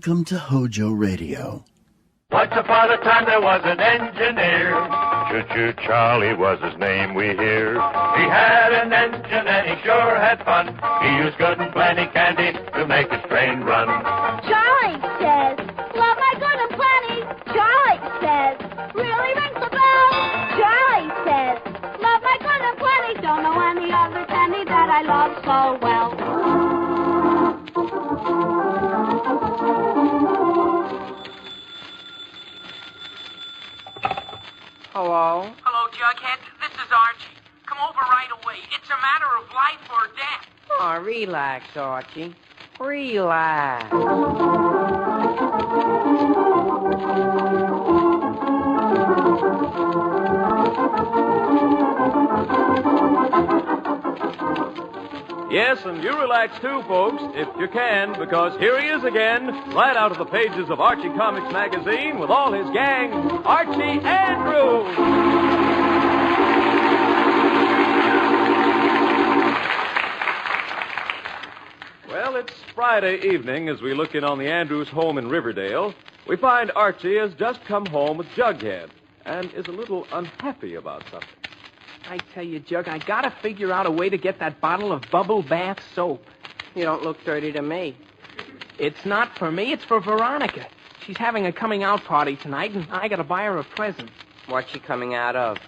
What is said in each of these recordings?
Welcome to Hojo Radio. Once upon a time there was an engineer. Choo-choo Charlie was his name, we hear. He had an engine and he sure had fun. He used good and plenty candy to make his train run. Charlie says, love my good and plenty. Charlie says, really rings the bell. Charlie says, love my good and plenty. Don't know any other candy that I love so well. Hello? Hello, Jughead. This is Archie. Come over right away. It's a matter of life or death. Oh, relax, Archie. Relax. Yes, and you relax too, folks, if you can, because here he is again, right out of the pages of Archie Comics magazine with all his gang, Archie Andrews. Well, it's Friday evening as we look in on the Andrews home in Riverdale. We find Archie has just come home with Jughead and is a little unhappy about something. I tell you, Jug, I gotta figure out a way to get that bottle of bubble bath soap. You don't look dirty to me. It's not for me, it's for Veronica. She's having a coming out party tonight, and I gotta buy her a present. What's she coming out of?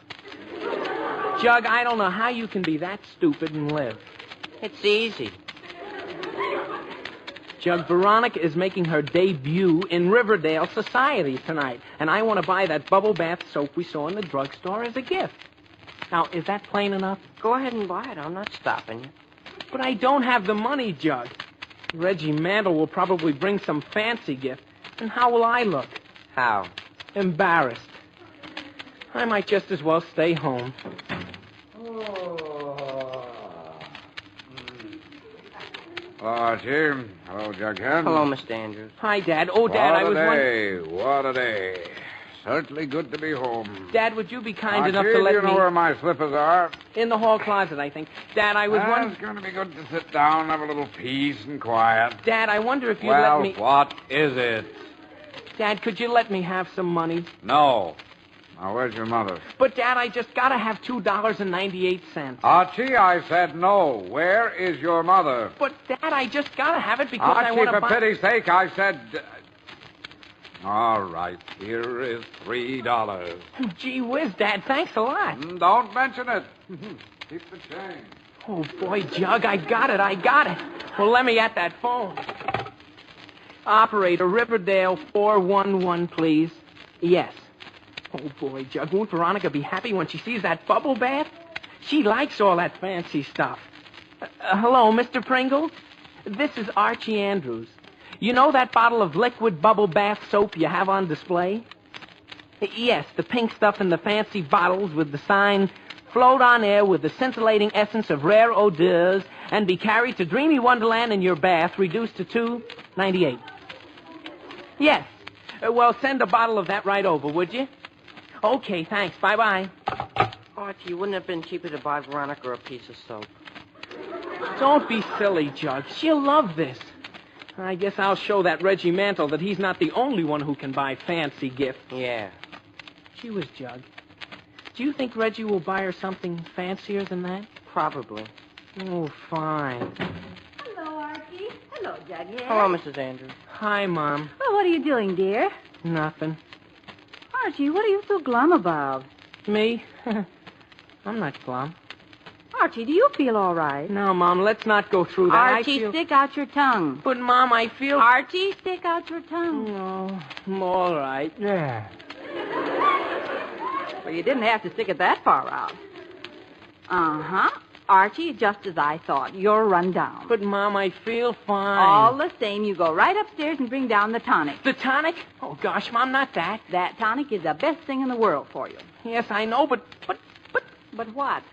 Jug, I don't know how you can be that stupid and live. It's easy. Jug, Veronica is making her debut in Riverdale society tonight, and I want to buy that bubble bath soap we saw in the drugstore as a gift. Now, is that plain enough? Go ahead and buy it. I'm not stopping you. But I don't have the money, Jug. Reggie Mantle will probably bring some fancy gift. And how will I look? How? Embarrassed. I might just as well stay home. Archie. Hello, Jughead. Hello, Mr. Andrews. Hi, Dad. Oh, Dad, I was wondering... What a day. Certainly good to be home. Dad, would you be kind Archie, enough to let do you know me... where my slippers are? In the hall closet, I think. Dad, I was wondering... It's going to be good to sit down and have a little peace and quiet. Dad, I wonder if you'd Well, let me... what is it? Dad, could you let me have some money? No. Now, where's your mother? But, Dad, I just gotta have $2.98. Archie, I said no. Where is your mother? But, Dad, I just gotta have it because I Archie, want to for buy... pity's sake, I said... All right, here is $3. Gee whiz, Dad, thanks a lot. Don't mention it. Keep the change. Oh, boy, Jug, I got it. Well, let me at that phone. Operator, Riverdale 411, please. Yes. Oh, boy, Jug, won't Veronica be happy when she sees that bubble bath? She likes all that fancy stuff. Hello, Mr. Pringle? This is Archie Andrews. You know that bottle of liquid bubble bath soap you have on display? Yes, the pink stuff in the fancy bottles with the sign, float on air with the scintillating essence of rare odors and be carried to dreamy wonderland in your bath, reduced to $2.98. Yes. Well, send a bottle of that right over, would you? Okay, thanks. Bye-bye. Archie, wouldn't it have been cheaper to buy Veronica a piece of soap? Don't be silly, Jug. She'll love this. I guess I'll show that Reggie Mantle that he's not the only one who can buy fancy gifts. Yeah. Gee whiz, Jug. Do you think Reggie will buy her something fancier than that? Probably. Oh, fine. Hello, Archie. Hello, Jughead. Hello, Mrs. Andrews. Hi, Mom. Well, what are you doing, dear? Nothing. Archie, what are you so glum about? Me? I'm not glum. Archie, do you feel all right? No, Mom, let's not go through that. Archie, stick out your tongue. But, Mom, I feel... Archie, stick out your tongue. No, I'm all right. Yeah. Well, you didn't have to stick it that far out. Uh-huh. Archie, just as I thought. You're run down. But, Mom, I feel fine. All the same, you go right upstairs and bring down the tonic. The tonic? Oh, gosh, Mom, not that. That tonic is the best thing in the world for you. Yes, I know, but... But what?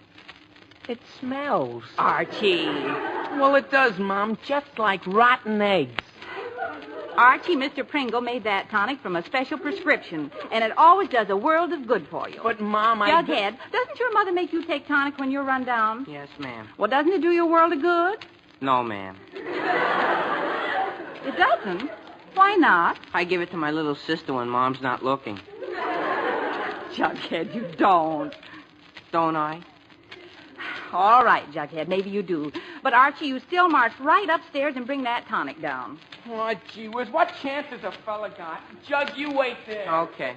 It smells. Archie. Well, it does, Mom, just like rotten eggs. Archie, Mr. Pringle made that tonic from a special prescription, and it always does a world of good for you. But, Mom, Jughead, doesn't your mother make you take tonic when you're run down? Yes, ma'am. Well, doesn't it do you a world of good? No, ma'am. It doesn't? Why not? I give it to my little sister when Mom's not looking. Jughead, you don't. Don't I? All right, Jughead, maybe you do. But, Archie, you still march right upstairs and bring that tonic down. Oh, gee whiz, what chances a fella got? Jug, you wait there. Okay.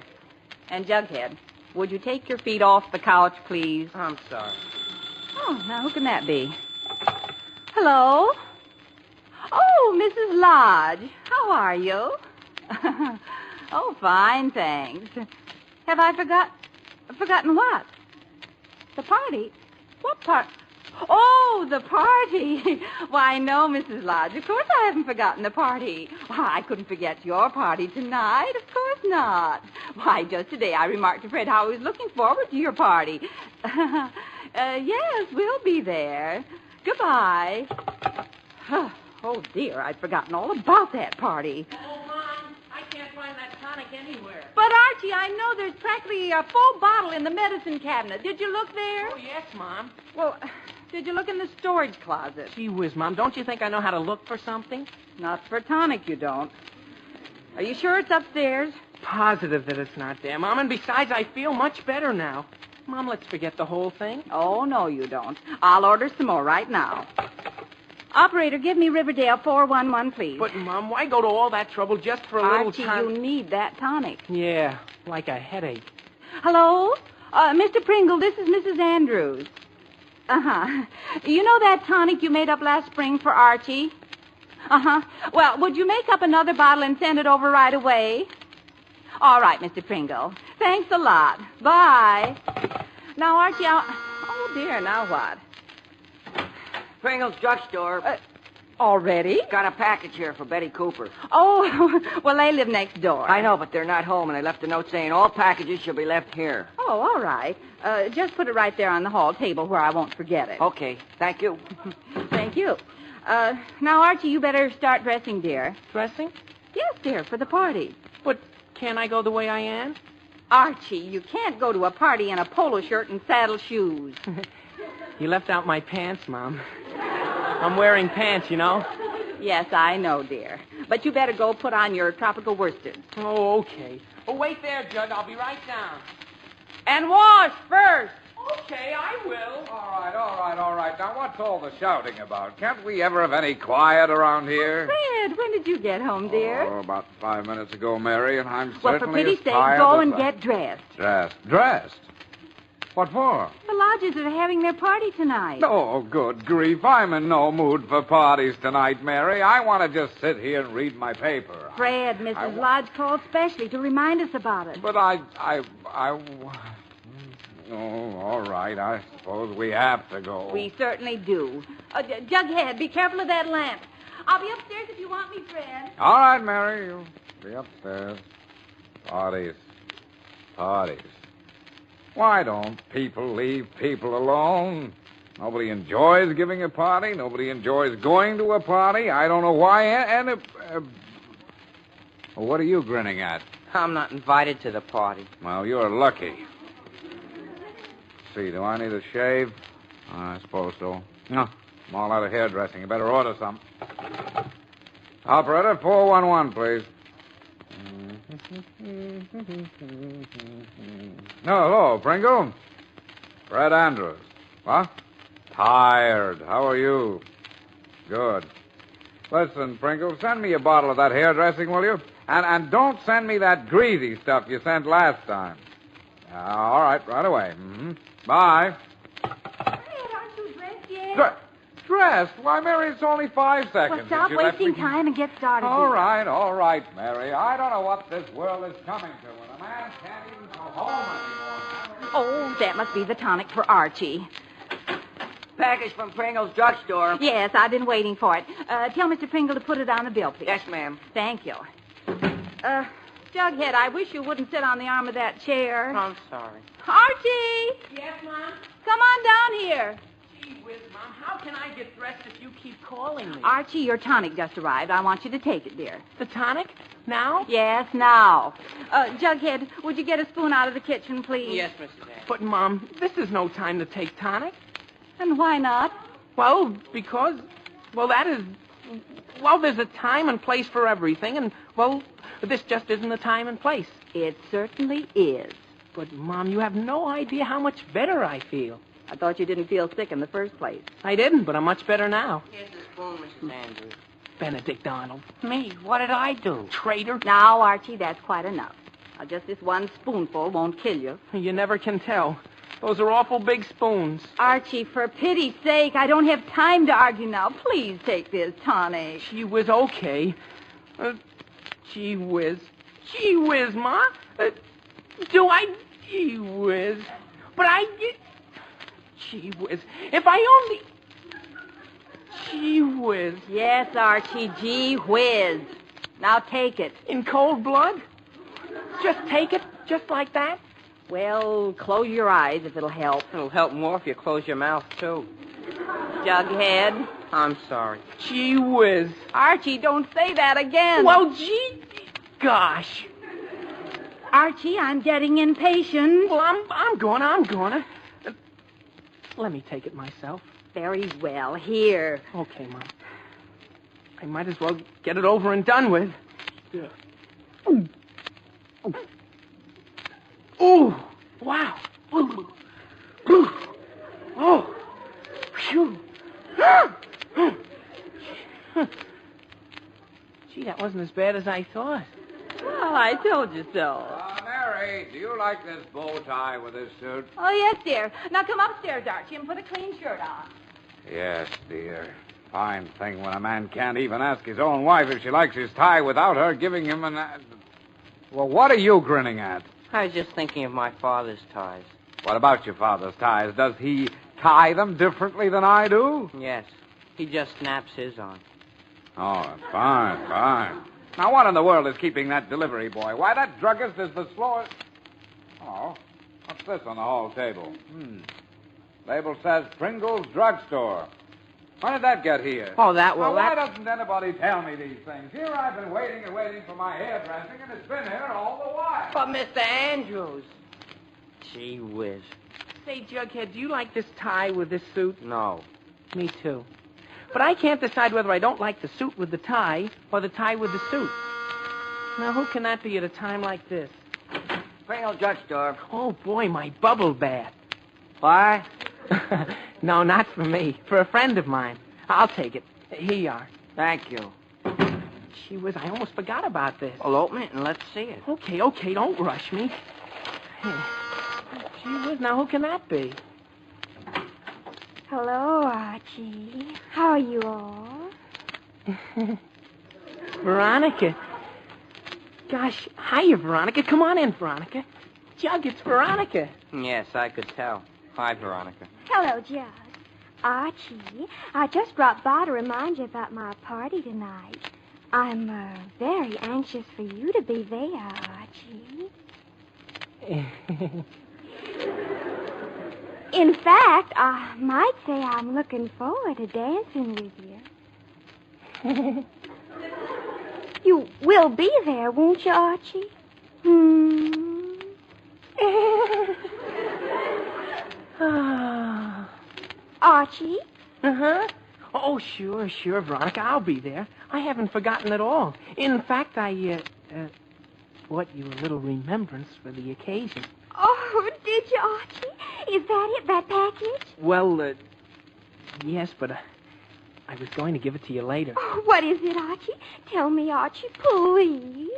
And, Jughead, would you take your feet off the couch, please? I'm sorry. Oh, now who can that be? Hello? Oh, Mrs. Lodge. How are you? Oh, fine, thanks. Have I forgotten what? The party? What part? Oh, the party. Why, no, Mrs. Lodge. Of course I haven't forgotten the party. Why, I couldn't forget your party tonight. Of course not. Why, just today I remarked to Fred how I was looking forward to your party. Yes, we'll be there. Goodbye. Oh, dear, I'd forgotten all about that party. Oh, Mom, I can't find that tonic anywhere. But, Archie, I know there's practically a full bottle in the medicine cabinet. Did you look there? Oh, yes, Mom. Well, did you look in the storage closet? Gee whiz, Mom, don't you think I know how to look for something? Not for tonic, you don't. Are you sure it's upstairs? Positive that it's not there, Mom, and besides, I feel much better now. Mom, let's forget the whole thing. Oh, no, you don't. I'll order some more right now. Operator, give me Riverdale 411, please. But, Mom, why go to all that trouble just for a little Archie, time? you need that tonic. Yeah, like a headache. Hello? Mr. Pringle, this is Mrs. Andrews. Uh-huh. You know that tonic you made up last spring for Archie? Uh-huh. Well, would you make up another bottle and send it over right away? All right, Mr. Pringle. Thanks a lot. Bye. Now, Archie, oh, dear, now what? Pringle's Drugstore. Already? Got a package here for Betty Cooper. Oh, well, they live next door. I know, but they're not home, and they left a note saying all packages should be left here. Oh, all right. Just put it right there on the hall table where I won't forget it. Okay, thank you. Thank you. Now, Archie, you better start dressing, dear. Dressing? Yes, dear, for the party. But can't I go the way I am? Archie, you can't go to a party in a polo shirt and saddle shoes. You left out my pants, Mom. I'm wearing pants, you know. Yes, I know, dear. But you better go put on your tropical worsteds. Oh, okay. Oh, wait there, Jug. I'll be right down. And wash first. Okay, I will. All right. Now, what's all the shouting about? Can't we ever have any quiet around here? Fred, when did you get home, dear? Oh, about 5 minutes ago, Mary, and I'm Well, for certainly pity's as sake, tired go as and I- get dressed. Dressed? What for? The Lodges are having their party tonight. Oh, good grief. I'm in no mood for parties tonight, Mary. I want to just sit here and read my paper. Fred, Mrs. Lodge called specially to remind us about it. But Oh, all right. I suppose we have to go. We certainly do. Jughead, be careful of that lamp. I'll be upstairs if you want me, Fred. All right, Mary. You'll be upstairs. Parties. Why don't people leave people alone? Nobody enjoys giving a party. Nobody enjoys going to a party. I don't know why. What are you grinning at? I'm not invited to the party. Well, you're lucky. See, do I need a shave? I suppose so. No, I'm all out of hairdressing. You better order some. Operator, 411, please. No, hello, Pringle. Fred Andrews. What? Tired. How are you? Good. Listen, Pringle, send me a bottle of that hairdressing, will you? And don't send me that greasy stuff you sent last time. All right, right away. Mm-hmm. Bye. Fred, aren't you dressed yet? Dressed? Why, Mary, it's only 5 seconds. Well, stop Did you let wasting me- time and get started. All dear. right, Mary. I don't know what this world is coming to when a man can't even go home anymore. Oh, that must be the tonic for Archie. Package from Pringle's Drugstore. Yes, I've been waiting for it. Tell Mr. Pringle to put it on the bill, please. Yes, ma'am. Thank you. Jughead, I wish you wouldn't sit on the arm of that chair. I'm sorry. Archie! Yes, Mom? Come on down here. Gee whiz, Mom, how can I get dressed if you keep calling me? Archie, your tonic just arrived. I want you to take it, dear. The tonic? Now? Yes, now. Jughead, would you get a spoon out of the kitchen, please? Yes, Mrs. Andrews. But, Mom, this is no time to take tonic. And why not? Well, because... Well, that is... Well, there's a time and place for everything, and, well, this just isn't the time and place. It certainly is. But, Mom, you have no idea how much better I feel. I thought you didn't feel sick in the first place. I didn't, but I'm much better now. Here's the spoon, Mrs. Andrews. Benedict Arnold. Me? What did I do? Traitor. Now, Archie, that's quite enough. Now, just this one spoonful won't kill you. You never can tell. Those are awful big spoons. Archie, for pity's sake, I don't have time to argue now. Please take this tonic. Gee whiz, okay. Gee whiz. Gee whiz, Ma. Do I... Gee whiz. But I... Gee whiz. If I only... Gee whiz. Yes, Archie, gee whiz. Now take it. In cold blood? Just take it? Just like that? Well, close your eyes if it'll help. It'll help more if you close your mouth, too. Jughead. I'm sorry. Gee whiz. Archie, don't say that again. Well, gee... Gosh. Archie, I'm getting impatient. Well, I'm gonna. Let me take it myself. Very well. Here. Okay, Mom. I might as well get it over and done with. Yeah. Ooh. Ooh. Wow. Ooh. Ooh. Oh. Phew. Gee, that wasn't as bad as I thought. Well, I told you so. Mary, do you like this bow tie with this suit? Oh, yes, dear. Now come upstairs, Archie, and put a clean shirt on. Yes, dear. Fine thing when a man can't even ask his own wife if she likes his tie without her giving him an... Well, what are you grinning at? I was just thinking of my father's ties. What about your father's ties? Does he tie them differently than I do? Yes. He just snaps his on. Oh, fine. Now, what in the world is keeping that delivery boy? Why, that druggist is the slowest... Oh, what's this on the hall table? Label says Pringle's Drugstore. When did that get here? Oh, that will... Now, why doesn't anybody tell me these things? Here I've been waiting and waiting for my hairdressing, and it's been here all the while. But, Mr. Andrews... Gee whiz. Say, Jughead, do you like this tie with this suit? No. Me too. But I can't decide whether I don't like the suit with the tie or the tie with the suit. Now, who can that be at a time like this? Pringle Drugstore. Oh, boy, my bubble bath. What? No, not for me. For a friend of mine. I'll take it. Here you are. Thank you. Gee whiz, I almost forgot about this. Well, open it and let's see it. Okay, don't rush me. Hey. Gee whiz, now who can that be? Hello, Archie. How are you all? Veronica. Gosh, hiya, Veronica. Come on in, Veronica. Jug, it's Veronica. Yes, I could tell. Hi, Veronica. Hello, Jug. Archie, I just dropped by to remind you about my party tonight. I'm very anxious for you to be there, Archie. In fact, I might say I'm looking forward to dancing with you. You will be there, won't you, Archie? Archie? Uh-huh. Oh, sure, Veronica. I'll be there. I haven't forgotten at all. In fact, I bought you a little remembrance for the occasion. Oh, did you, Archie? Is that it, that package? Well, yes, but I was going to give it to you later. Oh, what is it, Archie? Tell me, Archie, please.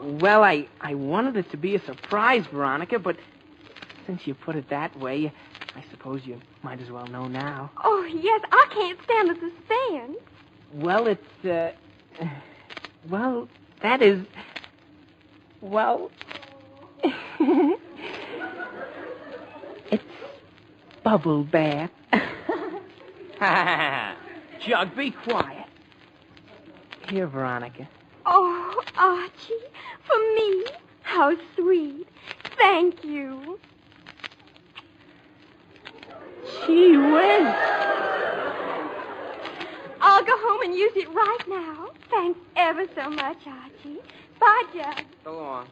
Well, I wanted it to be a surprise, Veronica, but since you put it that way, I suppose you might as well know now. Oh, yes, I can't stand the suspense. Well, it's, well, that is, well, it's bubble bath. Jug, be quiet. Here, Veronica. Oh, Archie, for me? How sweet. Thank you. Gee whiz. I'll go home and use it right now. Thanks ever so much, Archie. Bye, Jug. So long.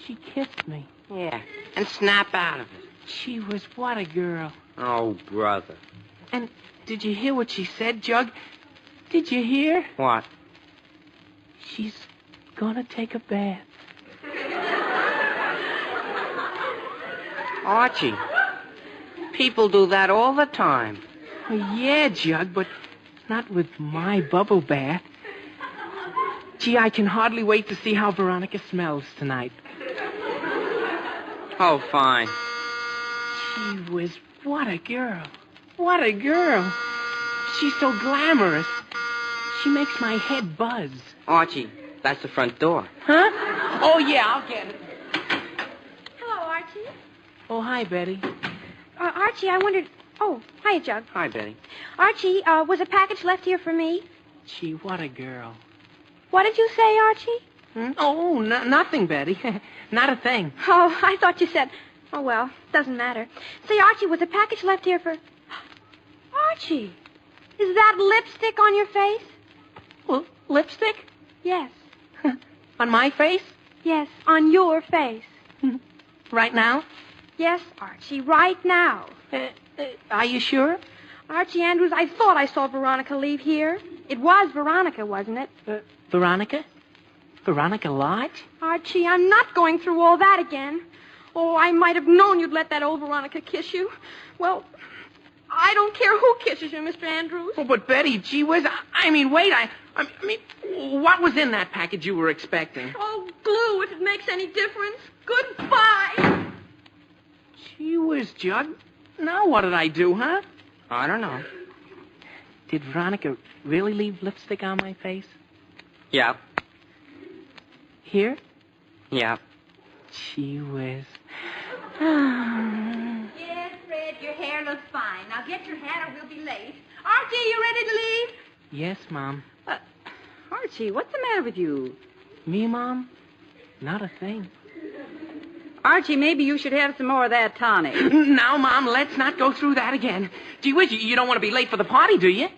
She kissed me. Yeah, and snap out of it. She was what a girl. Oh, brother. And did you hear what she said, Jug? Did you hear? What? She's gonna take a bath. Archie, people do that all the time. Well, yeah, Jug, but not with my bubble bath. Gee, I can hardly wait to see how Veronica smells tonight. Oh, fine. She was what a girl. What a girl. She's so glamorous. She makes my head buzz. Archie, that's the front door. Huh? Oh, yeah, I'll get it. Hello, Archie. Oh, hi, Betty. Archie, I wondered... Oh, hiya, Jug. Hi, Betty. Archie, was a package left here for me? Gee, what a girl. What did you say, Archie? Hmm? Oh, nothing, Betty. Not a thing. Oh, I thought you said... Oh, well, doesn't matter. Say, Archie, was a package left here for... Archie, is that lipstick on your face? Well, lipstick? Yes. On my face? Yes, on your face. Right now? Yes, Archie, right now. Are you sure? Archie Andrews, I thought I saw Veronica leave here. It was Veronica, wasn't it? Veronica? Veronica Lodge? Archie, I'm not going through all that again. Oh, I might have known you'd let that old Veronica kiss you. Well, I don't care who kisses you, Mr. Andrews. Oh, but Betty, gee whiz, I mean, wait, I mean, what was in that package you were expecting? Oh, glue, if it makes any difference. Goodbye. Gee whiz, Jug. Now what did I do, huh? I don't know. Did Veronica really leave lipstick on my face? Yeah. Here? Yeah. Gee whiz. Yes, Fred, your hair looks fine. Now get your hat or we'll be late. Archie, you ready to leave? Yes, Mom. Archie, what's the matter with you? Me, Mom? Not a thing. Archie, maybe you should have some more of that tonic. Now, Mom, let's not go through that again. Gee whiz, you don't want to be late for the party, do you?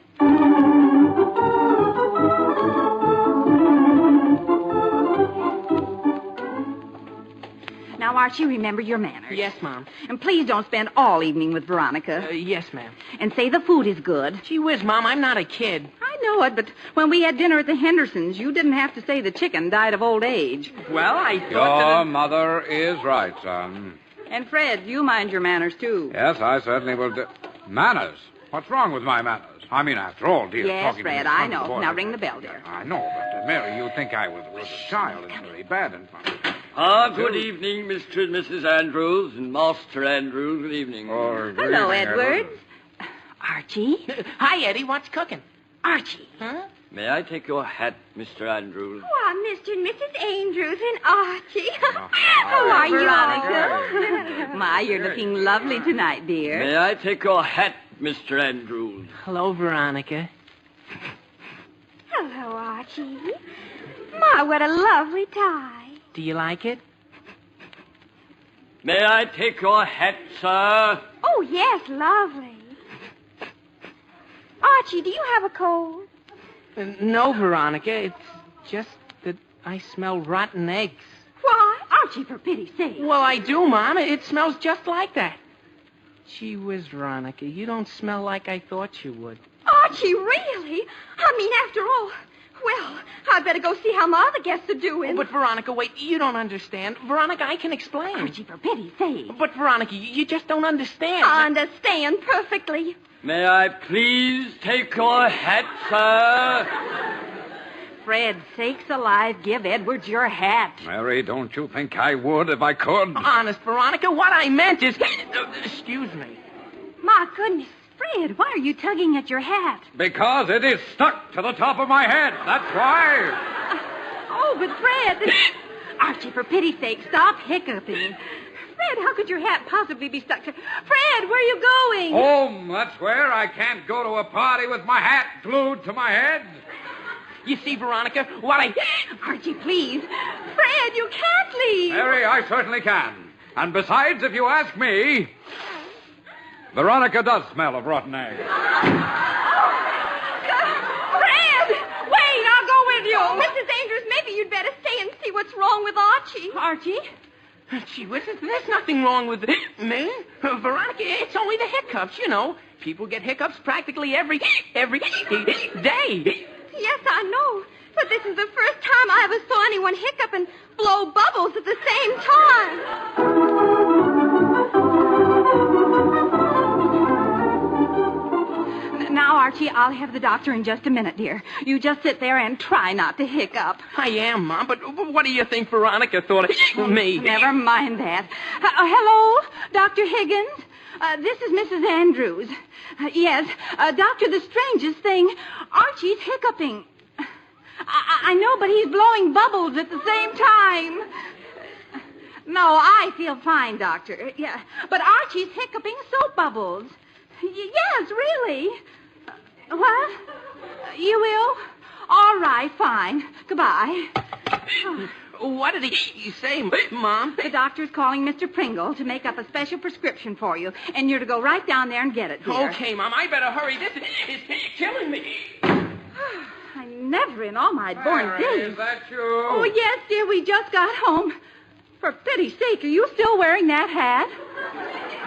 Now, Archie, remember your manners. Yes, Mom. And please don't spend all evening with Veronica. Yes, ma'am. And say the food is good. Gee whiz, Mom, I'm not a kid. I know it, but when we had dinner at the Hendersons, you didn't have to say the chicken died of old age. Well, I thought Your that... mother is right, son. And, Fred, you mind your manners, too. Yes, I certainly will do. Manners? What's wrong with my manners? I mean, after all, dear, Yes, talking Fred, to me in I front of the know. boys. Now ring the bell, dear. I know, but, Mary, you think I was a child and very bad in front of you. Good evening, Mr. and Mrs. Andrews and Master Andrews. Good evening. Oh, good Hello, evening, Edward. Archie? Hi, Eddie. What's cooking? Archie. Huh? May I take your hat, Mr. Andrews? Oh, Mr. and Mrs. Andrews and Archie. How are you, Veronica? Veronica? My, you're looking lovely tonight, dear. May I take your hat, Mr. Andrews? Hello, Veronica. Hello, Archie. My, what a lovely tie. Do you like it? May I take your hat, sir? Oh, yes, lovely. Archie, do you have a cold? No, Veronica. It's just that I smell rotten eggs. Why? Archie, for pity's sake. Well, I do, Mom. It smells just like that. Gee whiz, Veronica. You don't smell like I thought you would. Archie, really? I mean, after all... Well, I'd better go see how my other guests are doing. Oh, but, Veronica, wait. You don't understand. Veronica, I can explain. Archie, for pity's sake. But, Veronica, you just don't understand. I understand perfectly. May I please take your hat, sir? Fred, sakes alive, give Edwards your hat. Mary, don't you think I would if I could? Honest, Veronica, what I meant is... Excuse me. My goodness. Fred, why are you tugging at your hat? Because it is stuck to the top of my head. That's why. Oh, but Fred... Archie, for pity's sake, stop hiccuping. Fred, how could your hat possibly be stuck to... Fred, where are you going? Home, that's where. I can't go to a party with my hat glued to my head. You see, Veronica, what I... Archie, please. Fred, you can't leave. Mary, I certainly can. And besides, if you ask me, Veronica does smell of rotten eggs. Fred! Wait, I'll go with you. Mrs. Andrews, maybe you'd better stay and see what's wrong with Archie. Archie? Gee whiz, there's nothing wrong with me. Veronica, it's only the hiccups, you know. People get hiccups practically every day. Yes, I know. But this is the first time I ever saw anyone hiccup and blow bubbles at the same time. Now, Archie, I'll have the doctor in just a minute, dear. You just sit there and try not to hiccup. I am, Mom, but what do you think Veronica thought of me? Never mind that. Hello, Dr. Higgins? This is Mrs. Andrews. Yes, Doctor, the strangest thing, Archie's hiccuping. I know, but he's blowing bubbles at the same time. No, I feel fine, Doctor. Yeah, but Archie's hiccuping soap bubbles. Yes, really. What? You will? All right, fine. Goodbye. What did he say, Mom? The doctor's calling Mr. Pringle to make up a special prescription for you, and you're to go right down there and get it, dear. Okay, Mom, I better hurry. This is killing me. I never in all my born Mary, days. is that you? Oh, yes, dear, we just got home. For pity's sake, are you still wearing that hat?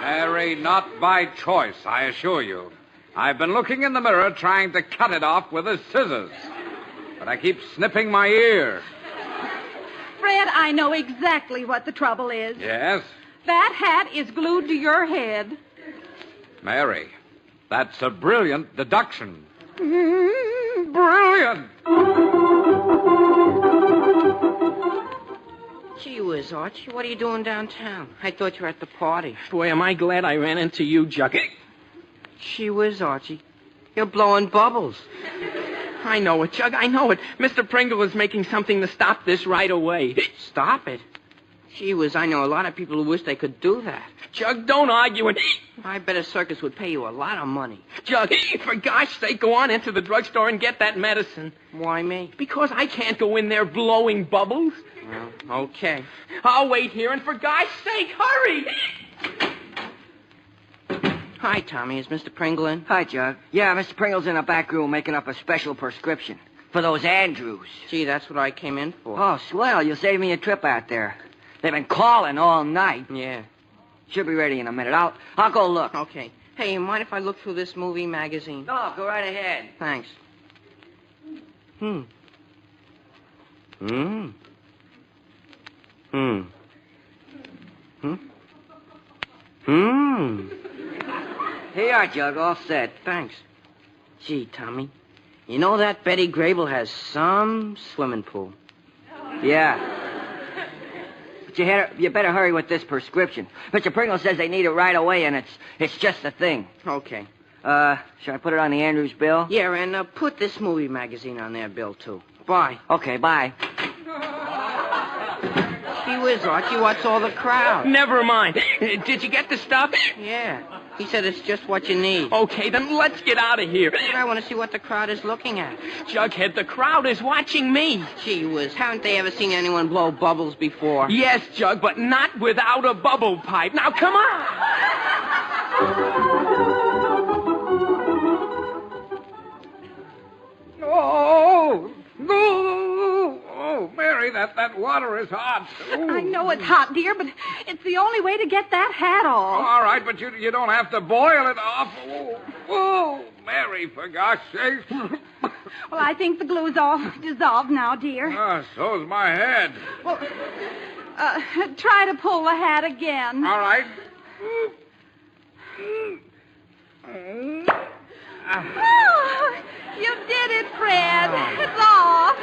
Mary, not by choice, I assure you. I've been looking in the mirror trying to cut it off with the scissors. But I keep snipping my ear. Fred, I know exactly what the trouble is. Yes? That hat is glued to your head. Mary, that's a brilliant deduction. Brilliant! Gee whiz, Archie, what are you doing downtown? I thought you were at the party. Boy, am I glad I ran into you, Jug. Gee whiz, Archie, you're blowing bubbles. I know it, Jug, I know it. Mr. Pringle is making something to stop this right away. Stop it. Gee whiz, I know a lot of people who wish they could do that. Jug, don't argue it. I bet a circus would pay you a lot of money. Jug, for gosh sake, go on into the drugstore and get that medicine. Why me? Because I can't go in there blowing bubbles. Well, okay. I'll wait here, and for gosh sake, hurry! Hi, Tommy. Is Mr. Pringle in? Hi, Jug. Yeah, Mr. Pringle's in a back room making up a special prescription for those Andrews. Gee, that's what I came in for. Oh, swell. You'll save me a trip out there. They've been calling all night. Yeah. Should be ready in a minute. I'll go look. Okay. Hey, you mind if I look through this movie magazine? Oh, go right ahead. Thanks. Here you are, Jug. All set. Thanks. Gee, Tommy, you know that Betty Grable has some swimming pool. Yeah. But you better hurry with this prescription. Mr. Pringle says they need it right away, and it's just the thing. Okay. Should I put it on the Andrews bill? Yeah, and put this movie magazine on their bill, too. Bye. Okay, bye. Gee whiz, Archie, what's all the crowd? Never mind. Did you get the stuff? Yeah. He said it's just what you need. Okay, then let's get out of here. But I want to see what the crowd is looking at. Jughead, the crowd is watching me. Gee whiz, haven't they ever seen anyone blow bubbles before? Yes, Jug, but not without a bubble pipe. Now, come on! Oh, Mary, that water is hot. Ooh. I know it's hot, dear, but it's the only way to get that hat off. All right, but you don't have to boil it off. Oh, Mary, for gosh sake. Well, I think the glue's all dissolved now, dear. So's my head. Well, try to pull the hat again. All right. Oh, you did it, Fred. It's off.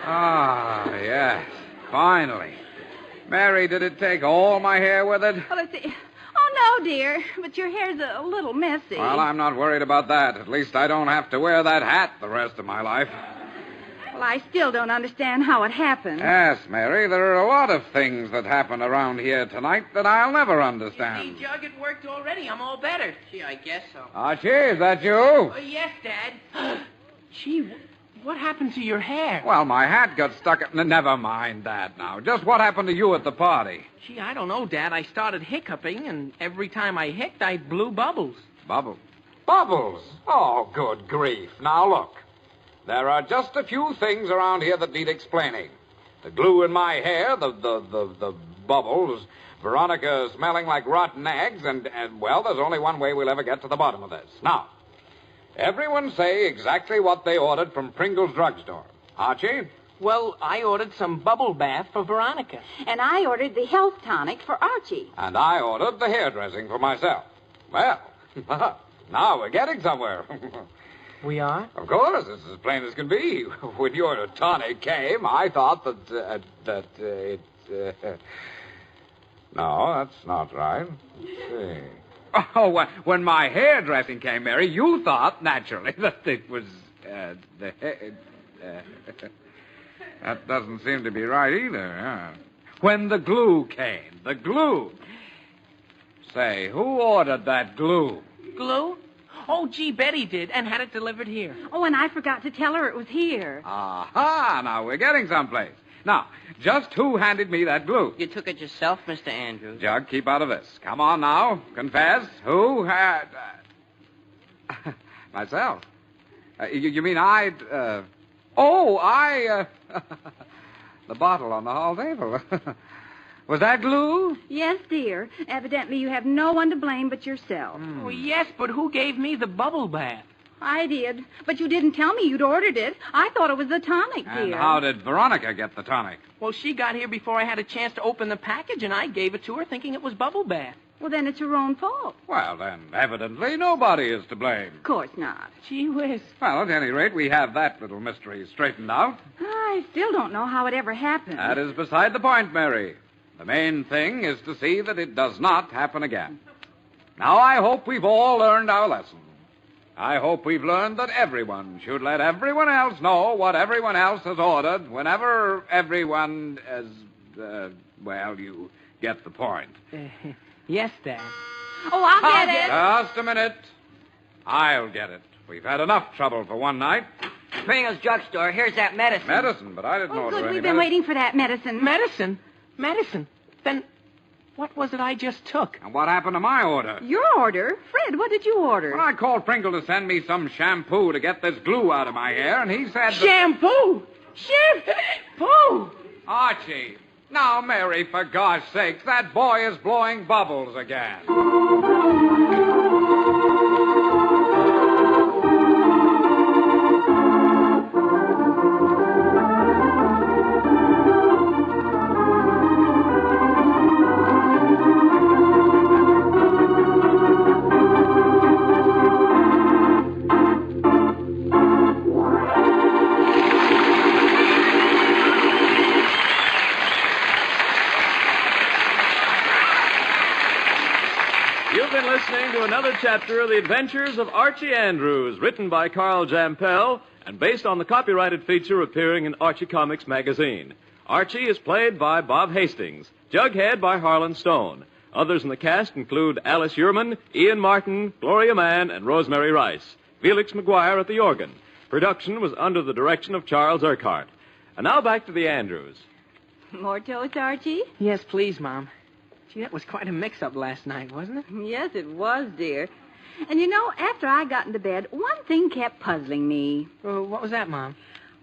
Ah, yes. Finally. Mary, did it take all my hair with it? Well, let's see. Oh, no, dear, but your hair's a little messy. Well, I'm not worried about that. At least I don't have to wear that hat the rest of my life. Well, I still don't understand how it happened. Yes, Mary, there are a lot of things that happen around here tonight that I'll never understand. See, Jug, it worked already. I'm all better. Gee, I guess so. Archie, is that you? Yes, Dad. Gee, what happened to your hair? Well, my hat got stuck. Never mind that now. Just what happened to you at the party? Gee, I don't know, Dad. I started hiccuping, and every time I hicced, I blew bubbles. Bubbles? Bubbles? Oh, good grief. Now, look. There are just a few things around here that need explaining. The glue in my hair, the bubbles, Veronica smelling like rotten eggs, and, well, there's only one way we'll ever get to the bottom of this. Now, everyone say exactly what they ordered from Pringle's Drugstore. Archie? Well, I ordered some bubble bath for Veronica. And I ordered the health tonic for Archie. And I ordered the hairdressing for myself. Well, now we're getting somewhere. We are? Of course, it's as plain as can be. When your tonic came, I thought that it... No, that's not right. Let's see. Oh, when my hairdressing came, Mary, you thought, naturally, that it was, that doesn't seem to be right either, huh? When the glue came, the glue. Say, who ordered that glue? Glue? Oh, gee, Betty did, and had it delivered here. Oh, and I forgot to tell her it was here. Aha, now we're getting someplace. Now, just who handed me that glue? You took it yourself, Mr. Andrews. Jug, keep out of this. Come on now, confess. Who had... Myself. You mean I'd... the bottle on the hall table. Was that glue? Yes, dear. Evidently you have no one to blame but yourself. Oh, yes, but who gave me the bubble bath? I did. But you didn't tell me you'd ordered it. I thought it was the tonic, dear. And how did Veronica get the tonic? Well, she got here before I had a chance to open the package, and I gave it to her thinking it was bubble bath. Well, then it's your own fault. Well, then, evidently nobody is to blame. Of course not. Gee whiz. Well, at any rate, we have that little mystery straightened out. I still don't know how it ever happened. That is beside the point, Mary. The main thing is to see that it does not happen again. Now, I hope we've all learned our lesson. I hope we've learned that everyone should let everyone else know what everyone else has ordered whenever everyone has, well, you get the point. Yes, Dad. Oh, I'll get it. Just a minute. I'll get it. We've had enough trouble for one night. Pringle's Drugstore. Here's that medicine. Medicine, but I didn't Oh, order good. any We've been waiting for that medicine. Medicine? Medicine? Then what was it I just took? And what happened to my order? Your order? Fred, what did you order? Well, I called Pringle to send me some shampoo to get this glue out of my hair, and he said... Shampoo! Shampoo! Archie. Now, Mary, for gosh sakes, that boy is blowing bubbles again. You've been listening to another chapter of The Adventures of Archie Andrews, written by Carl Jampel and based on the copyrighted feature appearing in Archie Comics magazine. Archie is played by Bob Hastings, Jughead by Harlan Stone. Others in the cast include Alice Yearman, Ian Martin, Gloria Mann, and Rosemary Rice. Felix McGuire at the organ. Production was under the direction of Charles Urquhart. And now back to the Andrews. More toast, Archie? Yes, please, Mom. Gee, that was quite a mix-up last night, wasn't it? Yes, it was, dear. And you know, after I got into bed, one thing kept puzzling me. What was that, Mom?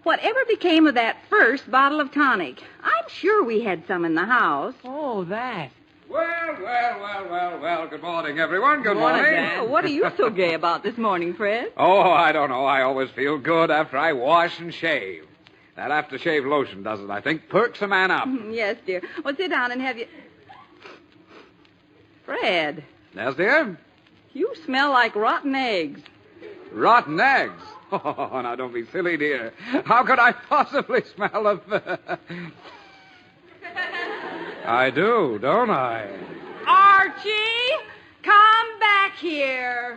Whatever became of that first bottle of tonic? I'm sure we had some in the house. Oh, that. Well. Good morning, everyone. Good morning. Oh, what are you so gay about this morning, Fred? Oh, I don't know. I always feel good after I wash and shave. That aftershave lotion does it, I think. Perks a man up. Yes, dear. Well, sit down and have you... Fred, Yes, dear? you smell like rotten eggs. Rotten eggs. Oh, now don't be silly, dear. How could I possibly smell of... I do, don't I? Archie, come back here.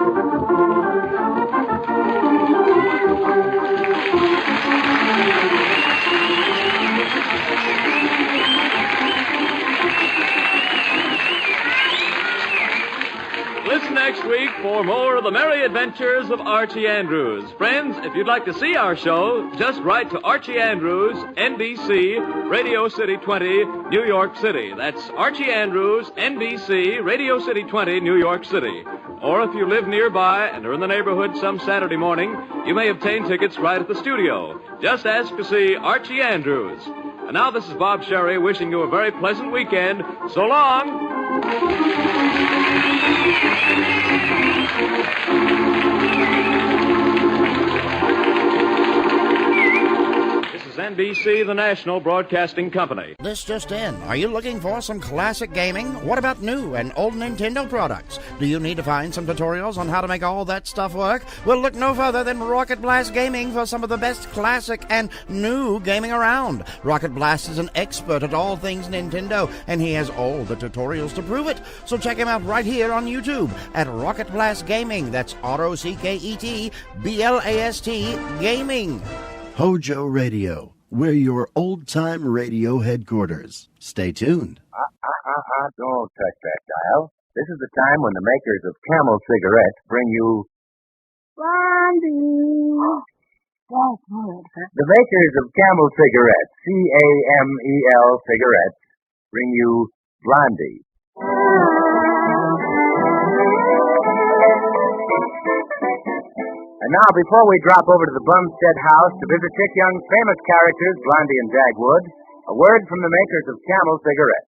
Listen next week for more of the merry adventures of Archie Andrews. Friends, if you'd like to see our show, just write to Archie Andrews, NBC, Radio City 20, New York City. That's Archie Andrews, NBC, Radio City 20, New York City. Or if you live nearby and are in the neighborhood some Saturday morning, you may obtain tickets right at the studio. Just ask to see Archie Andrews. And now this is Bob Sherry wishing you a very pleasant weekend. So long. NBC, the national broadcasting company. This just in. Are you looking for some classic gaming? What about new and old Nintendo products? Do you need to find some tutorials on how to make all that stuff work? Well, look no further than Rocket Blast Gaming for some of the best classic and new gaming around. Rocket Blast is an expert at all things Nintendo, and he has all the tutorials to prove it. So check him out right here on YouTube at Rocket Blast Gaming. That's ROCKET BLAST Gaming. Hojo Radio. We're your old-time radio headquarters. Stay tuned. Don't touch that dial. This is the time when the makers of Camel cigarettes bring you... Blondie. That's good. The makers of Camel cigarettes, CAMEL cigarettes, bring you Blondie. And now, before we drop over to the Bumstead house to visit Chick Young's famous characters, Blondie and Dagwood, a word from the makers of Camel cigarettes.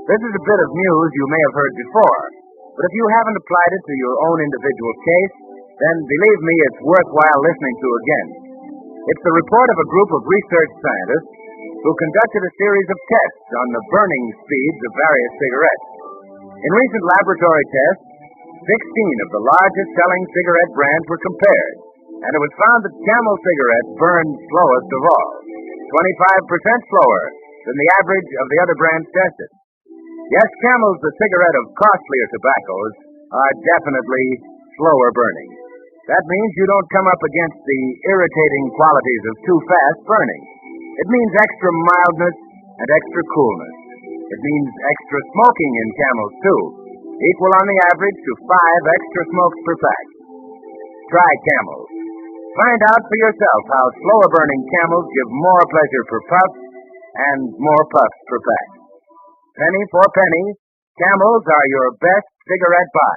This is a bit of news you may have heard before, but if you haven't applied it to your own individual case, then believe me, it's worthwhile listening to again. It's the report of a group of research scientists who conducted a series of tests on the burning speeds of various cigarettes. In recent laboratory tests, 16 of the largest selling cigarette brands were compared, and it was found that Camel cigarettes burned slowest of all, 25% slower than the average of the other brands tested. Yes, Camel's the cigarette of costlier tobaccos are definitely slower burning. That means you don't come up against the irritating qualities of too fast burning. It means extra mildness and extra coolness. It means extra smoking in Camels, too, equal on the average to 5 extra smokes per pack. Try Camels. Find out for yourself how slower burning Camels give more pleasure per puff and more puffs per pack. Penny for penny, Camels are your best cigarette buy.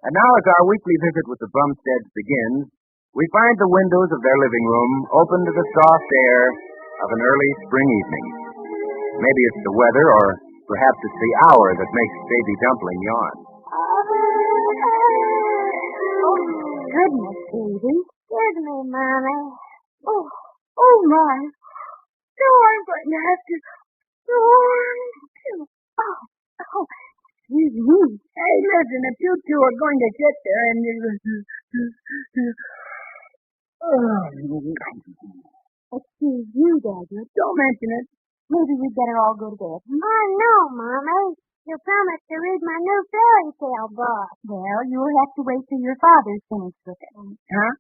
And now, as our weekly visit with the Bumsteads begins, we find the windows of their living room open to the soft air of an early spring evening. Maybe it's the weather, or perhaps it's the hour that makes Baby Dumpling yawn. Oh, goodness, baby. Excuse me, Mommy. Oh, my. No, I'm going to have to go on, too. Oh, excuse me. Hey, listen, if you two are going to sit there and... Excuse you, Daddy. Don't mention it. Maybe we'd better all go to bed. Oh, no, Mommy. You promised to read my new fairy tale book. Well, you'll have to wait till your father's finished with it. Huh?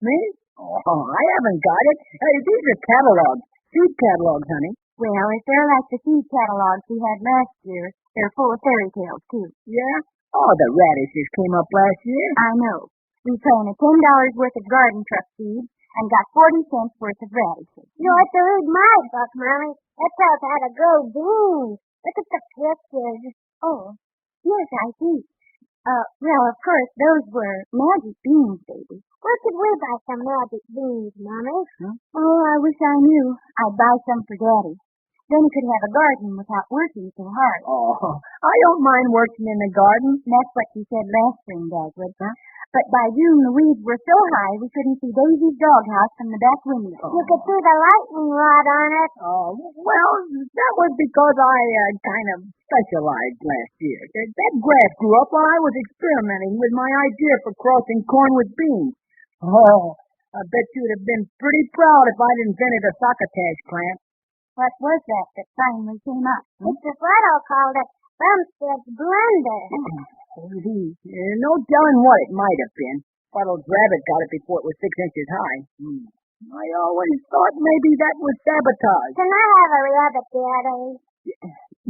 Me? Oh, I haven't got it. Hey, these are catalogs. Seed catalogs, honey. Well, if they're like the seed catalogs we had last year, they're full of fairy tales, too. Yeah? Oh, the radishes came up last year. I know. We planted $10 worth of garden truck seeds and got 40 cents worth of radishes. You ought to read my book, Mommy. It tells how to grow beans. Look at the pictures. Oh, yes, I see. Well, of course, those were magic beans, baby. Where could we buy some magic beans, Mommy? Huh? Oh, I wish I knew. I'd buy some for Daddy. Then he could have a garden without working so hard. Oh, I don't mind working in the garden. That's what you said last spring, Dagwood, huh? But by June, the weeds were so high we couldn't see Daisy's doghouse from the back window. Oh. You could see the lightning rod on it. Oh, well, that was because I kind of specialized last year. That grass grew up while I was experimenting with my idea for crossing corn with beans. Oh, I bet you'd have been pretty proud if I'd invented a succotash plant. What was that finally came up? Mr. Flotto called it Bumstead's Blender. No telling what it might have been. Fuddle's rabbit got it before it was 6 inches high. I always thought maybe that was sabotage. Can I have a rabbit, Daddy?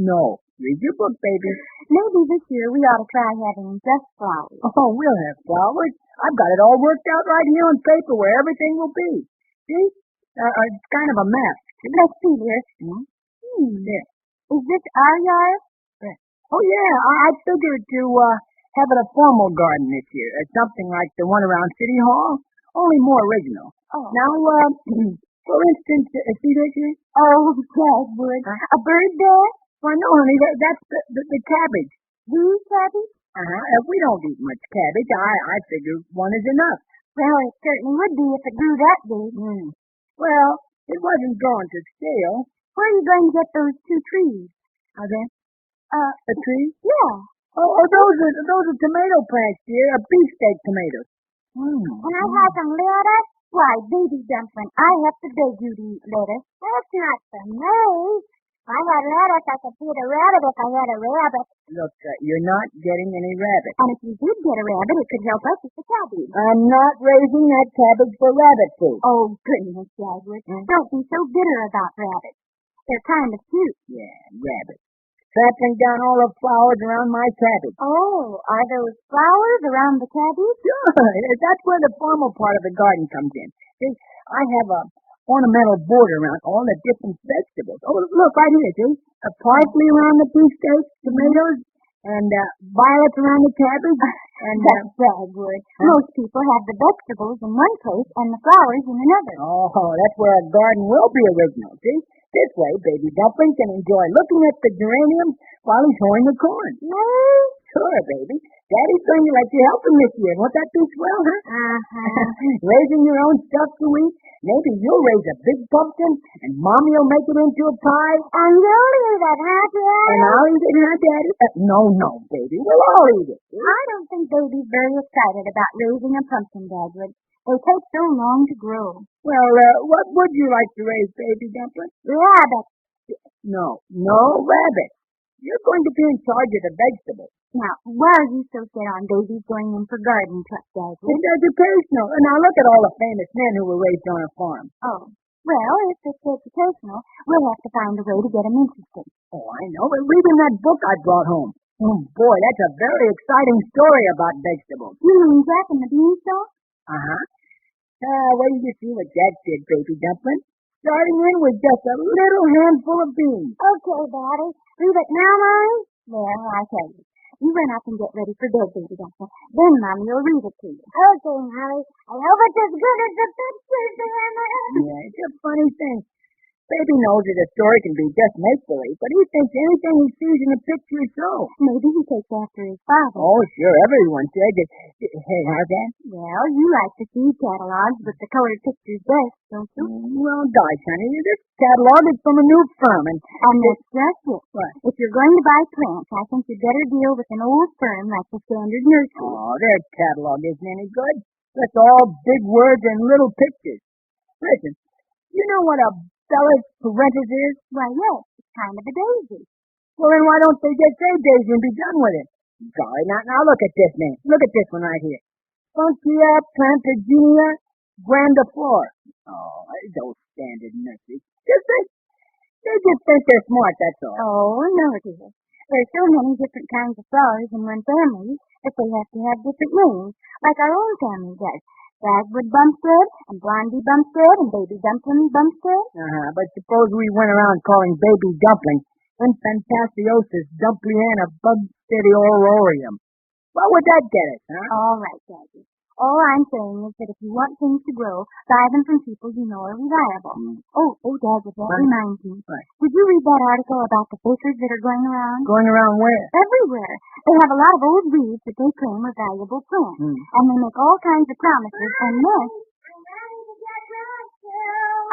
No. Read your book, baby. Maybe this year we ought to try having just flowers. Oh, we'll have flowers. I've got it all worked out right here on paper where everything will be. See? It's kind of a map. Let's see here. There. Is this our yard? Oh, yeah. I figured to have it a formal garden this year. Something like the one around City Hall. only more original. Oh. Now, for instance, see this here? Oh, Dagwood. A bird there? Well, no, honey, that's the cabbage. These cabbage? If we don't eat much cabbage, I figure one is enough. Well, it certainly would be if it grew that big. Well, it wasn't going to scale. Where are you going to get those 2 trees? Are they? A tree? Yeah. Oh, those are tomato plants, dear. A beefsteak tomato. Can I have some lettuce? Why, baby dumpling, I have to beg you to eat lettuce. That's not for me. If I had lettuce, I could feed a rabbit if I had a rabbit. Look, you're not getting any rabbit. And if you did get a rabbit, it could help us with the cabbage. I'm not raising that cabbage for rabbit food. Oh, goodness, Dagwood. Don't be so bitter about rabbits. They're kind of cute. Yeah, rabbits. Trampling down all the flowers around my cabbage. Oh, are those flowers around the cabbage? Sure. That's where the formal part of the garden comes in. See, I have a ornamental border around all the different vegetables. Oh, look, right here, see? A parsley around the beefsteak, tomatoes, and violets around the cabbage. And that's Dagwood. Most people have the vegetables in one place and the flowers in another. Oh, that's where a garden will be original, see? This way, Baby Dumpling can enjoy looking at the geraniums while he's hoeing the corn. No? Sure, baby. Daddy's going to let you help him this year. Won't that be swell, huh? Raising your own stuff to eat. Maybe you'll raise a big pumpkin, and Mommy will make it into a pie. And you'll eat it, huh, Daddy? And I'll eat it, huh, Daddy? No, baby. We'll all eat it. I don't think Baby's very excited about raising a pumpkin, Dagwood. They take so long to grow. Well, what would you like to raise, Baby Dumpling? Rabbit. No, rabbit. You're going to be in charge of the vegetables. Now, why are you so set on Baby's going in for garden truck, Dagwood? It's educational. Now look at all the famous men who were raised on a farm. Oh. Well, if it's educational, we'll have to find a way to get them interested. Oh, I know. Read in that book I brought home. Oh, boy, that's a very exciting story about vegetables. You mean Jack and the Beanstalk? Wait till you see what Jack did, Baby Dumpling. Starting in with just a little handful of beans. Okay, Daddy. Read it now, Mommy? Well, I tell you. You run up and get ready for bed, Baby Dumpling. Then Mommy will read it to you. Okay, Molly. I hope it's as good as the pictures, Mama. Yeah, it's a funny thing. Baby knows that a story can be just make-believe, but he thinks anything he sees in a picture is so. Maybe he takes after his father. Oh, sure, everyone said that. Hey, how's that? Well, you like to see catalogs with the colored pictures best, don't you? Well, gosh, honey, this catalog is from a new firm, and that's just it. What? If you're going to buy plants, I think you'd better deal with an old firm like the Standard Nursery. Oh, their catalog isn't any good. That's all big words and little pictures. Listen, you know what a Bella's parentis is? Why, yes, it's kind of a daisy. Well, then why don't they just say daisy and be done with it? Golly, now look at this name. Look at this one right here. Funkia Plantaginia grandiflora. Oh, those standard nurseries. They just think they're smart, that's all. Oh, no, dear. There's so many different kinds of flowers in one family that they have to have different names, like our own family does. Dagwood Bumstead, and Blondie Bumstead, and Baby Dumpling Bumstead. But suppose we went around calling Baby Dumpling Infantaciosus Dumpliana Bugstediororium. What would that get us, huh? All right, Daddy. All I'm saying is that if you want things to grow, buy them from people you know are reliable. Oh, Dagwood, that reminds me. Right. Did you read that article about the fakers that are going around? Going around where? Everywhere. They have a lot of old weeds that they claim are valuable plants. And they make all kinds of promises, and then...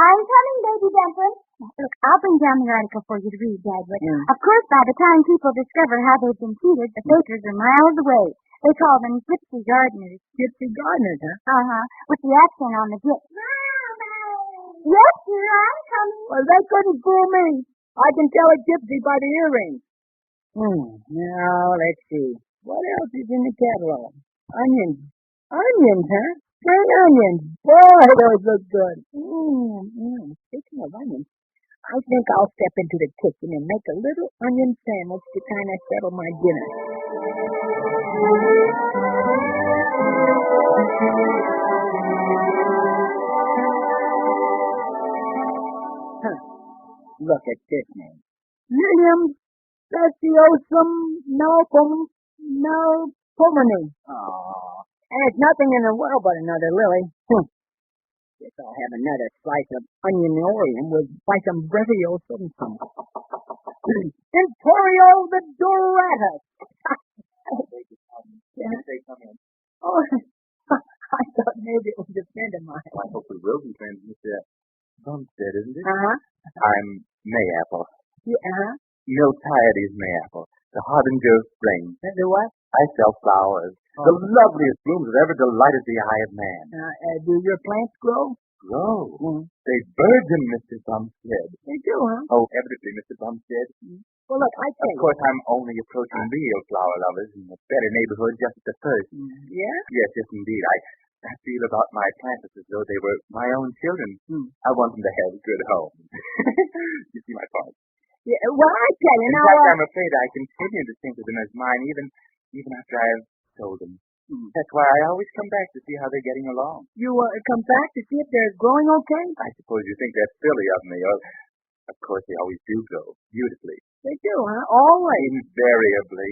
I'm coming, Baby Dumpling. Look, I'll bring down the article for you to read, Dagwood. Of course, by the time people discover how they've been cheated, the fakers are miles away. They call them gypsy gardeners. Gypsy gardeners, huh? With the accent on the gyp. Yes, dear, I'm coming. Well, they couldn't fool me. I can tell a gypsy by the earrings. Now, let's see. What else is in the catalog? Onions. Onions, huh? Spring onions. Boy, those look good. Speaking of onions, I think I'll step into the kitchen and make a little onion sandwich to kind of settle my dinner. Look at this name. William Speciosum Malcolm Malpomene. Oh, There's nothing in the world but another lily. Guess I'll have another slice of onion Oreo with by some Brevio something. Emporio the Doratus. Oh, I thought maybe it was a friend of mine. I hope we will be friends, Mr. Bumstead, isn't it? Uh-huh. I'm Mayapple. Yeah, uh-huh. Miltiades Mayapple, the harbinger of spring. The what? I sell flowers. Oh. The loveliest blooms that ever delighted the eye of man. Do your plants grow? Grow? Mm. They burgeon, Mr. Bumstead. They do, huh? Oh, evidently, Mr. Bumstead. Well, look, I tell you. Of course, I'm only approaching real flower lovers in a better neighborhood just at the first. Yeah? Yes, indeed. I feel about my plants as though they were my own children. I want them to have a good home. You see my point? Yeah, well, I tell you In now. fact, I'm afraid I continue to think of them as mine even after I have sold them. That's why I always come back to see how they're getting along. You come back to see if they're growing okay? I suppose you think that's silly of me. Of course, they always do grow beautifully. They do, huh? Always. Invariably.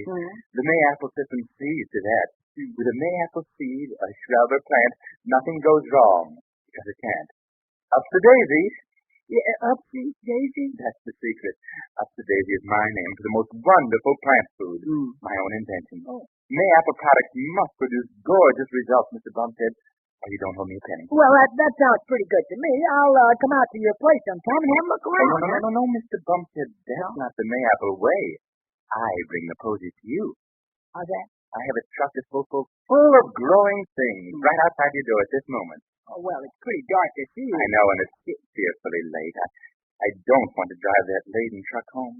The Mayapple system sees to that. With a Mayapple seed, a shrub or plant, nothing goes wrong, because it can't. Up to Daisy. Yeah, Upsy Daisy? That's the secret. Up to Daisy is my name for the most wonderful plant food. My own invention. Oh. Mayapple products must produce gorgeous results, Mr. Bumstead, or you don't owe me a penny. Well, that sounds pretty good to me. I'll come out to your place sometime and have a look around. No, Mr. Bumstead. That's not the Mayapple way. I bring the posies to you. How's that? I have a truck that's full of growing things right outside your door at this moment. Oh, well, it's pretty dark to see. I know, and it's fearfully late. I don't want to drive that laden truck home.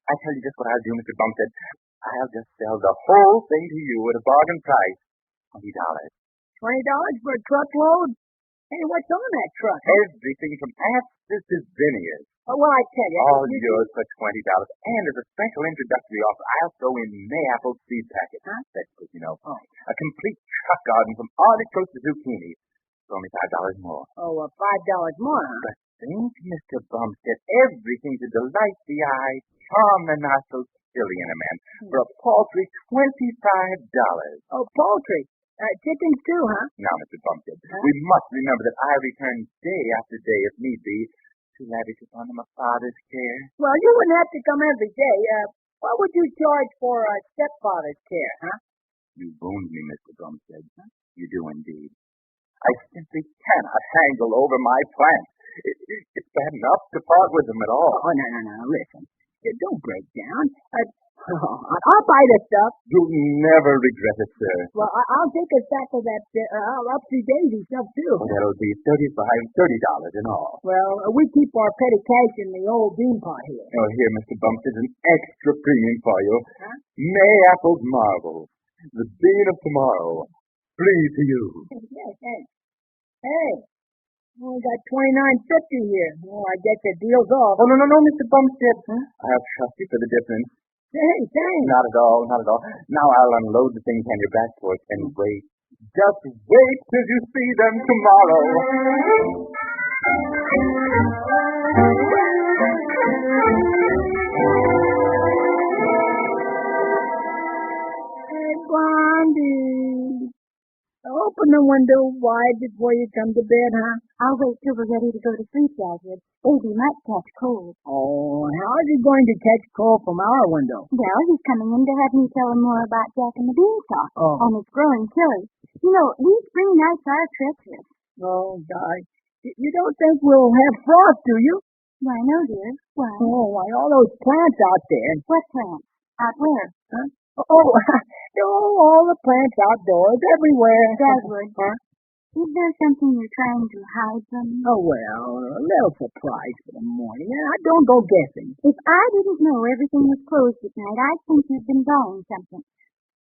I tell you just what I'll do, Mr. Bumstead. I'll just sell the whole thing to you at a bargain price. $20. $20 for a truckload? Hey, what's on that truck? Everything from apps to zinnias. Oh, well, I tell you. All yours for $20. And as a special introductory offer, I'll throw in Mayapple seed packets. That's good, you know. Oh. A complete truck garden from artichokes to zucchini. For only $5 more. Oh, $5 more, huh? But think, Mr. Bumstead, everything to delight the eye, charm the nostrils, silly in a man, for a paltry $25. Oh, poultry. Chickens too, huh? Now, Mr. Bumstead, we must remember that I return day after day, if need be, to lavish upon them a father's care. Well, you wouldn't have to come every day. What would you charge for a stepfather's care, huh? You wound me, Mr. Bumstead. You do indeed. I simply cannot haggle over my plants. It's bad enough to part with them at all. Oh, no. Listen. Don't break down. I'll buy the stuff. You'll never regret it, sir. Well, I'll take a sack of that Upsy Daisy stuff, too. Well, that'll be $30 in all. Well, we keep our petty cash in the old bean pot here. Oh, here, Mr. Bumstead, an extra premium for you. Mayapple Marvel, the bean of tomorrow. Free to you. Yes, thanks. Hey, we got $29.50 here. Oh, I guess the deal's off. Oh, no, Mr. Bumstead. I'll trust you for the difference. Hey, thanks. Not at all. Now I'll unload the things on your back porch and wait. Just wait till you see them tomorrow. Hey, Blondie. Open the window wide before you come to bed, huh? I'll wait till we're ready to go to sleep, Dagwood. Baby might catch cold. Oh, how is he going to catch cold from our window? Well, he's coming in to have me tell him more about Jack and the Beanstalk. Oh. And it's growing chilly. You know, these spring nights are treacherous. Oh, Di. You don't think we'll have frost, do you? Why, no, dear. Why? Oh, why, all those plants out there. What plants? Out where? Huh? Oh, all the plants outdoors, everywhere. Dagwood. Huh? Is there something you're trying to hide from me? Oh, well, a little surprise for the morning. Don't go guessing. If I didn't know everything was closed at night, I'd think you'd been buying something.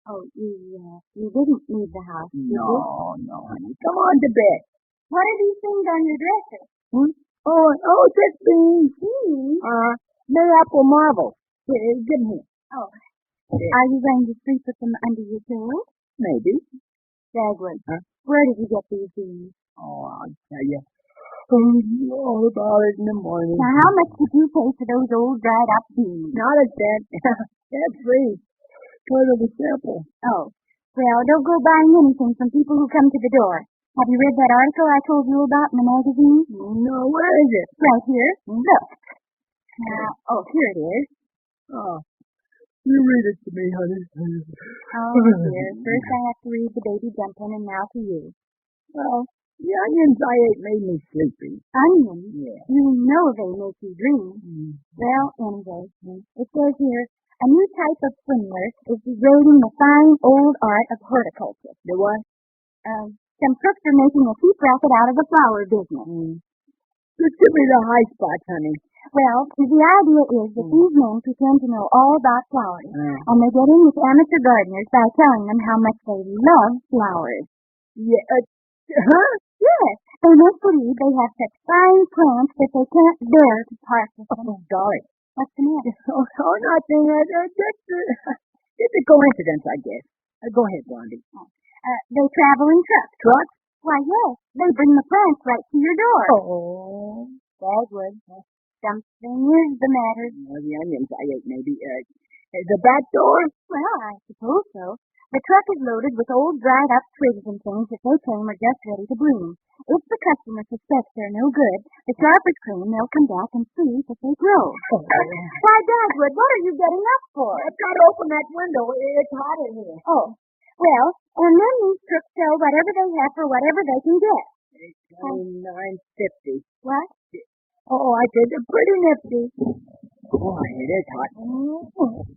Oh, you didn't leave the house, did you? No, honey. Come on to bed. What are these things on your dresser? Oh, just beans. Beans? Mayapple Marvel. Here, give them here. Oh. Are you going to sleep with them under your pillow? Maybe. Dagwood, huh? Where did you get these beans? Oh, I'll tell you. All about it in the morning. Now, how much did you pay for those old dried-up beans? Not a cent. That's free. Part of the sample. Oh. Well, don't go buying anything from people who come to the door. Have you read that article I told you about in the magazine? No, where is it? Right here. Look. Here it is. Oh, you read it to me, honey. Oh, dear. First I have to read the baby jumping, and now to you. Well, the onions I ate made me sleepy. Onions? Yeah. You know they make you dream. Well, anyway, it says here, a new type of swindler is degrading the fine old art of horticulture. The what? Some crooks are making a cheap racket out of the flower business. Just give me the high spots, honey. Well, the idea is that these men pretend to know all about flowers, and they get in with amateur gardeners by telling them how much they love flowers. Yeah, huh? Yes, they make believe they have such fine plants that they can't bear to part with them. Oh, golly. What's the matter? Oh, nothing. It's a coincidence, I guess. Go ahead, Blondie. They travel in trucks. Trucks? Why, yes. They bring the plants right to your door. Oh. Dagwood. Something is the matter. Well, the onions I ate, maybe. The back door? Well, I suppose so. The truck is loaded with old dried-up twigs and things that they claim are just ready to bloom. If the customer suspects they're no good, the sharpers claim they'll come back and see if they grow. Why, Dagwood, what are you getting up for? I've got to open that window. It's hot in here. Oh, well, and then these crooks sell whatever they have for whatever they can get. $29.50. What? Oh, I said they're pretty nifty. Boy, it is hot.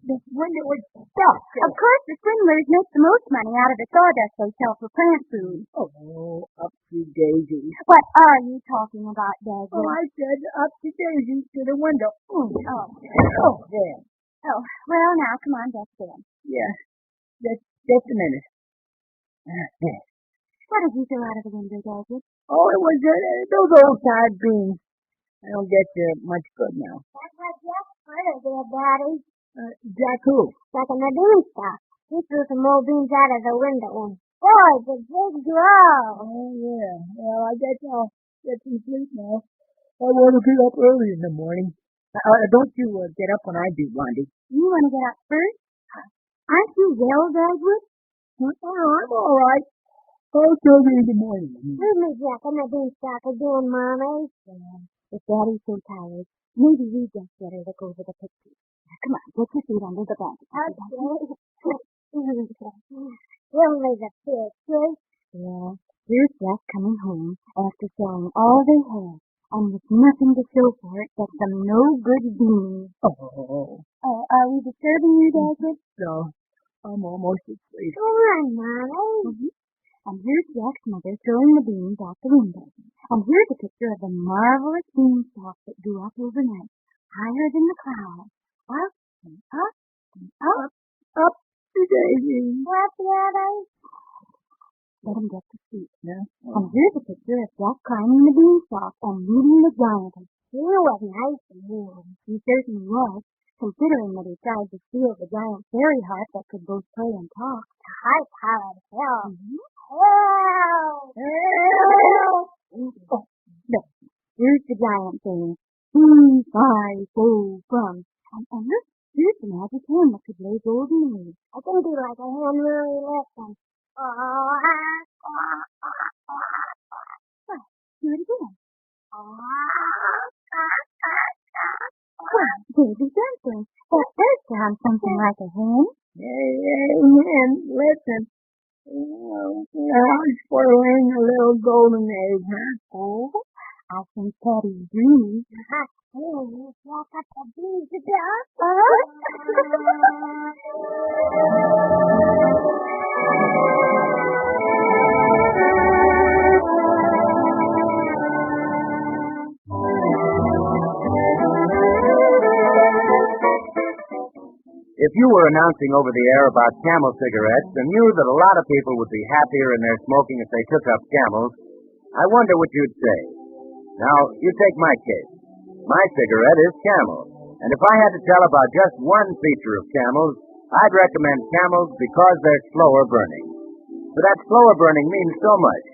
This window is stuck. Of course, the swindlers make the most money out of the sawdust they sell for plant food. Oh, upsy daisy. What are you talking about, Dagwood? Oh, I said upsy daisy to the window. Oh, there. Oh, well, now, come on, just then. Yeah, just a minute. What did you throw out of the window, Dagwood? Oh, it was those old side beans. I don't get much good now. That's what Jack Furter did, Daddy. Jack who? Back in the beanstalk. He threw some old beans out of the window. Boy, the big grow. Oh, yeah. Well, I guess I'll get some sleep now. I want to get up early in the morning. Don't you get up when I do, Blondie. You want to get up first? Aren't you well, Dagwood? I'm all right. I'll tell you in the morning. Leave me, Jack, in the beanstalk again, Mommy. If Daddy's so tired, maybe we just better look over the pictures. Come on, get your feet under the blanket. Give me the pictures. Yeah, here's Jack coming home after selling all they had, and with nothing to show for it but some no-good beans. Oh. Are we disturbing you, Dagwood? No, I'm almost asleep. Go on, Mommy. And here's Jack's mother throwing the beans out the window. And here's a picture of the marvelous beanstalk that grew up overnight, higher than the clouds. Up and up and up. Up to daisy. What, Daddy? Let him get to sleep. Yeah. And here's a picture of Jack climbing the beanstalk and meeting the giant. He was nice and warm. He certainly was, considering that he tried to steal the giant fairy harp that could both play and talk. The high-powered help. Help! Help! Oh, look, here's the giant saying, 2, 5, 4, from. And look, here's the magic hand that could lay golden eggs. I can do like a hand really listen. Do it again. Baby dancing. That does sound something like a hen. Hey, hen, listen. I was spoiling a little golden egg, huh? Oh, I think Patty's dreaming. Oh, walk up the beans to If you were announcing over the air about Camel cigarettes and knew that a lot of people would be happier in their smoking if they took up Camels, I wonder what you'd say. Now, you take my case. My cigarette is Camel, and if I had to tell about just one feature of Camels, I'd recommend Camels because they're slower burning. But that slower burning means so much.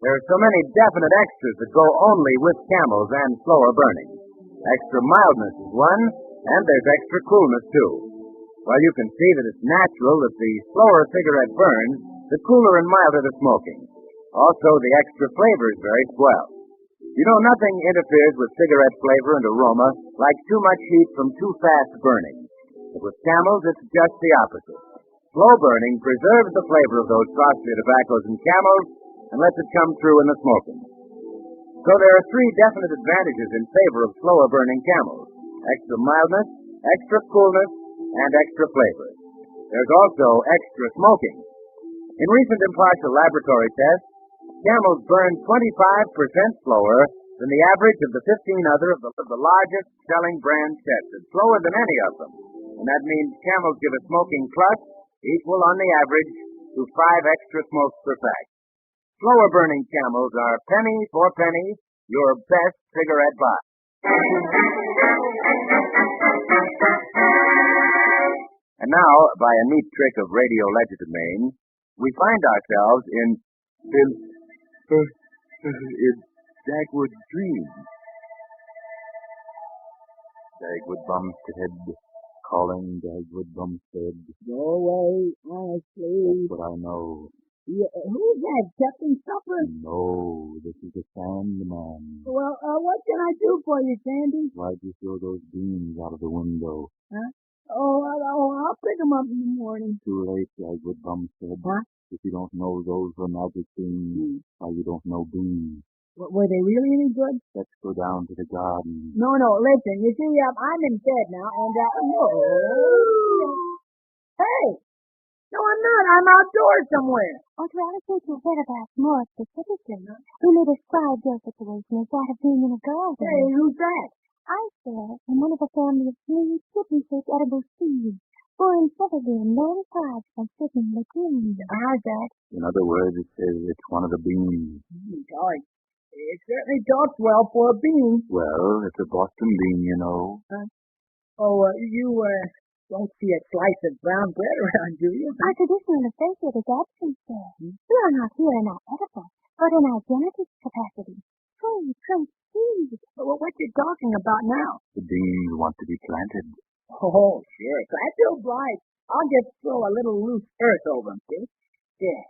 There are so many definite extras that go only with Camels and slower burning. Extra mildness is one, and there's extra coolness, too. While you can see that it's natural that the slower a cigarette burns, the cooler and milder the smoking. Also, the extra flavor is very swell. You know, nothing interferes with cigarette flavor and aroma like too much heat from too fast burning. But with Camels, it's just the opposite. Slow burning preserves the flavor of those costly tobaccos and Camels and lets it come through in the smoking. So there are three definite advantages in favor of slower burning Camels: extra mildness, extra coolness, and extra flavor. There's also extra smoking. In recent impartial laboratory tests, Camels burn 25% slower than the average of the 15 other of the largest selling brands tested, slower than any of them. And that means Camels give a smoking plus equal on the average to 5 extra smokes per pack. Slower burning Camels are penny for penny your best cigarette buy. And now, by a neat trick of radio legerdemain, we find ourselves in Dagwood's dream. Dagwood Bumstead, calling Dagwood Bumstead. Go away, honestly. That's what I know. Yeah, who's that, Captain Supper? No, this is the Sandman. Well, what can I do for you, Sandy? Why'd you throw those beans out of the window? Huh? I'll pick them up in the morning. Too late, Dagwood Bumstead. Huh? If you don't know those were magic beans, why you don't know beans. Were they really any good? Let's go down to the garden. No, listen. You see, I'm in bed now, and, Hey! No, I'm not. I'm outdoors somewhere. Or to allocate your whereabouts more specifically, we may describe your situation as that of being in a garden. Hey, who's that? I, sir, am one of a family of smooth, kidney-shaped edible seeds, born severely in long pods by certain lagoons. How's that? In other words, it's one of the beans. Golly, it certainly talks well for a bean. Well, it's a Boston bean, you know. You don't see a slice of brown bread around, do you? Our traditional associate is absent, sir. We are not here in our edible, but in our genetic capacity. Trunk seeds. Well, what you talking about now? The beans want to be planted. Oh, sure. Glad to oblige. I'll just throw a little loose earth over them, see? Yeah.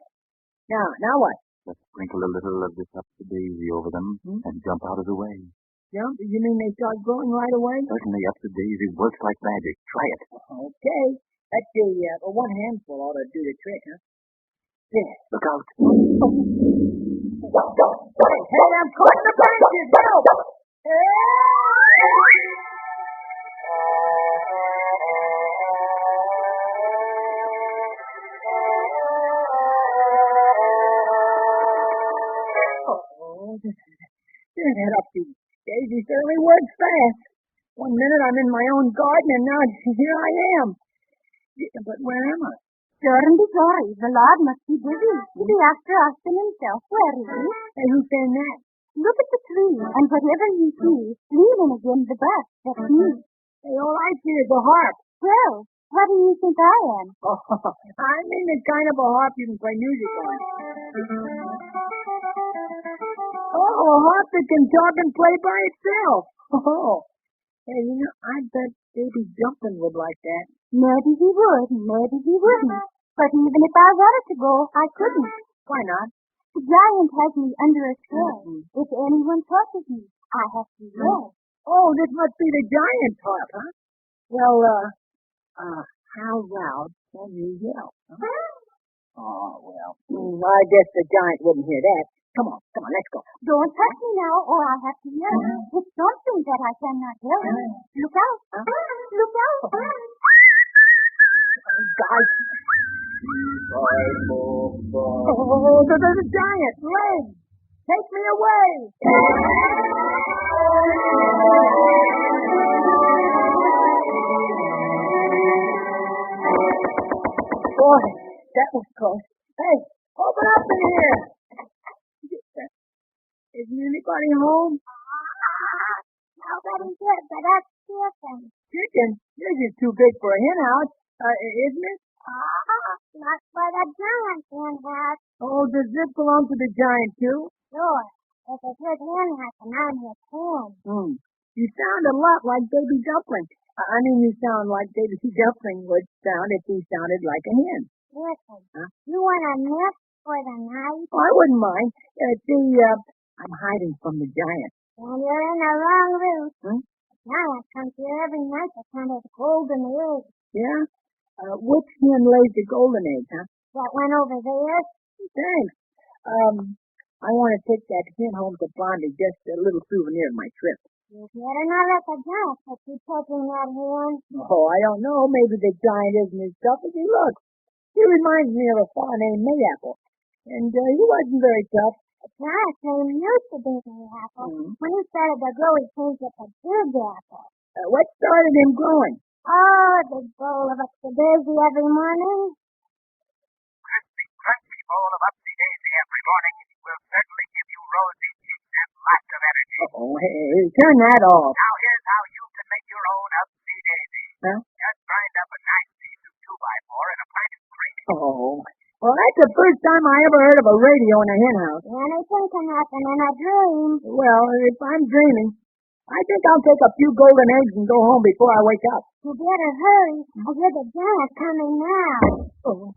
Now what? Just sprinkle a little of this upsy-daisy over them and jump out of the way. Jump? You mean they start growing right away? Certainly, upsy-daisy works like magic. Try it. Okay. Let's see. One handful ought to do the trick, huh? There. Look out. Hey, I'm caught in the branches. Help! That upsy-daisy certainly works fast. 1 minute I'm in my own garden, and now here I am. But where am I? Darn be sorry, the Lord must be busy. He'll be after asking himself, where is he? Hey, who's saying that? Look at the tree, and whatever you see, leave in again the bus. That's me. Hey, all I see is a harp. Well, what do you think I am? I mean the kind of a harp you can play music on. A harp that can talk and play by itself. Hey, I bet Baby Jumpin' would like that. Maybe he would, maybe he wouldn't. But even if I wanted to go, I couldn't. Why not? The giant has me under a spell. If anyone touches me, I have to yell. Oh, this must be the giant's harp, huh? Well, how loud can you yell? Huh? Oh, well, I guess the giant wouldn't hear that. Come on, let's go. Don't touch me now, or I'll have to yell. It's something that I cannot help. Look out. Look out. Guys. Oh, there's a giant. Legs. Take me away. Boy, that was close. Hey, open up in here. Isn't anybody home? Nobody's here, but that's chicken. Chicken? This is too big for a hen house, isn't it? Not for the giant hen house. Oh, does this belong to the giant, too? Sure. It's a good hen house, and I'm his hen. You sound a lot like Baby Dumpling. You sound like Baby Dumpling would sound if he sounded like a hen. Listen, you want a nip for the night? Oh, I wouldn't mind. I'm hiding from the giant. Well, you're in the wrong route. Giant comes here every night to count his golden eggs. Yeah? Which hen lays the golden eggs, huh? That one over there? Thanks. I want to take that hen home to Blondie, just a little souvenir of my trip. You better not let the giant that keep taking that hen. Oh, I don't know. Maybe the giant isn't as tough as he looks. He reminds me of a fellow named Mayapple. And he wasn't very tough. The giant's name used to be Mayapple. When he started to grow, he changed it to Big Apple. What started him growing? Oh, the bowl of Upsy Daisy every morning. Crunchy bowl of Upsy Daisy every morning will certainly give you rosy cheeks and lots of energy. Oh, hey, turn that off. Now here's how you can make your own Upsy Daisy. Huh? Just grind up a nice piece of 2x4 and a pint of cream. Oh, well, that's the first time I ever heard of a radio in a hen house. Anything can happen in a dream. Well, if I'm dreaming, I think I'll take a few golden eggs and go home before I wake up. You better hurry. I hear the giant coming now. Oh.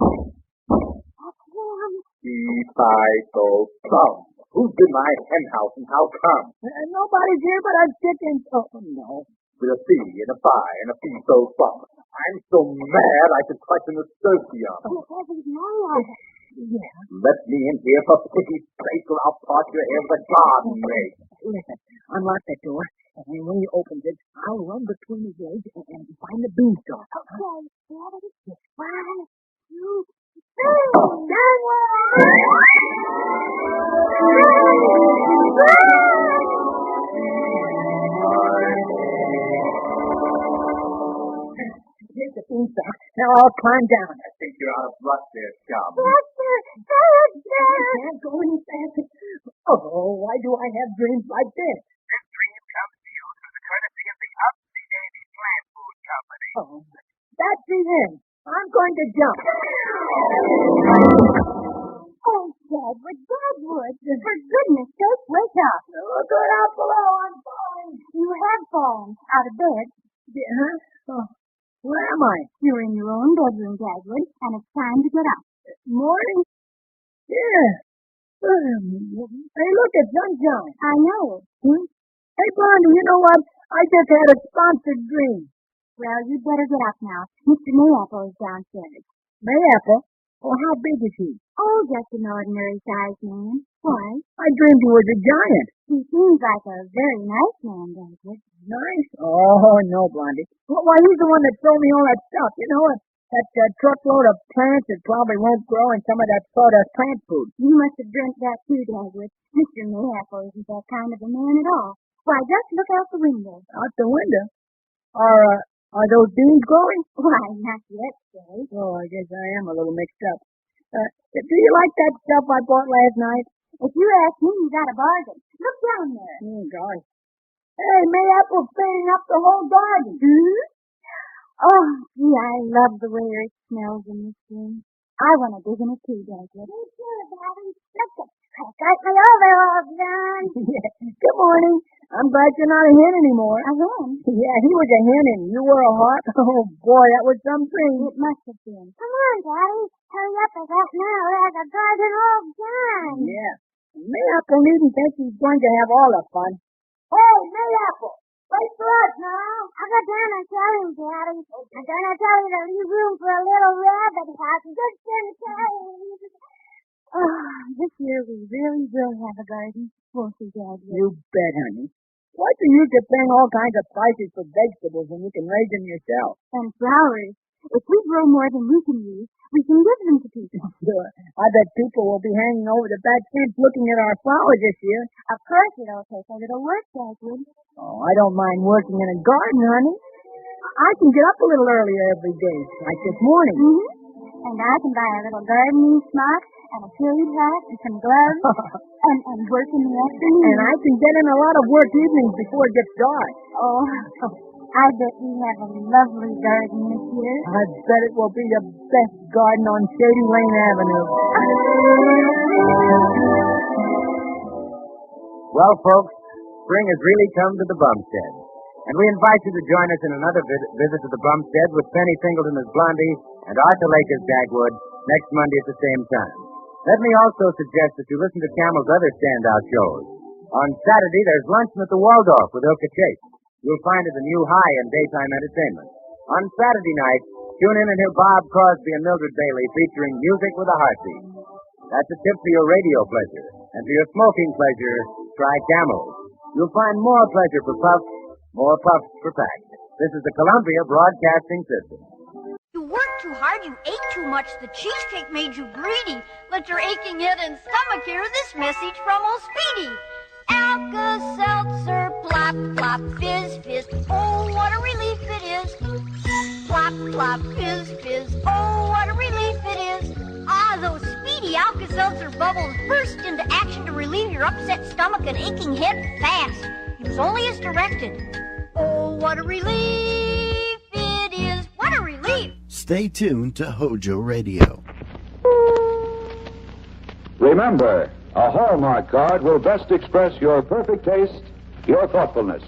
That's him. E-5-O plum. Who's in my hen house and how come? Nobody's here but a chicken. Oh, no. With a C and a phi and a P-so plum. I'm so mad I could clutch an associum. Yeah. Let me in here for pity's sake or I'll part your hair with a garden rake. Listen, unlock that door, and when he opens it, I'll run between his legs and find the beanstalk. Okay, ready? 1, 2, 3. Here's the beanstalk. Now I'll climb down. I think you're out of luck there, chum. Faster! I can't go any faster. Oh, why do I have dreams like this? This dream comes to you through the courtesy of the Upsy Daisy Plant Food Company. Oh, that's the end. I'm going to jump. Oh, Dagwood, Dagwood, for goodness sake, wake up. Look out below, I'm falling. You have fallen out of bed. Huh? Oh, where am I? You're in your own bedroom, Dagwood, and it's time to get up. Morning? Yeah. Hey, look, it's sunshine. I know. Hey, Blondie, you know what? I just had a sponsored dream. Well, you'd better get up now. Mr. Mayapple is downstairs. Mayapple? Oh, how big is he? Oh, just an ordinary-sized man. Why? I dreamed he was a giant. He seems like a very nice man, Dagwood. Nice? Oh, no, Blondie. Why, he's the one that sold me all that stuff. You know, that truckload of plants that probably won't grow and some of that sawdust plant food. You must have dreamt that too, Dagwood. Mr. Mayapple isn't that kind of a man at all. Why, just look out the window. Out the window? Are those beans growing? Why, not yet, Dave. Oh, I guess I am a little mixed up. Do you like that stuff I bought last night? If you ask me, you got a bargain. Look down there. Oh, gosh. Hey, Mayapple's fading up the whole garden. Oh, gee, I love the way it smells in this room. I want to dig in it too, Dagwood. Me too, Daddy. Look at I got my overalls done. Yeah. Good morning. I'm glad you're not a hen anymore. A hen? Yeah, he was a hen and you were a hawk. Oh, boy, that was something. It must have been. Come on, Daddy. Hurry up with that now. There's a garden all done. Yeah. Mayapple needn't think he's going to have all the fun. Hey, Mayapple, wait for us now. I'll go down and tell him, Daddy. Okay. I'm going to tell you to leave room for a little rabbit house just in case. Oh, this year we really will have a garden, won't we, Daddy? You bet, honey. What's the use of paying all kinds of prices for vegetables when you can raise them yourself? And flowers. If we grow more than we can use, we can give them to people. Sure. I bet people will be hanging over the back fence looking at our flowers this year. Of course it'll take a little work, Dagwood. Oh, I don't mind working in a garden, honey. I can get up a little earlier every day, like this morning. And I can buy a little gardening smock and a period hat and some gloves and work in the afternoon. And I can get in a lot of work evenings before it gets dark. Oh, I bet we have a lovely garden this year. I bet it will be the best garden on Shady Lane Avenue. Well, folks, spring has really come to the Bumstead. And we invite you to join us in another visit to the Bumstead with Penny Singleton as Blondie and Arthur Lakers Dagwood next Monday at the same time. Let me also suggest that you listen to Camel's other standout shows. On Saturday, there's Luncheon at the Waldorf with Ilka Chase. You'll find it a new high in daytime entertainment. On Saturday night, tune in and hear Bob Crosby and Mildred Bailey featuring Music with a Heartbeat. That's a tip for your radio pleasure. And for your smoking pleasure, try Camels. You'll find more pleasure for puffs, more puffs for packs. This is the Columbia Broadcasting System. You worked too hard, you ate too much, the cheesecake made you greedy. Let your aching head and stomach hear this message from old Speedy. Alka-Seltzer, plop, plop, fizz, fizz, oh, what a relief it is. Plop, plop, fizz, fizz, oh, what a relief it is. Ah, those Speedy Alka-Seltzer bubbles burst into action to relieve your upset stomach and aching head fast. Use only as directed. Oh, what a relief it is. What a relief. Stay tuned to Hojo Radio. Remember, a Hallmark card will best express your perfect taste, your thoughtfulness.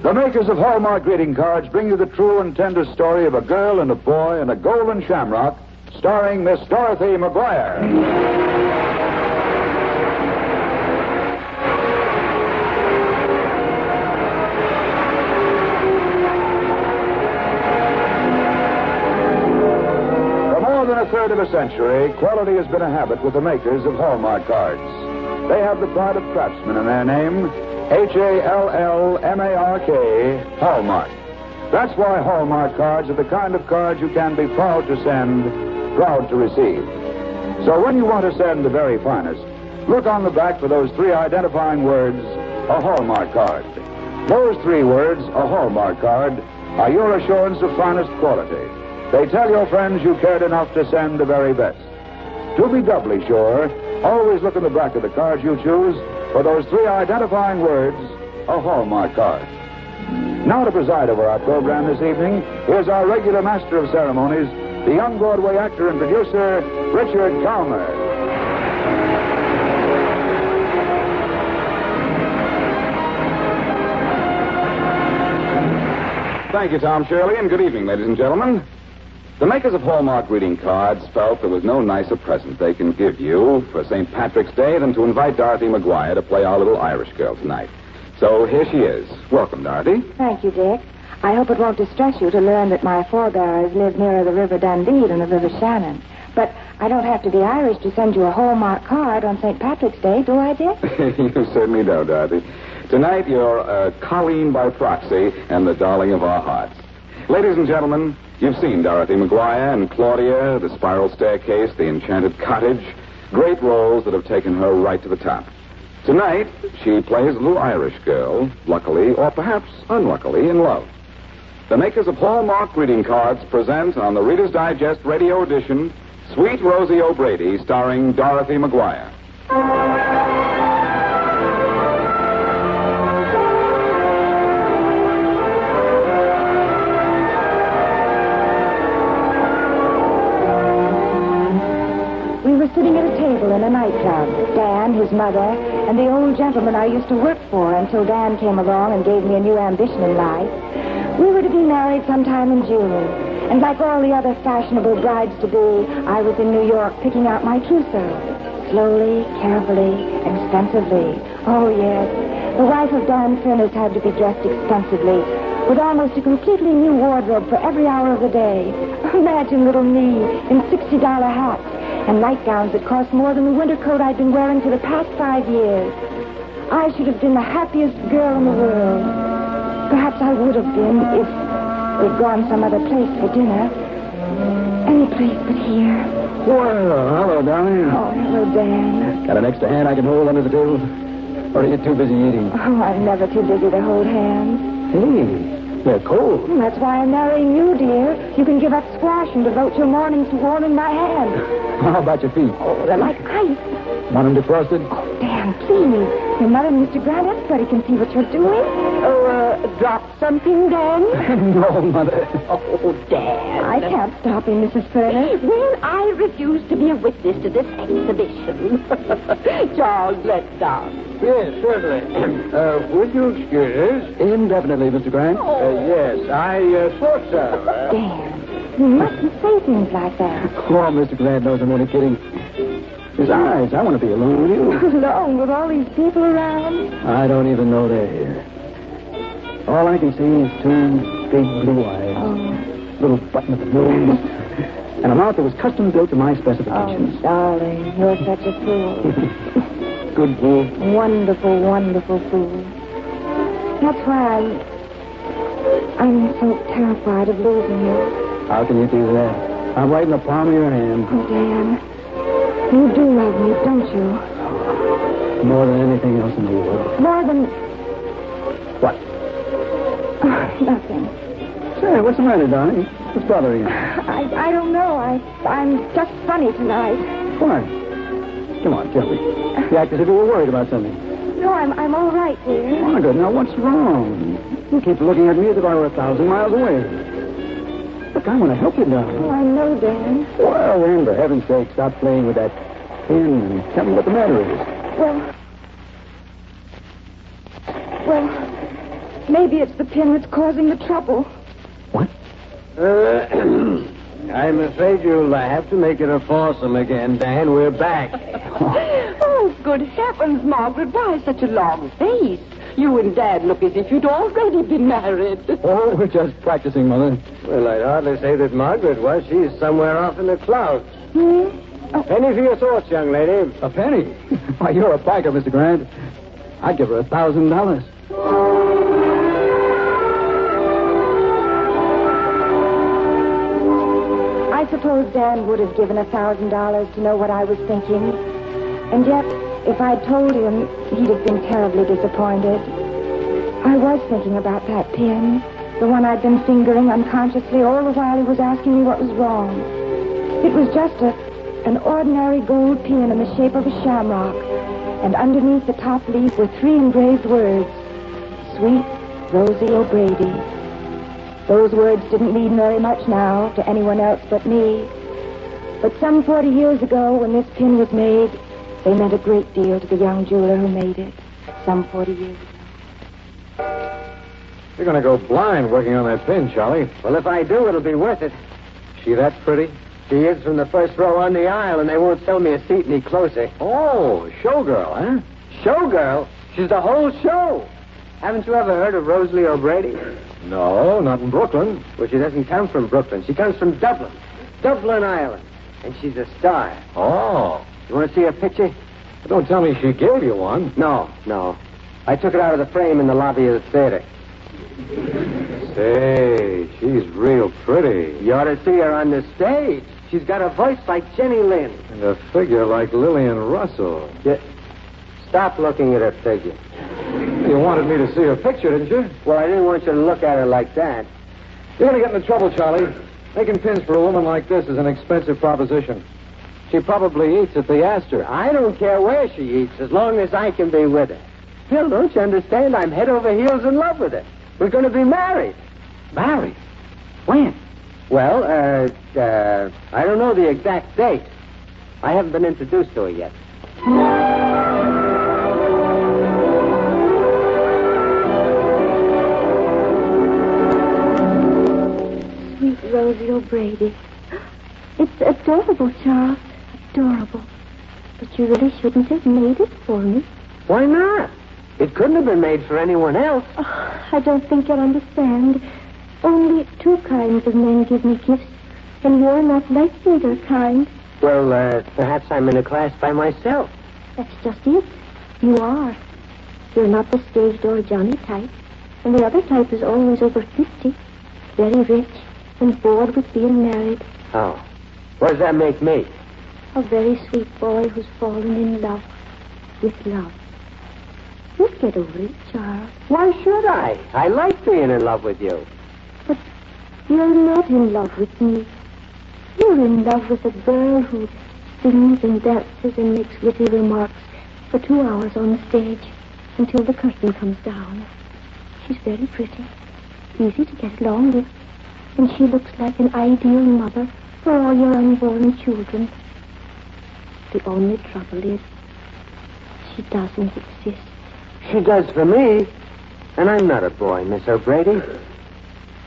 The makers of Hallmark greeting cards bring you the true and tender story of a girl and a boy and a golden shamrock, starring Miss Dorothy McGuire. A third of a century, quality has been a habit with the makers of Hallmark cards. They have the pride of craftsmen in their name, Hallmark, Hallmark. That's why Hallmark cards are the kind of cards you can be proud to send, proud to receive. So when you want to send the very finest, look on the back for those three identifying words, a Hallmark card. Those three words, a Hallmark card, are your assurance of finest quality. They tell your friends you cared enough to send the very best. To be doubly sure, always look in the back of the cards you choose for those three identifying words, a Hallmark card. Now to preside over our program this evening, here's our regular master of ceremonies, the young Broadway actor and producer, Richard Calmer. Thank you, Tom Shirley, and good evening, ladies and gentlemen. The makers of Hallmark greeting cards felt there was no nicer present they can give you for St. Patrick's Day than to invite Dorothy McGuire to play our little Irish girl tonight. So here she is. Welcome, Dorothy. Thank you, Dick. I hope it won't distress you to learn that my forebears lived nearer the River Dundee than the River Shannon. But I don't have to be Irish to send you a Hallmark card on St. Patrick's Day, do I, Dick? You certainly do, Dorothy. Tonight you're Colleen by proxy and the darling of our hearts. Ladies and gentlemen, you've seen Dorothy McGuire and Claudia, the spiral staircase, the enchanted cottage. Great roles that have taken her right to the top. Tonight, she plays a little Irish girl, luckily or perhaps unluckily in love. The makers of Hallmark greeting cards present on the Reader's Digest radio edition, Sweet Rosie O'Brady, starring Dorothy McGuire. Sitting at a table in a nightclub. Dan, his mother, and the old gentleman I used to work for until Dan came along and gave me a new ambition in life. We were to be married sometime in June. And like all the other fashionable brides-to-be, I was in New York picking out my trousseau. Slowly, carefully, expensively. Oh, yes. The wife of Dan Furness had to be dressed expensively, with almost a completely new wardrobe for every hour of the day. Imagine little me in $60 hats and nightgowns that cost more than the winter coat I'd been wearing for the past 5 years. I should have been the happiest girl in the world. Perhaps I would have been if we'd gone some other place for dinner. Any place but here. Well, hello, darling. Oh, hello, Dan. Got an extra hand I can hold under the table? Or are you too busy eating? Oh, I'm never too busy to hold hands. Hey, they're cold. That's why I'm marrying you, dear. You can give up squash and devote your mornings to warming my hands. How about your feet? Oh, they're like ice. Want them defrosted? Oh, Dan, please. Your mother and Mr. Grant, everybody can see what you're doing. Drop something, Dan? No, Mother. Oh, Dan. I can't stop him, Mrs. Furnace. Well, I refuse to be a witness to this exhibition. Charles, let's start. Yes, certainly. Will you excuse us? Indefinitely, Mr. Grant. Yes, I thought so. Dan, you mustn't say things like that. Oh, Mr. Grant knows I'm only kidding. Besides, I want to be alone with you. Alone with all these people around? I don't even know they're here. All I can see is two big blue eyes, little button at the nose, and a mouth that was custom built to my specifications. Oh, darling, you're such a fool. Good fool. Wonderful, wonderful fool. That's why I'm so terrified of losing you. How can you do that? I'm right in the palm of your hand. Oh, Dan, you do love me, don't you? More than anything else in the world. More than... What? Nothing. Say, what's the matter, darling? What's bothering you? I don't know. I'm just funny tonight. Why? Come on, tell me. You act as if you were worried about something. No, I'm all right, dear. Margaret, now what's wrong? You keep looking at me as if I were 1,000 miles away. Look, I want to help you, darling. Oh, I know, Dan. Well, then, for heaven's sake, stop playing with that pin and tell me what the matter is. Well, maybe it's the pin that's causing the trouble. What? I'm afraid you'll have to make it a foursome again, Dan. We're back. Oh, good heavens, Margaret, why such a long face? You and Dad look as if you'd already been married. Oh, we're just practicing, Mother. Well, I'd hardly say that Margaret was. She's somewhere off in the clouds. A penny for your thoughts, young lady. A penny? Why, you're a biker, Mr. Grant. I'd give her $1,000. I suppose Dan would have given $1,000 to know what I was thinking. And yet, if I'd told him, he'd have been terribly disappointed. I was thinking about that pin, the one I'd been fingering unconsciously all the while he was asking me what was wrong. It was just an ordinary gold pin in the shape of a shamrock, and underneath the top leaf were 3 engraved words, Sweet Rosie O'Brady. Those words didn't mean very much now to anyone else but me. But some 40 years ago, when this pin was made, they meant a great deal to the young jeweler who made it. Some 40 years ago. You're going to go blind working on that pin, Charlie. Well, if I do, it'll be worth it. She that pretty? She is from the first row on the aisle, and they won't sell me a seat any closer. Oh, showgirl, huh? Showgirl? She's the whole show. Haven't you ever heard of Rosie O'Brady? No, not in Brooklyn. Well, she doesn't come from Brooklyn. She comes from Dublin. Dublin, Ireland. And she's a star. Oh. You want to see her picture? Don't tell me she gave you one. No. I took it out of the frame in the lobby of the theater. Say, she's real pretty. You ought to see her on the stage. She's got a voice like Jenny Lind. And a figure like Lillian Russell. Yeah. Stop looking at her figure. You wanted me to see her picture, didn't you? Well, I didn't want you to look at her like that. You're going to get into trouble, Charlie. Making pins for a woman like this is an expensive proposition. She probably eats at the Astor. I don't care where she eats, as long as I can be with her. Phil, don't you understand? I'm head over heels in love with her. We're going to be married. Married? When? Well, I don't know the exact date. I haven't been introduced to her yet. Sweet Rosie O'Brady. It's adorable, Charles. Adorable. But you really shouldn't have made it for me. Why not? It couldn't have been made for anyone else. Oh, I don't think you'll understand. Only 2 kinds of men give me gifts, and you're not like either kind. Well, perhaps I'm in a class by myself. That's just it. You are. You're not the stage door Johnny type, and the other type is always over 50, very rich, and bored with being married. Oh. What does that make me? A very sweet boy who's fallen in love with love. You'll get over it, Charles. Why should I? I like being in love with you. But you're not in love with me. You're in love with a girl who sings and dances and makes witty remarks for 2 hours on the stage. until the curtain comes down. She's very pretty, easy to get along with, and she looks like an ideal mother for all your unborn children. The only trouble is she doesn't exist. She does for me. And I'm not a boy, Miss O'Brady.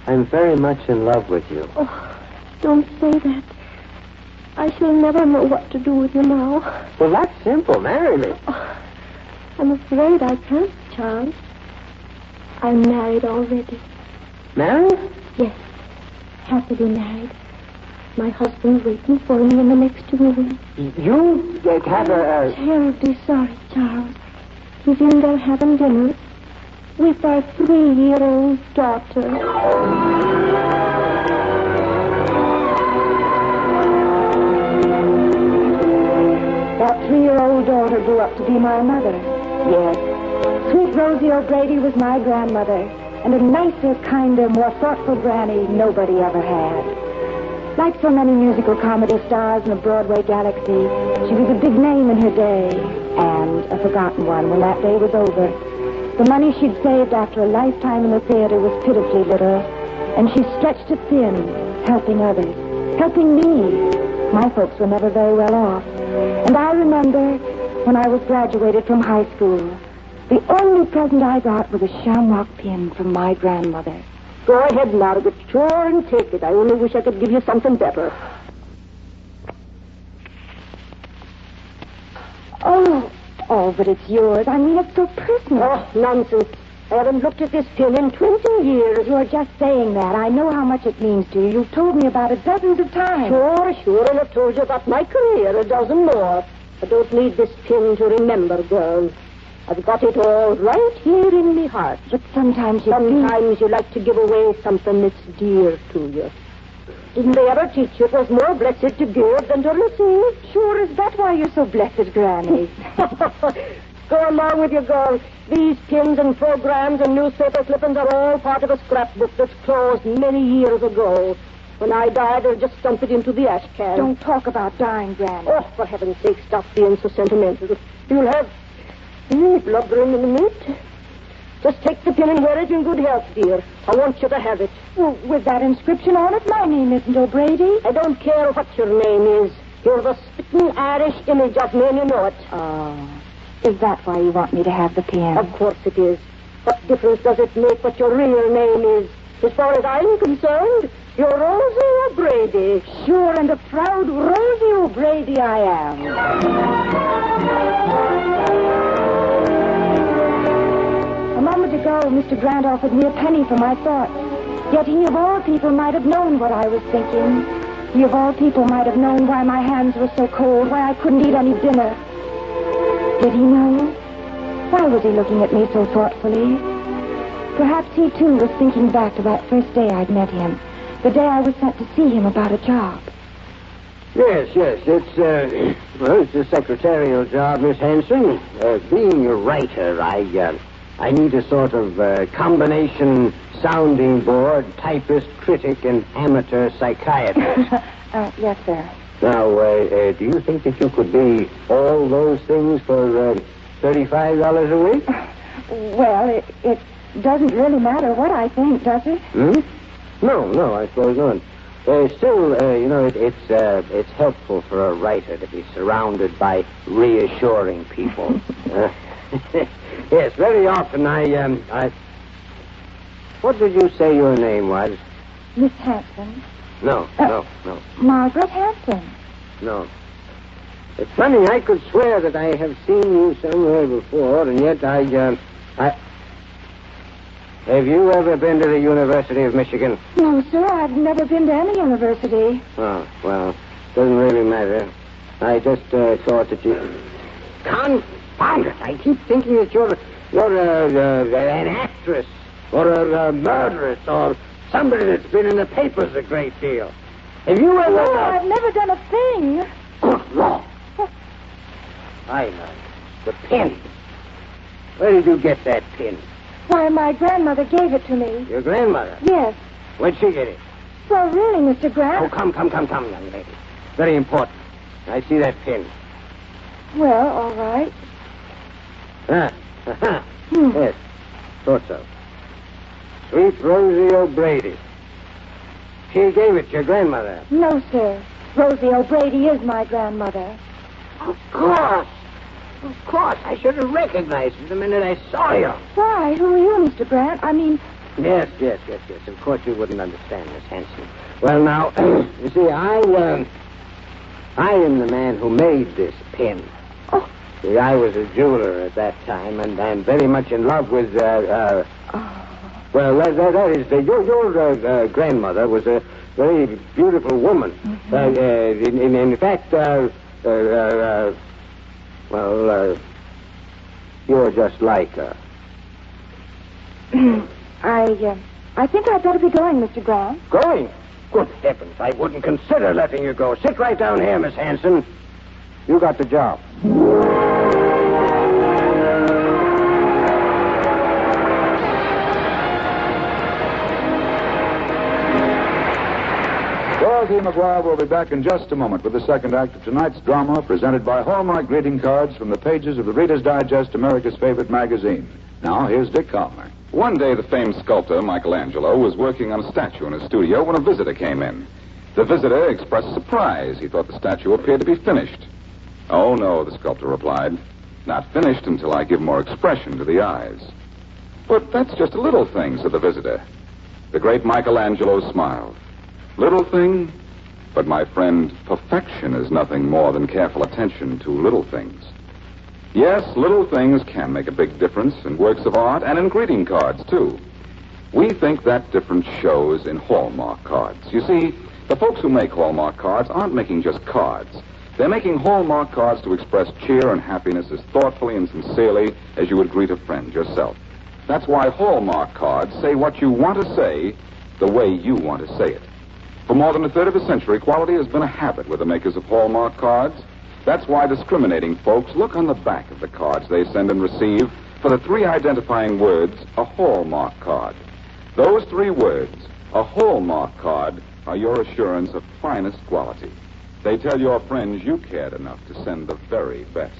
I'm very much in love with you. Oh, don't say that. I shall never know what to do with you now. Well, that's simple. Marry me. Oh, I'm afraid I can't, Charles. I'm married already. Married? Yes, happily married. My husband's waiting for me in the next room. You have a... Terribly sorry, Charles. He's in there having dinner with our 3-year-old daughter. That 3-year-old daughter grew up to be my mother. Yes. Sweet Rosie O'Brady was my grandmother, and a nicer, kinder, more thoughtful granny nobody ever had. Like so many musical comedy stars in the Broadway galaxy, she was a big name in her day, and a forgotten one when that day was over. The money she'd saved after a lifetime in the theater was pitifully little, and she stretched it thin, helping others, helping me. My folks were never very well off. And I remember when I was graduated from high school, the only present I got was a shamrock pin from my grandmother. Go ahead, Margaret. Sure, and take it. I only wish I could give you something better. Oh, but it's yours. I mean, it's so personal. Oh, nonsense. I haven't looked at this pin in 20 years. You're just saying that. I know how much it means to you. You've told me about it dozens of times. Sure, and I've told you about my career a dozen more. I don't need this pin to remember, girl. I've got it all right here in my heart. But sometimes you like to give away something that's dear to you. Didn't they ever teach you it was more blessed to give than to receive? Sure, is that why you're so blessed, Granny? Go along with you, girl. These pins and programs and newspaper clippings are all part of a scrapbook that's closed many years ago. When I die, they'll just dump it into the ash can. Don't talk about dying, Granny. Oh, for heaven's sake, stop being so sentimental. You'll have blubbering in a minute. Just take the pin and wear it in good health, dear. I want you to have it. Well, with that inscription on it, my name isn't O'Brady. I don't care what your name is. You're the spitting Irish image of me, and you know it. Oh. Is that why you want me to have the pin? Of course it is. What difference does it make what your real name is? As far as I'm concerned, you're Rosie O'Brady. Sure, and a proud Rosie O'Brady I am. A moment ago, Mr. Grant offered me a penny for my thoughts. Yet he of all people might have known what I was thinking. He of all people might have known why my hands were so cold, why I couldn't eat any dinner. Did he know? Why was he looking at me so thoughtfully? Perhaps he, too, was thinking back to that first day I'd met him, the day I was sent to see him about a job. Yes. It's a secretarial job, Miss Hanson. Being a writer, I need a sort of combination sounding board, typist, critic, and amateur psychiatrist. Yes, sir. Now, do you think that you could be all those things for $35 a week? Well, it doesn't really matter what I think, does it? No, I suppose not. Still, it's helpful for a writer to be surrounded by reassuring people. Yes, very often I... What did you say your name was? Miss Hanson. No. Margaret Hanson. No. It's funny, I could swear that I have seen you somewhere before, and yet I... Have you ever been to the University of Michigan? No, sir, I've never been to any university. Oh, well, doesn't really matter. I just thought that you... Confound it, I keep thinking that you're an actress, or a murderess, or somebody that's been in the papers a great deal. Have you ever... No, I've never done a thing. Good Lord. I know. The pin. Where did you get that pin? Why, my grandmother gave it to me. Your grandmother? Yes. Where'd she get it? Well, really, Mr. Grant... Oh, come, young lady. Very important. I see that pin. Well, all right. Yes, thought so. Sweet Rosie O'Brady. She gave it to your grandmother. No, sir. Rosie O'Brady is my grandmother. Of course. Of course. I should have recognized you the minute I saw you. Why? Who are you, Mr. Grant? I mean... Yes. Of course you wouldn't understand, Miss Hanson. Well, now, you see, I am the man who made this pin. Oh. See, I was a jeweler at that time, and I'm very much in love with, well, that is, your grandmother was a very beautiful woman. Mm-hmm. In fact, you're just like her. I think I'd better be going, Mr. Grant. Going? Good heavens, I wouldn't consider letting you go. Sit right down here, Miss Hanson. You got the job. Dorothy McGuire will be back in just a moment with the second act of tonight's drama presented by Hallmark greeting cards from the pages of the Reader's Digest, America's favorite magazine. Now, here's Dick Calmer. One day, the famed sculptor Michelangelo was working on a statue in his studio when a visitor came in. The visitor expressed surprise. He thought the statue appeared to be finished. Oh, no, the sculptor replied. Not finished until I give more expression to the eyes. But that's just a little thing, said the visitor. The great Michelangelo smiled. Little thing? But, my friend, perfection is nothing more than careful attention to little things. Yes, little things can make a big difference in works of art and in greeting cards, too. We think that difference shows in Hallmark cards. You see, the folks who make Hallmark cards aren't making just cards. They're making Hallmark cards to express cheer and happiness as thoughtfully and sincerely as you would greet a friend yourself. That's why Hallmark cards say what you want to say the way you want to say it. For more than a third of a century, quality has been a habit with the makers of Hallmark cards. That's why discriminating folks look on the back of the cards they send and receive for the three identifying words, a Hallmark card. Those three words, a Hallmark card, are your assurance of finest quality. They tell your friends you cared enough to send the very best.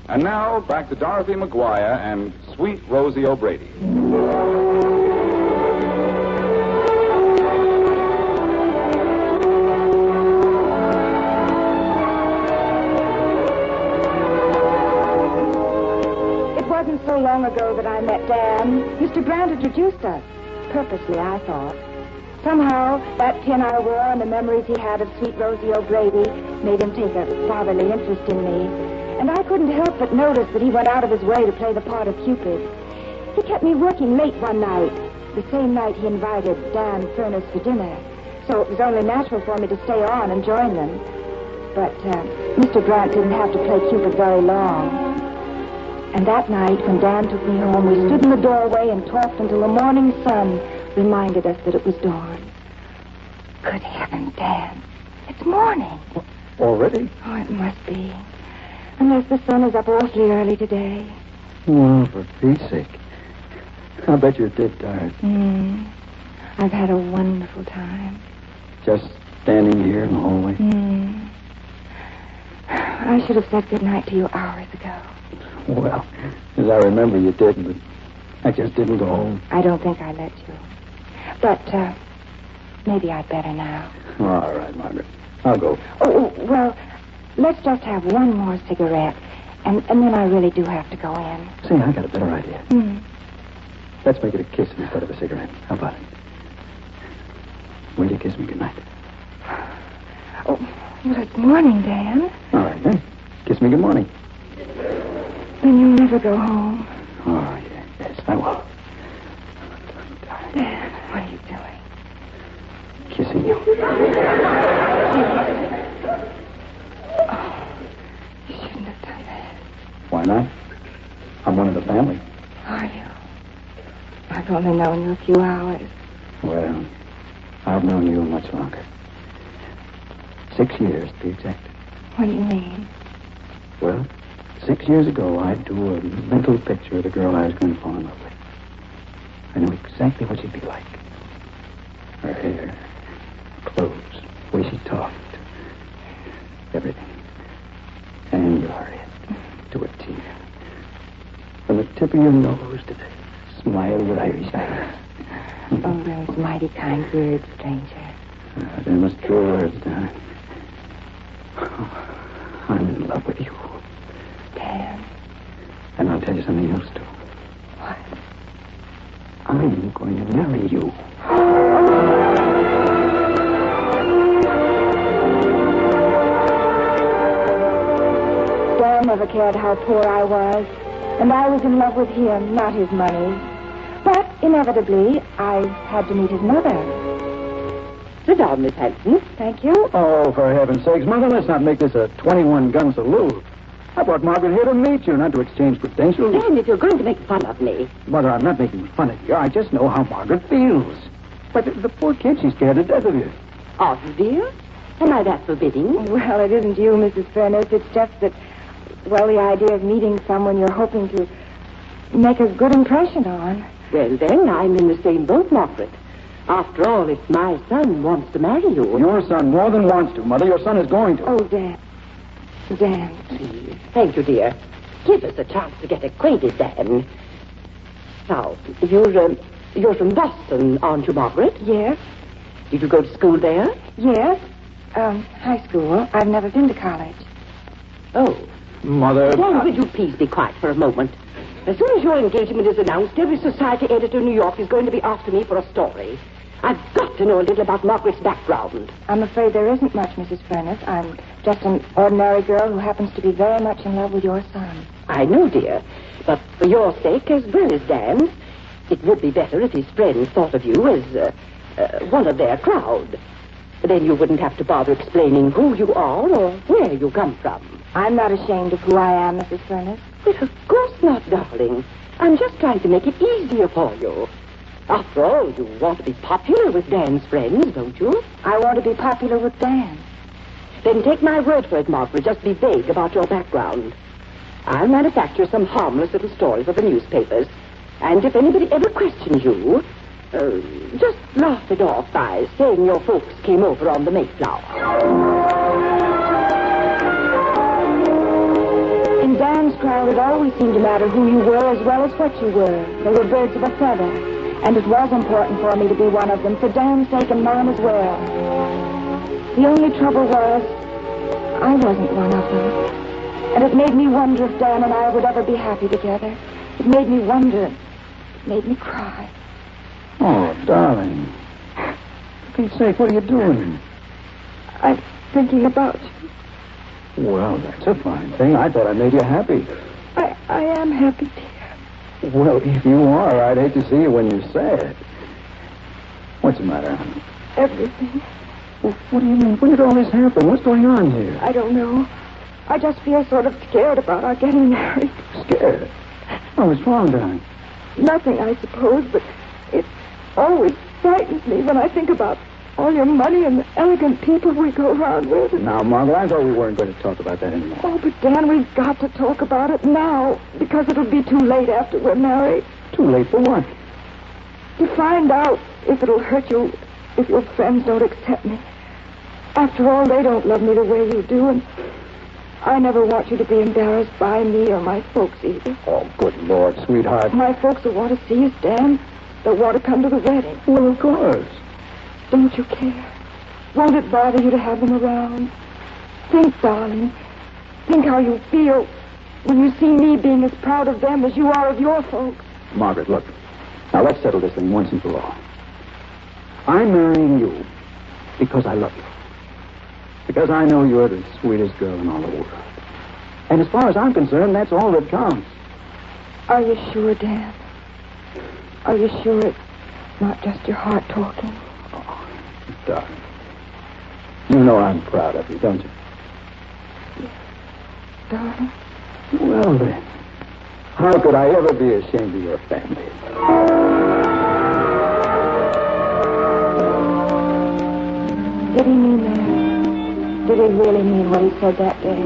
And now, back to Dorothy McGuire and Sweet Rosie O'Brady. So long ago that I met Dan. Mr. Grant introduced us. Purposely, I thought. Somehow, that pin I wore and the memories he had of sweet Rosie O'Brady made him take a fatherly interest in me. And I couldn't help but notice that he went out of his way to play the part of Cupid. He kept me working late one night, the same night he invited Dan Furness for dinner. So it was only natural for me to stay on and join them. But Mr. Grant didn't have to play Cupid very long. And that night, when Dan took me home, we stood in the doorway and talked until the morning sun reminded us that it was dawn. Good heavens, Dan. It's morning. Already? Oh, it must be. Unless the sun is up awfully early today. Well, for Pete's sake. I bet you did, darn. I've had a wonderful time. Just standing here in the hallway? I should have said goodnight to you hours ago. Well, as I remember, you did, but I just didn't go home. I don't think I let you. But, maybe I'd better now. All right, Margaret. I'll go. Oh, well, let's just have one more cigarette, and then I really do have to go in. Say, I got a better idea. Let's make it a kiss instead of a cigarette. How about it? Will you kiss me goodnight? Oh, well, it's morning, Dan. All right, then. Kiss me good morning. Then you'll never go home. Oh, yes, I will. Dan, what are you doing? Kissing you. Oh, you shouldn't have done that. Why not? I'm one of the family. Are you? I've only known you a few hours. Well, I've known you much longer. 6 years, to be exact. What do you mean? Well, 6 years ago, I drew a mental picture of the girl I was going to fall in love with. I knew exactly what she'd be like. Her hair, her clothes, the way she talked, everything. And your head, to a T. From the tip of your nose jolly good Irish. Oh, those mighty kind words, stranger. They're most true words, darling. I'm in love with you. Dan. And I'll tell you something else, too. What? I'm going to marry you. Dan never cared how poor I was, and I was in love with him, not his money. But inevitably, I had to meet his mother. Sit down, Miss Hanson. Thank you. Oh, for heaven's sakes, Mother, let's not make this a 21-gun salute. I brought Margaret here to meet you, not to exchange credentials. Dan, if you're going to make fun of me. Mother, I'm not making fun of you. I just know how Margaret feels. But the poor kid, she's scared to death of you. Are you, dear? Am I that forbidding? Well, it isn't you, Mrs. Furness. It's just that, well, the idea of meeting someone you're hoping to make a good impression on. Well, then, I'm in the same boat, Margaret. After all, if my son wants to marry you... Your son more than wants to, Mother. Your son is going to. Oh, Dan. Dan. Please. Thank you, dear. Give us a chance to get acquainted, Dan. Now, you're from Boston, aren't you, Margaret? Yes. Did you go to school there? Yes. High school. I've never been to college. Oh. Mother... Dan, will you please be quiet for a moment? As soon as your engagement is announced, every society editor in New York is going to be after me for a story. I've got to know a little about Margaret's background. I'm afraid there isn't much, Mrs. Furness. I'm just an ordinary girl who happens to be very much in love with your son. I know, dear. But for your sake, as well as Dan's, it would be better if his friends thought of you as one of their crowd. Then you wouldn't have to bother explaining who you are or where you come from. I'm not ashamed of who I am, Mrs. Furness. But of course not, darling. I'm just trying to make it easier for you. After all, you want to be popular with Dan's friends, don't you? I want to be popular with Dan. Then take my word for it, Margaret. Just be vague about your background. I'll manufacture some harmless little story for the newspapers. And if anybody ever questions you, just laugh it off by saying your folks came over on the Mayflower. In Dan's crowd, it always seemed to matter who you were as well as what you were. They were birds of a feather. And it was important for me to be one of them, for Dan's sake and mine as well. The only trouble was, I wasn't one of them. And it made me wonder if Dan and I would ever be happy together. It made me wonder. It made me cry. Oh, darling. For Pete's sake, what are you doing? I'm thinking about you. Well, that's a fine thing. I thought I made you happy. I am happy, dear. Well, if you are, I'd hate to see you when you're sad. What's the matter, honey? Everything. Well, what do you mean? When did all this happen? What's going on here? I don't know. I just feel sort of scared about our getting married. Scared? Oh, what's wrong, darling? Nothing, I suppose, but it always frightens me when I think about all your money and the elegant people we go around with. Now, Margaret, I thought we weren't going to talk about that anymore. Oh, but Dan, we've got to talk about it now, because it'll be too late after we're married. Too late for what? To find out if it'll hurt you if your friends don't accept me. After all, they don't love me the way you do, and I never want you to be embarrassed by me or my folks either. Oh, good Lord, sweetheart. My folks will want to see us, Dan. They'll want to come to the wedding. Well, of course. Don't you care? Won't it bother you to have them around? Think, darling. Think how you feel when you see me being as proud of them as you are of your folks. Margaret, look. Now, let's settle this thing once and for all. I'm marrying you because I love you. Because I know you're the sweetest girl in all the world. And as far as I'm concerned, that's all that counts. Are you sure, Dan? Are you sure it's not just your heart talking? Oh, darling. You know I'm proud of you, don't you? Yes, darling. Well, then. How could I ever be ashamed of your family? Did he mean that? Did he really mean what he said that day?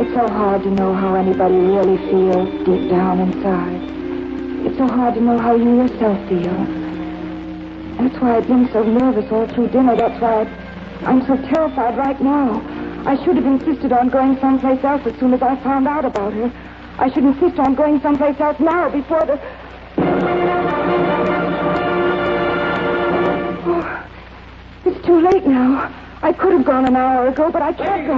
It's so hard to know how anybody really feels deep down inside. It's so hard to know how you yourself feel. That's why I've been so nervous all through dinner. That's why I'm so terrified right now. I should have insisted on going someplace else as soon as I found out about her. I should insist on going someplace else now before the... too late now. I could have gone an hour ago, but I can't go.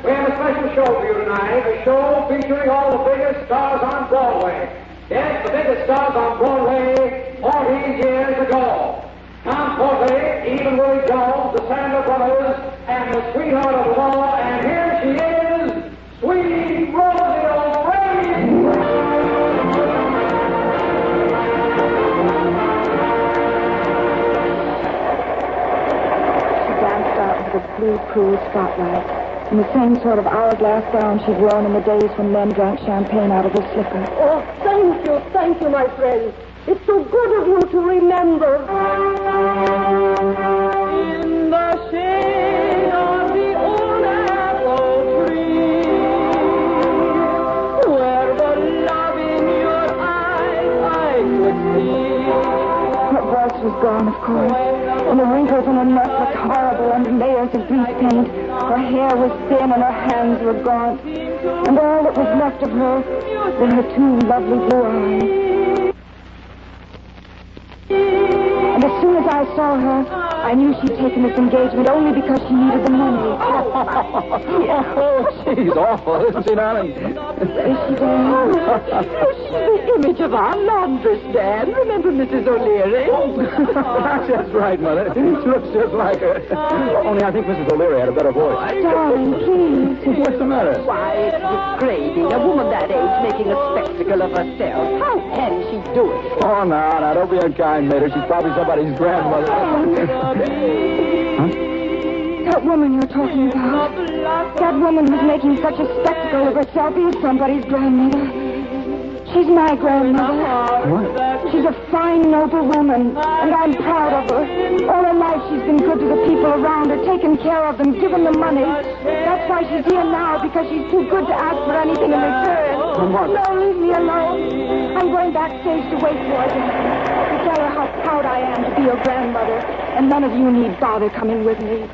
We have a special show for you tonight. A show featuring all the biggest stars on Broadway. Yes, the biggest stars on Broadway 40 years ago. Tom Forte, even Willie Jones, the Sandler Brothers, and the sweetheart of them all. And here she is, sweet Rosie O'Reilly. The blue cool spotlight, in the same sort of hourglass gown she'd worn in the days when men drank champagne out of their slippers. Oh, thank you, my friend. It's so good of you to remember. In the shade of the old apple tree, where the love in your eyes I could see. Her voice was gone, of course, and the wrinkles in her neck looked horrible under layers of grease paint. Her hair was thin and her hands were gaunt, and all that was left of her were her two lovely blue eyes. And as soon as I saw her, I knew she'd taken this engagement only because she needed the money. Oh, she's awful, isn't she, darling? Is she, Dan? She's the image of our laundress, Dan. Remember Mrs. O'Leary? That's right, Mother. She looks just like her. Only I think Mrs. O'Leary had a better voice. Darling, please. What's the matter? Why, it's degrading. A woman that age making a spectacle of herself. How can she do it? Oh, no, don't be unkind, Mater. She's probably somebody's grandmother. That woman you're talking about. That woman who's making such a spectacle of herself is somebody's grandmother. She's my grandmother. What? She's a fine, noble woman, and I'm proud of her. All her life she's been good to the people around her, taken care of them, given them money. That's why she's here now, because she's too good to ask for anything in return. No, leave me alone. I'm going backstage to wait for her. To tell her how proud I am to be your grandmother, and none of you need bother coming with me.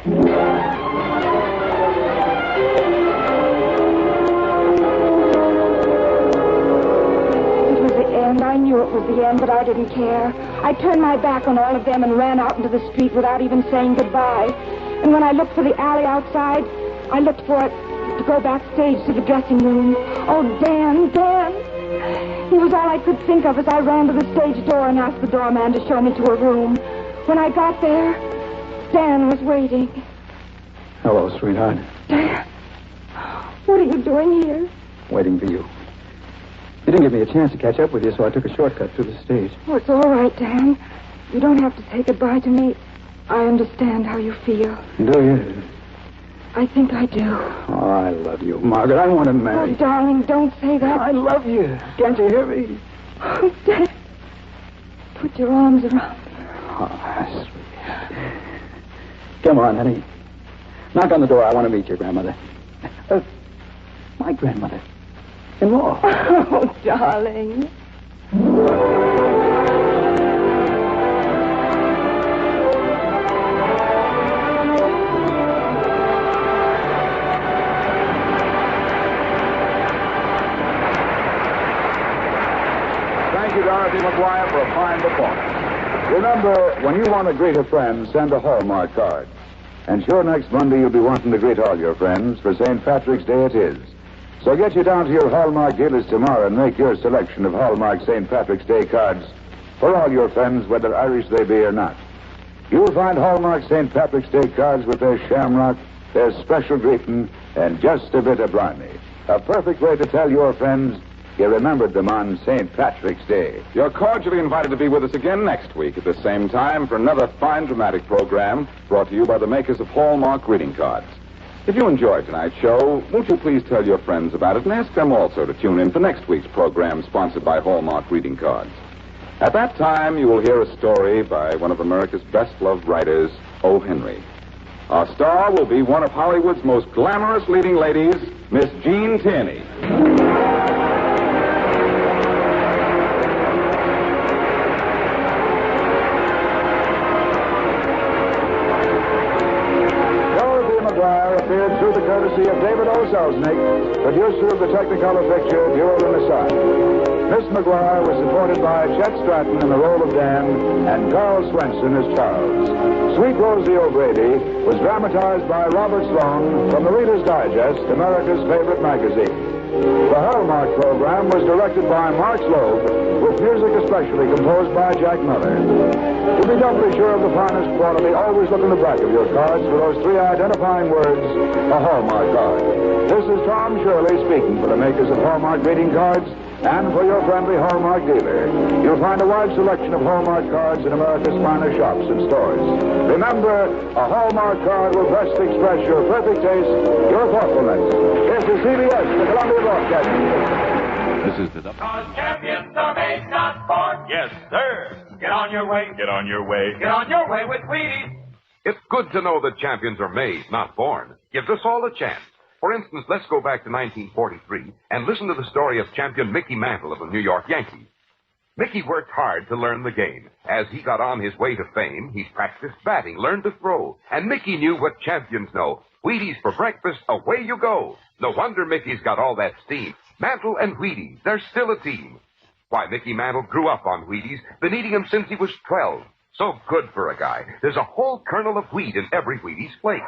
And I knew it was the end, but I didn't care. I turned my back on all of them and ran out into the street without even saying goodbye. And when I looked for the alley outside, I looked for it to go backstage to the dressing room. Oh, Dan. He was all I could think of as I ran to the stage door and asked the doorman to show me to a room. When I got there, Dan was waiting. Hello, sweetheart. Dan, what are you doing here? Waiting for you. You didn't give me a chance to catch up with you, so I took a shortcut through the stage. Oh, it's all right, Dan. You don't have to say goodbye to me. I understand how you feel. Do you? I think I do. Oh, I love you, Margaret. I want to marry. Oh, darling, don't say that. I love you. Can't you hear me? Oh, Dan. Put your arms around me. Oh, sweet. Come on, honey. Knock on the door. I want to meet your grandmother. My grandmother. In-law. Oh, darling. Thank you, Dorothy McGuire, for a fine performance. Remember, when you want to greet a friend, send a Hallmark card. And sure, next Monday you'll be wanting to greet all your friends. For St. Patrick's Day it is. So get you down to your Hallmark dealers tomorrow and make your selection of Hallmark St. Patrick's Day cards for all your friends, whether Irish they be or not. You'll find Hallmark St. Patrick's Day cards with their shamrock, their special greeting, and just a bit of Blondie. A perfect way to tell your friends you remembered them on St. Patrick's Day. You're cordially invited to be with us again next week at the same time for another fine dramatic program brought to you by the makers of Hallmark greeting cards. If you enjoyed tonight's show, won't you please tell your friends about it and ask them also to tune in for next week's program sponsored by Hallmark greeting cards. At that time, you will hear a story by one of America's best-loved writers, O. Henry. Our star will be one of Hollywood's most glamorous leading ladies, Miss Jean Tierney. Through the courtesy of David O. Selznick, producer of the Technicolor picture Duel in the Sun. Miss McGuire was supported by Chet Stratton in the role of Dan and Carl Swenson as Charles. Sweet Rosie O'Grady was dramatized by Robert Sloan from the Reader's Digest, America's favorite magazine. The Hallmark program was directed by Mark Loeb, with music especially composed by Jack Miller. To be doubly sure of the finest quality, always look in the back of your cards for those three identifying words, a Hallmark card. This is Tom Shirley speaking for the makers of Hallmark greeting cards and for your friendly Hallmark dealer. You'll find a wide selection of Hallmark cards in America's finest shops and stores. Remember, a Hallmark card will best express your perfect taste, your thoughtfulness. This is CBS, the Columbia Broadcasting System. This is the champions are made, not born. Yes, sir. Get on your way. Get on your way. Get on your way with Wheaties. It's good to know that champions are made, not born. Gives us all a chance. For instance, let's go back to 1943 and listen to the story of champion Mickey Mantle of the New York Yankees. Mickey worked hard to learn the game. As he got on his way to fame, he practiced batting, learned to throw. And Mickey knew what champions know. Wheaties for breakfast, away you go. No wonder Mickey's got all that steam. Mantle and Wheaties, they're still a team. Why, Mickey Mantle grew up on Wheaties, been eating them since he was 12. So good for a guy. There's a whole kernel of wheat in every Wheaties flake.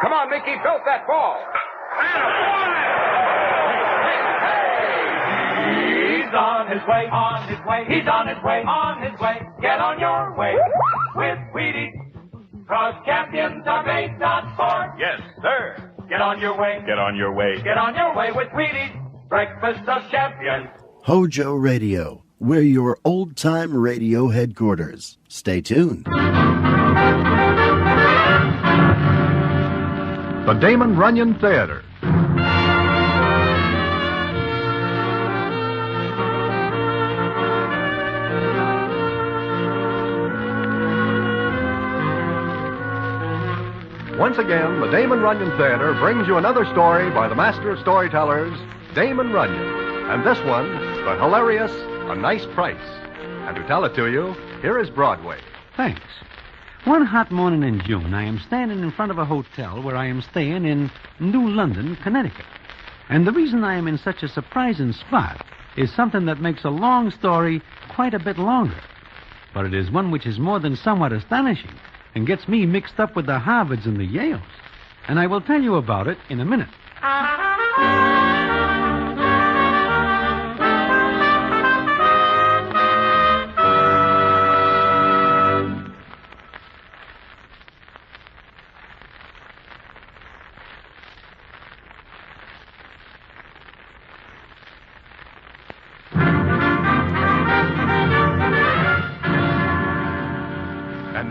Come on, Mickey, belt that ball. He's on his way, on his way. He's on his way, on his way. Get on your way with Wheaties. 'Cause champions are made, not born. Yes, sir. Get on your way. Get on your way. Get on your way with Wheaties. Breakfast of champions. Hojo Radio. We're your old-time radio headquarters. Stay tuned. The Damon Runyon Theater. Once again, the Damon Runyon Theater brings you another story by the master of storytellers, Damon Runyon. And this one, the hilarious A Nice Price. And to tell it to you, here is Broadway. Thanks. One hot morning in June, I am standing in front of a hotel where I am staying in New London, Connecticut. And the reason I am in such a surprising spot is something that makes a long story quite a bit longer. But it is one which is more than somewhat astonishing and gets me mixed up with the Harvards and the Yales. And I will tell you about it in a minute.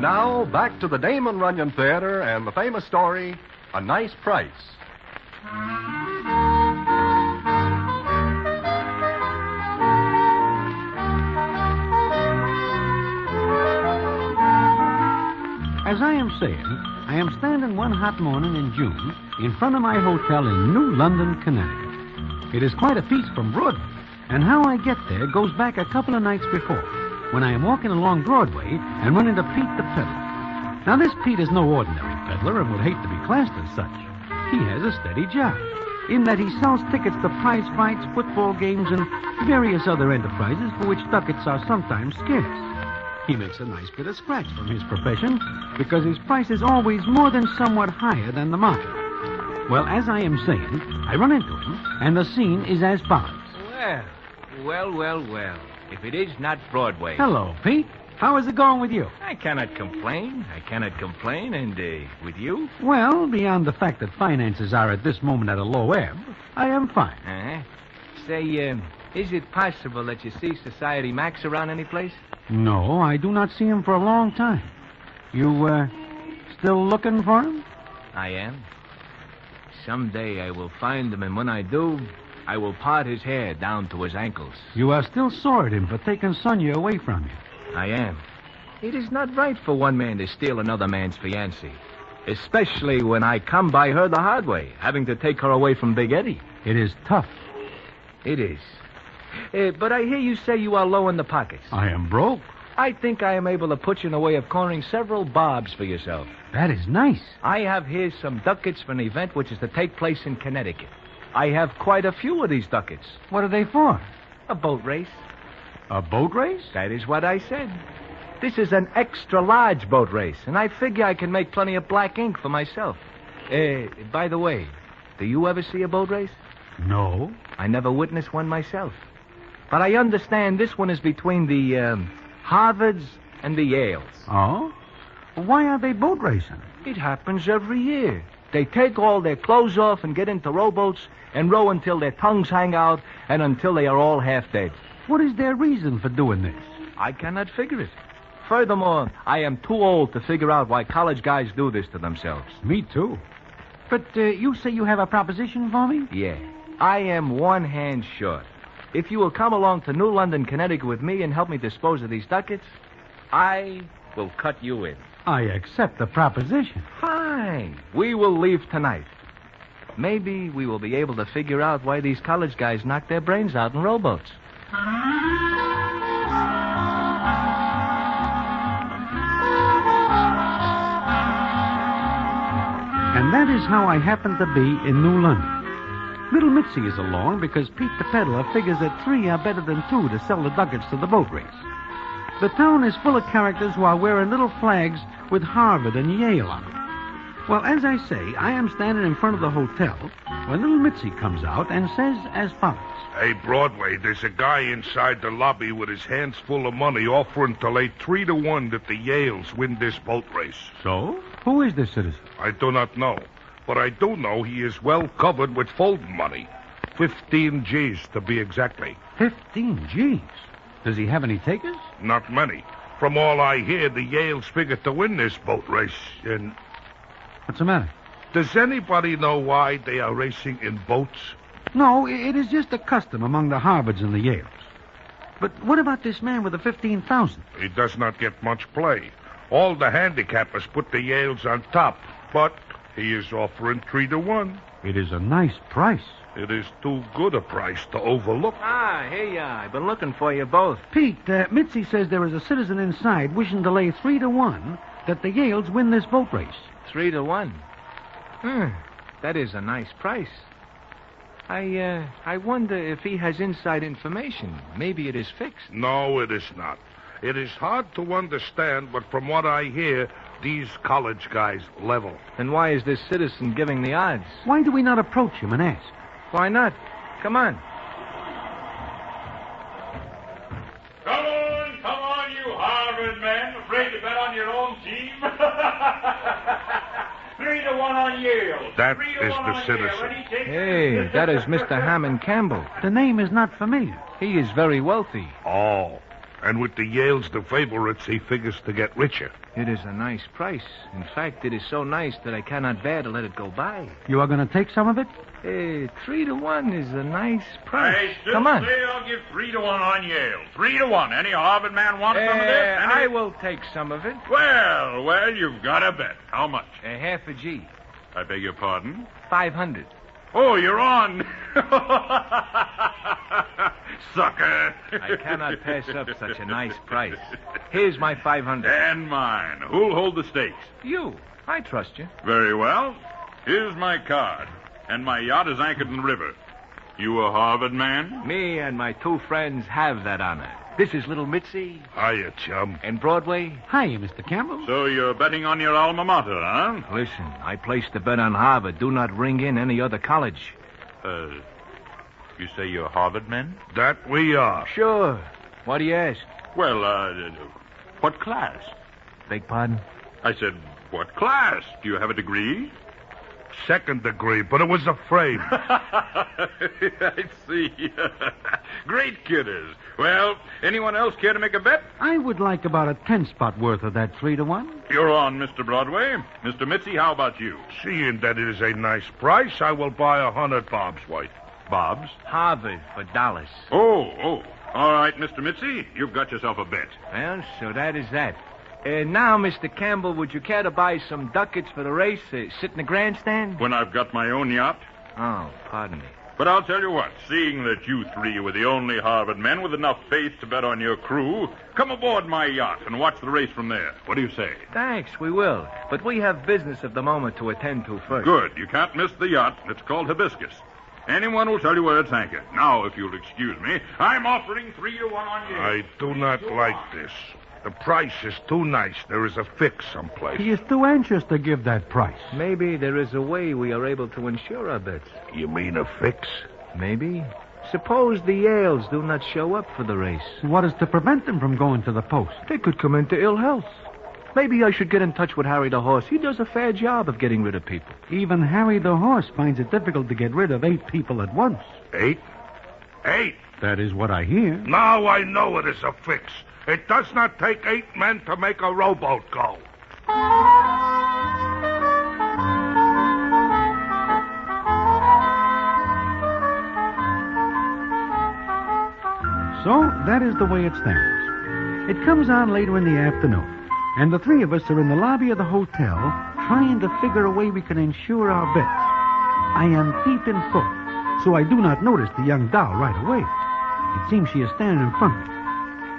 Now, back to the Damon Runyon Theater and the famous story, A Nice Price. As I am saying, I am standing one hot morning in June in front of my hotel in New London, Connecticut. It is quite a piece from Broadway, and how I get there goes back a couple of nights before, when I am walking along Broadway and run into Pete the Peddler. Now, this Pete is no ordinary peddler and would hate to be classed as such. He has a steady job, in that he sells tickets to prize fights, football games, and various other enterprises for which ducats are sometimes scarce. He makes a nice bit of scratch from his profession, because his price is always more than somewhat higher than the market. Well, as I am saying, I run into him, and the scene is as follows. Well. If it is not Broadway. Hello, Pete. How is it going with you? I cannot complain. And with you? Well, beyond the fact that finances are at this moment at a low ebb, I am fine. Say, is it possible that you see Society Max around any place? No, I do not see him for a long time. You, still looking for him? I am. Someday I will find him, and when I do, I will part his hair down to his ankles. You are still sore at him for taking Sonia away from you. I am. It is not right for one man to steal another man's fiancée, especially when I come by her the hard way, having to take her away from Big Eddie. It is tough. It is. But I hear you say you are low in the pockets. I am broke. I think I am able to put you in a way of cornering several bobs for yourself. That is nice. I have here some ducats for an event which is to take place in Connecticut. I have quite a few of these ducats. What are they for? A boat race. A boat race? That is what I said. This is an extra-large boat race, and I figure I can make plenty of black ink for myself. By the way, do you ever see a boat race? No. I never witnessed one myself. But I understand this one is between the Harvards and the Yales. Oh? Well, why are they boat racing? It happens every year. They take all their clothes off and get into rowboats and row until their tongues hang out and until they are all half dead. What is their reason for doing this? I cannot figure it. Furthermore, I am too old to figure out why college guys do this to themselves. Me too. But you say you have a proposition for me? Yeah. I am one hand short. If you will come along to New London, Connecticut with me and help me dispose of these ducats, I will cut you in. I accept the proposition. Fine. We will leave tonight. Maybe we will be able to figure out why these college guys knock their brains out in rowboats. And that is how I happen to be in New London. Little Mitzi is along because Pete the peddler figures that 3 are better than 2 to sell the ducats to the boat race. The town is full of characters who are wearing little flags with Harvard and Yale on them. Well, as I say, I am standing in front of the hotel when little Mitzi comes out and says as follows. Hey, Broadway, there's a guy inside the lobby with his hands full of money offering to lay 3-1 that the Yales win this boat race. So? Who is this citizen? I do not know. But I do know he is well covered with folding money. 15 G's, to be exactly. 15 G's? Does he have any takers? Not many. From all I hear, the Yales figure to win this boat race, and... What's the matter? Does anybody know why they are racing in boats? No, it is just a custom among the Harvards and the Yales. But what about this man with the 15,000? He does not get much play. All the handicappers put the Yales on top, but he is offering 3-1. It is a nice price. It is too good a price to overlook. Ah, here you are. I've been looking for you both. Pete, Mitzi says there is a citizen inside wishing to lay 3-1 that the Yales win this boat race. 3-1. That is a nice price. I wonder if he has inside information. Maybe it is fixed. No, it is not. It is hard to understand, but from what I hear, these college guys level. Then why is this citizen giving the odds? Why do we not approach him and ask? Why not? Come on. Come on, you Harvard men. Afraid to bet on your own team? 3-1 on Yale. That is the citizen. Hey, that is Mr. Hammond Campbell. The name is not familiar. He is very wealthy. Oh, and with the Yales the favorites, he figures to get richer. It is a nice price. In fact, it is so nice that I cannot bear to let it go by. You are going to take some of it? 3-1 is a nice price. I still Come on. say I'll give 3-1 on Yale. 3-1. Any Harvard man want some of this? I will take some of it. Well, you've got a bet. How much? Half a G. I beg your pardon? 500. Oh, you're on. Sucker. I cannot pass up such a nice price. Here's my 500. And mine. Who'll hold the stakes? You. I trust you. Very well. Here's my card. And my yacht is anchored in the river. You a Harvard man? Me and my 2 friends have that honor. This is little Mitzi. Hiya, chum. And Broadway. Hiya, Mr. Campbell. So you're betting on your alma mater, huh? Listen, I placed the bet on Harvard. Do not ring in any other college. You say you're Harvard men? That we are. Sure. What do you ask? Well, what class? Beg pardon? I said, what class? Do you have a degree? 2nd degree, but it was a frame. I see. Great kidders. Well, anyone else care to make a bet? I would like about a 10-spot worth of that 3-1. You're on, Mr. Broadway. Mr. Mitzi, how about you? Seeing that it is a nice price, I will buy 100 bobs, White. Bobs? Harvard for dollars. Oh. All right, Mr. Mitzi, you've got yourself a bet. Well, so that is that. Now, Mr. Campbell, would you care to buy some ducats for the race? Sit in the grandstand? When I've got my own yacht? Oh, pardon me. But I'll tell you what, seeing that you three were the only Harvard men with enough faith to bet on your crew, come aboard my yacht and watch the race from there. What do you say? Thanks, we will. But we have business at the moment to attend to first. Good. You can't miss the yacht. It's called Hibiscus. Anyone will tell you where it's anchored. Now, if you'll excuse me, I'm offering 3-1 on you. I do not like this. The price is too nice. There is a fix someplace. He is too anxious to give that price. Maybe there is a way we are able to insure our bets. You mean a fix? Maybe. Suppose the Yales do not show up for the race. What is to prevent them from going to the post? They could come into ill health. Maybe I should get in touch with Harry the horse. He does a fair job of getting rid of people. Even Harry the horse finds it difficult to get rid of 8 people at once. 8? 8? That is what I hear. Now I know it is a fix. It does not take 8 men to make a rowboat go. So, that is the way it stands. It comes on later in the afternoon, and the 3 of us are in the lobby of the hotel trying to figure a way we can insure our bets. I am deep in thought, so I do not notice the young doll right away. It seems she is standing in front of me.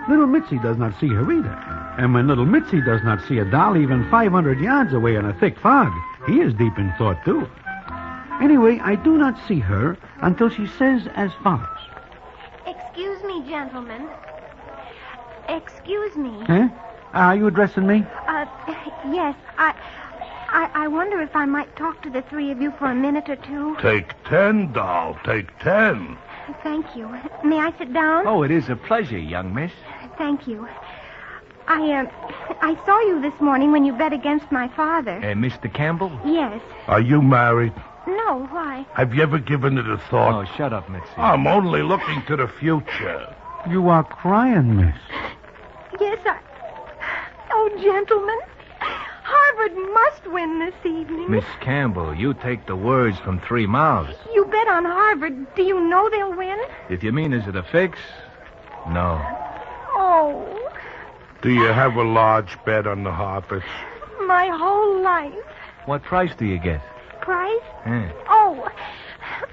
Little Mitzi does not see her either. And when little Mitzi does not see a doll even 500 yards away in a thick fog, he is deep in thought, too. Anyway, I do not see her until she says as follows. Excuse me, gentlemen. Excuse me. Huh? Are you addressing me? Yes. I wonder if I might talk to the 3 of you for a minute or two. Take 10, doll. Take 10. Thank you. May I sit down? Oh, it is a pleasure, young miss. Thank you. I saw you this morning when you bet against my father. Mr. Campbell? Yes. Are you married? No, why? Have you ever given it a thought? Oh, shut up, Mitzi. I'm only looking to the future. You are crying, miss. Yes, Oh, gentlemen, Harvard must win this evening. Miss Campbell, you take the words from 3 mouths. You bet on Harvard. Do you know they'll win? If you mean, is it a fix? No. Oh. Do you have a large bet on the Harvards? My whole life. What price do you get? Price? Hmm. Oh,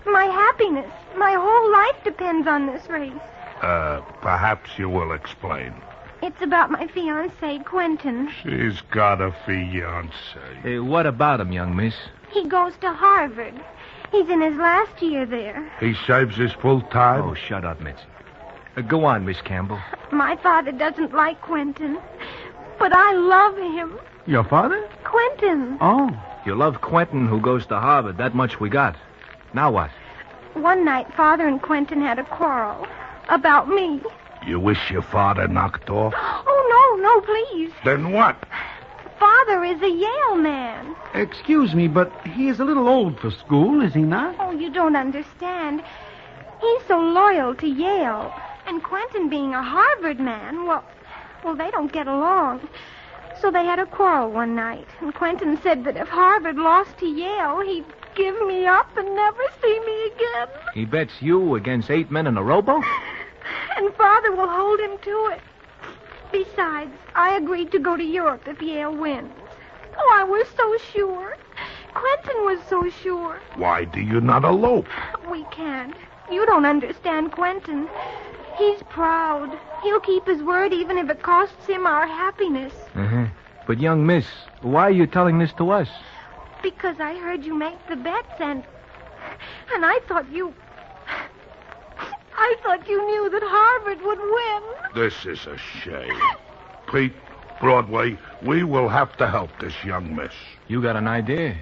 my happiness. My whole life depends on this race. Perhaps you will explain. It's about my fiancé, Quentin. She's got a fiancé. What about him, young miss? He goes to Harvard. He's in his last year there. He serves his full time? Oh, shut up, Mitzi. Go on, Miss Campbell. My father doesn't like Quentin, but I love him. Your father? Quentin. Oh. You love Quentin, who goes to Harvard. That much we got. Now what? One night, Father and Quentin had a quarrel about me. You wish your father knocked off? Oh, no, please. Then what? Father is a Yale man. Excuse me, but he is a little old for school, is he not? Oh, you don't understand. He's so loyal to Yale. And Quentin being a Harvard man, well, they don't get along. So they had a quarrel one night. And Quentin said that if Harvard lost to Yale, he'd give me up and never see me again. He bets you against 8 men in a rowboat? And Father will hold him to it. Besides, I agreed to go to Europe if Yale wins. Oh, I was so sure. Quentin was so sure. Why do you not elope? We can't. You don't understand Quentin. He's proud. He'll keep his word even if it costs him our happiness. Uh-huh. But, young miss, why are you telling this to us? Because I heard you make the bets and I thought you knew that Harvard would win. This is a shame. Pete, Broadway, we will have to help this young miss. You got an idea?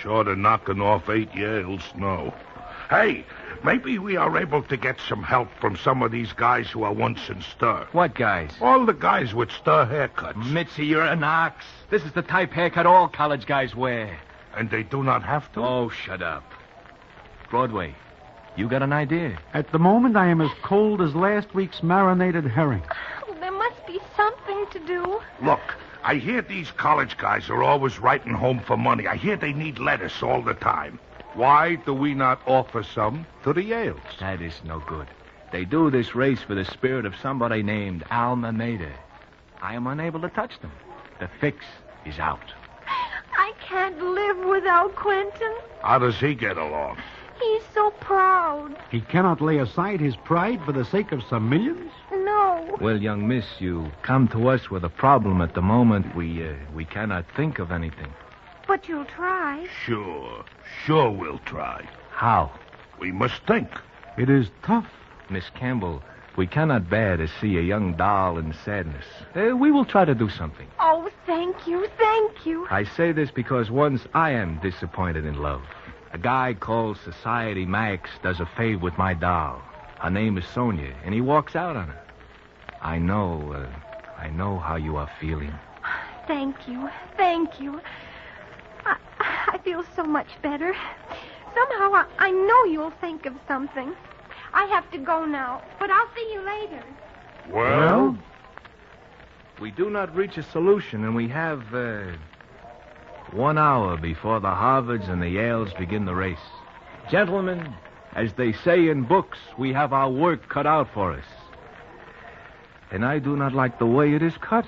Short of knocking off 8 Yales, no. Hey, maybe we are able to get some help from some of these guys who are once in stir. What guys? All the guys with stir haircuts. Mitzi, you're an ox. This is the type haircut all college guys wear. And they do not have to? Oh, shut up. Broadway, you got an idea? At the moment, I am as cold as last week's marinated herring. There must be something to do. Look, I hear these college guys are always writing home for money. I hear they need lettuce all the time. Why do we not offer some to the Yales? That is no good. They do this race for the spirit of somebody named Alma Mater. I am unable to touch them. The fix is out. I can't live without Quentin. How does he get along? He's so proud. He cannot lay aside his pride for the sake of some millions? No. Well, young miss, you come to us with a problem at the moment. We cannot think of anything. But you'll try. Sure we'll try. How? We must think. It is tough. Miss Campbell, we cannot bear to see a young doll in sadness. We will try to do something. Oh, thank you, thank you. I say this because once I am disappointed in love. A guy called Society Max does a fave with my doll. Her name is Sonia, and he walks out on her. I know how you are feeling. Thank you, thank you. I feel so much better. Somehow I know you'll think of something. I have to go now, but I'll see you later. Well? We do not reach a solution, and we have 1 hour before the Harvards and the Yales begin the race. Gentlemen, as they say in books, we have our work cut out for us. And I do not like the way it is cut.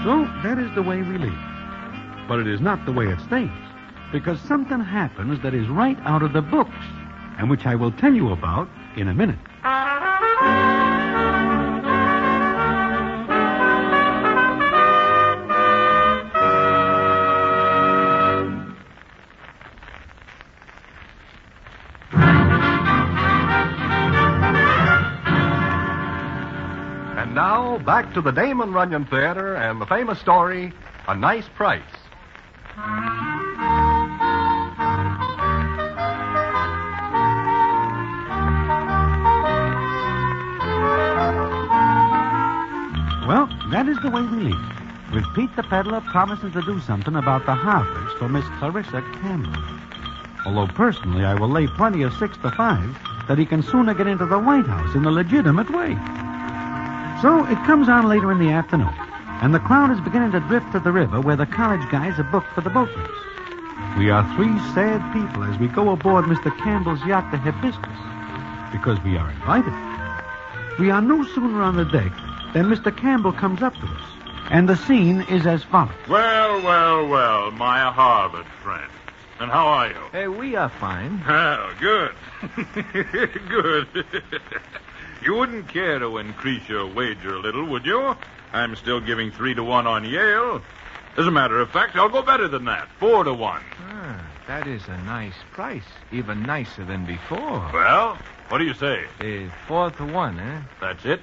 So that is the way we leave. But it is not the way it stays, because something happens that is right out of the books, and which I will tell you about in a minute. And now, back to the Damon Runyon Theater and the famous story, A Nice Price. Well, that is the way we leave, with Pete the peddler promising to do something about the Harvards for Miss Clarissa Campbell. Although personally I will lay plenty of 6 to 5 that he can sooner get into the White House in a legitimate way. So it comes on later in the afternoon, and the crowd is beginning to drift to the river where the college guys are booked for the boat race. We are 3 sad people as we go aboard Mr. Campbell's yacht, the Hibiscus, because we are invited. We are no sooner on the deck than Mr. Campbell comes up to us, and the scene is as follows. Well, my Harvard friend. And how are you? Hey, we are fine. Oh, good. Good. You wouldn't care to increase your wager a little, would you? I'm still giving 3 to 1 on Yale. As a matter of fact, I'll go better than that. 4 to 1. That is a nice price. Even nicer than before. Well, what do you say? 4 to 1, eh? That's it.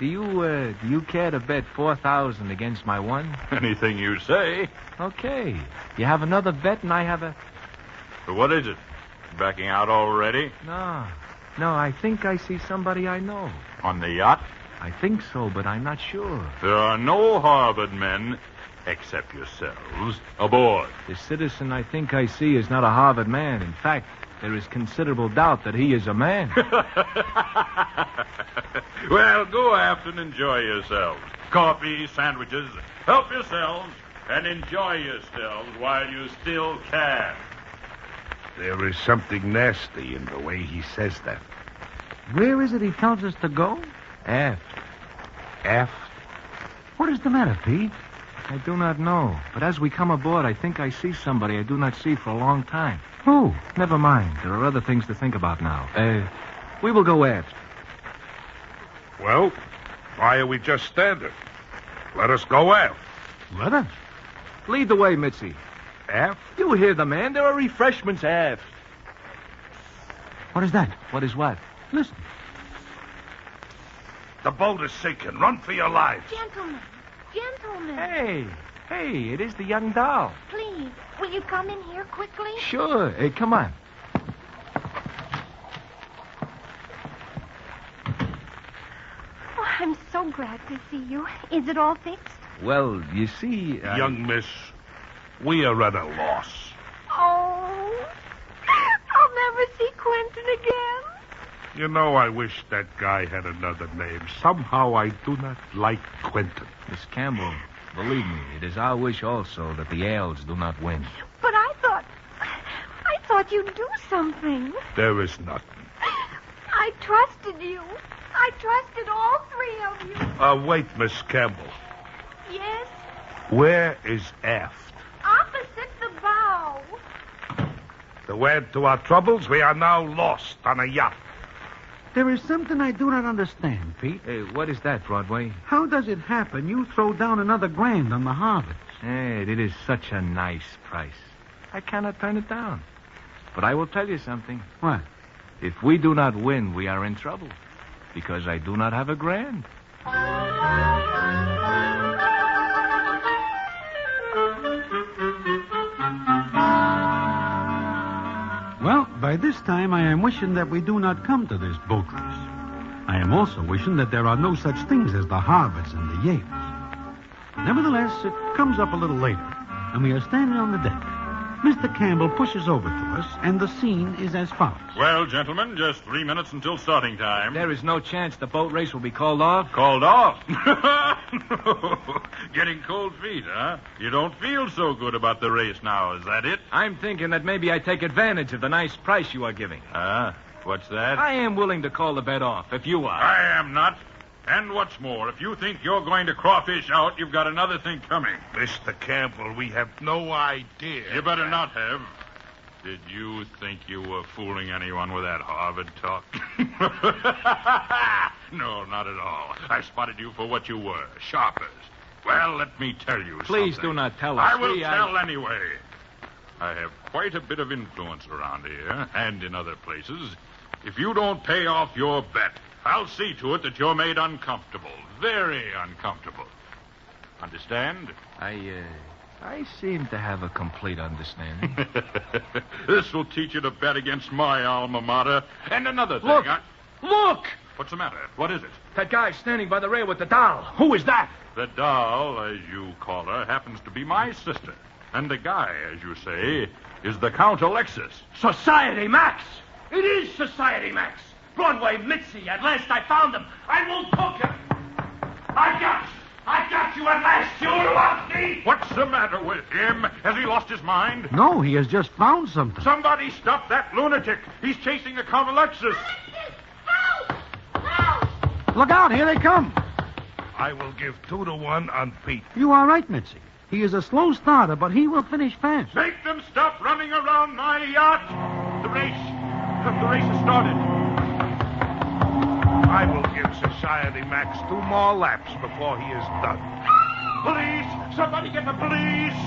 Do you care to bet 4,000 against my 1? Anything you say. Okay. You have another bet and I have a... So what is it? Backing out already? No, I think I see somebody I know. On the yacht? I think so, but I'm not sure. There are no Harvard men, except yourselves, aboard. The citizen I think I see is not a Harvard man. In fact, there is considerable doubt that he is a man. Well, go aft and enjoy yourselves. Coffee, sandwiches. Help yourselves and enjoy yourselves while you still can. There is something nasty in the way he says that. Where is it he tells us to go? Aft. Aft? What is the matter, Pete? I do not know. But as we come aboard, I think I see somebody I do not see for a long time. Who? Never mind. There are other things to think about now. We will go aft. Well, why are we just standing? Let us go aft. Let us? Lead the way, Mitzi. Aft? You hear the man. There are refreshments aft. What is that? What is what? Listen. The boat is sinking. Run for your lives. Gentlemen. Hey, it is the young doll. Please, will you come in here quickly? Sure. Hey, come on. Oh, I'm so glad to see you. Is it all fixed? Well, you see... Young miss, we are at a loss. Oh, I'll never see Quentin again. You know, I wish that guy had another name. Somehow I do not like Quentin. Miss Campbell, believe me, it is our wish also that the Yales do not win. But I thought you'd do something. There is nothing. I trusted you. I trusted all 3 of you. Wait, Miss Campbell. Yes? Where is aft? Opposite the bow. To add to our troubles, we are now lost on a yacht. There is something I do not understand, Pete. What is that, Broadway? How does it happen you throw down another $1,000 on the Harvards? It is such a nice price. I cannot turn it down. But I will tell you something. What? If we do not win, we are in trouble. Because I do not have $1,000. Well, by this time, I am wishing that we do not come to this boat race. I am also wishing that there are no such things as the Harvards and the Yales. Nevertheless, it comes up a little later, and we are standing on the deck. Mr. Campbell pushes over to us, and the scene is as follows. Well, gentlemen, just 3 minutes until starting time. There is no chance the boat race will be called off? Called off? Getting cold feet, huh? You don't feel so good about the race now, is that it? I'm thinking that maybe I take advantage of the nice price you are giving. What's that? I am willing to call the bet off, if you are. I am not. And what's more, if you think you're going to crawfish out, you've got another thing coming. Mr. Campbell, we have no idea. You better not have. Did you think you were fooling anyone with that Harvard talk? No, not at all. I spotted you for what you were, sharpers. Well, let me tell you Please something. do not tell us. I will tell anyway. I have quite a bit of influence around here and in other places. If you don't pay off your bet, I'll see to it that you're made uncomfortable. Very uncomfortable. Understand? I seem to have a complete understanding. This will teach you to bet against my alma mater. And another thing. Look! Look! What's the matter? What is it? That guy standing by the rail with the doll. Who is that? The doll, as you call her, happens to be my sister. And the guy, as you say, is the Count Alexis. Society Max! It is Society Max! Broadway Mitzi, at last I found him. I will poke him. I got you at last, you lucky! What's the matter with him? Has he lost his mind? No, he has just found something. Somebody stop that lunatic. He's chasing the Count Alexis. Look out, here they come. I will give 2 to 1 on Pete. You are right, Mitzi. He is a slow starter, but he will finish fast. Make them stop running around my yacht. The race has started. I will give Society Max 2 more laps before he is done. Police! Somebody get the police!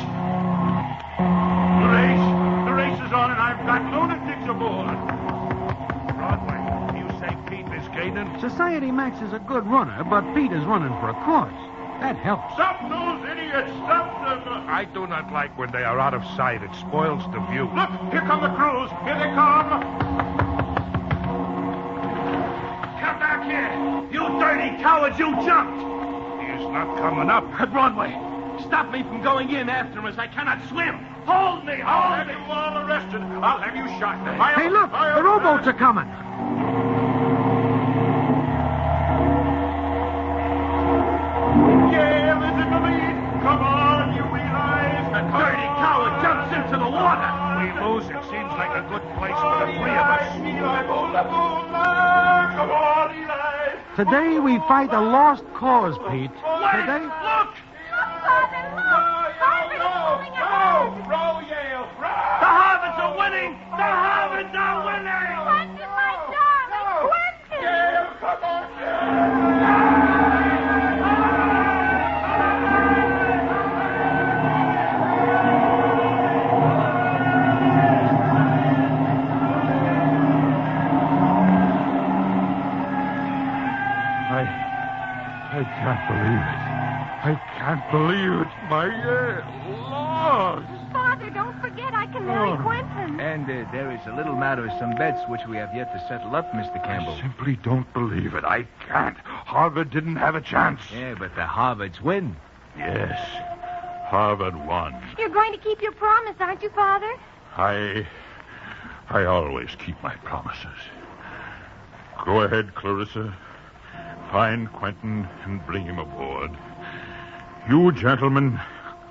The race is on, and I've got lunatics aboard. Broadway, you say Pete is gaining? Society Max is a good runner, but Pete is running for a course. That helps. Stop those idiots! Stop them! I do not like when they are out of sight. It spoils the view. Look, here come the crews. Here they come. Come back here! You dirty cowards, you jumped! He is not coming up. Broadway, stop me from going in after him as I cannot swim. Hold me, I'll have you all arrested. I'll have you shot. Hey, look, the rowboats are coming. Yale is in the lead. Come on, you Eli's. The dirty coward jumps into the water. We lose. It seems like a good place for the 3 of us. Come on, Eli. Today we fight a lost cause, Pete. Today. Look! Row, Yale, row! The Harvards are winning! The Harvards are winning! Quentin, my darling! Quentin! Yale, come on, I can't believe it. I can't believe it. My lost. Father, don't forget I can marry Quentin. And there is a little matter of some bets which we have yet to settle up, Mr. Campbell. I simply don't believe it. I can't. Harvard didn't have a chance. Yeah, but the Harvards win. Yes, Harvard won. You're going to keep your promise, aren't you, Father? I always keep my promises. Go ahead, Clarissa. Find Quentin and bring him aboard. You gentlemen,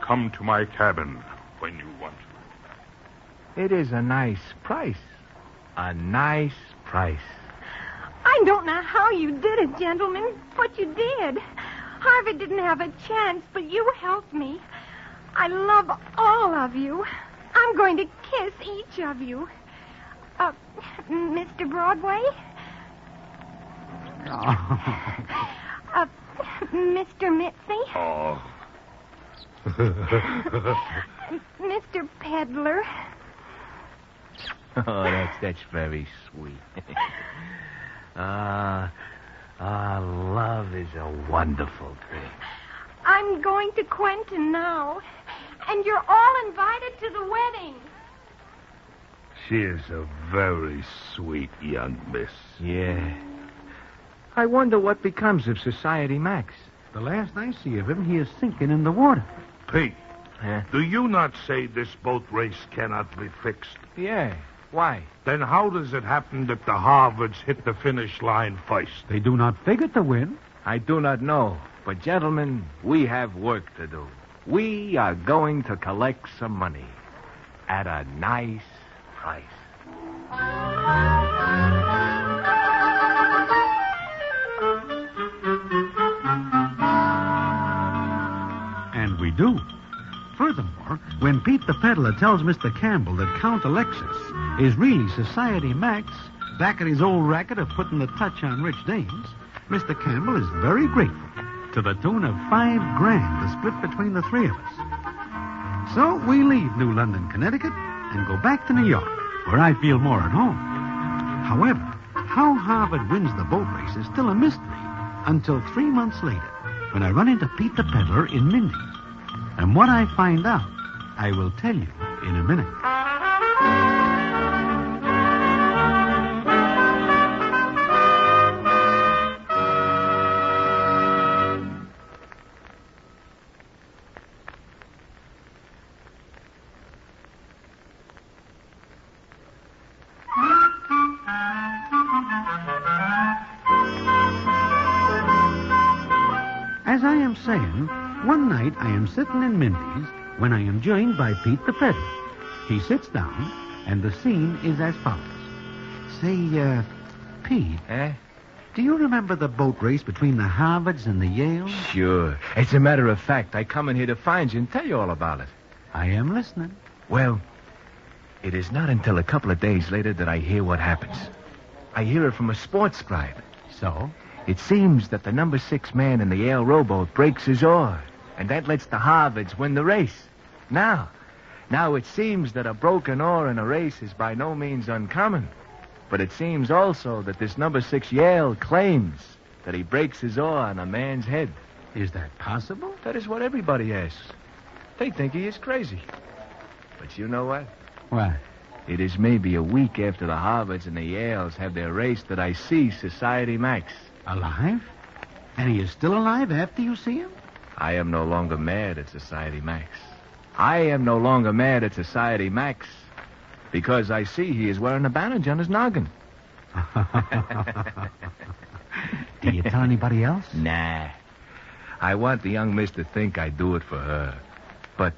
come to my cabin when you want. It is a nice price. A nice price. I don't know how you did it, gentlemen, but you did. Harvard didn't have a chance, but you helped me. I love all of you. I'm going to kiss each of you. Mr. Broadway? Mr. Mitzi? Oh. Mr. Peddler? Oh, that's very sweet. Love is a wonderful thing. I'm going to Quentin now. And you're all invited to the wedding. She is a very sweet young miss. Yeah. I wonder what becomes of Society Max. The last I see of him, he is sinking in the water. Pete, do you not say this boat race cannot be fixed? Yeah. Why? Then how does it happen that the Harvards hit the finish line first? They do not figure to win. I do not know. But, gentlemen, we have work to do. We are going to collect some money at a nice price. And we do. Furthermore, when Pete the Peddler tells Mr. Campbell that Count Alexis is really Society Max, back at his old racket of putting the touch on rich dames, Mr. Campbell is very grateful, to the tune of $5,000 to split between the three of us. So we leave New London, Connecticut, and go back to New York, where I feel more at home. However, how Harvard wins the boat race is still a mystery until 3 months later, when I run into Pete the Peddler in Mindy's. And what I find out, I will tell you in a minute. As I am saying, one night I am sitting in Mindy's when I am joined by Pete the Peddler. He sits down, and the scene is as follows. Say, Pete. Do you remember the boat race between the Harvards and the Yales? Sure. As a matter of fact, I come in here to find you and tell you all about it. I am listening. Well, it is not until a couple of days later that I hear what happens. I hear it from a sports scribe. So? It seems that the number 6 man in the Yale rowboat breaks his oar, and that lets the Harvards win the race. Now it seems that a broken oar in a race is by no means uncommon. But it seems also that this number 6 Yale claims that he breaks his oar on a man's head. Is that possible? That is what everybody asks. They think he is crazy. But you know what? What? It is maybe a week after the Harvards and the Yales have their race that I see Society Max. Alive? And he is still alive after you see him? I am no longer mad at Society Max. I am no longer mad at Society Max because I see he is wearing a bandage on his noggin. Do you tell anybody else? Nah. I want the young miss to think I do it for her. But,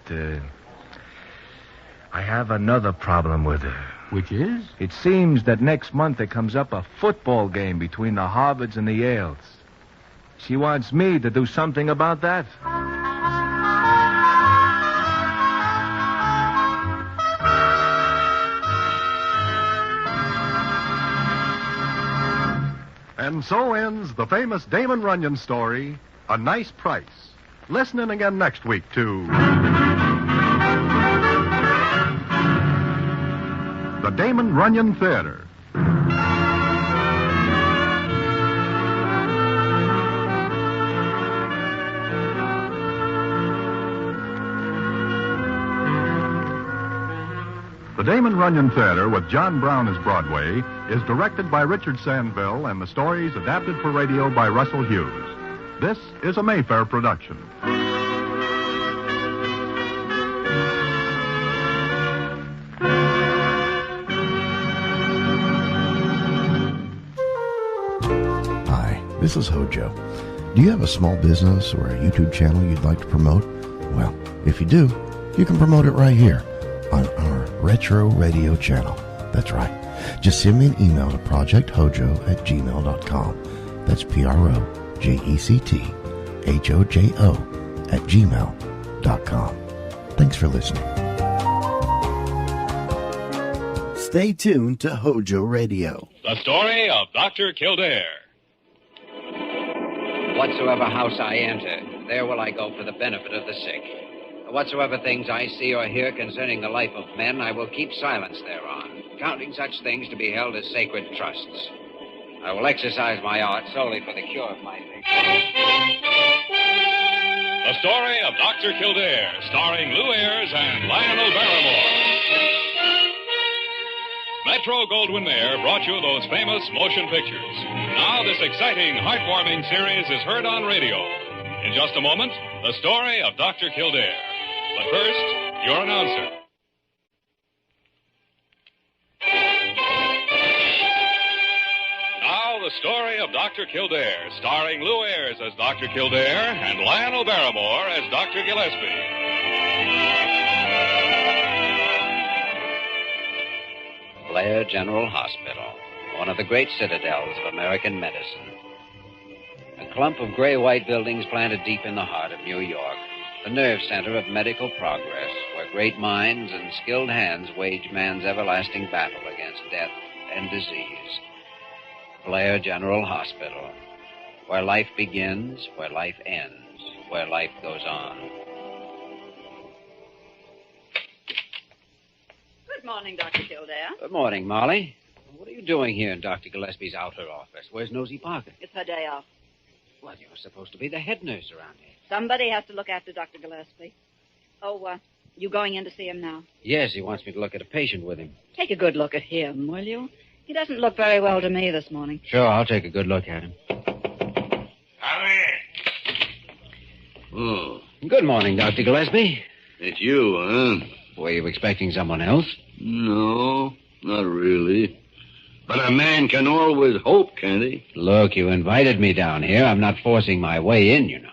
I have another problem with her. Which is? It seems that next month there comes up a football game between the Harvards and the Yales. She wants me to do something about that. And so ends the famous Damon Runyon story, A Nice Price. Listen in again next week to the Damon Runyon Theater. The Damon Runyon Theater with John Brown as Broadway is directed by Richard Sandville and the stories adapted for radio by Russell Hughes. This is a Mayfair production. Hi, this is Hojo. Do you have a small business or a YouTube channel you'd like to promote? Well, if you do, you can promote it right here on our Retro Radio channel. That's right. Just send me an email to projecthojo@gmail.com. That's PROJECTHOJO@gmail.com. Thanks for listening. Stay tuned to Hojo Radio. The story of Dr. Kildare. Whatsoever house I enter, there will I go for the benefit of the sick. Whatsoever things I see or hear concerning the life of men, I will keep silence thereon, counting such things to be held as sacred trusts. I will exercise my art solely for the cure of my patients. The story of Dr. Kildare, starring Lou Ayres and Lionel Barrymore. Metro Goldwyn Mayer brought you those famous motion pictures. Now this exciting, heartwarming series is heard on radio. In just a moment, the story of Dr. Kildare. But first, your announcer. Now the story of Dr. Kildare, starring Lou Ayres as Dr. Kildare and Lionel Barrymore as Dr. Gillespie. Blair General Hospital, one of the great citadels of American medicine. A clump of gray-white buildings planted deep in the heart of New York, the nerve center of medical progress, where great minds and skilled hands wage man's everlasting battle against death and disease. Blair General Hospital, where life begins, where life ends, where life goes on. Good morning, Dr. Kildare. Good morning, Molly. What are you doing here in Dr. Gillespie's outer office? Where's Nosy Parker? It's her day off. Well, you're supposed to be the head nurse around here. Somebody has to look after Dr. Gillespie. Oh, you going in to see him now? Yes, he wants me to look at a patient with him. Take a good look at him, will you? He doesn't look very well to me this morning. Sure, I'll take a good look at him. Oh. Good morning, Dr. Gillespie. It's you, huh? Were you expecting someone else? No, not really. But a man can always hope, can't he? Look, you invited me down here. I'm not forcing my way in, you know.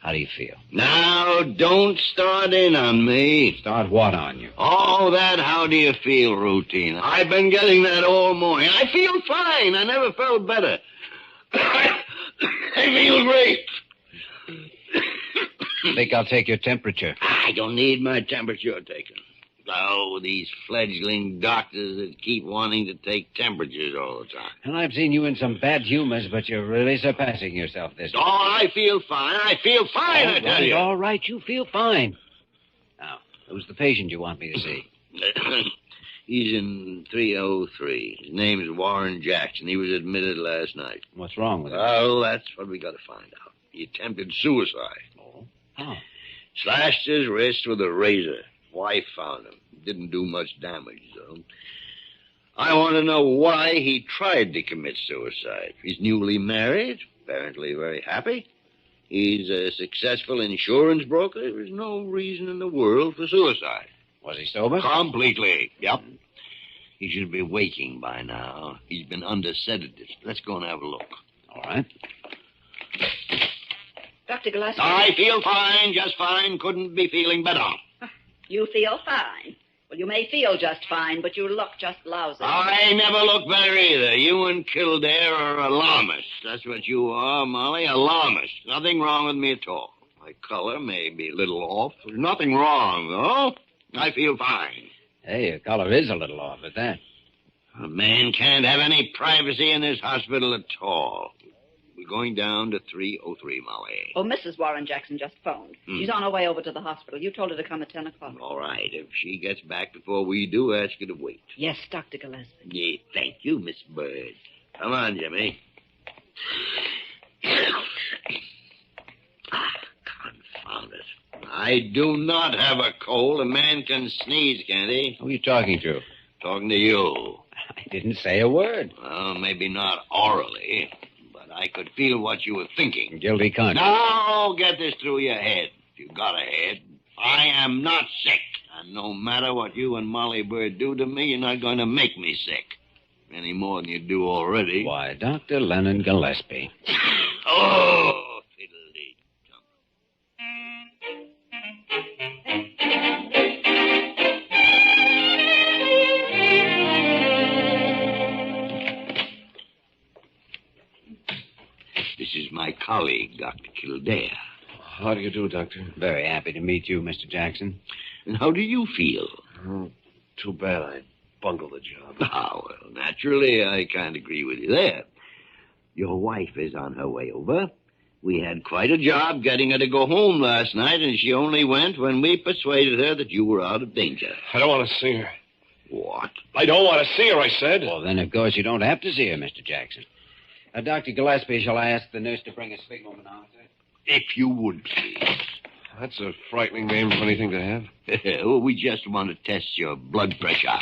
How do you feel? Now, don't start in on me. Start what on you? Oh, that how do you feel routine. I've been getting that all morning. I feel fine. I never felt better. I feel great. Think I'll take your temperature? I don't need my temperature taken. Oh, these fledgling doctors that keep wanting to take temperatures all the time. And I've seen you in some bad humors, but you're really surpassing yourself this Oh, I feel fine. I feel fine, I tell you. All right, you feel fine. Now, who's the patient you want me to see? He's in 303. His name's Warren Jackson. He was admitted last night. What's wrong with him? Well, that's what we got to find out. He attempted suicide. Oh? How? Slashed his wrist with a razor. Wife found him. Didn't do much damage, though. I want to know why he tried to commit suicide. He's newly married, apparently very happy. He's a successful insurance broker. There's no reason in the world for suicide. Was he sober? Completely, yep. He should be waking by now. He's been under sedatives. Let's go and have a look. All right. Dr. Gillespie. I feel fine, just fine. Couldn't be feeling better. You feel fine. Well, you may feel just fine, but you look just lousy. I never look better either. You and Kildare are alarmists. That's what you are, Molly, alarmists. Nothing wrong with me at all. My color may be a little off. There's nothing wrong, though. I feel fine. Hey, your color is a little off at that. A man can't have any privacy in this hospital at all. We're going down to 303, Molly. Oh, Mrs. Warren Jackson just phoned. She's on her way over to the hospital. You told her to come at 10 o'clock. All right. If she gets back before we do, ask her to wait. Yes, Dr. Gillespie. Yeah, thank you, Miss Bird. Come on, Jimmy. Confound it. I do not have a cold. A man can sneeze, can't he? Who are you talking to? Talking to you. I didn't say a word. Well, maybe not orally, but I could feel what you were thinking. Guilty conscience. Now, get this through your head. If you got a head. I am not sick. And no matter what you and Molly Bird do to me, you're not going to make me sick. Any more than you do already. Why, Dr. Lennon Gillespie. Oh! This is my colleague, Dr. Kildare. How do you do, Doctor? Very happy to meet you, Mr. Jackson. And how do you feel? Oh, too bad I bungled the job. Ah, well, naturally, I can't agree with you there. Your wife is on her way over. We had quite a job getting her to go home last night, and she only went when we persuaded her that you were out of danger. I don't want to see her. What? I don't want to see her, I said. Well, then, of course, you don't have to see her, Mr. Jackson. Dr. Gillespie, shall I ask the nurse to bring a sphygmomanometer? If you would, please. That's a frightening name for anything to have. Well, we just want to test your blood pressure.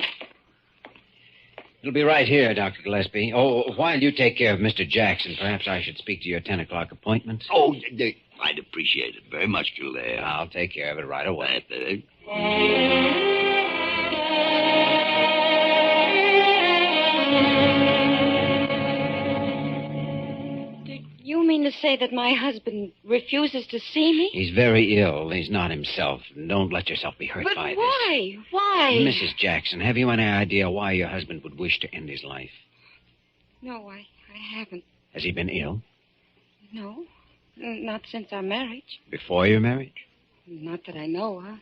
It'll be right here, Dr. Gillespie. Oh, while you take care of Mr. Jackson, perhaps I should speak to your 10 o'clock appointment. Oh, I'd appreciate it very much, Kildare. I'll take care of it right away. You mean to say that my husband refuses to see me? He's very ill. He's not himself. Don't let yourself be hurt But by why? this. Why? Mrs. Jackson, have you any idea why your husband would wish to end his life? No, I haven't. Has he been ill? No, not since our marriage. Before your marriage? Not that I know of.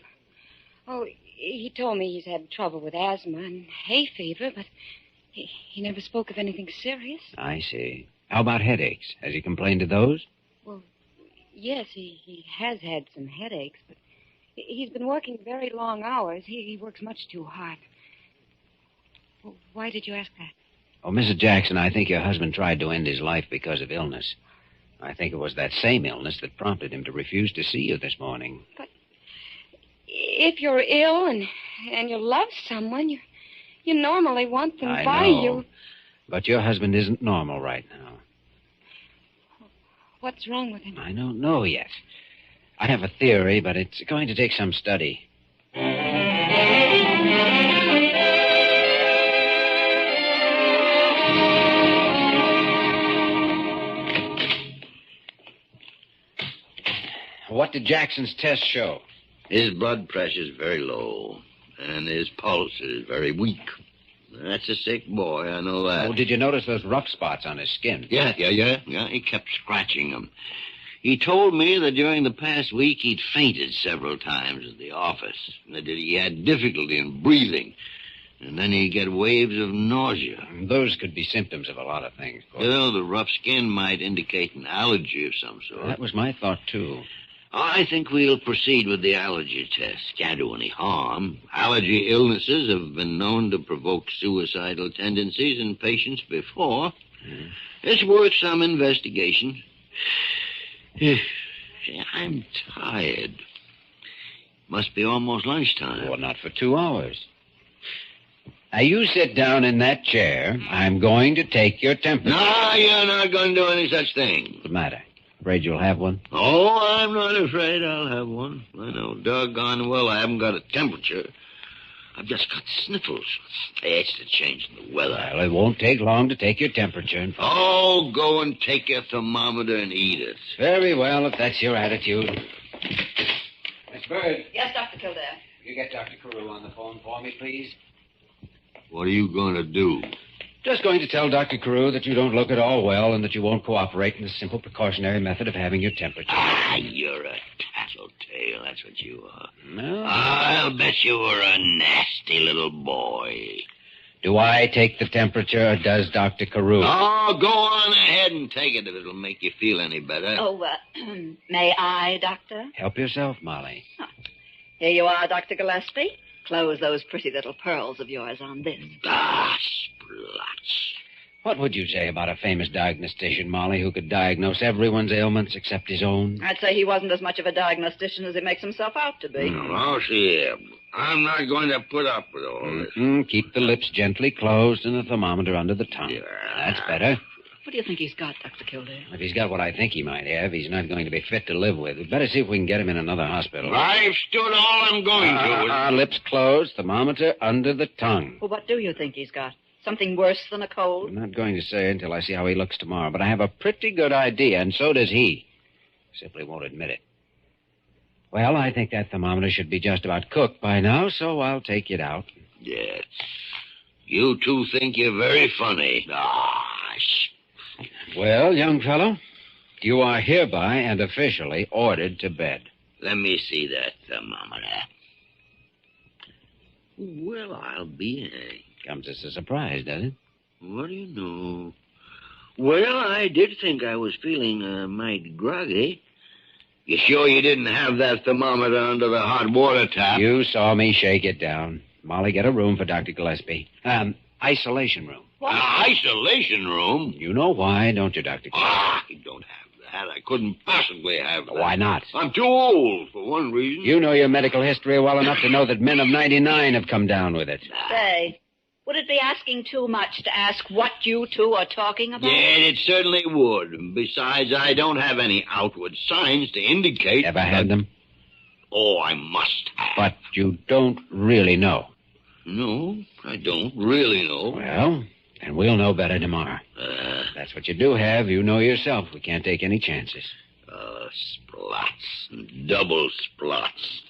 Oh, he told me he's had trouble with asthma and hay fever, but he never spoke of anything serious. I see. How about headaches? Has he complained of those? Well, yes, he has had some headaches, but he's been working very long hours. He works much too hard. Well, why did you ask that? Oh, Mrs. Jackson, I think your husband tried to end his life because of illness. I think it was that same illness that prompted him to refuse to see you this morning. But if you're ill and you love someone, you normally want them I by know. you. But your husband isn't normal right now. What's wrong with him? I don't know yet. I have a theory, but it's going to take some study. What did Jackson's test show? His blood pressure is very low, and his pulse is very weak. That's a sick boy, I know that. Oh, did you notice those rough spots on his skin? Yeah. He kept scratching them. He told me that during the past week he'd fainted several times at the office, and that he had difficulty in breathing, and then he'd get waves of nausea. Those could be symptoms of a lot of things. You know, the rough skin might indicate an allergy of some sort. That was my thought, too. I think we'll proceed with the allergy test. Can't do any harm. Allergy illnesses have been known to provoke suicidal tendencies in patients before. It's worth some investigation. I'm tired. Must be almost lunchtime. Well, not for 2 hours. Now, you sit down in that chair. I'm going to take your temperature. No, you're not going to do any such thing. What's the matter? Afraid you'll have one? Oh, I'm not afraid I'll have one. I know doggone well I haven't got a temperature. I've just got sniffles. It's the change in the weather. Well, it won't take long to take your temperature. Oh, go and take your thermometer and eat it. Very well, if that's your attitude. Miss Bird. Yes, Dr. Kildare. You get Dr. Carew on the phone for me, please. What are you going to do? Just going to tell Dr. Carew that you don't look at all well and that you won't cooperate in the simple precautionary method of having your temperature. Ah, you're a tattletale. That's what you are. No. I'll bet you were a nasty little boy. Do I take the temperature or does Dr. Carew? Oh, go on ahead and take it if it'll make you feel any better. Oh, may I, Doctor? Help yourself, Molly. Here you are, Dr. Gillespie. Close those pretty little pearls of yours on this. Ah, spluts. What would you say about a famous diagnostician, Molly, who could diagnose everyone's ailments except his own? I'd say he wasn't as much of a diagnostician as he makes himself out to be. Oh, see, I'm not going to put up with all this. Keep the lips gently closed and the thermometer under the tongue. That's better. What do you think he's got, Dr. Kildare? If he's got what I think he might have, he's not going to be fit to live with. We'd better see if we can get him in another hospital. I've stood all I'm going to. Lips closed, thermometer under the tongue. Well, what do you think he's got? Something worse than a cold? I'm not going to say until I see how he looks tomorrow, but I have a pretty good idea, and so does he. Simply won't admit it. Well, I think that thermometer should be just about cooked by now, so I'll take it out. Yes. You two think you're very funny. Well, young fellow, You are hereby and officially ordered to bed. Let me see that thermometer. Well, I'll be hanged. Comes as a surprise, doesn't it? What do you know? Well, I did think I was feeling mighty groggy. You sure you didn't have that thermometer under the hot water tap? You saw me shake it down. Molly, get a room for Dr. Gillespie. Isolation room. What? Isolation room? You know why, don't you, Dr. Gillespie? I don't have that. I couldn't possibly have that. Why not? I'm too old, for one reason. You know your medical history well enough to know that men of 99 have come down with it. Say, would it be asking too much to ask what you two are talking about? Yeah, it certainly would. Besides, I don't have any outward signs to indicate... Ever had them? Oh, I must have. But you don't really know. No, I don't really know. Well, and we'll know better tomorrow. That's what you do have. You know yourself. We can't take any chances. Splots. Double splots.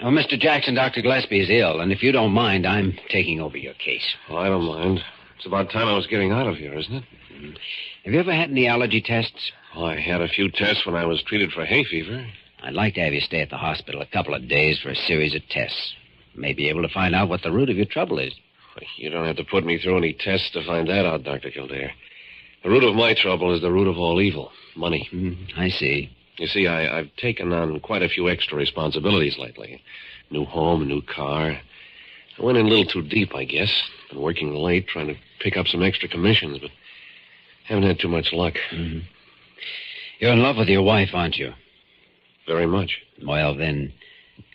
Well, Mr. Jackson, Dr. Gillespie is ill, and if you don't mind, I'm taking over your case. Oh, I don't mind. It's about time I was getting out of here, isn't it? Have you ever had any allergy tests? Oh, I had a few tests when I was treated for hay fever. I'd like to have you stay at the hospital a couple of days for a series of tests. May be able to find out what the root of your trouble is. You don't have to put me through any tests to find that out, Dr. Kildare. The root of my trouble is the root of all evil, money. I see. You see, I've taken on quite a few extra responsibilities lately. New home, a new car. I went in a little too deep, I guess. Been working late, trying to pick up some extra commissions, but haven't had too much luck. You're in love with your wife, aren't you? Very much. Well, then,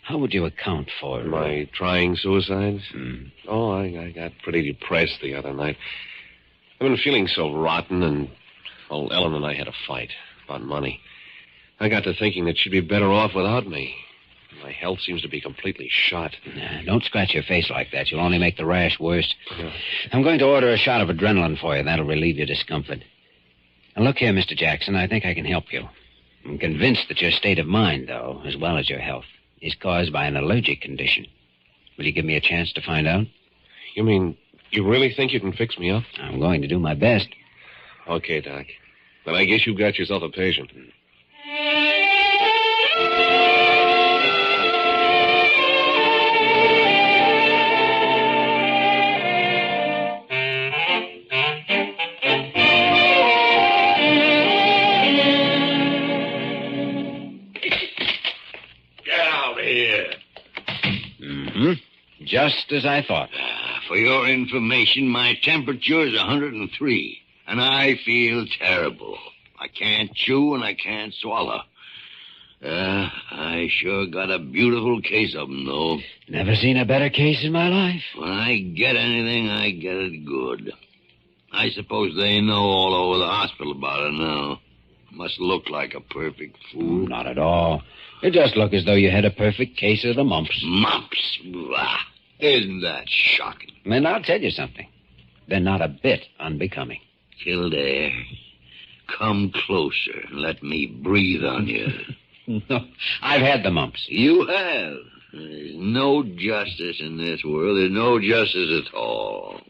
how would you account for... My trying suicides? Oh, I got pretty depressed the other night. I've been feeling so rotten, and, well, Ellen and I had a fight about money. I got to thinking that she'd be better off without me. My health seems to be completely shot. Don't scratch your face like that. You'll only make the rash worse. I'm going to order a shot of adrenaline for you. That'll relieve your discomfort. Now, look here, Mr. Jackson. I think I can help you. I'm convinced that your state of mind, though, as well as your health, is caused by an allergic condition. Will you give me a chance to find out? You mean you really think you can fix me up? I'm going to do my best. Okay, Doc. Then I guess you've got yourself a patient. Just as I thought. For your information, my temperature is 103, and I feel terrible. I can't chew and I can't swallow. I sure got a beautiful case of them, though. Never seen a better case in my life. When I get anything, I get it good. I suppose they know all over the hospital about it now. Must look like a perfect fool. Not at all. It just look as though you had a perfect case of the mumps. Mumps? Blah. Isn't that shocking? And I'll tell you something. They're not a bit unbecoming. Kildare, come closer and let me breathe on you. No, I've had the mumps. You have? There's no justice in this world. There's no justice at all.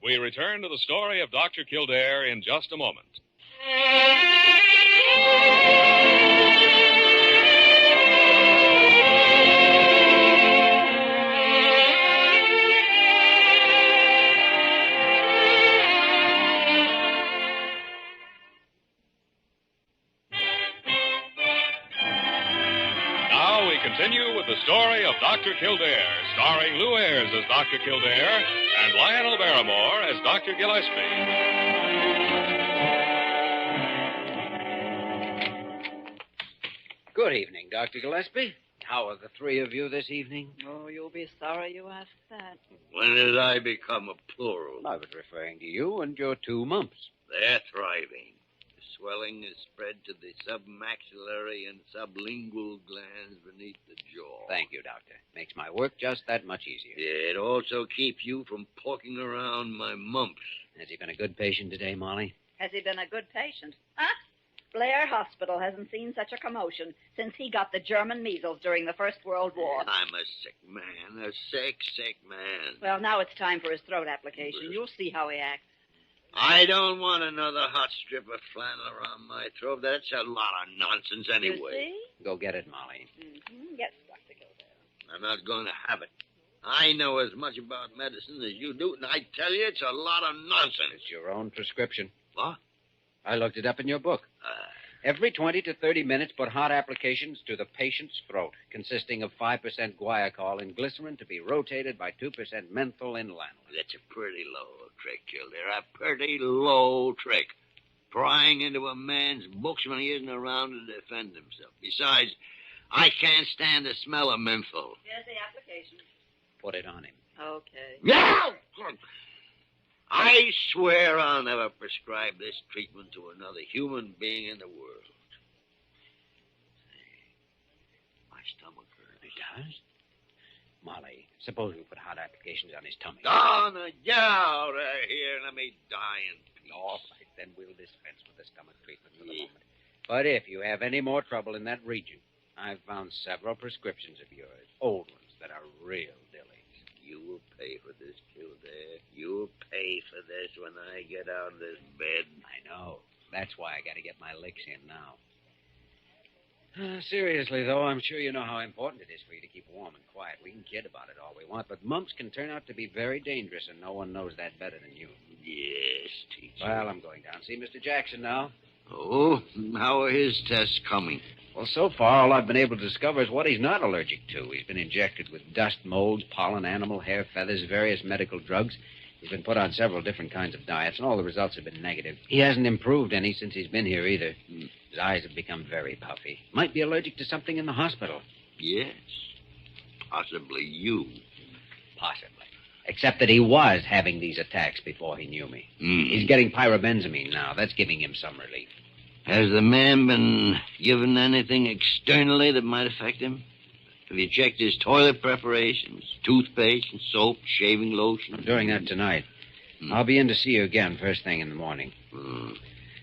We return to the story of Dr. Kildare in just a moment. Now we continue with the story of Dr. Kildare, starring Lou Ayres as Dr. Kildare and Lionel Barrymore as Dr. Gillespie. Good evening, Dr. Gillespie. How are the three of you this evening? Oh, you'll be sorry you asked that. When did I become a plural? I was referring to you and your two mumps. They're thriving. swelling is spread to the submaxillary and sublingual glands beneath the jaw. Thank you, Doctor. Makes my work just that much easier. Yeah, it also keeps you from poking around my mumps. Has he been a good patient today, Molly? Has he been a good patient? Huh? Blair Hospital hasn't seen such a commotion since he got the German measles during the First World War. I'm a sick man, a sick man. Well, now it's time for his throat application. You'll see how he acts. I don't want another hot strip of flannel around my throat. That's a lot of nonsense anyway. You see? Go get it, Molly. Mm-hmm. Yes, Dr. Kildare. I'm not going to have it. I know as much about medicine as you do, and I tell you, it's a lot of nonsense. It's your own prescription. What? I looked it up in your book. Every 20 to 30 minutes, put hot applications to the patient's throat, consisting of 5% guaiacol in glycerin to be rotated by 2% menthol in lanolin. That's a pretty low trick, Kildare. A pretty low trick. Prying into a man's books when he isn't around to defend himself. Besides, I can't stand the smell of menthol. Here's the application. Put it on him. Okay. No! I swear I'll never prescribe this treatment to another human being in the world. My stomach hurts. It does? Molly, suppose we put hot applications on his tummy. Oh, no, get out of here. Let me die in peace. All right, then we'll dispense with the stomach treatment for the moment. But if you have any more trouble in that region, I've found several prescriptions of yours, old ones that are real dilly. You will pay for this, Kildare. You'll pay for this when I get out of this bed. I know. That's why I got to get my licks in now. Seriously, though, I'm sure you know how important it is for you to keep warm and quiet. We can kid about it all we want, but mumps can turn out to be very dangerous, and no one knows that better than you. Yes, teacher. Well, I'm going down. See Mr. Jackson now. Oh, how are his tests coming? Well, so far, all I've been able to discover is what he's not allergic to. He's been injected with dust, molds, pollen, animal hair, feathers, various medical drugs. He's been put on several different kinds of diets, and all the results have been negative. He hasn't improved any since he's been here either. His eyes have become very puffy. Might be allergic to something in the hospital. Yes. Possibly you. Possibly. Except that he was having these attacks before he knew me. He's getting pyrobenzamine now. That's giving him some relief. Has the man been given anything externally that might affect him? Have you checked his toilet preparations, toothpaste and soap, shaving lotion? I'm doing that tonight. I'll be in to see you again first thing in the morning.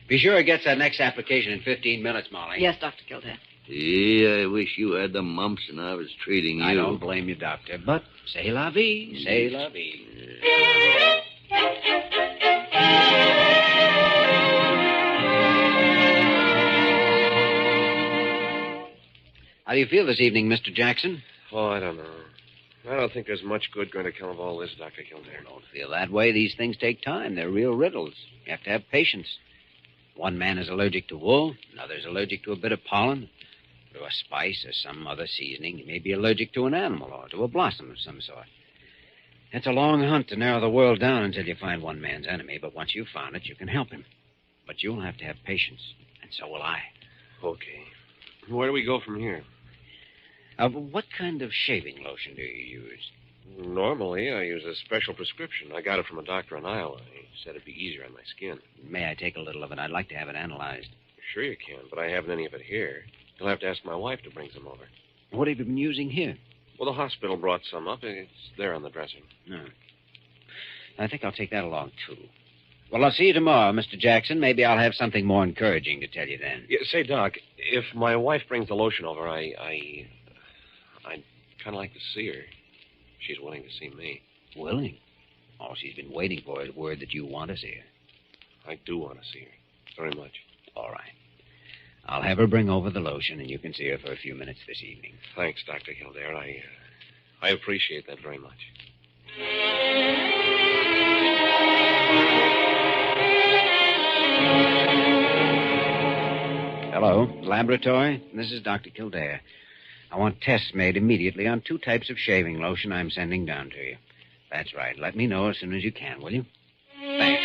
Be sure he gets that next application in 15 minutes, Molly. Yes, Dr. Kildare. Yeah, I wish you had the mumps and I was treating you. I don't blame you, Doctor, but c'est la vie, c'est la vie. How do you feel this evening, Mr. Jackson? Oh, I don't know. I don't think there's much good going to come of all this, Dr. Kildare. Don't feel that way. These things take time. They're real riddles. You have to have patience. One man is allergic to wool. Another's allergic to a bit of pollen, to a spice or some other seasoning. He may be allergic to an animal or to a blossom of some sort. It's a long hunt to narrow the world down until you find one man's enemy, but once you've found it, you can help him. But you'll have to have patience, and so will I. Okay. Where do we go from here? What kind of shaving lotion do you use? Normally, I use a special prescription. I got it from a doctor in Iowa. He said it'd be easier on my skin. May I take a little of it? I'd like to have it analyzed. Sure you can, but I haven't any of it here. You'll have to ask my wife to bring some over. What have you been using here? Well, the hospital brought some up. It's there on the dresser. No. I think I'll take that along, too. Well, I'll see you tomorrow, Mr. Jackson. Maybe I'll have something more encouraging to tell you then. Yeah, say, Doc, if my wife brings the lotion over, I'd kind of like to see her. She's willing to see me. Willing? All she's been waiting for is word that you want to see her. I do want to see her. Very much. All right. I'll have her bring over the lotion, and you can see her for a few minutes this evening. Thanks, Dr. Kildare. I appreciate that very much. Hello, laboratory. This is Dr. Kildare. I want tests made immediately on 2 types of shaving lotion I'm sending down to you. That's right. Let me know as soon as you can, will you? Thanks.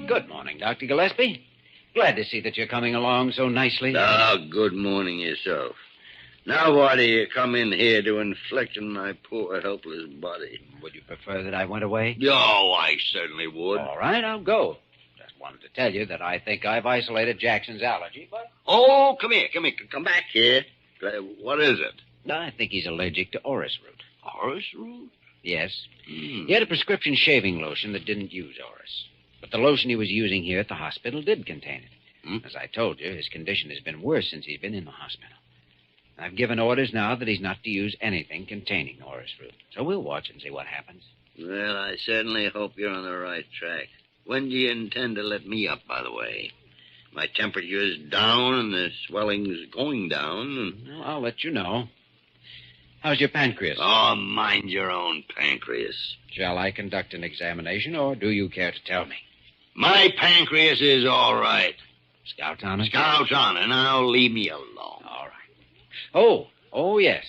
Good morning, Dr. Gillespie. Glad to see that you're coming along so nicely. Oh, good morning yourself. Now why do you come in here to inflict on my poor, helpless body? Would you prefer that I went away? Oh, I certainly would. All right, I'll go. Just wanted to tell you that I think I've isolated Jackson's allergy, but... Oh, come here. Come back here. What is it? I think he's allergic to orris root. Orris root? Yes. He had a prescription shaving lotion that didn't use orris. But the lotion he was using here at the hospital did contain it. As I told you, his condition has been worse since he's been in the hospital. I've given orders now that he's not to use anything containing orris root. So we'll watch and see what happens. Well, I certainly hope you're on the right track. When do you intend to let me up, by the way? My temperature's down and the swelling's going down. Well, I'll let you know. How's your pancreas? Oh, mind your own pancreas. Shall I conduct an examination, or do you care to tell me? My pancreas is all right. Scout on it? Scout on it. Now leave me alone. All right. Oh, yes.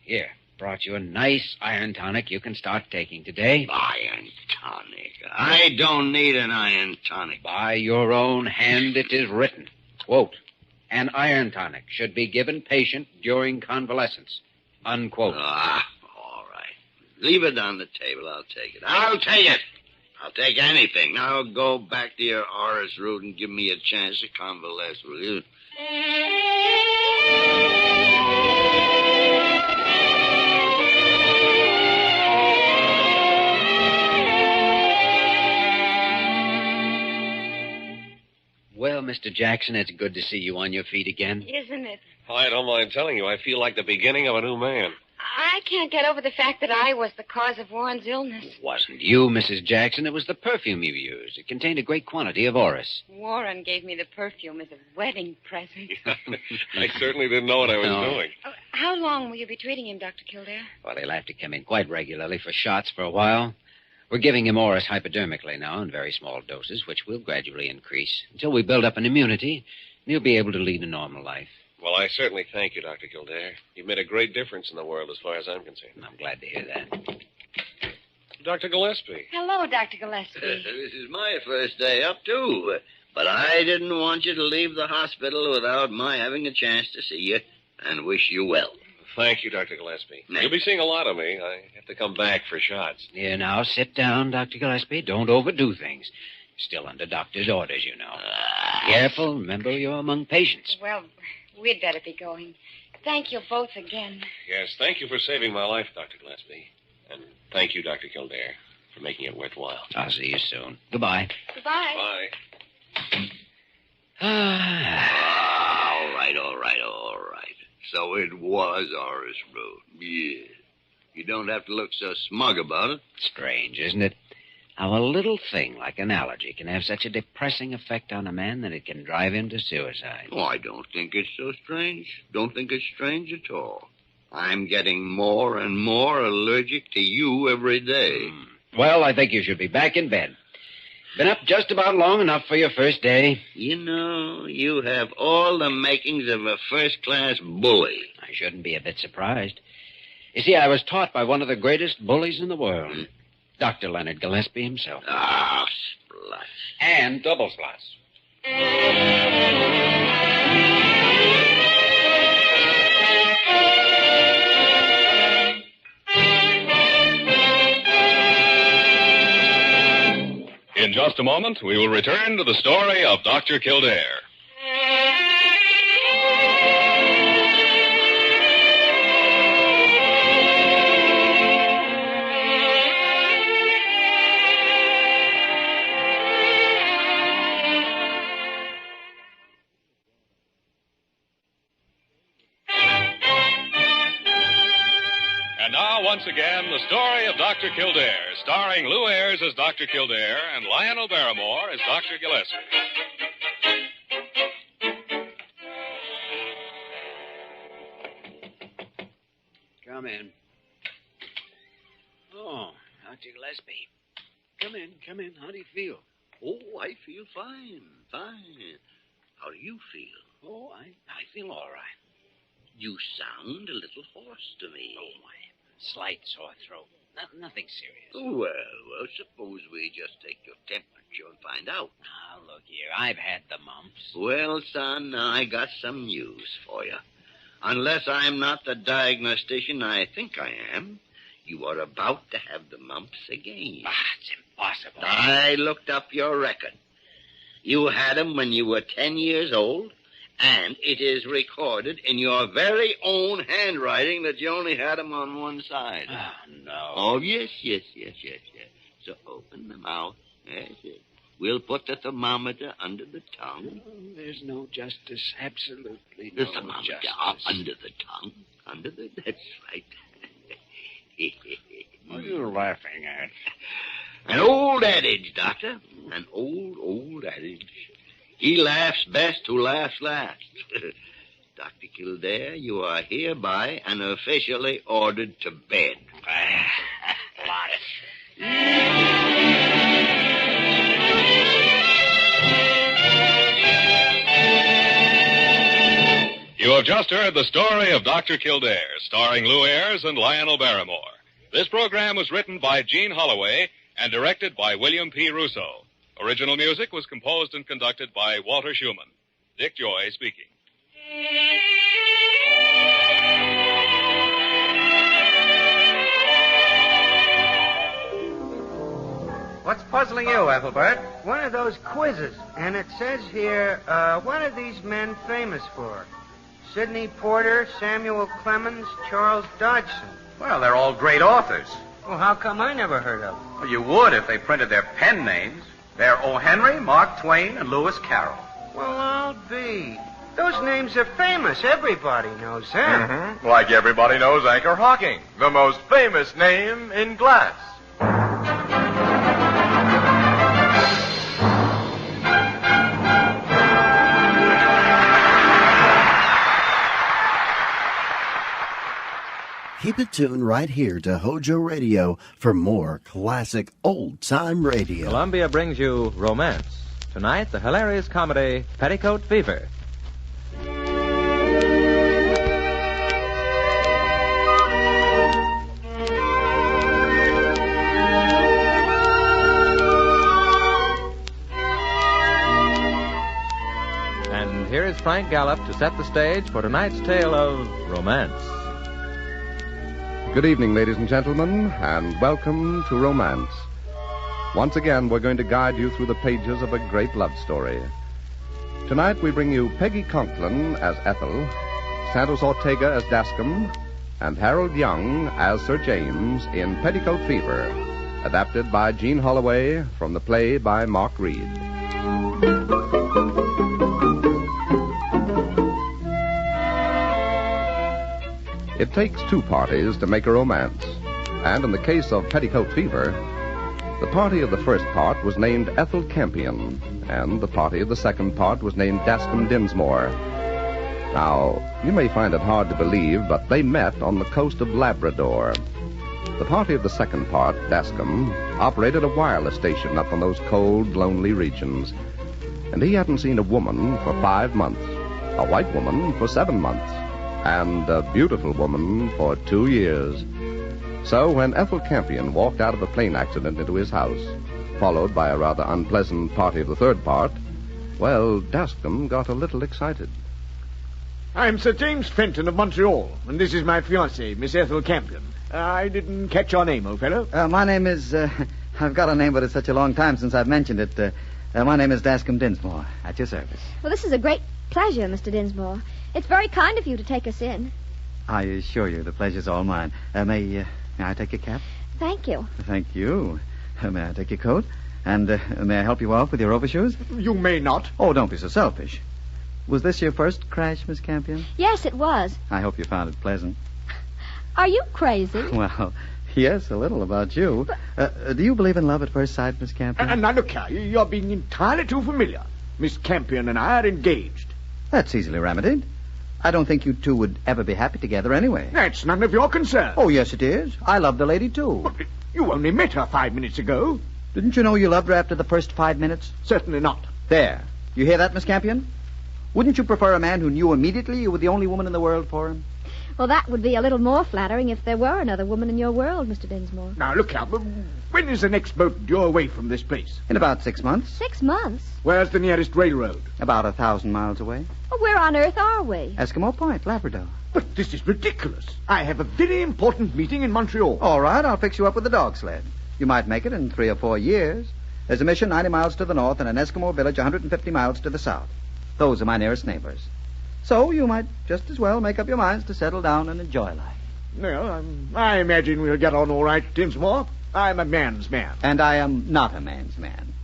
Here, brought you a nice iron tonic you can start taking today. Iron tonic? I don't need an iron tonic. By your own hand it is written. Quote, an iron tonic should be given patient during convalescence. Unquote. All right. Leave it on the table. I'll take it. I'll take anything. Now go back to your orris root and give me a chance to convalesce, will you? Well, Mr. Jackson, it's good to see you on your feet again. Isn't it? I don't mind telling you, I feel like the beginning of a new man. I can't get over the fact that I was the cause of Warren's illness. It wasn't you, Mrs. Jackson. It was the perfume you used. It contained a great quantity of orris. Warren gave me the perfume as a wedding present. I certainly didn't know what I was doing. Oh, how long will you be treating him, Dr. Kildare? Well, he'll have to come in quite regularly for shots for a while. We're giving him orris hypodermically now in very small doses, which will gradually increase until we build up an immunity, and he'll be able to lead a normal life. Well, I certainly thank you, Dr. Kildare. You've made a great difference in the world as far as I'm concerned. I'm glad to hear that. Dr. Gillespie. Hello, Dr. Gillespie. This is my first day up, too. But I didn't want you to leave the hospital without my having a chance to see you and wish you well. Thank you, Dr. Gillespie. You'll be seeing a lot of me. I have to come back for shots. Here, now, sit down, Dr. Gillespie. Don't overdo things. Still under doctor's orders, you know. Careful. Remember, you're among patients. Well, we'd better be going. Thank you both again. Yes, thank you for saving my life, Dr. Gillespie. And thank you, Dr. Kildare, for making it worthwhile. I'll see you soon. Goodbye. Goodbye. Bye. All right. So it was orris root. Yeah. You don't have to look so smug about it. Strange, isn't it? How a little thing like an allergy can have such a depressing effect on a man that it can drive him to suicide. Oh, I don't think it's so strange. Don't think it's strange at all. I'm getting more and more allergic to you every day. Well, I think you should be back in bed. Been up just about long enough for your first day. You know, you have all the makings of a first-class bully. I shouldn't be a bit surprised. You see, I was taught by one of the greatest bullies in the world, Dr. Leonard Gillespie himself. Ah, splash. And double splash. In just a moment, we will return to the story of Dr. Kildare. And now, once again, the story of Dr. Kildare, starring Lou Ayres as Dr. Kildare and Lionel Barrymore as Dr. Gillespie. Come in. Oh, Dr. Gillespie. Come in. How do you feel? Oh, I feel fine. How do you feel? Oh, I feel all right. You sound a little hoarse to me. Oh, my slight sore throat. Nothing serious. Well, suppose we just take your temperature and find out. Now, look here. I've had the mumps. Well, son, I got some news for you. Unless I'm not the diagnostician I think I am, you are about to have the mumps again. It's impossible. I looked up your record. You had them when you were 10 years old, and it is recorded in your very own handwriting that you only had them on one side. Oh, no. Oh, yes. So open the mouth. Yes. We'll put the thermometer under the tongue. There's no justice. Absolutely The no thermometer justice. under the tongue. That's right. What are you laughing at? An old adage, Doctor. An old adage. He laughs best who laughs last. Dr. Kildare, you are hereby and officially ordered to bed. You have just heard the story of Dr. Kildare, starring Lou Ayres and Lionel Barrymore. This program was written by Gene Holloway and directed by William P. Russo. Original music was composed and conducted by Walter Schumann. Dick Joy speaking. What's puzzling you, Ethelbert? One of those quizzes. And it says here, what are these men famous for? Sidney Porter, Samuel Clemens, Charles Dodgson. Well, they're all great authors. Well, how come I never heard of them? Well, you would if they printed their pen names. They're O. Henry, Mark Twain, and Lewis Carroll. Well, I'll be. Those names are famous. Everybody knows them. Mm-hmm. Like everybody knows Anchor Hocking, the most famous name in glass. Keep it tuned right here to Hojo Radio for more classic old-time radio. Columbia brings you Romance. Tonight, the hilarious comedy Petticoat Fever. And here is Frank Gallup to set the stage for tonight's tale of romance. Good evening, ladies and gentlemen, and welcome to Romance. Once again, we're going to guide you through the pages of a great love story. Tonight, we bring you Peggy Conklin as Ethel, Santos Ortega as Dascom, and Harold Young as Sir James in Petticoat Fever, adapted by Gene Holloway from the play by Mark Reed. It takes two parties to make a romance, and in the case of Petticoat Fever, the party of the first part was named Ethel Campion, and the party of the second part was named Dascom Dinsmore. Now, you may find it hard to believe, but they met on the coast of Labrador. The party of the second part, Dascom, operated a wireless station up in those cold, lonely regions, and he hadn't seen a woman for 5 months, a white woman for 7 months, and a beautiful woman for 2 years. So when Ethel Campion walked out of a plane accident into his house, followed by a rather unpleasant party of the third part, well, Dascom got a little excited. I'm Sir James Fenton of Montreal, and this is my fiancée, Miss Ethel Campion. I didn't catch your name, old fellow. My name is, I've got a name, but it's such a long time since I've mentioned it. My name is Dascom Dinsmore, at your service. Well, this is a great pleasure, Mr. Dinsmore. It's very kind of you to take us in. I assure you the pleasure's all mine. May I take your cap? Thank you. Thank you. May I take your coat? And may I help you off with your overshoes? You may not. Oh, don't be so selfish. Was this your first crash, Miss Campion? Yes, it was. I hope you found it pleasant. Are you crazy? Well, yes, a little about you. Do you believe in love at first sight, Miss Campion? Now, look here, you're being entirely too familiar. Miss Campion and I are engaged. That's easily remedied. I don't think you two would ever be happy together anyway. That's none of your concern. Oh, yes, it is. I love the lady, too. But you only met her 5 minutes ago. Didn't you know you loved her after the first 5 minutes? Certainly not. There. You hear that, Miss Campion? Wouldn't you prefer a man who knew immediately you were the only woman in the world for him? Well, that would be a little more flattering if there were another woman in your world, Mr. Dinsmore. Now, look here. When is the next boat due away from this place? In about 6 months. 6 months? Where's the nearest railroad? About 1,000 miles away. Well, where on earth are we? Eskimo Point, Labrador. But this is ridiculous. I have a very important meeting in Montreal. All right, I'll fix you up with a dog sled. You might make it in 3 or 4 years. There's a mission 90 miles to the north and an Eskimo village 150 miles to the south. Those are my nearest neighbors. So you might just as well make up your minds to settle down and enjoy life. Well, I imagine we'll get on all right, Dinsmore. I'm a man's man. And I am not a man's man.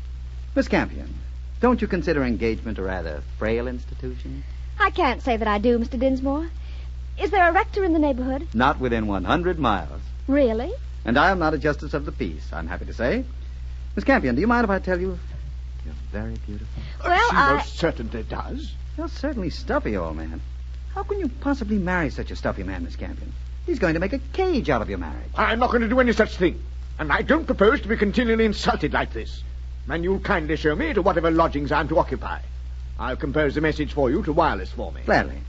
Miss Campion, don't you consider engagement a rather frail institution? I can't say that I do, Mr. Dinsmore. Is there a rector in the neighborhood? Not within 100 miles. Really? And I am not a justice of the peace, I'm happy to say. Miss Campion, do you mind if I tell you you're very beautiful? Well, she most certainly does. You're certainly stuffy, old man. How can you possibly marry such a stuffy man, Miss Campion? He's going to make a cage out of your marriage. I'm not going to do any such thing. And I don't propose to be continually insulted like this. And you'll kindly show me to whatever lodgings I'm to occupy. I'll compose a message for you to wireless for me. Gladly.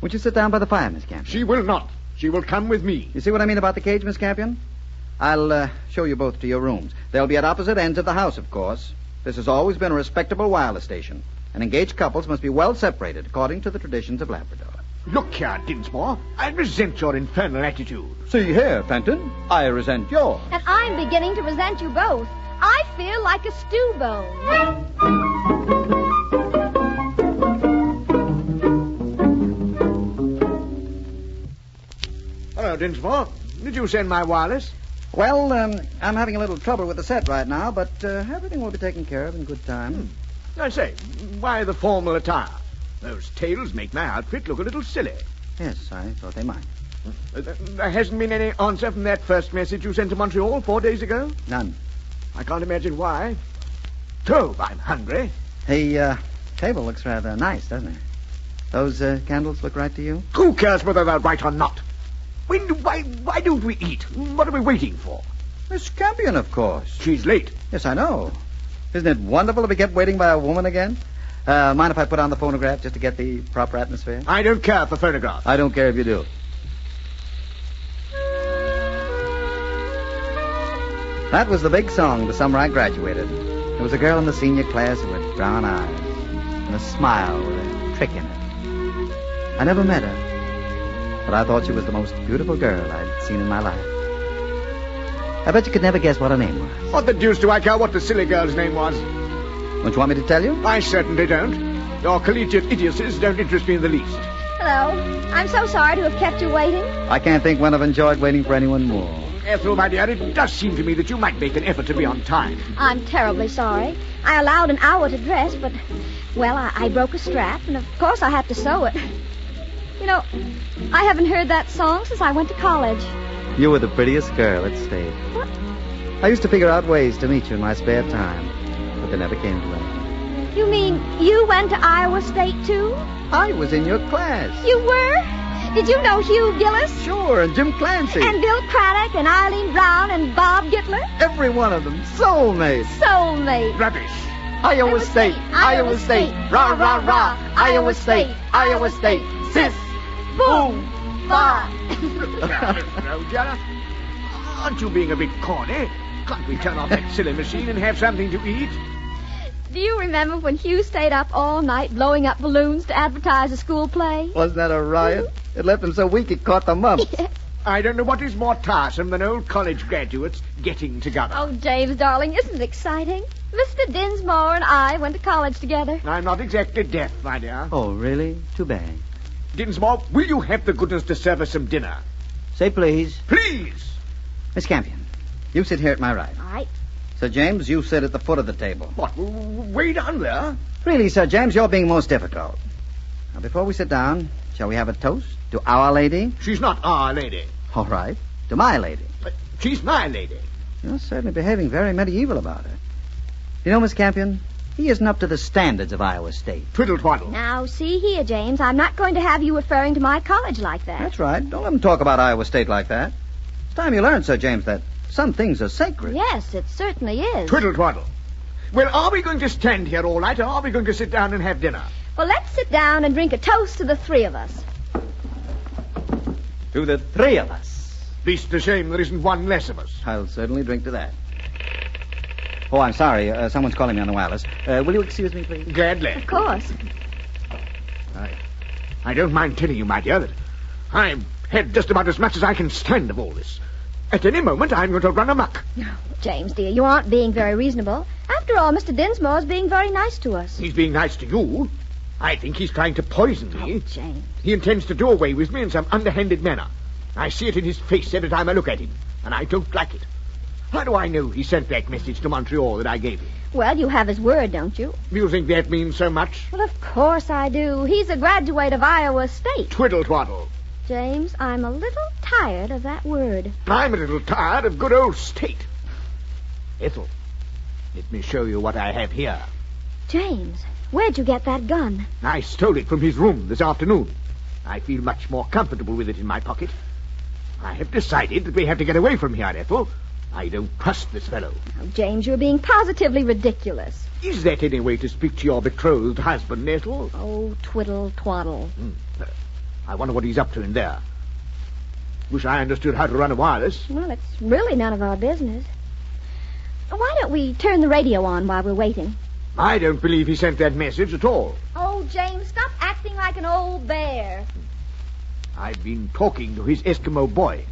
Won't you sit down by the fire, Miss Campion? She will not. She will come with me. You see what I mean about the cage, Miss Campion? I'll show you both to your rooms. They'll be at opposite ends of the house, of course. This has always been a respectable wireless station. And engaged couples must be well separated according to the traditions of Labrador. Look here, Dinsmore. I resent your infernal attitude. See here, Fenton. I resent yours. And I'm beginning to resent you both. I feel like a stew bone. Hello, Dinsmore. Did you send my wireless? Well, I'm having a little trouble with the set right now, but everything will be taken care of in good time. I say, why the formal attire? Those tails make my outfit look a little silly. Yes, I thought they might. There hasn't been any answer from that first message you sent to Montreal 4 days ago? None. I can't imagine why. Jove, I'm hungry. The table looks rather nice, doesn't it? Those candles look right to you? Who cares whether they're right or not? Why don't we eat? What are we waiting for? Miss Campion, of course. She's late. Yes, I know. Isn't it wonderful to be kept waiting by a woman again? Mind if I put on the phonograph just to get the proper atmosphere? I don't care for phonographs. I don't care if you do. That was the big song the summer I graduated. There was a girl in the senior class who had brown eyes and a smile with a trick in it. I never met her, but I thought she was the most beautiful girl I'd seen in my life. I bet you could never guess what her name was. What the deuce do I care what the silly girl's name was? Don't you want me to tell you? I certainly don't. Your collegiate idiocies don't interest me in the least. Hello. I'm so sorry to have kept you waiting. I can't think when I've enjoyed waiting for anyone more. Ethel, my dear, it does seem to me that you might make an effort to be on time. I'm terribly sorry. I allowed an hour to dress, but, well, I broke a strap, and of course I have to sew it. You know, I haven't heard that song since I went to college. You were the prettiest girl at State. What? I used to figure out ways to meet you in my spare time, but they never came to anything. You mean you went to Iowa State, too? I was in your class. You were? Did you know Hugh Gillis? Sure, and Jim Clancy. And Bill Craddock and Eileen Brown and Bob Gittler? Every one of them. Soulmates. Soulmates. Rubbish. Iowa State, Iowa State, rah, rah, rah. Iowa State, Iowa State, sis, boom, bah. No, Jenna. Aren't you being a bit corny? Can't we turn off that silly machine and have something to eat? Do you remember when Hugh stayed up all night blowing up balloons to advertise a school play? Wasn't that a riot? It left him so weak he caught the mumps. Yes. I don't know what is more tiresome than old college graduates getting together. Oh, James, darling, isn't it exciting? Mr. Dinsmore and I went to college together. I'm not exactly deaf, my dear. Oh, really? Too bad. Dinsmore, will you have the goodness to serve us some dinner? Say please. Please! Miss Campion, you sit here at my right. All right. Sir James, you sit at the foot of the table. What, way down there? Really, Sir James, you're being most difficult. Now, before we sit down, shall we have a toast to Our Lady? She's not Our Lady. All right. To my lady. But she's my lady. You're certainly behaving very medieval about her. You know, Miss Campion, he isn't up to the standards of Iowa State. Twiddle twaddle. Now, see here, James, I'm not going to have you referring to my college like that. That's right. Don't let him talk about Iowa State like that. It's time you learned, Sir James, that some things are sacred. Yes, it certainly is. Twiddle twaddle. Well, are we going to stand here all night, or are we going to sit down and have dinner? Well, let's sit down and drink a toast to the three of us. To the three of us. Least a shame there isn't one less of us. I'll certainly drink to that. Oh, I'm sorry. Someone's calling me on the wireless. Will you excuse me, please? Gladly. Of course. I don't mind telling you, my dear, that I've had just about as much as I can stand of all this. At any moment, I'm going to run amok. James, dear, you aren't being very reasonable. After all, Mr. Dinsmore's being very nice to us. He's being nice to you. I think he's trying to poison me. Oh, James. He intends to do away with me in some underhanded manner. I see it in his face every time I look at him, and I don't like it. How do I know he sent that message to Montreal that I gave him? Well, you have his word, don't you? You think that means so much? Well, of course I do. He's a graduate of Iowa State. Twiddle twaddle. James, I'm a little tired of that word. I'm a little tired of good old State. Ethel, let me show you what I have here. James, where'd you get that gun? I stole it from his room this afternoon. I feel much more comfortable with it in my pocket. I have decided that we have to get away from here, Ethel. I don't trust this fellow. Oh, James, you're being positively ridiculous. Is that any way to speak to your betrothed husband, Ethel? Oh, twiddle twaddle. I wonder what he's up to in there. Wish I understood how to run a wireless. Well, it's really none of our business. Why don't we turn the radio on while we're waiting? I don't believe he sent that message at all. Oh, James, stop acting like an old bear. I've been talking to his Eskimo boy,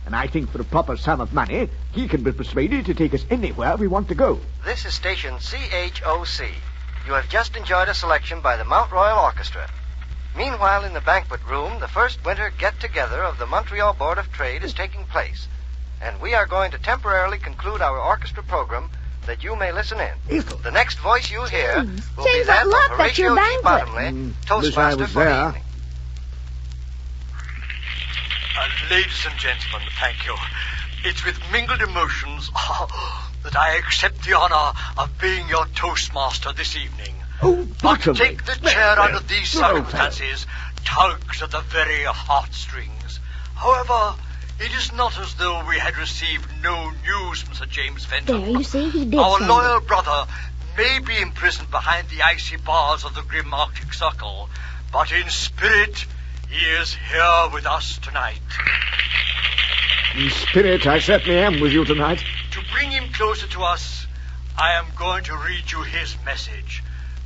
and I think for a proper sum of money, he can be persuaded to take us anywhere we want to go. This is station CHOC. You have just enjoyed a selection by the Mount Royal Orchestra. Meanwhile, in the banquet room, the first winter get-together of the Montreal Board of Trade is taking place, and we are going to temporarily conclude our orchestra program that you may listen in. The next voice you hear will be that of Horatio G. Bottomley, Toastmaster for the evening. Ladies and gentlemen, thank you. It's with mingled emotions that I accept the honor of being your Toastmaster this evening. Oh, but take the chair under these circumstances tugs at the very heartstrings. However, it is not as though we had received no news from Sir James Fenton. There, you see, he did Our send loyal it. brother may be imprisoned behind the icy bars of the grim Arctic Circle, but in spirit he is here with us tonight. In spirit, I certainly am with you tonight. To bring him closer to us, I am going to read you his message.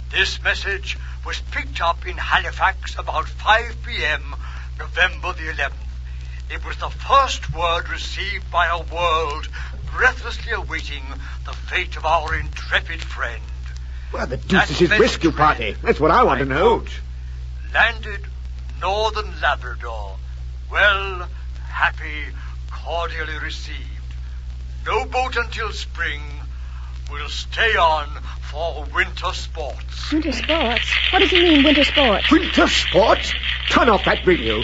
This message was picked up in Halifax about 5 p.m., November the 11th. It was the first word received by a world breathlessly awaiting the fate of our intrepid friend. Well, the deuce is his rescue party. That's what I want to know. Landed northern Labrador. Well, happy, cordially received. No boat until spring. Will stay on for winter sports. Winter sports? What does he mean, winter sports? Winter sports? Turn off that radio.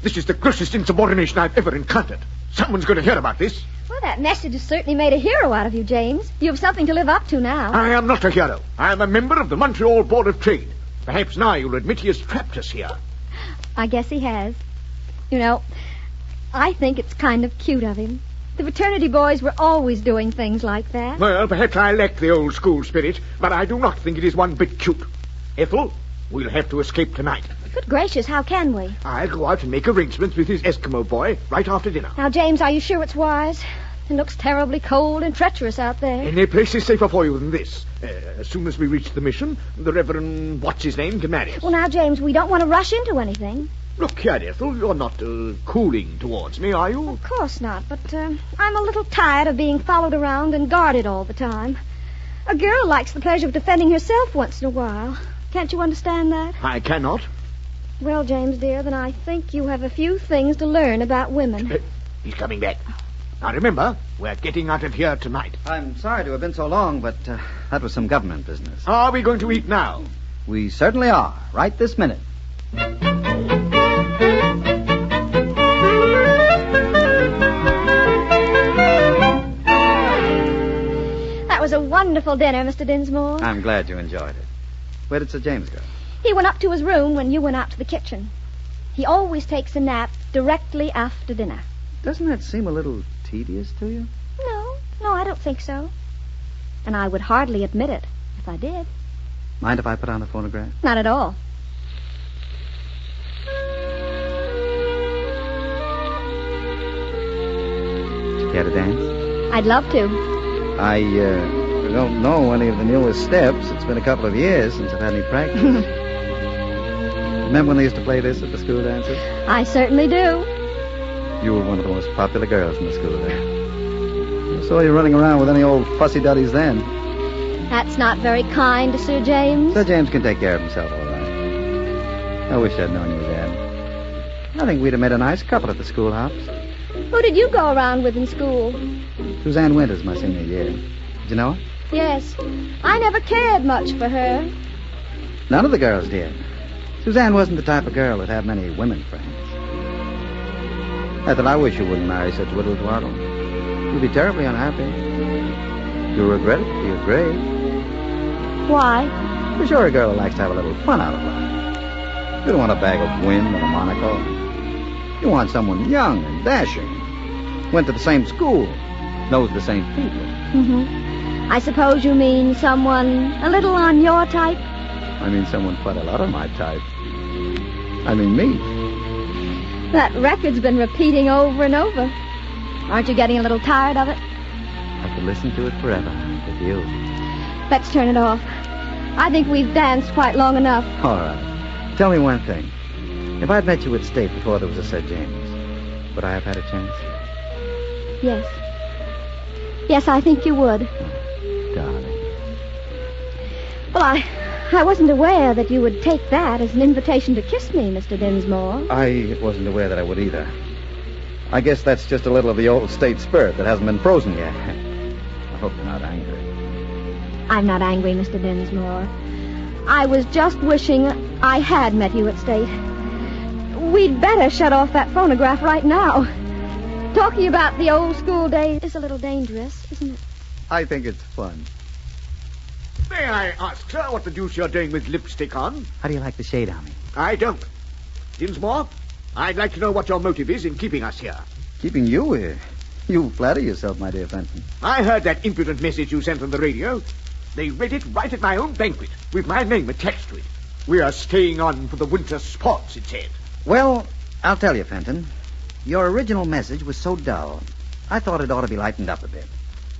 This is the grossest insubordination I've ever encountered. Someone's going to hear about this. Well, that message has certainly made a hero out of you, James. You have something to live up to now. I am not a hero. I am a member of the Montreal Board of Trade. Perhaps now you'll admit he has trapped us here. I guess he has. You know, I think it's kind of cute of him. The fraternity boys were always doing things like that. Well, perhaps I lack the old school spirit, but I do not think it is one bit cute. Ethel, we'll have to escape tonight. Good gracious, how can we? I'll go out and make arrangements with his Eskimo boy right after dinner. Now, James, are you sure it's wise? It looks terribly cold and treacherous out there. Any place is safer for you than this. As soon as we reach the mission, the Reverend What's-His-Name can marry us. Well, now, James, we don't want to rush into anything. Look here, Ethel, you're not cooling towards me, are you? Of course not, but I'm a little tired of being followed around and guarded all the time. A girl likes the pleasure of defending herself once in a while. Can't you understand that? I cannot. Well, James, dear, then I think you have a few things to learn about women. He's coming back. Now, remember, we're getting out of here tonight. I'm sorry to have been so long, but that was some government business. Are we going to eat now? We certainly are, right this minute. That was a wonderful dinner, Mr. Dinsmore. I'm glad you enjoyed it. Where did Sir James go? He went up to his room when you went out to the kitchen. He always takes a nap directly after dinner. Doesn't that seem a little tedious to you? No, I don't think so. And I would hardly admit it if I did. Mind if I put on the phonograph? Not at all. Care to dance? I'd love to. I don't know any of the newest steps. It's been a couple of years since I've had any practice. Remember when they used to play this at the school dances? I certainly do. You were one of the most popular girls in the school then. I saw you running around with any old fussy-duddies then. That's not very kind to Sir James. Sir James can take care of himself all right. I wish I'd known you then. I think we'd have made a nice couple at the schoolhouse. Who did you go around with in school? Suzanne Winters, my senior year. Did you know her? Yes. I never cared much for her. None of the girls did. Suzanne wasn't the type of girl that'd have many women friends. Ethel, I wish you wouldn't marry such little twaddle. You'd be terribly unhappy. You'll regret it till you're gray. Why? For sure, a girl who likes to have a little fun out of life. You don't want a bag of wind and a monocle. You want someone young and dashing. Went to the same school. Knows the same people. I suppose you mean someone a little on your type? I mean someone quite a lot of my type. I mean me. That record's been repeating over and over. Aren't you getting a little tired of it? I could listen to it forever with you. Let's turn it off. I think we've danced quite long enough. All right. Tell me one thing. If I'd met you at State before there was a Sir James, would I have had a chance? Yes. Yes, I think you would. Darling. Well, I wasn't aware that you would take that as an invitation to kiss me, Mr. Dinsmore. I wasn't aware that I would either. I guess that's just a little of the old State spirit that hasn't been frozen yet. I hope you're not angry. I'm not angry, Mr. Dinsmore. I was just wishing I had met you at State. We'd better shut off that phonograph right now. Talking about the old school days is a little dangerous, isn't it? I think it's fun. May I ask, sir, what the deuce you're doing with lipstick on? How do you like the shade on me? I don't. Dinsmore, I'd like to know what your motive is in keeping us here. Keeping you here? You flatter yourself, my dear Fenton. I heard that impudent message you sent on the radio. They read it right at my own banquet, with my name attached to it. We are staying on for the winter sports, it said. Well, I'll tell you, Fenton. Your original message was so dull. I thought it ought to be lightened up a bit.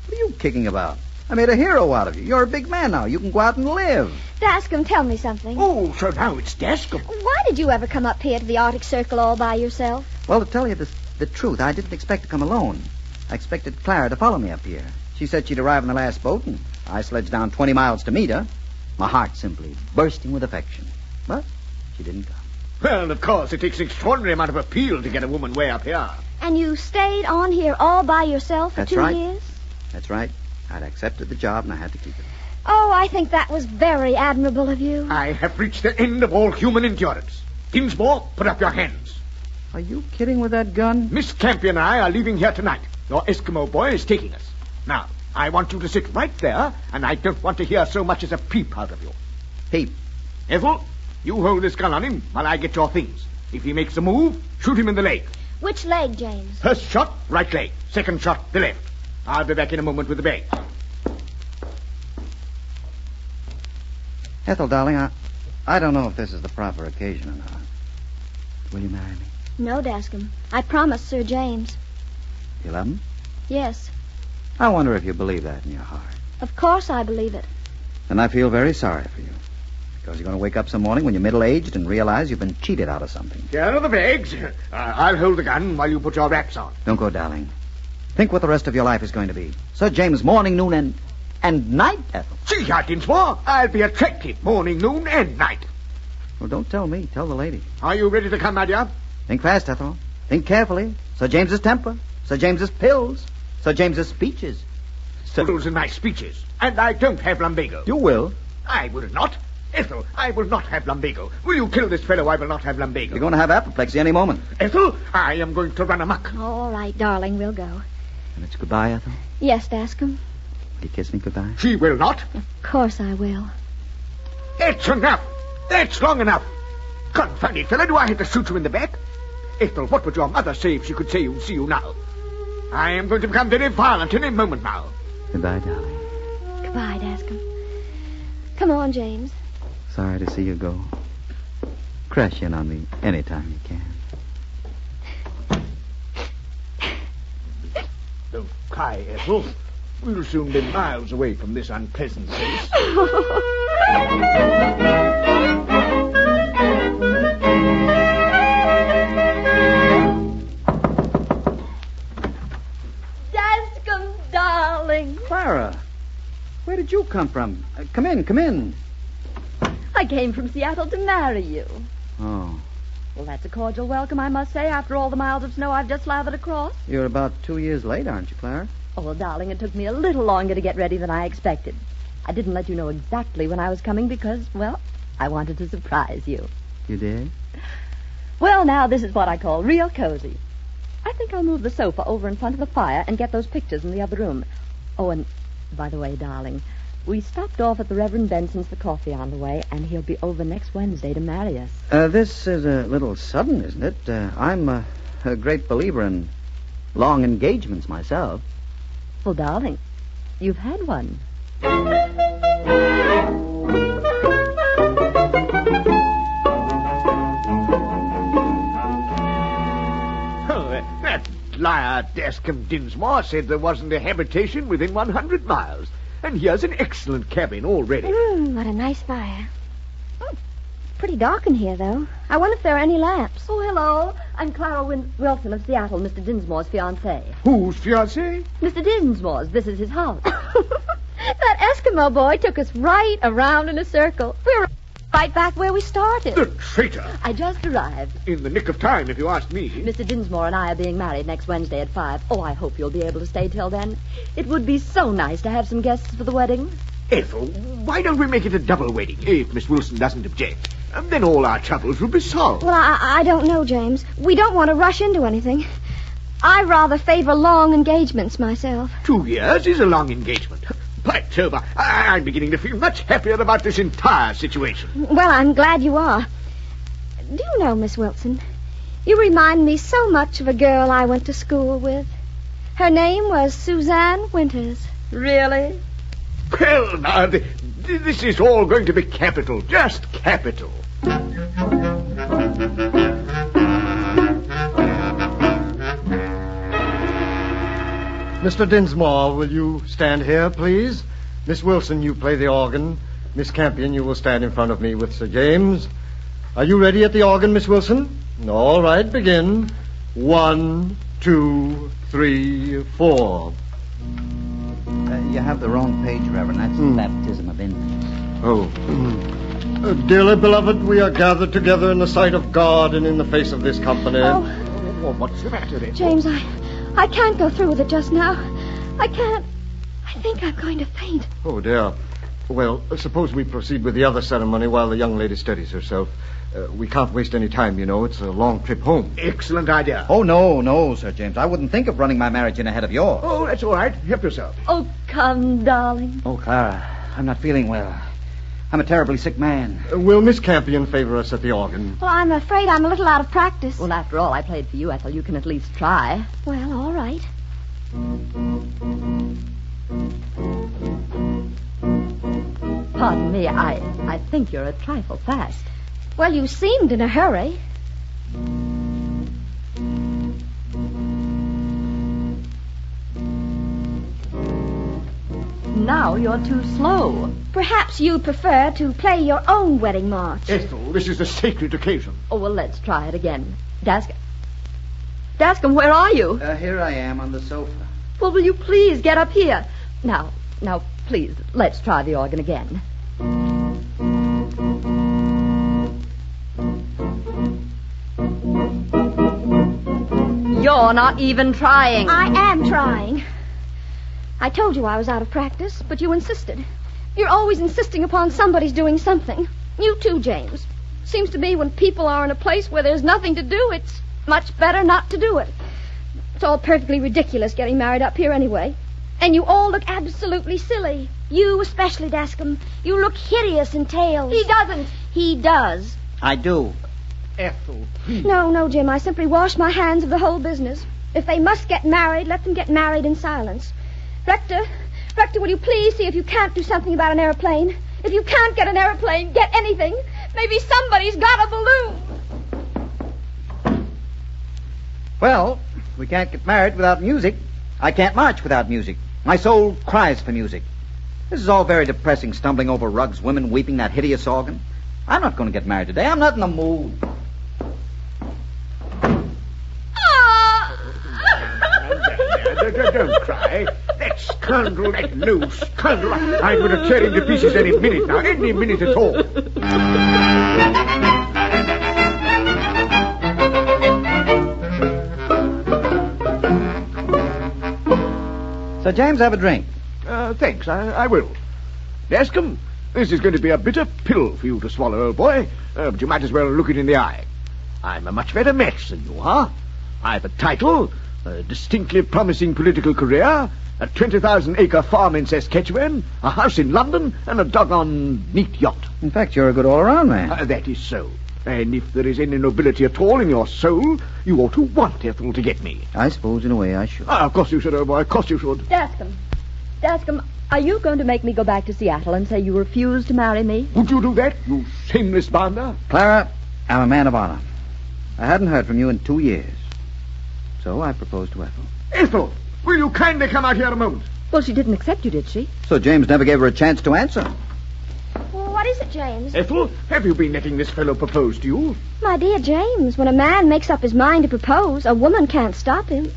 What are you kicking about? I made a hero out of you. You're a big man now. You can go out and live. Dascom, tell me something. Oh, so now it's Dascom. Why did you ever come up here to the Arctic Circle all by yourself? Well, to tell you the truth, I didn't expect to come alone. I expected Clara to follow me up here. She said she'd arrive in the last boat, and I sledged down 20 miles to meet her. My heart simply bursting with affection. But she didn't come. Well, of course, it takes an extraordinary amount of appeal to get a woman way up here. And you stayed on here all by yourself for That's 2 right. years? That's right. I'd accepted the job, and I had to keep it. Oh, I think that was very admirable of you. I have reached the end of all human endurance. Dinsmore, put up your hands. Are you kidding with that gun? Miss Campion and I are leaving here tonight. Your Eskimo boy is taking us. Now, I want you to sit right there, and I don't want to hear so much as a peep out of you. Peep? Ethel, you hold this gun on him while I get your things. If he makes a move, shoot him in the leg. Which leg, James? First shot, right leg. Second shot, the left. I'll be back in a moment with the bag. Ethel, darling, I don't know if this is the proper occasion or not. Will you marry me? No, Dascom. I promised Sir James. You love him? Yes. I wonder if you believe that in your heart. Of course I believe it. And I feel very sorry for you. Because you're going to wake up some morning when you're middle-aged and realize you've been cheated out of something. Here are the bags. I'll hold the gun while you put your wraps on. Don't go, darling. Think what the rest of your life is going to be. Sir James, morning, noon, and night, Ethel. See here, Dinsmore. I'll be attractive morning, noon, and night. Well, don't tell me. Tell the lady. Are you ready to come, my dear? Think fast, Ethel. Think carefully. Sir James's temper. Sir James's pills. Sir James's speeches. Those are my speeches. And I don't have lumbago. You will. I will not. Ethel, I will not have lumbago. Will you kill this fellow? I will not have lumbago. You're going to have apoplexy any moment. Ethel, I am going to run amok. All right, darling, we'll go. And it's goodbye, Ethel? Yes, Dascom. Will you kiss me goodbye? She will not. Of course I will. That's enough. That's long enough. Confound it, fella, do I have to shoot you in the back? Ethel, what would your mother say if she could see you now? I am going to become very violent any moment now. Goodbye, darling. Goodbye, Dascom. Come on, James. Sorry to see you go. Crash in on me anytime you can. cry, Ethel. We'll soon be miles away from this unpleasant place. Dascom, darling. Clara, where did you come from? Come in, come in. I came from Seattle to marry you. Oh, Well, that's a cordial welcome, I must say, after all the miles of snow I've just lathered across. you're about 2 years late, aren't you, Clara? Oh, well, darling, it took me a little longer to get ready than I expected. I didn't let you know exactly when I was coming because, well, I wanted to surprise you. You did? Well, now, this is what I call real cozy. I think I'll move the sofa over in front of the fire and get those pictures in the other room. Oh, and by the way, darling, we stopped off at the Reverend Benson's for coffee on the way, and he'll be over next Wednesday to marry us. This is a little sudden, isn't it? I'm a great believer in long engagements myself. Well, darling, you've had one. That liar Dascom Dinsmore said there wasn't a habitation within 100 miles. And here's an excellent cabin already. What a nice fire. Pretty dark in here, though. I wonder if there are any lamps. Oh, hello. I'm Clara Wilson of Seattle, Mr. Dinsmore's fiancée. Whose fiancé? Mr. Dinsmore's. This is his house. That Eskimo boy took us right around in a circle. We were right back where we started. The traitor. I just arrived. In the nick of time, if you ask me. Mr. Dinsmore and I are being married next Wednesday at 5. Oh, I hope you'll be able to stay till then. It would be so nice to have some guests for the wedding. Ethel, why don't we make it a double wedding, if Miss Wilson doesn't object? And then all our troubles will be solved. Well, I don't know, James. We don't want to rush into anything. I rather favor long engagements myself. 2 years is a long engagement. By Jove, I'm beginning to feel much happier about this entire situation. Well, I'm glad you are. Do you know, Miss Wilson, you remind me so much of a girl I went to school with. Her name was Suzanne Winters. Really? Well, now, this is all going to be capital, just capital. Mr. Dinsmore, will you stand here, please? Miss Wilson, you play the organ. Miss Campion, you will stand in front of me with Sir James. Are you ready at the organ, Miss Wilson? All right, begin. 1, 2, 3, 4. You have the wrong page, Reverend. That's the baptism of infants. Oh. Dearly beloved, we are gathered together in the sight of God and in the face of this company. Oh, what's the matter then? James, I can't go through with it just now. I can't. I think I'm going to faint. Oh, dear. Well, suppose we proceed with the other ceremony while the young lady steadies herself. We can't waste any time, you know. It's a long trip home. Excellent idea. Oh, no, Sir James. I wouldn't think of running my marriage in ahead of yours. Oh, that's all right. Help yourself. Oh, come, darling. Oh, Clara, I'm not feeling well. I'm a terribly sick man. Will Miss Campion favor us at the organ? Well, I'm afraid I'm a little out of practice. Well, after all, I played for you, Ethel. You can at least try. Well, all right. Pardon me, I think you're a trifle fast. Well, you seemed in a hurry. Now you're too slow. Perhaps you prefer to play your own wedding march. Ethel, this is a sacred occasion. Oh, well, let's try it again. Dascom, where are you? Here I am on the sofa. Well, will you please get up here? Now, please, let's try the organ again. You're not even trying. I am trying. I told you I was out of practice, but you insisted. You're always insisting upon somebody's doing something. You too, James. Seems to me when people are in a place where there's nothing to do, it's much better not to do it. It's all perfectly ridiculous getting married up here anyway. And you all look absolutely silly. You especially, Dascom. You look hideous in tails. He doesn't. He does. I do. Ethel, please. No, Jim. I simply wash my hands of the whole business. If they must get married, let them get married in silence. Rector, will you please see if you can't do something about an airplane? If you can't get an airplane, get anything. Maybe somebody's got a balloon. Well, we can't get married without music. I can't march without music. My soul cries for music. This is all very depressing, stumbling over rugs, women weeping, that hideous organ. I'm not going to get married today. I'm not in the mood. Don't cry. That scoundrel, that low scoundrel. I'm going to tear him to pieces any minute now. Any minute at all. Sir James, have a drink. Thanks, I will. Dascombe, this is going to be a bitter pill for you to swallow, old boy. But you might as well look it in the eye. I'm a much better match than you are. I've a title, a distinctly promising political career, a 20,000-acre farm in Saskatchewan, a house in London, and a doggone neat yacht. In fact, you're a good all-around man. That is so. And if there is any nobility at all in your soul, you ought to want Ethel to get me. I suppose, in a way, I should. Of course you should, old boy. Of course you should. Dascombe, are you going to make me go back to Seattle and say you refuse to marry me? Would you do that, you shameless bounder? Clara, I'm a man of honor. I hadn't heard from you in 2 years. So I proposed to Ethel. Ethel, will you kindly come out here a moment? Well, she didn't accept you, did she? So James never gave her a chance to answer. Well, what is it, James? Ethel, have you been letting this fellow propose to you? My dear James, when a man makes up his mind to propose, a woman can't stop him.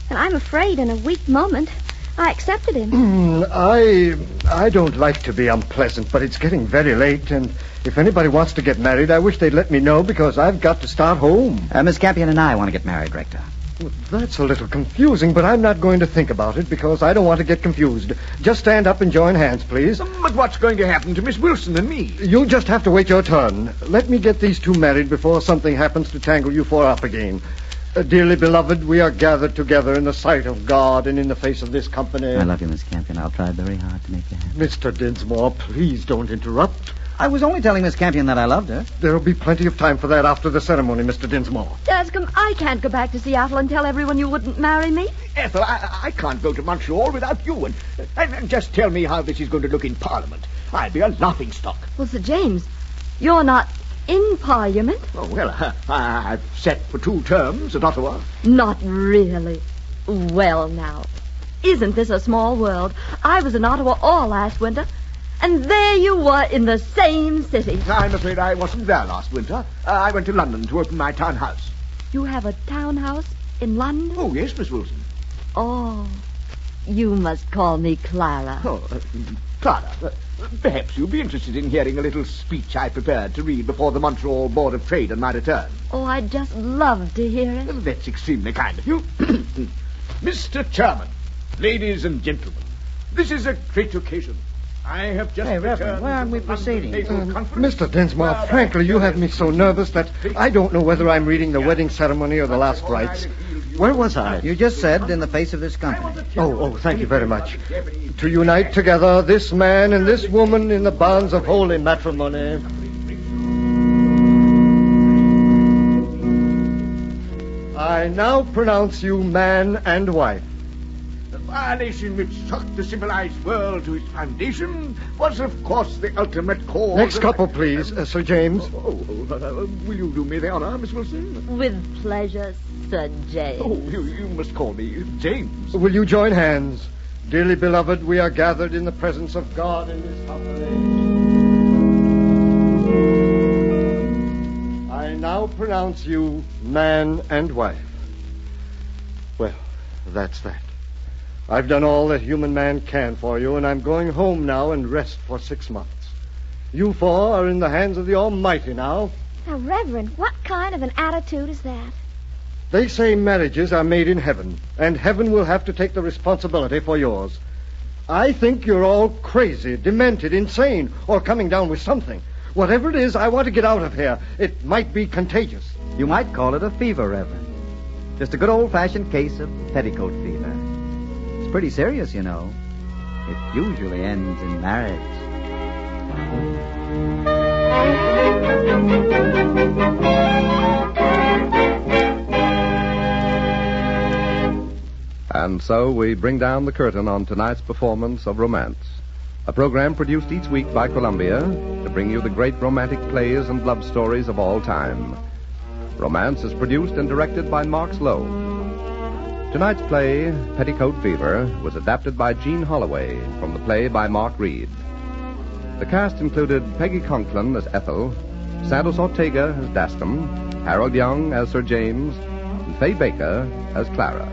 And I'm afraid in a weak moment, I accepted him. I don't like to be unpleasant, but it's getting very late, and if anybody wants to get married, I wish they'd let me know, because I've got to start home. Miss Campion and I want to get married, Rector. Well, that's a little confusing, but I'm not going to think about it, because I don't want to get confused. Just stand up and join hands, please. But what's going to happen to Miss Wilson and me? You'll just have to wait your turn. Let me get these two married before something happens to tangle you four up again. Dearly beloved, we are gathered together in the sight of God and in the face of this company. I love you, Miss Campion. I'll try very hard to make you happy. Mr. Dinsmore, please don't interrupt. I was only telling Miss Campion that I loved her. There'll be plenty of time for that after the ceremony, Mr. Dinsmore. Dascombe, I can't go back to Seattle and tell everyone you wouldn't marry me. Ethel, I can't go to Montreal without you, and just tell me how this is going to look in Parliament. I'll be a laughingstock. Well, Sir James, you're not in Parliament. Oh, well, I've sat for 2 terms at Ottawa. Not really. Well, now, isn't this a small world? I was in Ottawa all last winter, and there you were in the same city. I'm afraid I wasn't there last winter. I went to London to open my townhouse. You have a townhouse in London? Oh, yes, Miss Wilson. Oh, you must call me Clara. Oh, Clara, perhaps you'll be interested in hearing a little speech I prepared to read before the Montreal Board of Trade on my return. Oh, I'd just love to hear it. That's extremely kind of you. Mr. Chairman, ladies and gentlemen, this is a great occasion. I have just Reverend, where are we proceeding? Mr. Dinsmore, frankly, you have me so nervous that I don't know whether I'm reading the wedding ceremony or the last rites. Where was I? You just said, in the face of this company. Oh, thank you very much. To unite together this man and this woman in the bonds of holy matrimony. I now pronounce you man and wife. The violation which shocked the civilized world to its foundation was, of course, the ultimate cause. Next couple, please, Sir James. Will you do me the honor, Miss Wilson? With pleasure, Sir James. Oh, you must call me James. Will you join hands? Dearly beloved, we are gathered in the presence of God in this company. I now pronounce you man and wife. Well, that's that. I've done all that human man can for you, and I'm going home now and rest for 6 months. You four are in the hands of the Almighty now. Now, Reverend, what kind of an attitude is that? They say marriages are made in heaven, and heaven will have to take the responsibility for yours. I think you're all crazy, demented, insane, or coming down with something. Whatever it is, I want to get out of here. It might be contagious. You might call it a fever, Reverend. Just a good old-fashioned case of petticoat fever. It's pretty serious, you know. It usually ends in marriage. And so we bring down the curtain on tonight's performance of Romance, a program produced each week by Columbia to bring you the great romantic plays and love stories of all time. Romance is produced and directed by Mark Sloan. Tonight's play, Petticoat Fever, was adapted by Jean Holloway from the play by Mark Reed. The cast included Peggy Conklin as Ethel, Santos Ortega as Dastum, Harold Young as Sir James, and Fay Baker as Clara.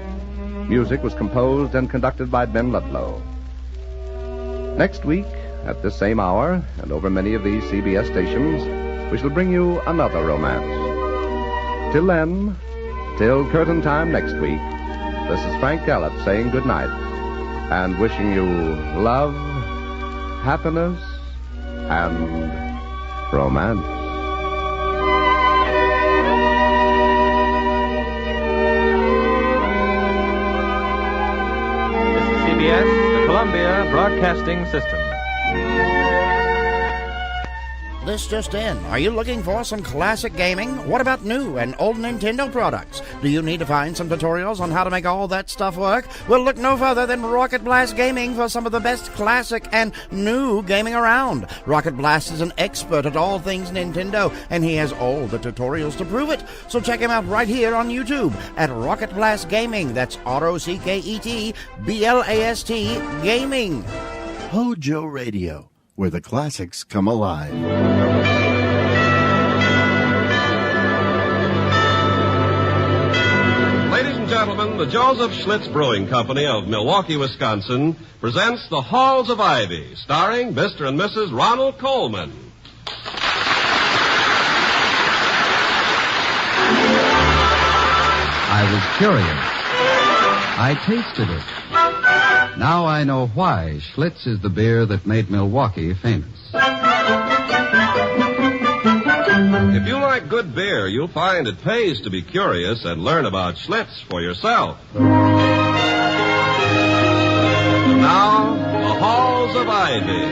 Music was composed and conducted by Ben Ludlow. Next week, at this same hour, and over many of these CBS stations, we shall bring you another romance. Till then, till curtain time next week, this is Frank Gallup saying good night and wishing you love, happiness, and romance. This is CBS, the Columbia Broadcasting System. This just in. Are you looking for some classic gaming? What about new and old Nintendo products? Do you need to find some tutorials on how to make all that stuff work? Well, look no further than Rocket Blast Gaming for some of the best classic and new gaming around. Rocket Blast is an expert at all things Nintendo, and he has all the tutorials to prove it. So check him out right here on YouTube at Rocket Blast Gaming. That's ROCKET BLAST Gaming. Hojo Radio, where the classics come alive. Ladies and gentlemen, the Joseph Schlitz Brewing Company of Milwaukee, Wisconsin presents The Halls of Ivy, starring Mr. and Mrs. Ronald Coleman. I was curious. I tasted it. Now I know why Schlitz is the beer that made Milwaukee famous. If you like good beer, you'll find it pays to be curious and learn about Schlitz for yourself. And now, The Halls of Ivy.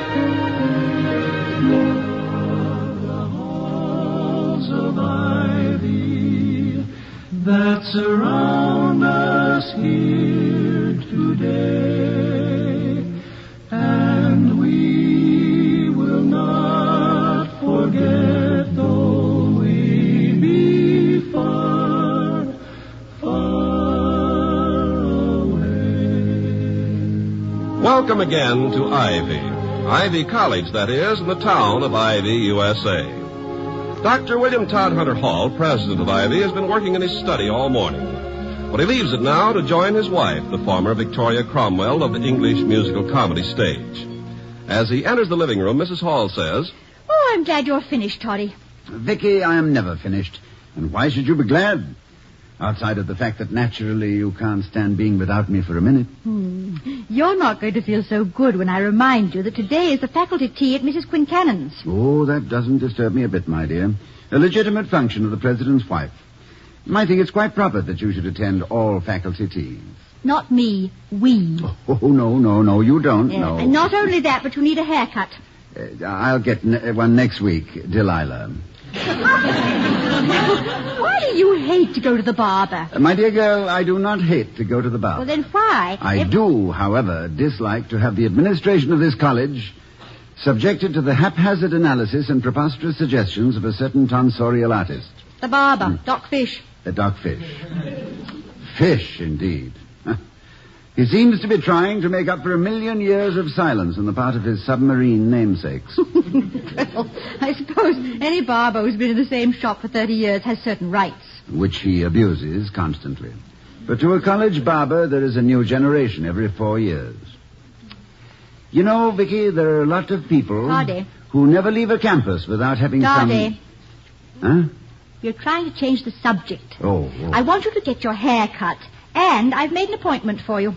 The halls of ivy that surround us here today, and we will not forget, though we be far, far away. Welcome again to Ivy. Ivy College, that is, in the town of Ivy, USA. Dr. William Todd Hunter Hall, president of Ivy, has been working in his study all morning. But he leaves it now to join his wife, the former Victoria Cromwell of the English musical comedy stage. As he enters the living room, Mrs. Hall says, "Oh, I'm glad you're finished, Toddy." Vicky, I am never finished. And why should you be glad? Outside of the fact that naturally you can't stand being without me for a minute. You're not going to feel so good when I remind you that today is the faculty tea at Mrs. Quincannon's. Oh, that doesn't disturb me a bit, my dear. A legitimate function of the president's wife. I think it's quite proper that you should attend all faculty teas. Not me, we. Oh, no, you don't, no. And not only that, but you need a haircut. I'll get one next week, Delilah. Why do you hate to go to the barber? My dear girl, I do not hate to go to the barber. Well, then why? I do, however, dislike to have the administration of this college subjected to the haphazard analysis and preposterous suggestions of a certain tonsorial artist. The barber, Doc Fish. Doc Fish. Fish, indeed. He seems to be trying to make up for 1,000,000 years of silence on the part of his submarine namesakes. Well, I suppose any barber who's been in the same shop for 30 years has certain rights. Which he abuses constantly. But to a college barber, there is a new generation every 4 years. You know, Vicky, there are a lot of people who never leave a campus without having Daddy. Huh? You're trying to change the subject. Oh. I want you to get your hair cut. And I've made an appointment for you.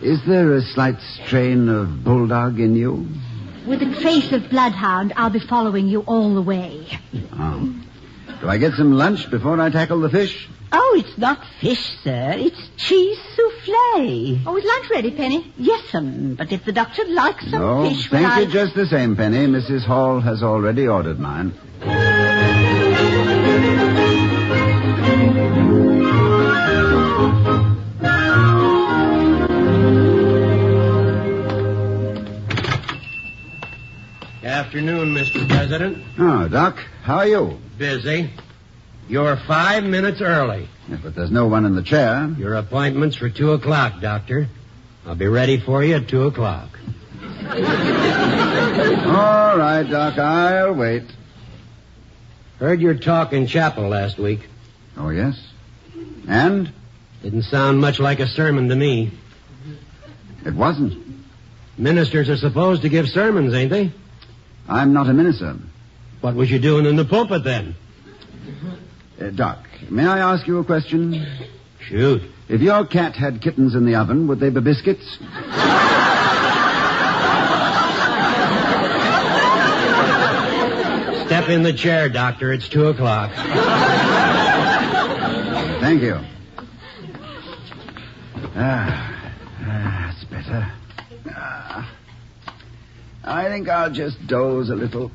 Is there a slight strain of bulldog in you? With a trace of bloodhound, I'll be following you all the way. Oh. Do I get some lunch before I tackle the fish? Oh, it's not fish, sir. It's cheese souffle. Oh, is lunch ready, Penny? Yes, but if the doctor likes some fish... thank you just the same, Penny. Mrs. Hall has already ordered mine. Afternoon, Mr. President. Oh, Doc, how are you? Busy. You're 5 minutes early. Yeah, but there's no one in the chair. Your appointment's for 2 o'clock, Doctor. I'll be ready for you at 2 o'clock. All right, Doc, I'll wait. Heard your talk in chapel last week. Oh, yes? And? Didn't sound much like a sermon to me. It wasn't. Ministers are supposed to give sermons, ain't they? I'm not a minister. What was you doing in the pulpit then? Doc, may I ask you a question? Shoot. If your cat had kittens in the oven, would they be biscuits? Step in the chair, Doctor. It's 2 o'clock. Thank you. That's better. I think I'll just doze a little.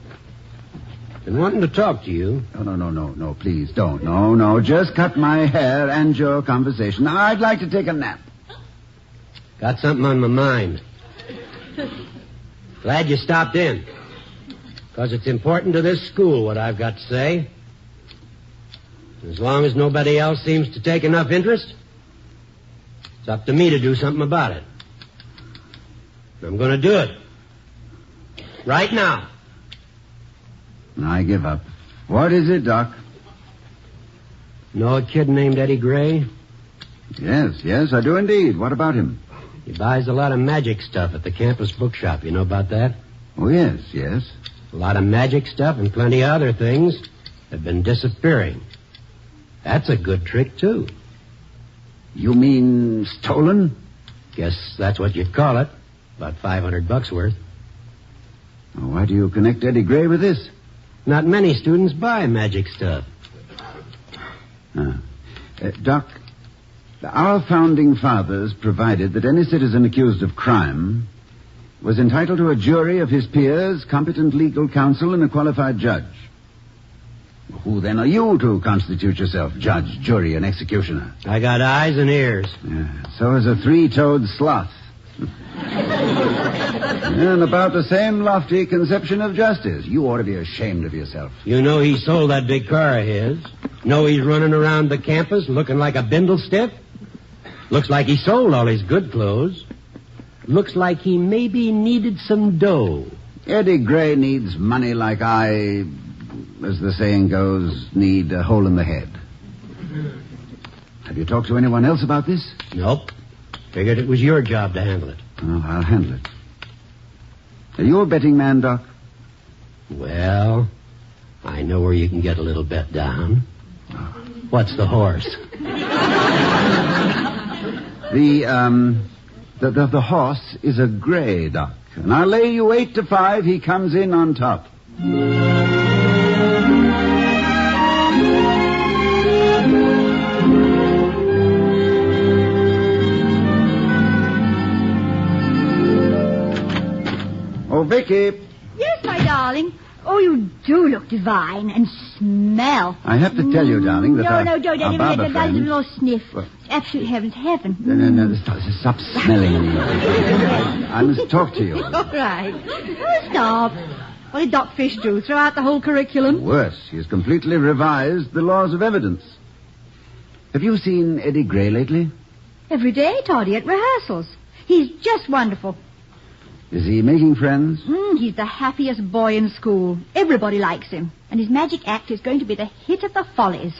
Been wanting to talk to you. No, please don't. No, just cut my hair and your conversation. I'd like to take a nap. Got something on my mind. Glad you stopped in. Because it's important to this school what I've got to say. As long as nobody else seems to take enough interest, it's up to me to do something about it. I'm going to do it. Right now. I give up. What is it, Doc? Know a kid named Eddie Gray? Yes, I do indeed. What about him? He buys a lot of magic stuff at the campus bookshop. You know about that? Oh, yes. A lot of magic stuff and plenty of other things have been disappearing. That's a good trick, too. You mean stolen? Guess that's what you'd call it. About $500 worth. Why do you connect Eddie Gray with this? Not many students buy magic stuff. Doc, our founding fathers provided that any citizen accused of crime was entitled to a jury of his peers, competent legal counsel, and a qualified judge. Who then are you to constitute yourself judge, jury, and executioner? I got eyes and ears. So is a three-toed sloth. And about the same lofty conception of justice. You ought to be ashamed of yourself. You know he sold that big car of his. Know he's running around the campus looking like a bindle stiff. Looks like he sold all his good clothes. Looks like he maybe needed some dough. Eddie Gray needs money like I, as the saying goes, need a hole in the head. Have you talked to anyone else about this? Nope. Figured it was your job to handle it. Oh, I'll handle it. Are you a betting man, Doc? Well, I know where you can get a little bet down. What's the horse? The horse is a gray, Doc. And I'll lay you 8-5 he comes in on top. Oh, Vicky. Yes, my darling. Oh, you do look divine and smell. I have to tell you, darling, that No, don't even get a friend... little sniff. What? Absolute heaven. No, stop smelling me. I must talk to you. All right. Oh, stop. What did Doc Fish do? Throw out the whole curriculum? Worse, he has completely revised the laws of evidence. Have you seen Eddie Gray lately? Every day, Toddy, at rehearsals. He's just wonderful. Is he making friends? He's the happiest boy in school. Everybody likes him. And his magic act is going to be the hit of the Follies.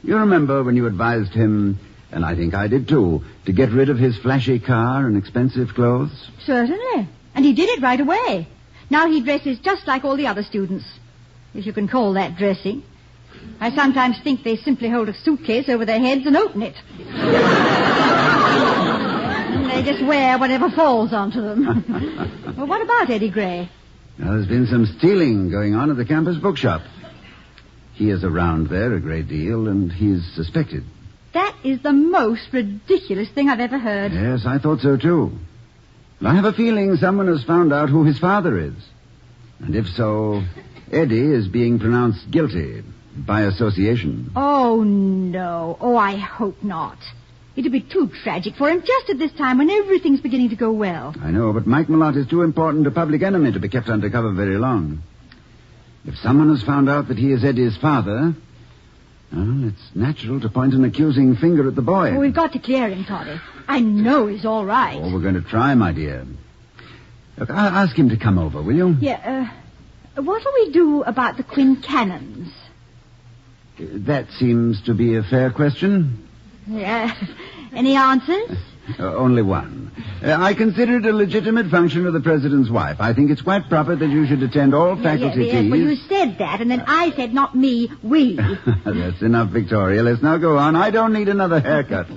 You remember when you advised him, and I think I did too, to get rid of his flashy car and expensive clothes? Certainly. And he did it right away. Now he dresses just like all the other students. If you can call that dressing. I sometimes think they simply hold a suitcase over their heads and open it. They just wear whatever falls onto them. Well, what about Eddie Gray? Well, there's been some stealing going on at the campus bookshop. He is around there a great deal, and he's suspected. That is the most ridiculous thing I've ever heard. Yes, I thought so, too. But I have a feeling someone has found out who his father is. And if so, Eddie is being pronounced guilty by association. Oh, no. Oh, I hope not. It'd be too tragic for him just at this time when everything's beginning to go well. I know, but Mike Malott is too important a public enemy to be kept undercover very long. If someone has found out that he is Eddie's father, Well, it's natural to point an accusing finger at the boy. Well, we've got to clear him, Toddy. I know he's all right. Oh, we're going to try, my dear. Look, I'll ask him to come over, will you? Yeah, what'll we do about the Quincanons? That seems to be a fair question. Yeah. Any answers? Only one. I consider it a legitimate function of the president's wife. I think it's quite proper that you should attend all faculty Yes, teas. well, you said that, and then I said, not me, we. That's enough, Victoria. Let's now go on. I don't need another haircut.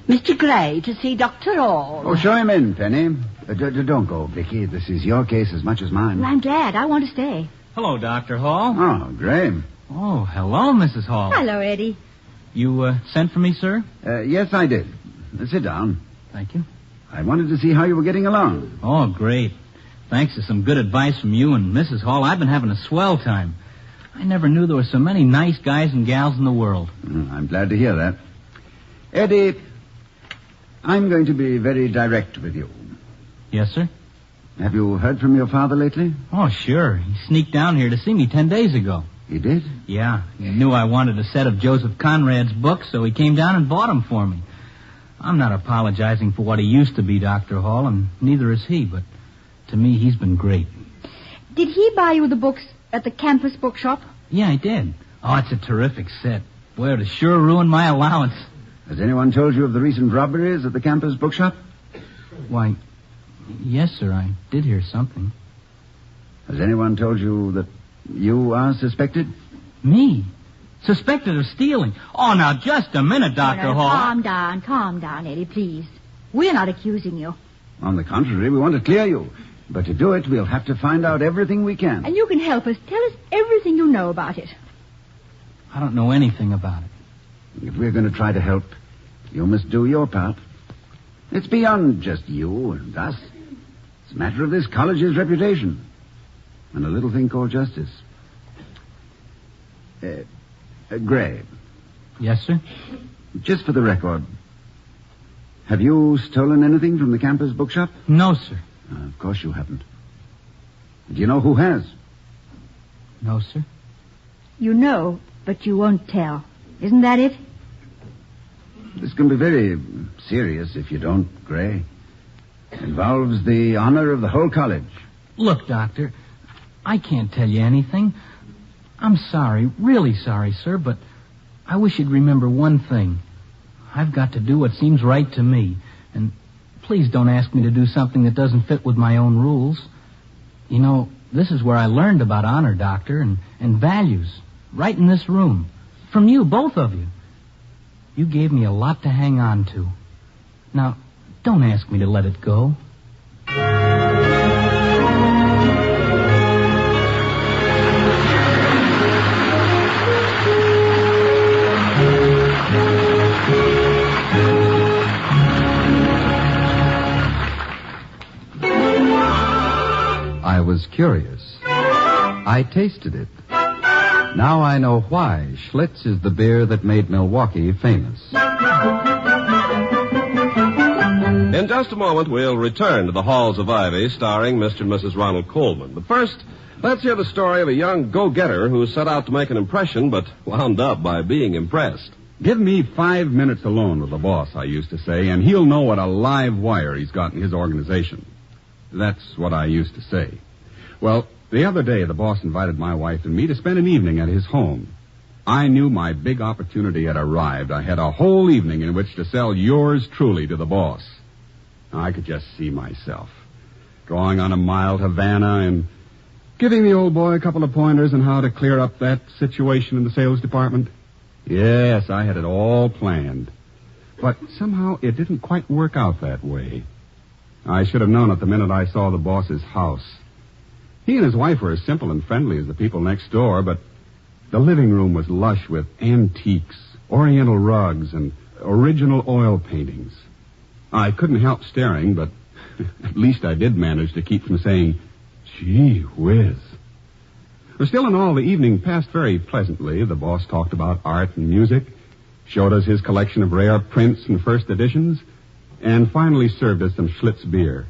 Mr. Gray to see Dr. Hall. Oh, show him in, Penny. Don't go, Vicky. This is your case as much as mine. Well, I'm glad. I want to stay. Hello, Dr. Hall. Oh, Graham. Oh, hello, Mrs. Hall. Hello, Eddie. You sent for me, sir? Yes, I did. Sit down. Thank you. I wanted to see how you were getting along. Oh, great. Thanks to some good advice from you and Mrs. Hall, I've been having a swell time. I never knew there were so many nice guys and gals in the world. I'm glad to hear that. Eddie, I'm going to be very direct with you. Yes, sir? Have you heard from your father lately? Oh, sure. He sneaked down here to see me 10 days ago. He did? Yeah. He knew I wanted a set of Joseph Conrad's books, so he came down and bought them for me. I'm not apologizing for what he used to be, Dr. Hall, and neither is he, but to me, he's been great. Did he buy you the books at the campus bookshop? Yeah, he did. Oh, it's a terrific set. Boy, it would sure ruin my allowance. Has anyone told you of the recent robberies at the campus bookshop? Why, yes, sir, I did hear something. Has anyone told you that you are suspected? Me? Suspected of stealing? Oh, now, just a minute, Dr. Hall. Calm down, Eddie, please. We're not accusing you. On the contrary, we want to clear you. But to do it, we'll have to find out everything we can. And you can help us. Tell us everything you know about it. I don't know anything about it. If we're going to try to help, you must do your part. It's beyond just you and us. It's a matter of this college's reputation. And a little thing called justice. Gray. Yes, sir? Just for the record, have you stolen anything from the campus bookshop? No, sir. Of course you haven't. Do you know who has? No, sir. You know, but you won't tell. Isn't that it? This can be very serious if you don't, Gray. Involves the honor of the whole college. Look, Doctor, I can't tell you anything. I'm sorry, really sorry, sir, but I wish you'd remember one thing. I've got to do what seems right to me, and please don't ask me to do something that doesn't fit with my own rules. You know, this is where I learned about honor, Doctor, and values, right in this room. From you, both of you. You gave me a lot to hang on to. Now, don't ask me to let it go. I was curious. I tasted it. Now I know why Schlitz is the beer that made Milwaukee famous. In just a moment, we'll return to the Halls of Ivy, starring Mr. and Mrs. Ronald Coleman. But first, let's hear the story of a young go-getter who set out to make an impression, but wound up by being impressed. Give me 5 minutes alone with the boss, I used to say, and he'll know what a live wire he's got in his organization. That's what I used to say. Well, the other day, the boss invited my wife and me to spend an evening at his home. I knew my big opportunity had arrived. I had a whole evening in which to sell yours truly to the boss. I could just see myself drawing on a mild Havana and giving the old boy a couple of pointers on how to clear up that situation in the sales department. Yes, I had it all planned. But somehow it didn't quite work out that way. I should have known it the minute I saw the boss's house. He and his wife were as simple and friendly as the people next door, but the living room was lush with antiques, oriental rugs, and original oil paintings. I couldn't help staring, but at least I did manage to keep from saying, gee whiz. But still in all, the evening passed very pleasantly. The boss talked about art and music. showed us his collection of rare prints and first editions, and finally served us some Schlitz beer.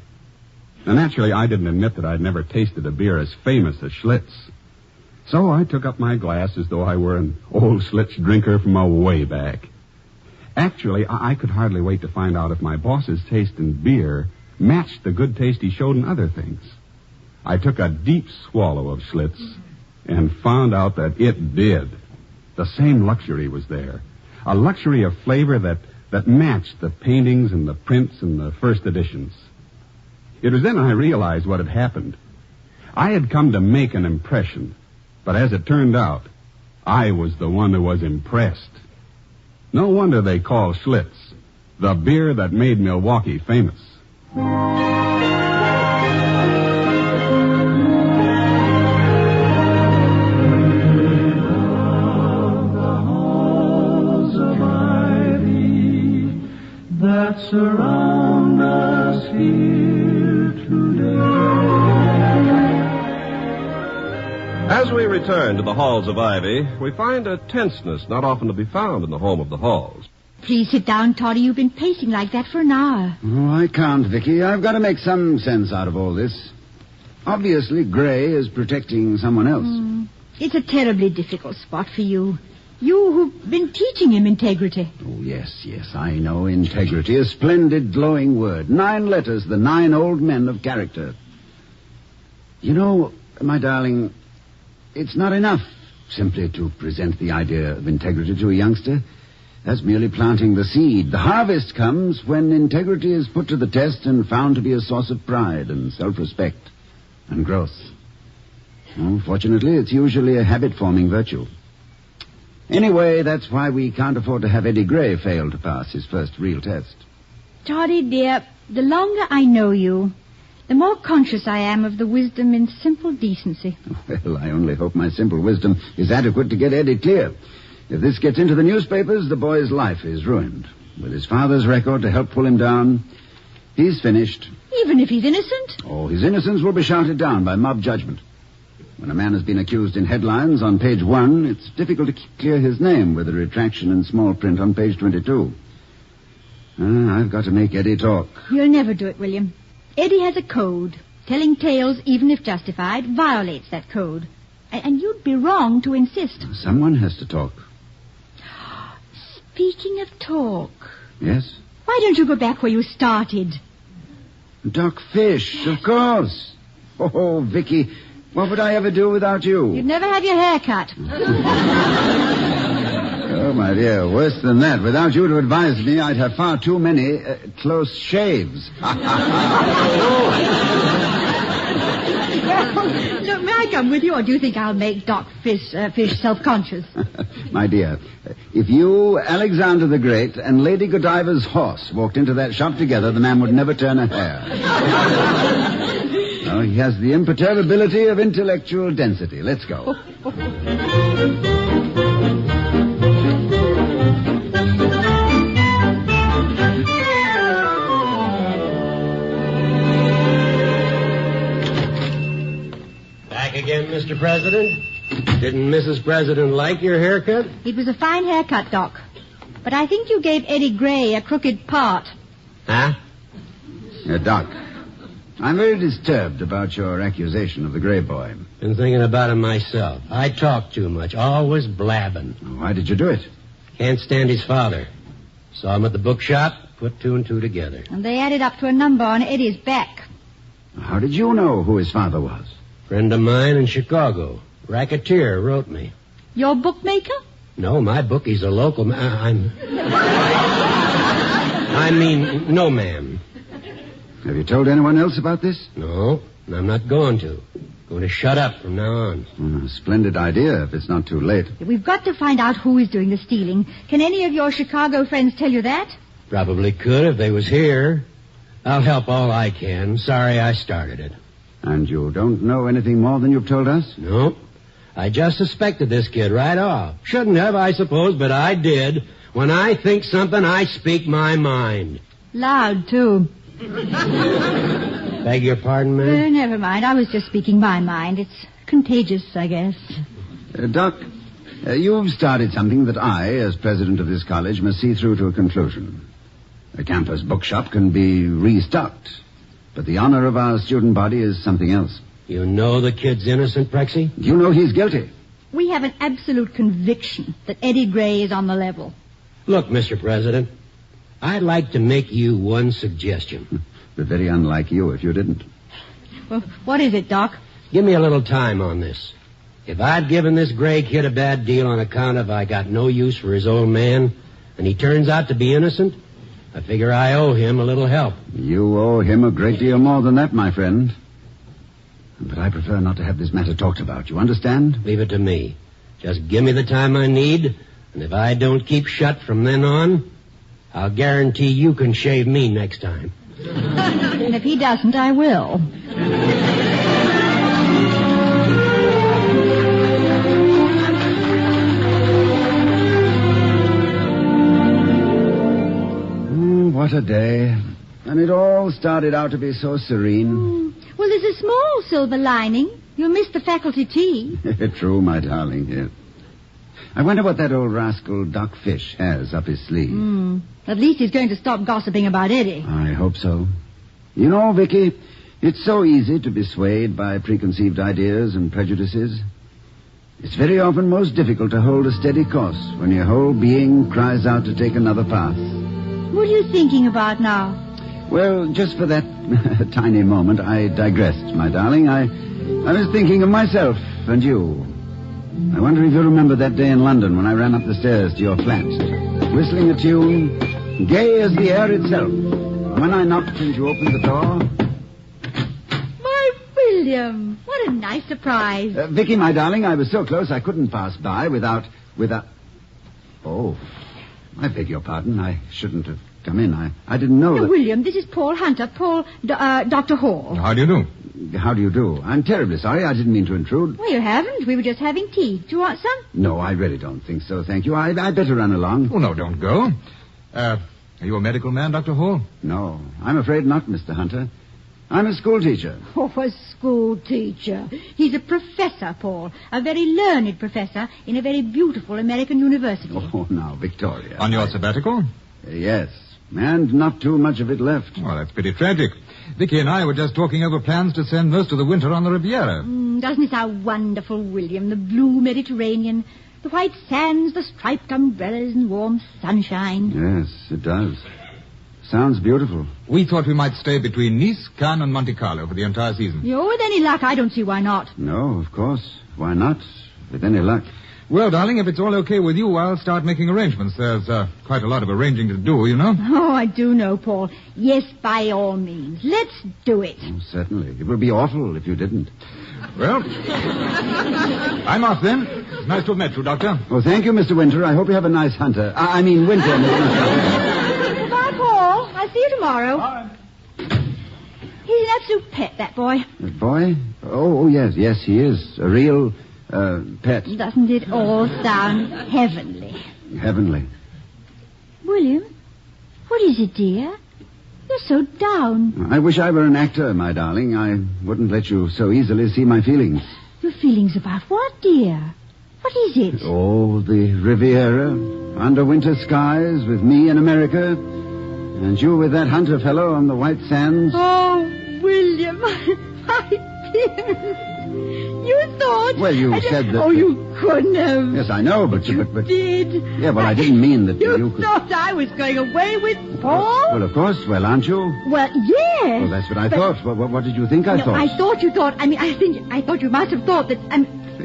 Now, naturally, I didn't admit that I'd never tasted a beer as famous as Schlitz. So I took up my glass as though I were an old Schlitz drinker from a way back. Actually, I could hardly wait to find out if my boss's taste in beer matched the good taste he showed in other things. I took a deep swallow of Schlitz and found out that it did. The same luxury was there. A luxury of flavor that matched the paintings and the prints and the first editions. It was then I realized what had happened. I had come to make an impression, but as it turned out, I was the one who was impressed. No wonder they call Schlitz the beer that made Milwaukee famous. That surround us here today. As we return to the halls of Ivy, we find a tenseness not often to be found in the home of the Halls. Please sit down, Toddy. You've been pacing like that for an hour. Oh, I can't, Vicky. I've got to make some sense out of all this. Obviously, Gray is protecting someone else. It's a terribly difficult spot for you. You who've been teaching him integrity. Oh, yes, I know. Integrity, a splendid, glowing word. 9 letters, the 9 old men of character. You know, my darling, it's not enough simply to present the idea of integrity to a youngster. That's merely planting the seed. The harvest comes when integrity is put to the test and found to be a source of pride and self-respect and growth. Oh, fortunately, it's usually a habit-forming virtue. Anyway, that's why we can't afford to have Eddie Gray fail to pass his first real test. Toddy, dear, the longer I know you, the more conscious I am of the wisdom in simple decency. Well, I only hope my simple wisdom is adequate to get Eddie clear. If this gets into the newspapers, the boy's life is ruined. With his father's record to help pull him down, he's finished. Even if he's innocent? Oh, his innocence will be shouted down by mob judgment. When a man has been accused in headlines on page 1, it's difficult to clear his name with a retraction in small print on page 22. I've got to make Eddie talk. You'll never do it, William. Eddie has a code. Telling tales, even if justified, violates that code. And you'd be wrong to insist. Someone has to talk. Speaking of talk... Yes? Why don't you go back where you started? Doc Fish, of course. Oh, Vicky, what would I ever do without you? You'd never have your hair cut. Oh, my dear, worse than that. Without you to advise me, I'd have far too many close shaves. Look, may I come with you, or do you think I'll make Doc Fish self-conscious? My dear, if you, Alexander the Great, and Lady Godiva's horse walked into that shop together, the man would never turn a hair. No, he has the imperturbability of intellectual density. Let's go. Again, Mr. President? Didn't Mrs. President like your haircut? It was a fine haircut, Doc. But I think you gave Eddie Gray a crooked part. Huh? Doc, I'm very disturbed about your accusation of the Gray boy. Been thinking about him myself. I talk too much, always blabbing. Why did you do it? Can't stand his father. Saw him at the bookshop, put 2 and 2 together. And they added up to a number on Eddie's back. How did you know who his father was? Friend of mine in Chicago. Racketeer wrote me. Your bookmaker? No, my bookie's a local I mean, no, ma'am. Have you told anyone else about this? No, and I'm not going to. Going to shut up from now on. Splendid idea, if it's not too late. We've got to find out who is doing the stealing. Can any of your Chicago friends tell you that? Probably could if they was here. I'll help all I can. Sorry I started it. And you don't know anything more than you've told us? No. I just suspected this kid right off. Shouldn't have, I suppose, but I did. When I think something, I speak my mind. Loud, too. Beg your pardon, ma'am? Never mind. I was just speaking my mind. It's contagious, I guess. Doc, You've started something that I, as president of this college, must see through to a conclusion. The campus bookshop can be restocked, but the honor of our student body is something else. You know the kid's innocent, Prexy? You know he's guilty. We have an absolute conviction that Eddie Gray is on the level. Look, Mr. President, I'd like to make you one suggestion. But very unlike you if you didn't. Well, what is it, Doc? Give me a little time on this. If I'd given this Gray kid a bad deal on account of I got no use for his old man, and he turns out to be innocent, I figure I owe him a little help. You owe him a great deal more than that, my friend. But I prefer not to have this matter talked about. You understand? Leave it to me. Just give me the time I need, and if I don't keep shut from then on, I'll guarantee you can shave me next time. And if he doesn't, I will. What a day. And it all started out to be so serene. Well, there's a small silver lining. You'll miss the faculty tea. True, my darling, yes. I wonder what that old rascal Doc Fish has up his sleeve. At least he's going to stop gossiping about Eddie. I hope so. You know, Vicky, it's so easy to be swayed by preconceived ideas and prejudices. It's very often most difficult to hold a steady course when your whole being cries out to take another path. What are you thinking about now? Well, just for that tiny moment, I digressed, my darling. I was thinking of myself and you. I wonder if you remember that day in London when I ran up the stairs to your flat, whistling a tune, gay as the air itself. And when I knocked and you opened the door... My William, what a nice surprise. Vicky, my darling, I was so close I couldn't pass by without... Oh, I beg your pardon. I shouldn't have come in. I didn't know that... William, this is Paul Hunter. Dr. Hall. How do you do? How do you do? I'm terribly sorry. I didn't mean to intrude. Well, you haven't. We were just having tea. Do you want some? No, I really don't think so, thank you. I'd better run along. Oh, no, don't go. Are you a medical man, Dr. Hall? No, I'm afraid not, Mr. Hunter. I'm a school teacher. Oh, a school teacher. He's a professor, Paul. A very learned professor in a very beautiful American university. Oh, now, Victoria. On your sabbatical? Yes, and not too much of it left. Well, that's pretty tragic. Vicky and I were just talking over plans to spend most of the winter on the Riviera. Doesn't it sound wonderful, William? The blue Mediterranean, the white sands, the striped umbrellas and warm sunshine. Yes, it does. Sounds beautiful. We thought we might stay between Nice, Cannes, and Monte Carlo for the entire season. With any luck, I don't see why not. No, of course. Why not? With any luck. Well, darling, if it's all okay with you, I'll start making arrangements. There's quite a lot of arranging to do, you know. Oh, I do know, Paul. Yes, by all means. Let's do it. Oh, certainly. It would be awful if you didn't. Well, I'm off then. It's nice to have met you, Doctor. Oh, thank you, Mr. Winter. I hope you have a nice winter. Goodbye, Paul. I'll see you tomorrow. Bye. He's an absolute pet, that boy. That boy? Oh, yes. Yes, he is. A real... pet. Doesn't it all sound heavenly? Heavenly. William, what is it, dear? You're so down. I wish I were an actor, my darling. I wouldn't let you so easily see my feelings. Your feelings about what, dear? What is it? Oh, the Riviera, under winter skies, with me in America, and you with that Hunter fellow on the white sands. Oh, William, my dear. You thought... Well, you said that... Oh, you couldn't have. Yes, I know, but You did. Yeah, well, I didn't mean that You could... thought I was going away with Paul? Well, of course. Well, aren't you? Well, yes. Well, that's what I thought. What did you think I thought? I thought you thought... I thought you must have thought that...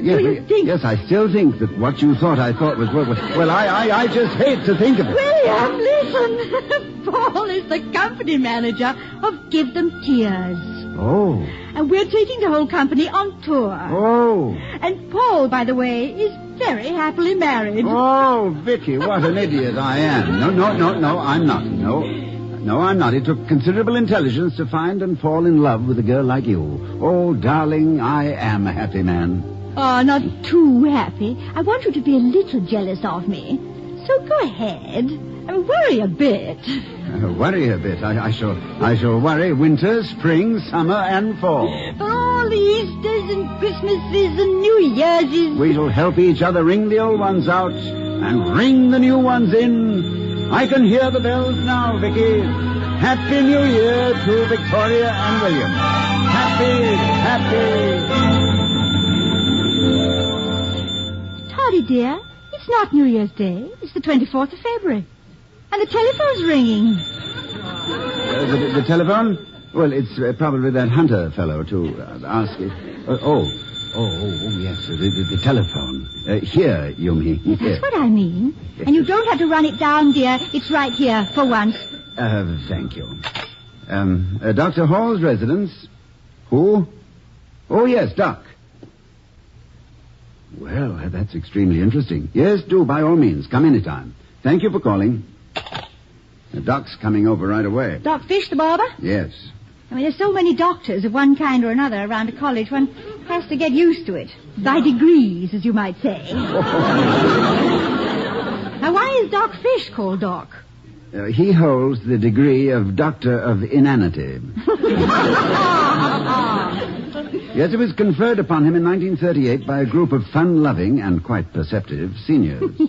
Yes, I still think that what you thought I thought was... Well, I just hate to think of it. William, listen. Paul is the company manager of Give Them Tears. Oh. And we're taking the whole company on tour. Oh. And Paul, by the way, is very happily married. Oh, Vicky, what an idiot I am. No, I'm not. No, I'm not. It took considerable intelligence to find and fall in love with a girl like you. Oh, darling, I am a happy man. Oh, not too happy. I want you to be a little jealous of me. So go ahead. Worry a bit. Worry a bit. I shall worry winter, spring, summer, and fall. For all the Easters and Christmases and New Year's. We shall help each other ring the old ones out and ring the new ones in. I can hear the bells now, Vicky. Happy New Year to Victoria and William. Happy. Toddy, dear, it's not New Year's Day. It's the 24th of February. And the telephone's ringing. The telephone? Well, it's probably that Hunter fellow to ask it. Yes, the telephone. Here, you mean. That's what I mean. And you don't have to run it down, dear. It's right here, for once. Thank you. Dr. Hall's residence. Who? Oh, yes, Doc. Well, that's extremely interesting. Yes, do, by all means. Come anytime. Thank you for calling. The Doc's coming over right away. Doc Fish, the barber? Yes. I mean, there's so many doctors of one kind or another around a college, one has to get used to it. By degrees, as you might say. Now, why is Doc Fish called Doc? He holds the degree of Doctor of Inanity. Yes, it was conferred upon him in 1938 by a group of fun-loving and quite perceptive seniors.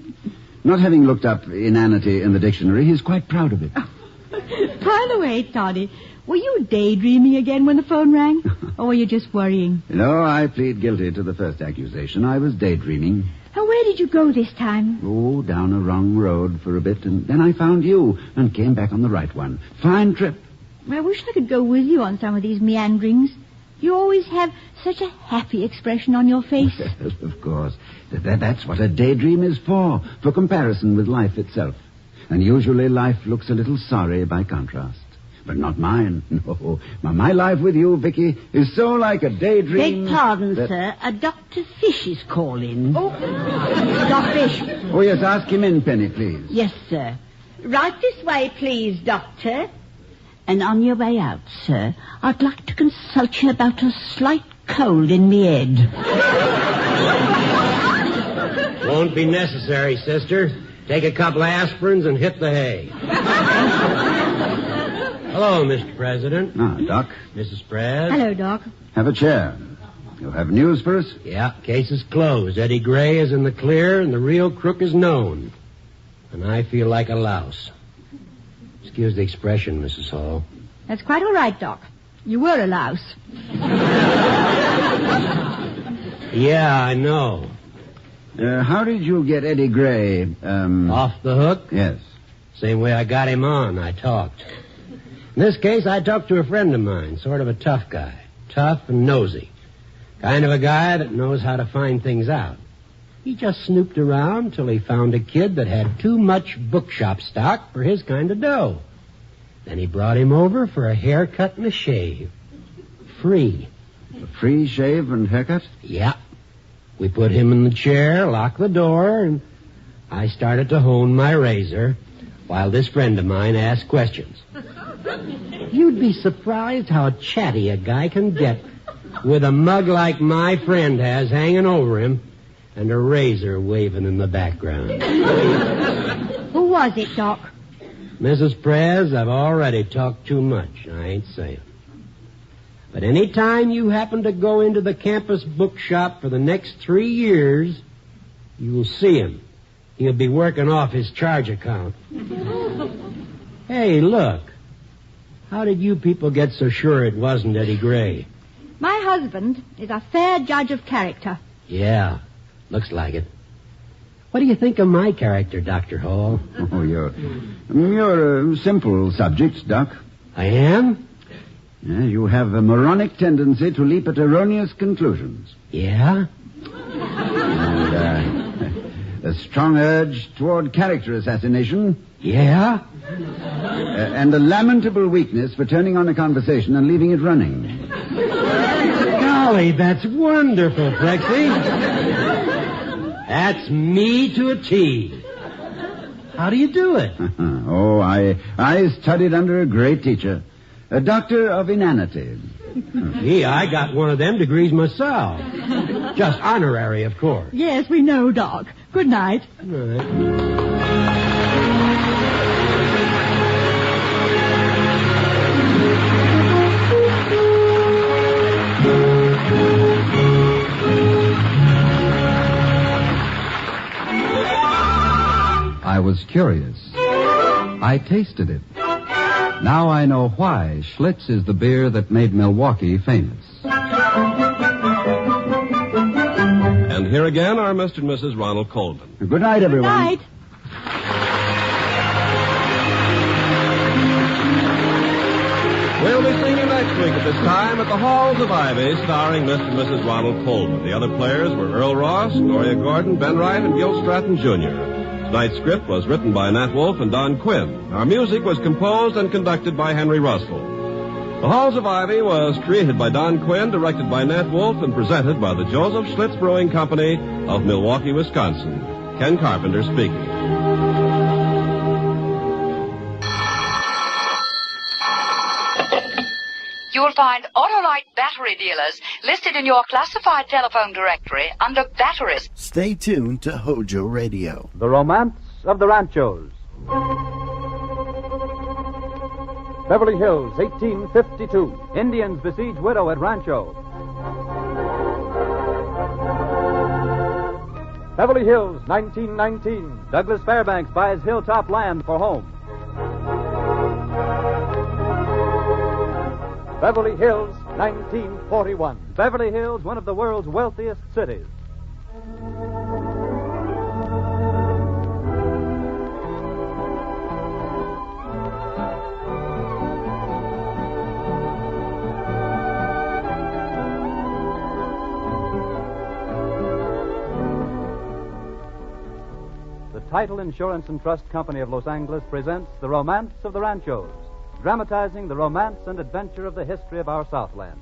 Not having looked up inanity in the dictionary, he's quite proud of it. By the way, Toddy, were you daydreaming again when the phone rang? Or were you just worrying? No, I plead guilty to the first accusation. I was daydreaming. And where did you go this time? Oh, down a wrong road for a bit, and then I found you and came back on the right one. Fine trip. Well, I wish I could go with you on some of these meanderings. You always have such a happy expression on your face. Of course. That's what a daydream is for comparison with life itself. And usually life looks a little sorry by contrast. But not mine. No. My life with you, Vicky, is so like a daydream. Beg pardon, sir. A Dr. Fish is calling. Oh, Doc Fish. Oh, yes, ask him in, Penny, please. Yes, sir. Right this way, please, Doctor. And on your way out, sir, I'd like to consult you about a slight cold in me head. Won't be necessary, sister. Take a couple of aspirins and hit the hay. Hello, Mr. President. Ah, Doc. Mrs. Prez. Hello, Doc. Have a chair. You have news for us? Yeah, case is closed. Eddie Gray is in the clear, and the real crook is known. And I feel like a louse. Excuse the expression, Mrs. Hall. That's quite all right, Doc. You were a louse. Yeah, I know. How did you get Eddie Gray, Off the hook? Yes. Same way I got him on. I talked. In this case, I talked to a friend of mine, sort of a tough guy. Tough and nosy. Kind of a guy that knows how to find things out. He just snooped around till he found a kid that had too much bookshop stock for his kind of dough. Then he brought him over for a haircut and a shave. Free. A free shave and haircut? Yeah. We put him in the chair, locked the door, and I started to hone my razor while this friend of mine asked questions. You'd be surprised how chatty a guy can get with a mug like my friend has hanging over him and a razor waving in the background. Who was it, Doc? Mrs. Prez, I've already talked too much. I ain't saying. But any time you happen to go into the campus bookshop for the next 3 years, you'll see him. He'll be working off his charge account. Hey, look. How did you people get so sure it wasn't Eddie Gray? My husband is a fair judge of character. Yeah, looks like it. What do you think of my character, Dr. Hall? Oh, you're a simple subject, Doc. I am? Yeah, you have a moronic tendency to leap at erroneous conclusions. Yeah? And, a strong urge toward character assassination. Yeah? And a lamentable weakness for turning on a conversation and leaving it running. Golly, that's wonderful, Prexy. That's me to a T. How do you do it? Oh, I studied under a great teacher. A doctor of inanity. Gee, I got one of them degrees myself. Just honorary, of course. Yes, we know, Doc. Good night. Good night. I was curious. I tasted it. Now I know why Schlitz is the beer that made Milwaukee famous. And here again are Mr. and Mrs. Ronald Colman. Good night, everyone. Good night. We'll be seeing you next week at this time at the Halls of Ivy, starring Mr. and Mrs. Ronald Colman. The other players were Earl Ross, Gloria Gordon, Ben Wright, and Gil Stratton, Jr. Tonight's script was written by Nat Wolfe and Don Quinn. Our music was composed and conducted by Henry Russell. The Halls of Ivy was created by Don Quinn, directed by Nat Wolfe, and presented by the Joseph Schlitz Brewing Company of Milwaukee, Wisconsin. Ken Carpenter speaking. You will find Autolite battery dealers listed in your classified telephone directory under batteries. Stay tuned to Hojo Radio. The Romance of the Ranchos. Beverly Hills, 1852. Indians besiege widow at Rancho. Beverly Hills, 1919. Douglas Fairbanks buys hilltop land for home. Beverly Hills, 1941. Beverly Hills, one of the world's wealthiest cities. The Title Insurance and Trust Company of Los Angeles presents The Romance of the Ranchos, dramatizing the romance and adventure of the history of our Southland.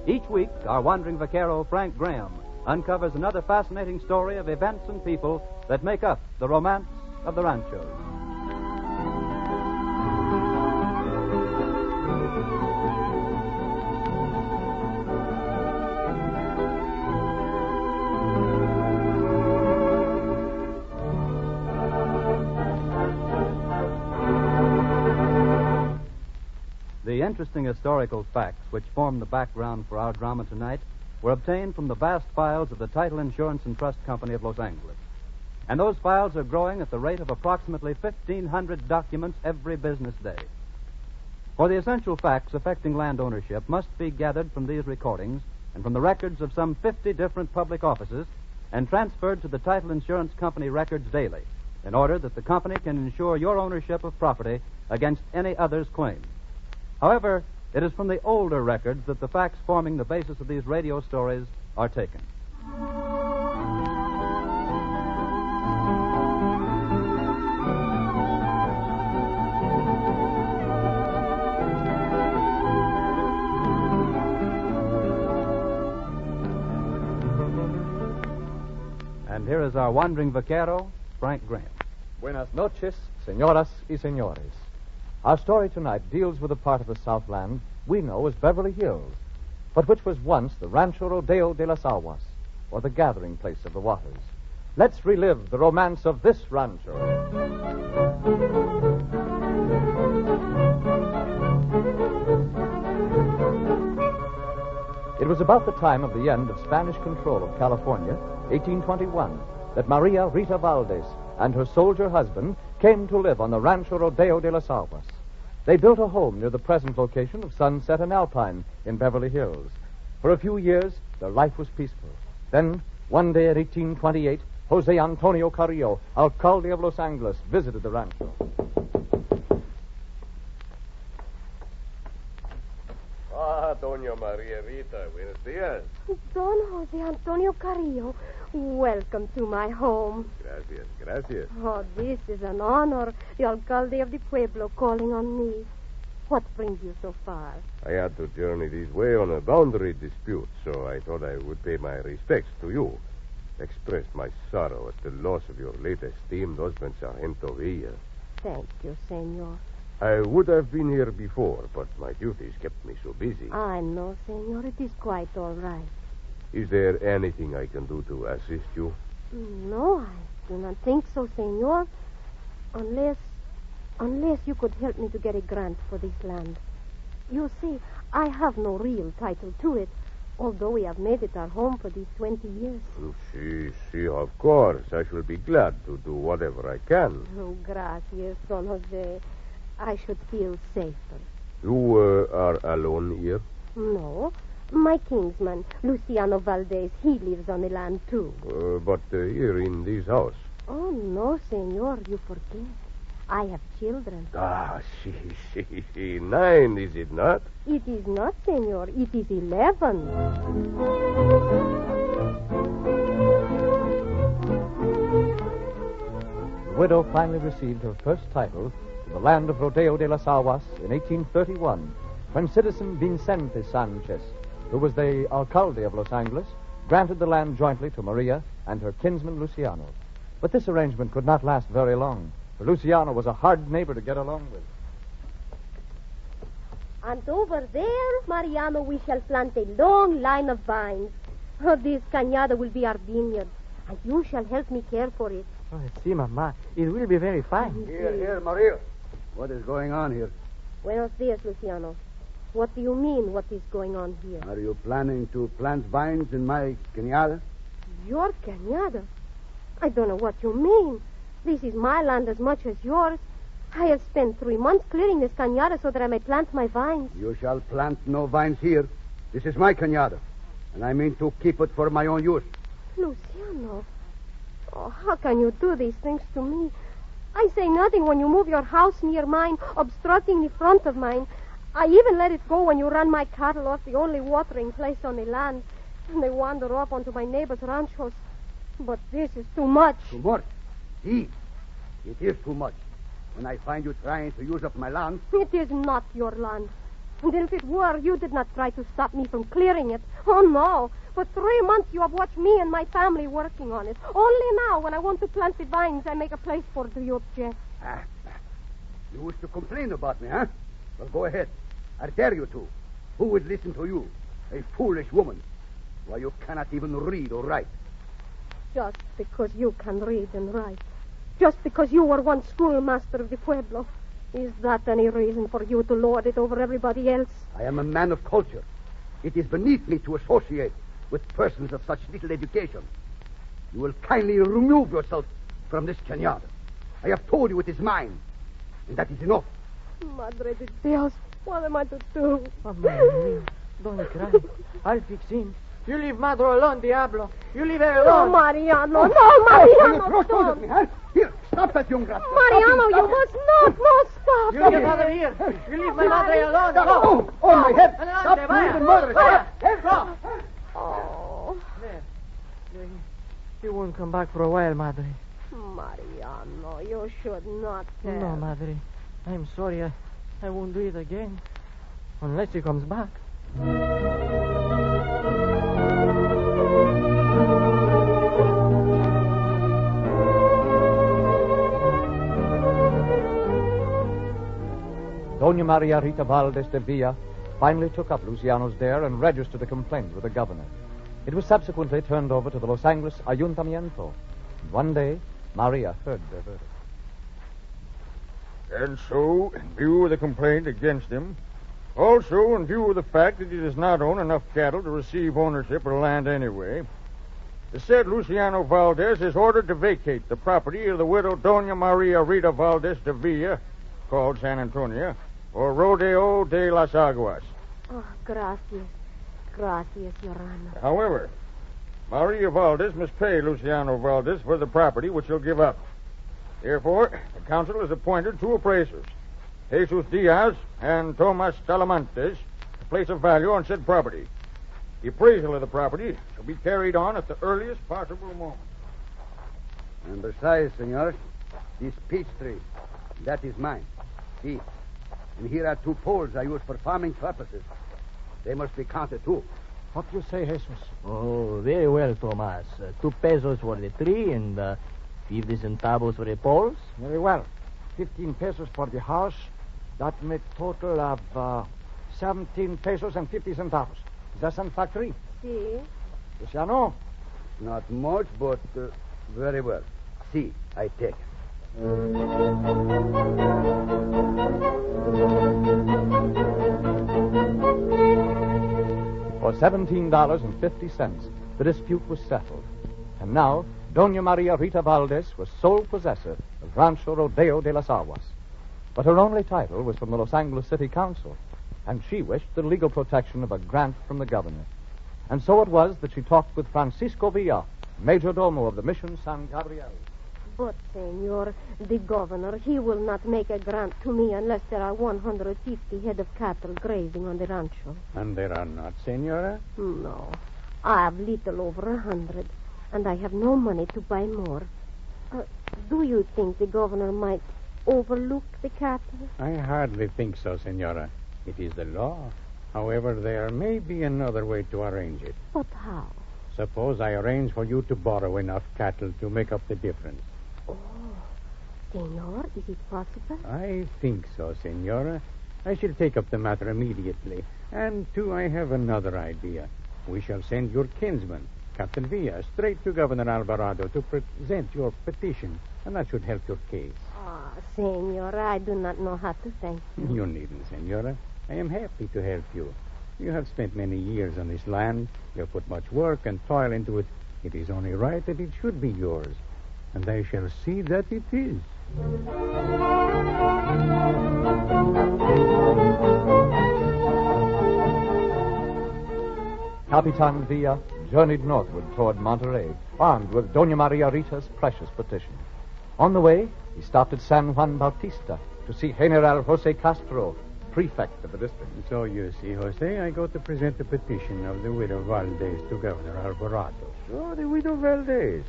Each week, our wandering vaquero, Frank Graham, uncovers another fascinating story of events and people that make up the romance of the Ranchos. The interesting historical facts which form the background for our drama tonight were obtained from the vast files of the Title Insurance and Trust Company of Los Angeles. And those files are growing at the rate of approximately 1,500 documents every business day. For the essential facts affecting land ownership must be gathered from these recordings and from the records of some 50 different public offices and transferred to the Title Insurance Company records daily in order that the company can ensure your ownership of property against any other's claim. However, it is from the older records that the facts forming the basis of these radio stories are taken. And here is our wandering vaquero, Frank Graham. Buenas noches, señoras y señores. Our story tonight deals with a part of the Southland we know as Beverly Hills, but which was once the Rancho Rodeo de las Aguas, or the gathering place of the waters. Let's relive the romance of this rancho. It was about the time of the end of Spanish control of California, 1821, that Maria Rita Valdez and her soldier husband came to live on the Rancho Rodeo de las Aguas. They built a home near the present location of Sunset and Alpine in Beverly Hills. For a few years, their life was peaceful. Then, one day in 1828, Jose Antonio Carrillo, alcalde of Los Angeles, visited the rancho. Doña Maria Rita, buenos dias. Don Jose Antonio Carrillo, welcome to my home. Gracias, gracias. Oh, this is an honor. The alcalde of the pueblo calling on me. What brings you so far? I had to journey this way on a boundary dispute, so I thought I would pay my respects to you. Express my sorrow at the loss of your late esteemed husband, Sargento Villa. Thank you, senor. I would have been here before, but my duties kept me so busy. I know, senor. It is quite all right. Is there anything I can do to assist you? No, I do not think so, senor. Unless you could help me to get a grant for this land. You see, I have no real title to it, although we have made it our home for these 20 years. See, of course. I shall be glad to do whatever I can. Oh, gracias, Don Jose. I should feel safer. You are alone here? No. My kinsman, Luciano Valdez, he lives on the land, too. But here in this house. Oh, no, senor, you forget. I have children. Ah, see. 9, is it not? It is not, senor. It is 11. The widow finally received her first title to the land of Rodeo de las Aguas in 1831, when citizen Vicente Sanchez, who was the alcalde of Los Angeles, granted the land jointly to Maria and her kinsman Luciano. But this arrangement could not last very long, for Luciano was a hard neighbor to get along with. And over there, Mariano, we shall plant a long line of vines. Oh, this cañada will be our vineyard, and you shall help me care for it. Oh, see, Mama, it will be very fine. Here, Maria. What is going on here? Buenos dias, Luciano. What do you mean, what is going on here? Are you planning to plant vines in my cañada? Your cañada? I don't know what you mean. This is my land as much as yours. I have spent 3 months clearing this cañada so that I may plant my vines. You shall plant no vines here. This is my cañada, and I mean to keep it for my own use. Luciano, oh, how can you do these things to me? I say nothing when you move your house near mine, obstructing the front of mine. I even let it go when you run my cattle off the only watering place on the land, and they wander off onto my neighbor's ranchos. But this is too much. Too much? See, it is too much. When I find you trying to use up my land... It is not your land. And if it were, you did not try to stop me from clearing it. Oh, no. For 3 months you have watched me and my family working on it. Only now, when I want to plant the vines, I make a place for it. Do you object? You wish to complain about me, huh? Well, go ahead. I dare you to. Who would listen to you? A foolish woman. Why, you cannot even read or write. Just because you can read and write. Just because you were once schoolmaster of the Pueblo. Is that any reason for you to lord it over everybody else? I am a man of culture. It is beneath me to associate with persons of such little education. You will kindly remove yourself from this cañada. I have told you it is mine, and that is enough. Madre de Dios, what am I to do? Oh, Maria, don't cry. I'll fix him. You leave Madre alone, Diablo. You leave her alone. No, Mariano. No, Mariano. Don't me, huh? Here, stop that young rascal. Mariano, you must not. No, stop. You leave your mother here. You leave my Madre alone. Go. Oh, my head. Stop moving, mother. Go. Oh. There. He won't come back for a while, Madre. Mariano, you should not tell. No, Madre. I'm sorry. I won't do it again. Unless he comes back. Doña Maria Rita Valdez de Villa finally took up Luciano's dare and registered a complaint with the governor. It was subsequently turned over to the Los Angeles Ayuntamiento. And one day, Maria heard their verdict. And so, in view of the complaint against him, also in view of the fact that he does not own enough cattle to receive ownership of the land anyway, the said Luciano Valdez is ordered to vacate the property of the widow Doña Maria Rita Valdez de Villa, called San Antonio, or Rodeo de las Aguas. Oh, gracias. Gracias, Your Honor. However, Maria Valdez must pay Luciano Valdez for the property which he'll give up. Therefore, the council has appointed 2 appraisers, Jesus Diaz and Tomas Talamantes, to place a value on said property. The appraisal of the property shall be carried on at the earliest possible moment. And besides, senor, this peach tree, that is mine. See, and here are 2 poles I use for farming purposes. They must be counted, too. What do you say, Jesus? Oh, very well, Tomas. 2 pesos for the tree and 50 centavos for the poles. Very well. 15 pesos for the house. That makes total of 17 pesos and 50 centavos. Is that satisfactory? Si. Luciano? Not much, but very well. See, I take it. For $17.50, the dispute was settled. And now, Doña Maria Rita Valdez was sole possessor of Rancho Rodeo de las Aguas. But her only title was from the Los Angeles City Council, and she wished the legal protection of a grant from the governor. And so it was that she talked with Francisco Villa, major domo of the Mission San Gabriel. But, senor, the governor, he will not make a grant to me unless there are 150 head of cattle grazing on the rancho. And there are not, senora? No. I have little over 100, and I have no money to buy more. Do you think the governor might overlook the cattle? I hardly think so, senora. It is the law. However, there may be another way to arrange it. But how? Suppose I arrange for you to borrow enough cattle to make up the difference. Oh, senor, is it possible? I think so, senora. I shall take up the matter immediately. And, too, I have another idea. We shall send your kinsman, Captain Villa, straight to Governor Alvarado to present your petition, and that should help your case. Ah, senor, I do not know how to thank you. You needn't, senora. I am happy to help you. You have spent many years on this land. You have put much work and toil into it. It is only right that it should be yours. And I shall see that it is. Capitan Villa journeyed northward toward Monterey, armed with Doña Maria Rita's precious petition. On the way, he stopped at San Juan Bautista to see General Jose Castro, prefect of the district. So you see, Jose, I go to present the petition of the widow Valdez to Governor Alvarado. Oh, the widow Valdez.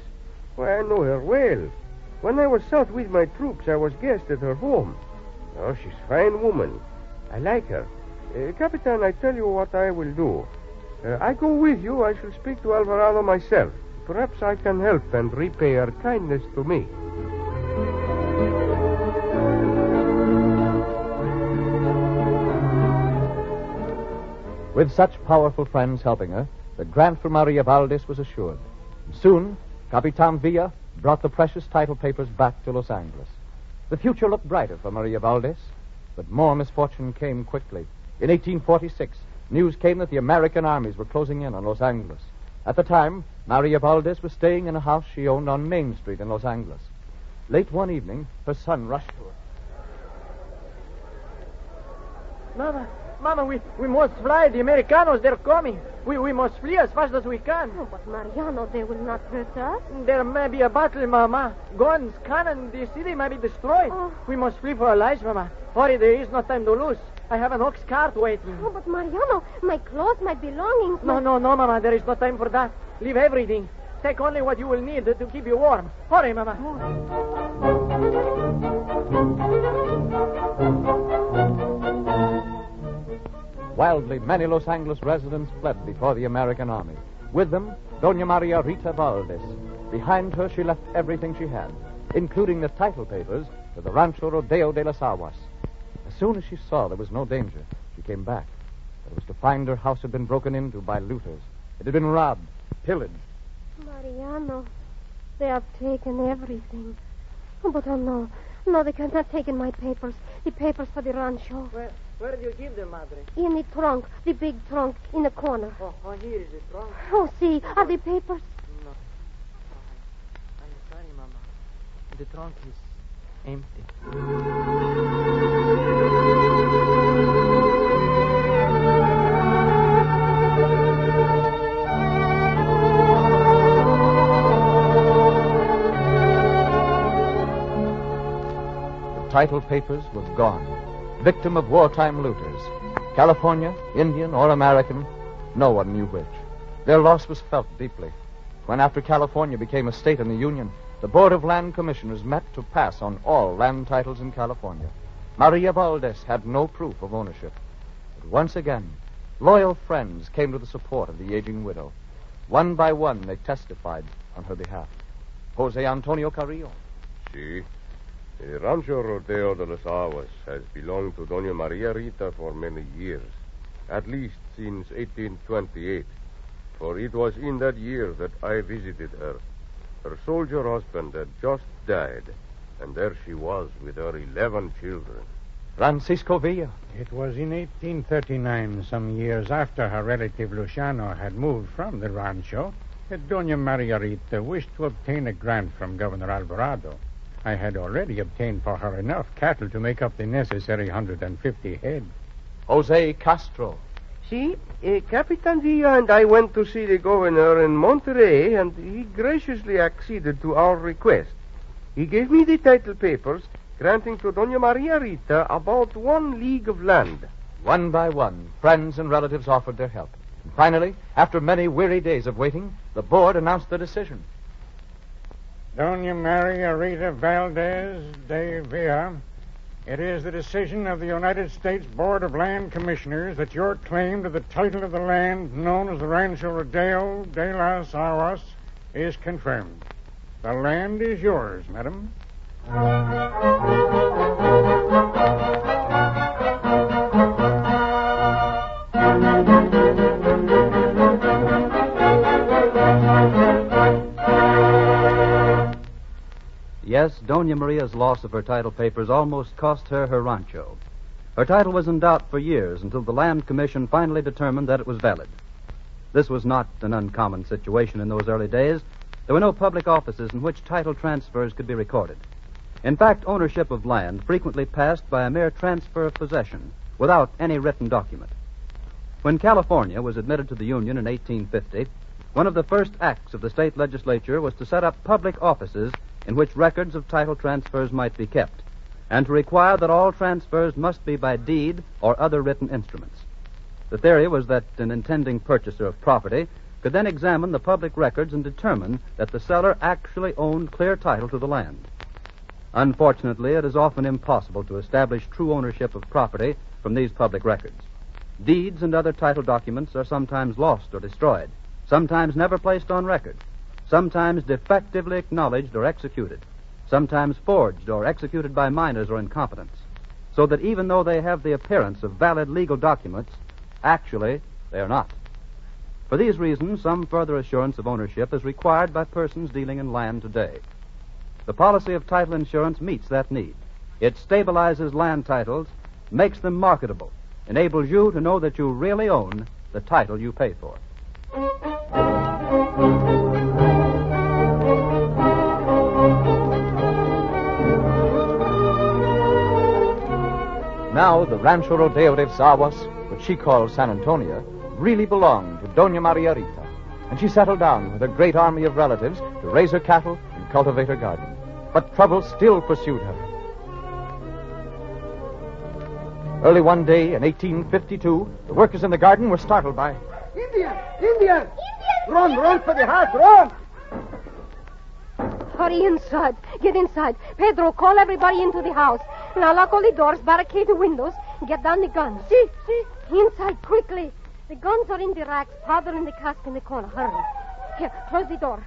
Why, I know her well. When I was south with my troops, I was guest at her home. Oh, she's a fine woman. I like her. Capitan, I tell you what I will do. I go with you. I shall speak to Alvarado myself. Perhaps I can help and repay her kindness to me. With such powerful friends helping her, the grant for Maria Valdez was assured. Soon, Capitan Villa brought the precious title papers back to Los Angeles. The future looked brighter for Maria Valdez, but more misfortune came quickly. In 1846, news came that the American armies were closing in on Los Angeles. At the time, Maria Valdez was staying in a house she owned on Main Street in Los Angeles. Late one evening, her son rushed to her. Mama, we must fly. The Americanos, they're coming. We must flee as fast as we can. Oh, but Mariano, they will not hurt us. There may be a battle, Mama. Guns, cannon, the city may be destroyed. Oh. We must flee for our lives, Mama. Hurry, there is no time to lose. I have an ox cart waiting. Oh, but Mariano, my clothes, my belongings... No, Mama. There is no time for that. Leave everything. Take only what you will need to keep you warm. Hurry, Mama. Wildly, many Los Angeles residents fled before the American army. With them, Doña Maria Rita Valdez. Behind her, she left everything she had, including the title papers to the Rancho Rodeo de las Aguas. As soon as she saw there was no danger, she came back. But it was to find her house had been broken into by looters. It had been robbed, pillaged. Mariano, they have taken everything. Oh, but no, they have not taken my papers. The papers for the rancho. Where do you give them, Madre? In the trunk, the big trunk, in the corner. Oh, here is the trunk. Oh, see, are the papers? No. I'm sorry, Mama. The trunk is empty. The title papers were gone. Victim of wartime looters. California, Indian, or American, no one knew which. Their loss was felt deeply. When after California became a state in the Union, the Board of Land Commissioners met to pass on all land titles in California. Maria Valdez had no proof of ownership. But once again, loyal friends came to the support of the aging widow. One by one, they testified on her behalf. Jose Antonio Carrillo. See? The Rancho Rodeo de las Aguas has belonged to Doña Maria Rita for many years, at least since 1828, for it was in that year that I visited her. Her soldier husband had just died, and there she was with her 11 children. Francisco Villa. It was in 1839, some years after her relative Luciano had moved from the rancho, that Dona Margarita wished to obtain a grant from Governor Alvarado. I had already obtained for her enough cattle to make up the necessary 150 head. Jose Castro. See, Capitan Villa and I went to see the governor in Monterey, and he graciously acceded to our request. He gave me the title papers, granting to Dona Maria Rita about 1 league of land. One by one, friends and relatives offered their help. And finally, after many weary days of waiting, the board announced the decision. Dona Maria Rita Valdez de Villa, it is the decision of the United States Board of Land Commissioners that your claim to the title of the land known as the Rancho Rodeo de las Aguas is confirmed. The land is yours, madam. Yes, Dona Maria's loss of her title papers almost cost her her rancho. Her title was in doubt for years until the Land Commission finally determined that it was valid. This was not an uncommon situation in those early days. There were no public offices in which title transfers could be recorded. In fact, ownership of land frequently passed by a mere transfer of possession without any written document. When California was admitted to the Union in 1850, one of the first acts of the state legislature was to set up public offices in which records of title transfers might be kept, and to require that all transfers must be by deed or other written instruments. The theory was that an intending purchaser of property could then examine the public records and determine that the seller actually owned clear title to the land. Unfortunately, it is often impossible to establish true ownership of property from these public records. Deeds and other title documents are sometimes lost or destroyed, sometimes never placed on record, sometimes defectively acknowledged or executed, sometimes forged or executed by minors or incompetents, so that even though they have the appearance of valid legal documents, actually they are not. For these reasons, some further assurance of ownership is required by persons dealing in land today. The policy of title insurance meets that need. It stabilizes land titles, makes them marketable, enables you to know that you really own the title you pay for. Now, the Rancho Rodeo de Aguas, which she calls San Antonio, really belonged to Dona Maria Rita, and she settled down with a great army of relatives to raise her cattle and cultivate her garden. But trouble still pursued her. Early one day in 1852, the workers in the garden were startled by... Indian! Indian! Run for the house, run! Hurry inside. Get inside. Pedro, call everybody into the house. Now lock all the doors, barricade the windows, get down the guns. See? Inside, quickly. The guns are in the racks, powder in the cask in the corner. Hurry. Here, close the door.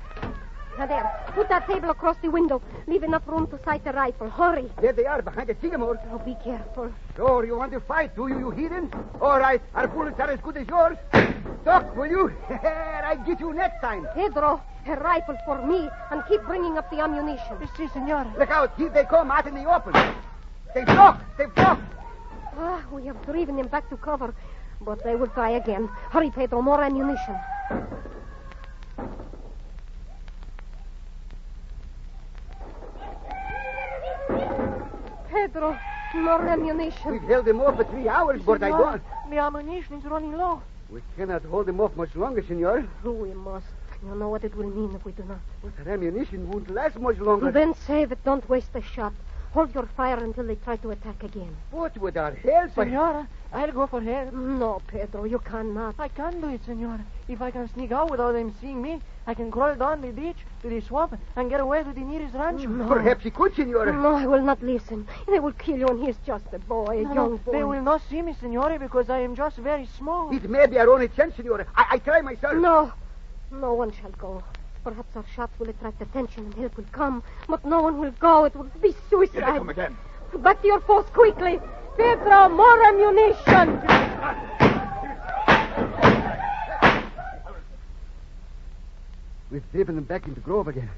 Now there, put that table across the window. Leave enough room to sight the rifle. Hurry. There they are, behind the sycamore. Oh, be careful. So, you want to fight, do you, you heathen? All right, our bullets are as good as yours. Duck, will you? I get you next time. Pedro, a rifle for me, and keep bringing up the ammunition. Si, senor. Look out, here they come out in the open. They've dropped. Ah, we have driven them back to cover, but they will try again. Hurry, Pedro, more ammunition. Pedro, more ammunition. We've held them off for 3 hours, but I don't. The ammunition is running low. We cannot hold them off much longer, senor. We must. You know what it will mean if we do not. But that ammunition won't last much longer. Then save it. Don't waste a shot. Hold your fire until they try to attack again. What, with our help? Senora, I'll go for help. No, Pedro, you cannot. I can do it, senora. If I can sneak out without them seeing me, I can crawl down the ditch to the swamp and get away to the nearest rancho. No. Perhaps you could, senora. No, I will not listen. They will kill you, and he's just a boy, a young boy. They will not see me, senora, because I am just very small. It may be our only chance, senora. I try myself. No one shall go. Perhaps our shots will attract attention and help will come, but no one will go. It will be suicide. Here they come again. Back to your post quickly. Pedro, more ammunition. We've driven them back into Grove again.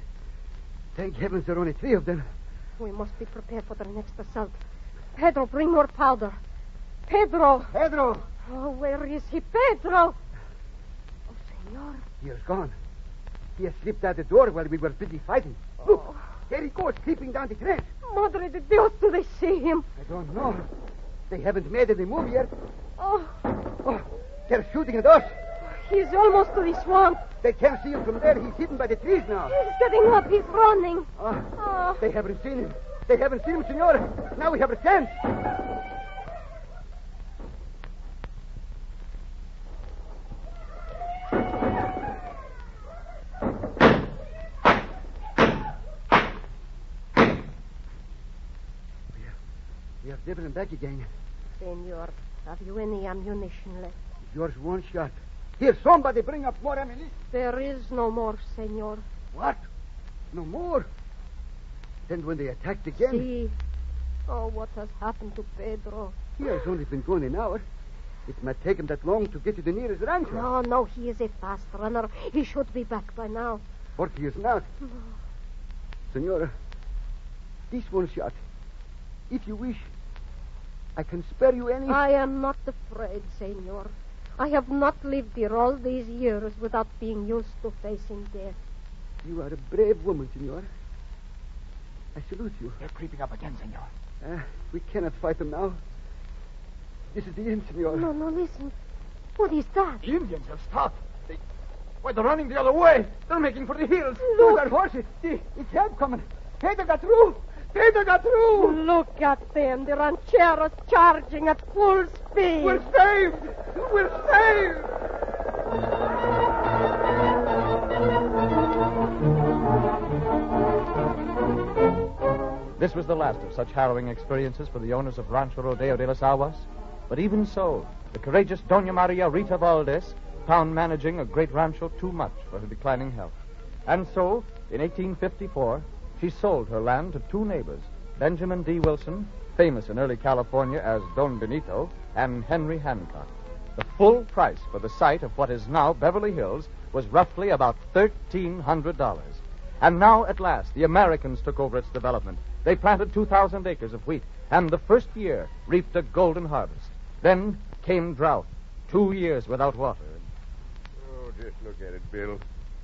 Thank heavens there are only 3 of them. We must be prepared for their next assault. Pedro, bring more powder. Pedro. Pedro. Oh, where is he? Pedro. Oh, senor. He is gone. He has slipped out the door while we were busy fighting. Look, there he goes, creeping down the trench. Madre de Dios, do they see him? I don't know. They haven't made any move yet. Oh. Oh, they're shooting at us. He's almost to the swamp. They can't see him from there. He's hidden by the trees now. He's getting up. He's running. Oh. They haven't seen him. They haven't seen him, senor. Now we have a chance. We have driven him back again. Senor, have you any ammunition left? Yours one shot. Here, somebody bring up more ammunition. There is no more, senor. What? No more? Then when they attacked again... See. Oh, what has happened to Pedro? He has only been gone an hour. It might take him that long to get to the nearest rancho. No, he is a fast runner. He should be back by now. But he is not. Senora, this one shot. If you wish, I can spare you any... I am not afraid, senor. I have not lived here all these years without being used to facing death. You are a brave woman, senor. I salute you. They're creeping up again, senor. We cannot fight them now. This is the end, senor. No, listen. What is that? The Indians have stopped. They're running the other way. They're making for the hills. Look at horses. It's help coming. Pedro got through. Pedro got through. Look at them. The rancheros charging at full speed. We're saved. We're saved. This was the last of such harrowing experiences for the owners of Rancho Rodeo de las Aguas. But even so, the courageous Doña Maria Rita Valdez found managing a great rancho too much for her declining health. And so, in 1854, she sold her land to two neighbors, Benjamin D. Wilson, famous in early California as Don Benito, and Henry Hancock. The full price for the site of what is now Beverly Hills was roughly about $1,300. And now, at last, the Americans took over its development. They planted 2,000 acres of wheat, and the first year reaped a golden harvest. Then came drought, 2 years without water. Oh, just look at it, Bill.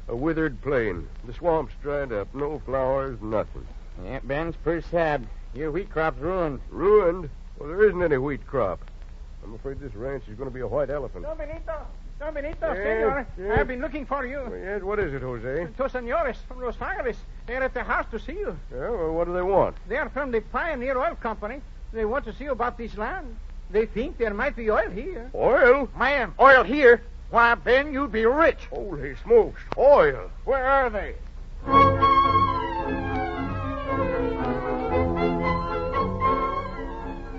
A withered plain. The swamp's dried up. No flowers, nothing. Yeah, Ben's pretty sad. Your wheat crop's ruined. Ruined? Well, there isn't any wheat crop. I'm afraid this ranch is going to be a white elephant. Don Benito, Yes, senor. yes. I've been looking for you. Well, yes, what is it, Jose? Two senores from Los Angeles. They're at the house to see you. Yeah, well, what do they want? They are from the Pioneer Oil Company. They want to see you about this land. They think there might be oil here. Oil? Man, oil here? Why, Ben, you'd be rich. Holy smokes. Oil. Where are they?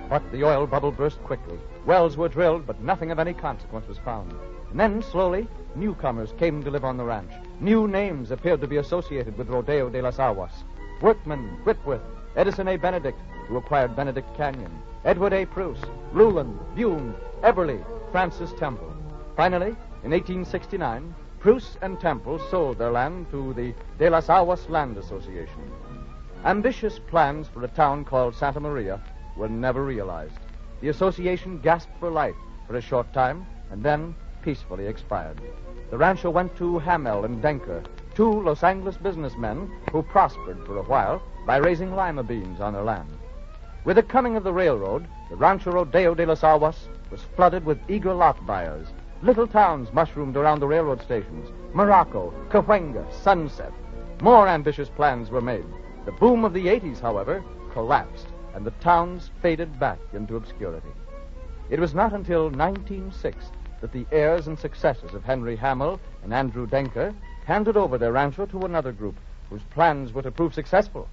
But the oil bubble burst quickly. Wells were drilled, but nothing of any consequence was found. And then, slowly, newcomers came to live on the ranch. New names appeared to be associated with Rodeo de las Aguas. Workman, Whitworth, Edison A. Benedict, who acquired Benedict Canyon, Edward A. Pruce, Ruland, Bune, Eberly, Francis Temple. Finally, in 1869, Pruce and Temple sold their land to the De las Aguas Land Association. Ambitious plans for a town called Santa Maria were never realized. The association gasped for life for a short time and then peacefully expired. The rancho went to Hamel and Denker, two Los Angeles businessmen who prospered for a while by raising lima beans on their land. With the coming of the railroad, the Rancho Rodeo de las Aguas was flooded with eager lot buyers. Little towns mushroomed around the railroad stations. Morocco, Cahuenga, Sunset. More ambitious plans were made. The boom of the 80s, however, collapsed, and the towns faded back into obscurity. It was not until 1906 that the heirs and successors of Henry Hamel and Andrew Denker handed over their rancho to another group whose plans were to prove successful.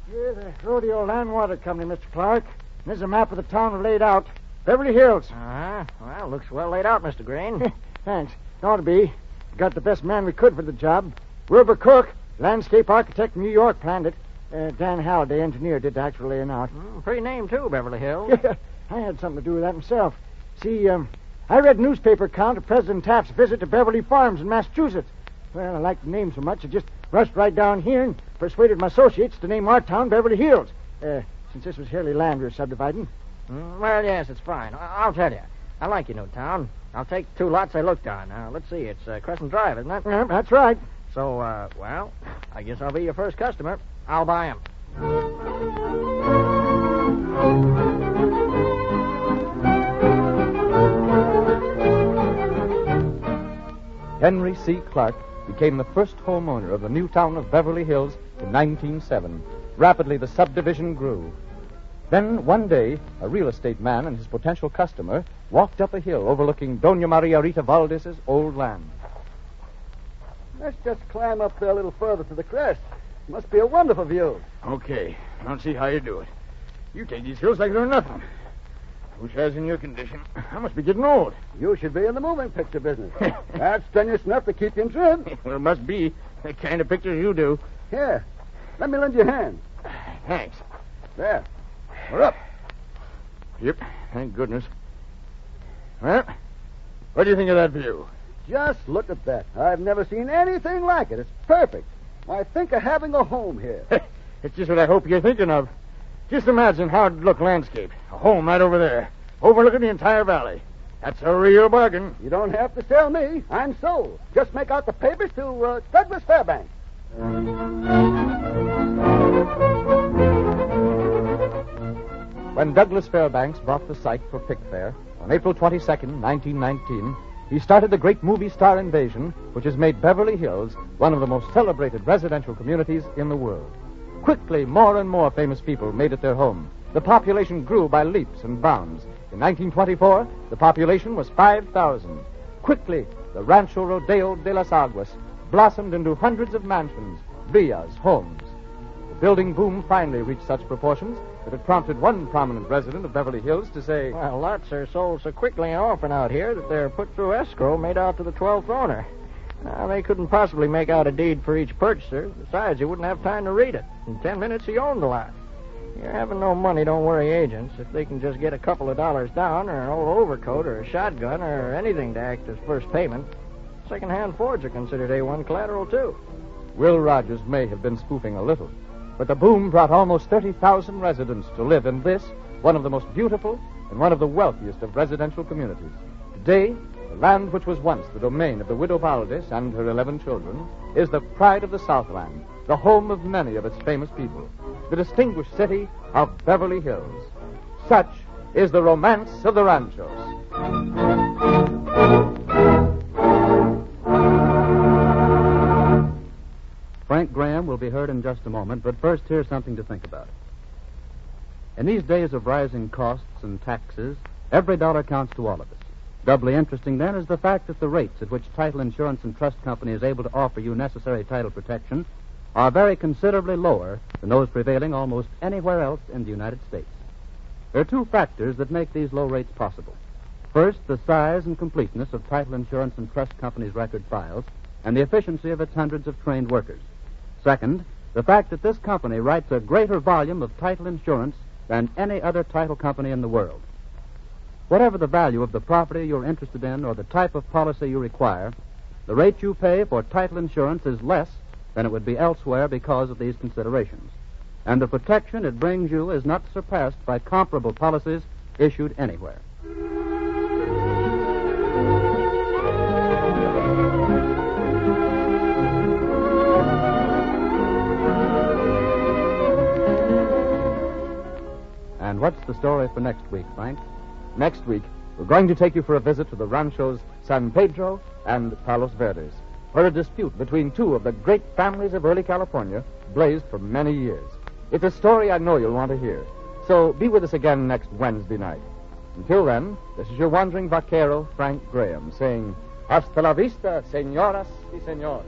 Here, the Rodeo Land Water Company, Mr. Clark. There's a map of the town laid out. Beverly Hills. Well, looks well laid out, Mr. Green. Thanks. Ought to be. Got the best man we could for the job. Wilbur Cook, landscape architect from New York, planned it. Dan Halliday, engineer, did the actual laying out. Pretty name, too, Beverly Hills. Yeah, I had something to do with that myself. See, I read a newspaper account of President Taft's visit to Beverly Farms in Massachusetts. Well, I liked the name so much, I just rushed right down here and persuaded my associates to name our town Beverly Hills. Since this was Hurley land we were subdividing. Well, yes, it's fine. I'll tell you. I like your new town. I'll take 2 lots I looked on. Let's see. It's Crescent Drive, isn't it? Yeah, that's right. So, well, I guess I'll be your first customer. I'll buy 'em. Henry C. Clark became the first homeowner of the new town of Beverly Hills in 1907. Rapidly, the subdivision grew. Then, one day, a real estate man and his potential customer walked up a hill overlooking Doña Maria Rita Valdez's old land. Let's just climb up there a little further to the crest. Must be a wonderful view. Okay. I don't see how you do it. You take these hills like they're nothing. Who says in your condition? I must be getting old. You should be in the moving picture business. That's strenuous enough to keep you in trim. Well, it must be. The kind of pictures you do. Here, let me lend you a hand. Thanks. There. We're up. Yep, thank goodness. Well, what do you think of that view? Just look at that. I've never seen anything like it. It's perfect. Why, think of having a home here. It's just what I hope you're thinking of. Just imagine how it'd look landscaped. A home right over there, overlooking the entire valley. That's a real bargain. You don't have to sell me. I'm sold. Just make out the papers to Douglas Fairbanks. When Douglas Fairbanks bought the site for Pickfair on April 22nd, 1919, he started the great movie star invasion, which has made Beverly Hills one of the most celebrated residential communities in the world. Quickly, more and more famous people made it their home. The population grew by leaps and bounds. In 1924, the population was 5,000. Quickly, the Rancho Rodeo de las Aguas blossomed into hundreds of mansions, villas, homes. The building boom finally reached such proportions that it prompted one prominent resident of Beverly Hills to say, Well, lots are sold so quickly and often out here that they're put through escrow made out to the 12th owner. Now, they couldn't possibly make out a deed for each purchaser. Besides, you wouldn't have time to read it. In 10 minutes, he owned the lot. You're having no money, don't worry agents. If they can just get a couple of dollars down or an old overcoat or a shotgun or anything to act as first payment, second-hand Fords are considered A1 collateral, too. Will Rogers may have been spoofing a little, but the boom brought almost 30,000 residents to live in this, one of the most beautiful and one of the wealthiest of residential communities. Today, the land which was once the domain of the widow Valdez and her 11 children is the pride of the Southland, the home of many of its famous people, the distinguished city of Beverly Hills. Such is the romance of the Ranchos. Frank Graham will be heard in just a moment, but first here's something to think about. In these days of rising costs and taxes, every dollar counts to all of us. Doubly interesting, then, is the fact that the rates at which Title Insurance and Trust Company is able to offer you necessary title protection are very considerably lower than those prevailing almost anywhere else in the United States. There are 2 factors that make these low rates possible. First, the size and completeness of Title Insurance and Trust Company's record files and the efficiency of its hundreds of trained workers. Second, the fact that this company writes a greater volume of title insurance than any other title company in the world. Whatever the value of the property you're interested in or the type of policy you require, the rate you pay for title insurance is less than it would be elsewhere because of these considerations. And the protection it brings you is not surpassed by comparable policies issued anywhere. And what's the story for next week, Frank? Next week, we're going to take you for a visit to the ranchos San Pedro and Palos Verdes, where a dispute between 2 of the great families of early California blazed for many years. It's a story I know you'll want to hear. So be with us again next Wednesday night. Until then, this is your wandering vaquero, Frank Graham, saying, Hasta la vista, señoras y señores.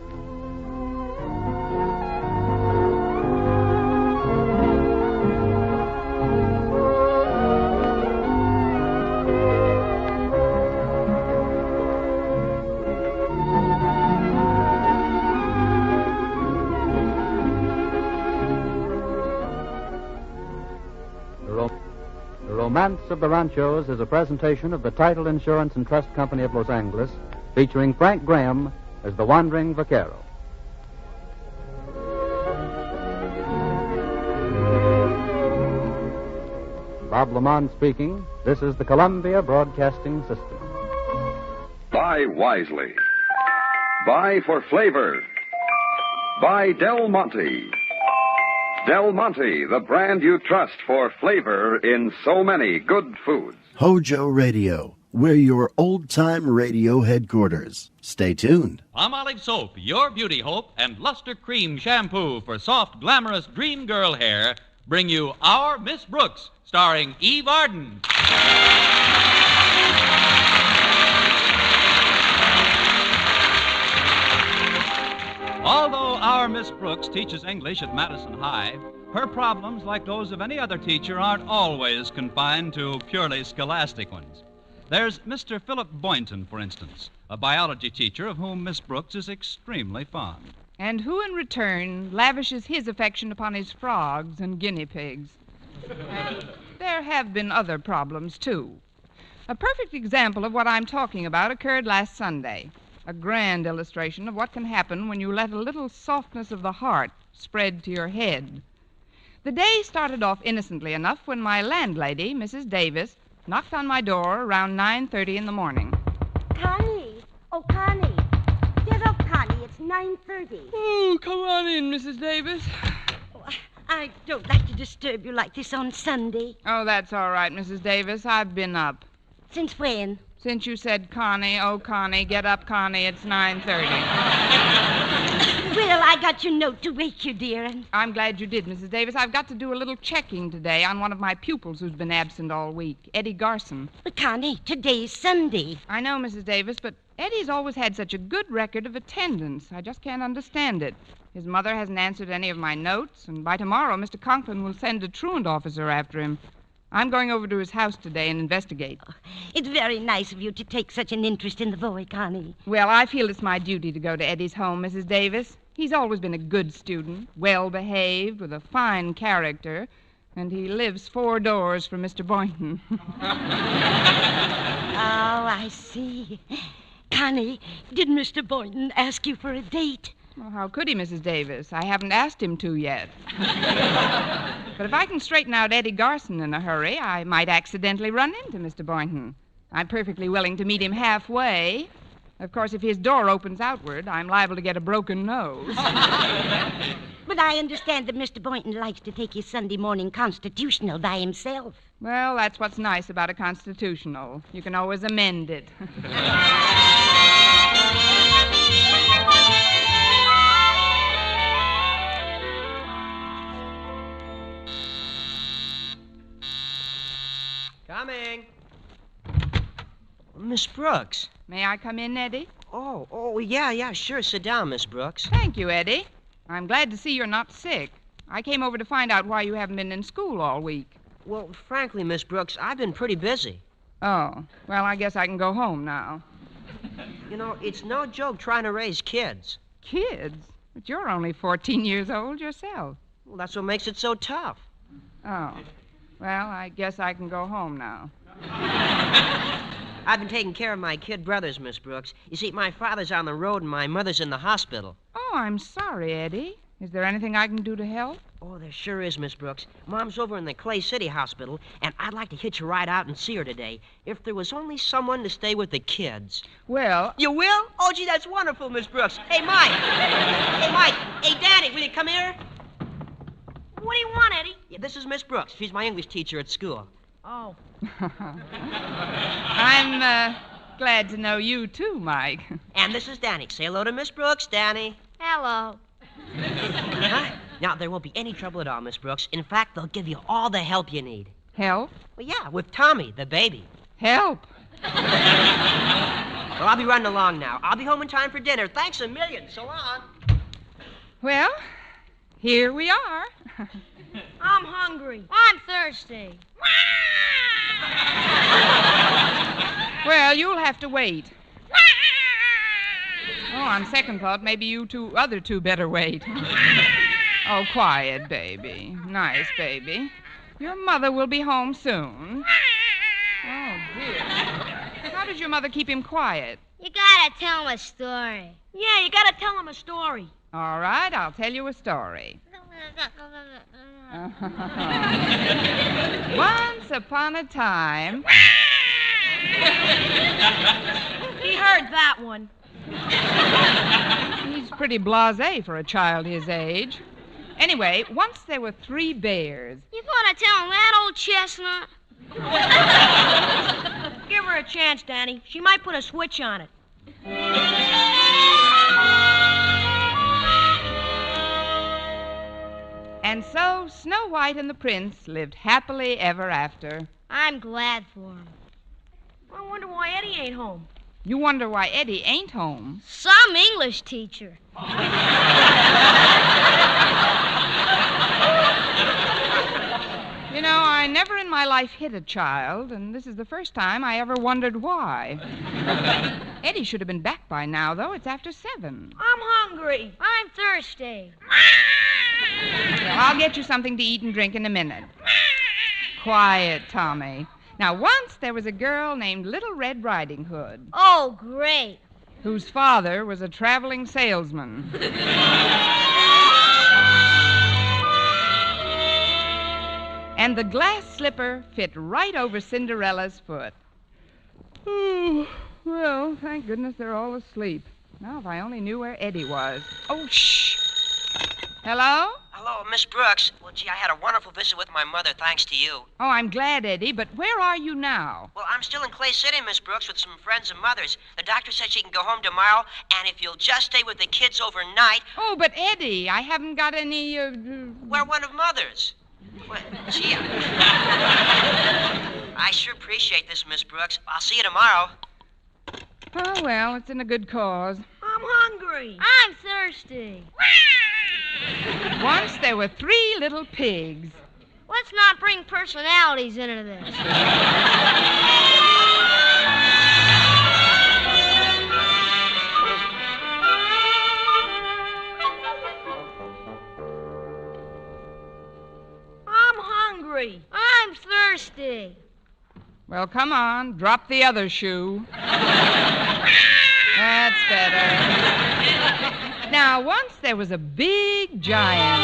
The Romance of the Ranchos is a presentation of the Title Insurance and Trust Company of Los Angeles, featuring Frank Graham as the wandering vaquero. Bob Lamont speaking. This is the Columbia Broadcasting System. Buy wisely. Buy for flavor. Buy Del Monte. Del Monte, the brand you trust for flavor in so many good foods. Hojo Radio, we're your old-time radio headquarters. Stay tuned. Palmolive Soap, your beauty hope, and Luster Cream Shampoo for soft, glamorous dream girl hair bring you Our Miss Brooks, starring Eve Arden. Although our Miss Brooks teaches English at Madison High, her problems, like those of any other teacher, aren't always confined to purely scholastic ones. There's Mr. Philip Boynton, for instance, a biology teacher of whom Miss Brooks is extremely fond. And who, in return, lavishes his affection upon his frogs and guinea pigs. There have been other problems, too. A perfect example of what I'm talking about occurred last Sunday. A grand illustration of what can happen when you let a little softness of the heart spread to your head. The day started off innocently enough when my landlady, Mrs. Davis, knocked on my door around 9:30 in the morning. Connie! Oh, Connie! Get up, Connie. It's 9:30. Oh, come on in, Mrs. Davis. Oh, I don't like to disturb you like this on Sunday. Oh, that's all right, Mrs. Davis. I've been up. Since when? Since you said, Connie, oh, Connie, get up, Connie, it's 9:30. Well, I got your note to wake you, dear, and... I'm glad you did, Mrs. Davis. I've got to do a little checking today on one of my pupils who's been absent all week, Eddie Garson. But, Connie, today's Sunday. I know, Mrs. Davis, but Eddie's always had such a good record of attendance. I just can't understand it. His mother hasn't answered any of my notes, and by tomorrow, Mr. Conklin will send a truant officer after him. I'm going over to his house today and investigate. Oh, it's very nice of you to take such an interest in the boy, Connie. Well, I feel it's my duty to go to Eddie's home, Mrs. Davis. He's always been a good student, well-behaved, with a fine character, and he lives 4 doors from Mr. Boynton. Oh, I see. Connie, did Mr. Boynton ask you for a date? Well, how could he, Mrs. Davis? I haven't asked him to yet. But if I can straighten out Eddie Garson in a hurry, I might accidentally run into Mr. Boynton. I'm perfectly willing to meet him halfway. Of course, if his door opens outward, I'm liable to get a broken nose. But I understand that Mr. Boynton likes to take his Sunday morning constitutional by himself. Well, that's what's nice about a constitutional. You can always amend it. Coming. Miss Brooks. May I come in, Eddie? Oh, yeah, sure. Sit down, Miss Brooks. Thank you, Eddie. I'm glad to see you're not sick. I came over to find out why you haven't been in school all week. Well, frankly, Miss Brooks, I've been pretty busy. Oh, well, I guess I can go home now. You know, it's no joke trying to raise kids. Kids? But you're only 14 years old yourself. Well, that's what makes it so tough. Oh, well, I guess I can go home now. I've been taking care of my kid brothers, Miss Brooks. You see, my father's on the road and my mother's in the hospital. Oh, I'm sorry, Eddie. Is there anything I can do to help? Oh, there sure is, Miss Brooks. Mom's over in the Clay City Hospital, and I'd like to hitch a ride out and see her today. If there was only someone to stay with the kids. Well... You will? Oh, gee, that's wonderful, Miss Brooks. Hey, Mike. Hey, Mike. Hey, Daddy, will you come here? What do you want, Eddie? Yeah, this is Miss Brooks. She's my English teacher at school. Oh. I'm glad to know you, too, Mike. And this is Danny. Say hello to Miss Brooks, Danny. Hello. Huh? Now, there won't be any trouble at all, Miss Brooks. In fact, they'll give you all the help you need. Help? Well, yeah, with Tommy, the baby. Help? Well, I'll be running along now. I'll be home in time for dinner. Thanks a million. So long. Well, here we are. I'm hungry. I'm thirsty. Well, you'll have to wait. Oh, on second thought, maybe you other two better wait. Oh, quiet, baby. Nice, baby. Your mother will be home soon. Oh, dear. How does your mother keep him quiet? You gotta tell him a story. Yeah, you gotta tell him a story. All right, I'll tell you a story. Once upon a time... He heard that one. He's pretty blasé for a child his age. Anyway, once there were 3 bears. You gonna tell him that, old chestnut? Give her a chance, Danny. She might put a switch on it. And so Snow White and the Prince lived happily ever after. I'm glad for him. I wonder why Eddie ain't home. You wonder why Eddie ain't home? Some English teacher. You know, I never in my life hit a child, and this is the first time I ever wondered why. Eddie should have been back by now, though. It's after 7. I'm hungry. I'm thirsty. Well, I'll get you something to eat and drink in a minute. Quiet, Tommy. Now, once there was a girl named Little Red Riding Hood. Oh, great. Whose father was a traveling salesman. And the glass slipper fit right over Cinderella's foot. Oh, well, thank goodness they're all asleep. Now, if I only knew where Eddie was. Oh, shh. Hello? Hello, Miss Brooks. Well, gee, I had a wonderful visit with my mother, thanks to you. Oh, I'm glad, Eddie, but where are you now? Well, I'm still in Clay City, Miss Brooks, with some friends of mother's. The doctor said she can go home tomorrow, and if you'll just stay with the kids overnight... Oh, but Eddie, I haven't got any, We're one of mother's. Well, gee, I sure appreciate this, Miss Brooks. I'll see you tomorrow. Oh, well, it's in a good cause. I'm hungry. I'm thirsty. Once there were 3 little pigs. Let's not bring personalities into this. I'm hungry. I'm thirsty. Well, come on, drop the other shoe. That's better. Now, once there was a big giant.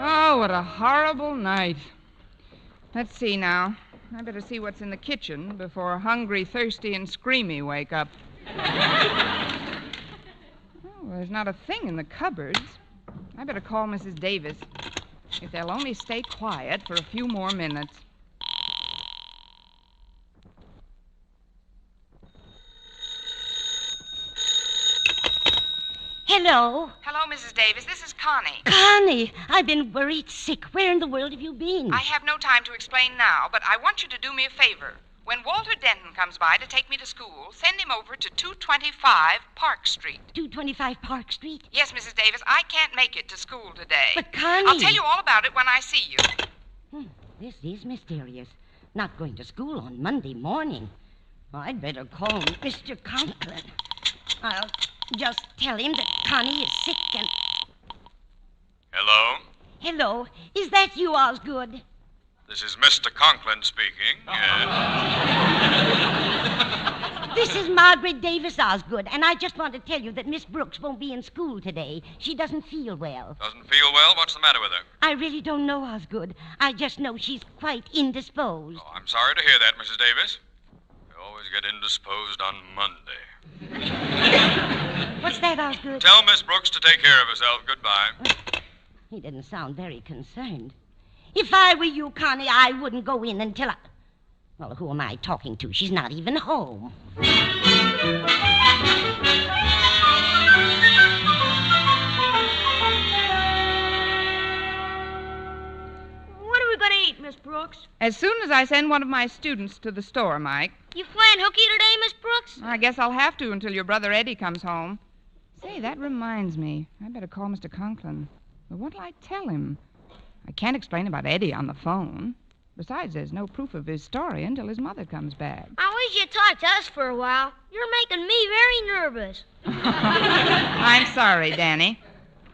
Oh, what a horrible night. Let's see now. I better see what's in the kitchen before Hungry, Thirsty, and Screamy wake up. Oh, there's not a thing in the cupboards. I better call Mrs. Davis. If they'll only stay quiet for a few more minutes. Hello? Hello, Mrs. Davis. This is Connie. Connie, I've been worried sick. Where in the world have you been? I have no time to explain now, but I want you to do me a favor. When Walter Denton comes by to take me to school, send him over to 225 Park Street. 225 Park Street? Yes, Mrs. Davis, I can't make it to school today. But, Connie... I'll tell you all about it when I see you. This is mysterious. Not going to school on Monday morning. I'd better call Mr. Conklin. I'll just tell him that Connie is sick and... Hello? Hello. Is that you, Osgood? This is Mr. Conklin speaking. This is Margaret Davis Osgood, and I just want to tell you that Miss Brooks won't be in school today. She doesn't feel well. Doesn't feel well? What's the matter with her? I really don't know, Osgood. I just know she's quite indisposed. Oh, I'm sorry to hear that, Mrs. Davis. You always get indisposed on Monday. What's that, Osgood? Tell Miss Brooks to take care of herself. Goodbye. He didn't sound very concerned. If I were you, Connie, I wouldn't go in until I... Well, who am I talking to? She's not even home. What are we going to eat, Miss Brooks? As soon as I send one of my students to the store, Mike. You playing hooky today, Miss Brooks? I guess I'll have to until your brother Eddie comes home. Say, that reminds me. I better call Mr. Conklin. But what'll I tell him? I can't explain about Eddie on the phone. Besides, there's no proof of his story until his mother comes back. I wish you'd talk to us for a while. You're making me very nervous. I'm sorry, Danny.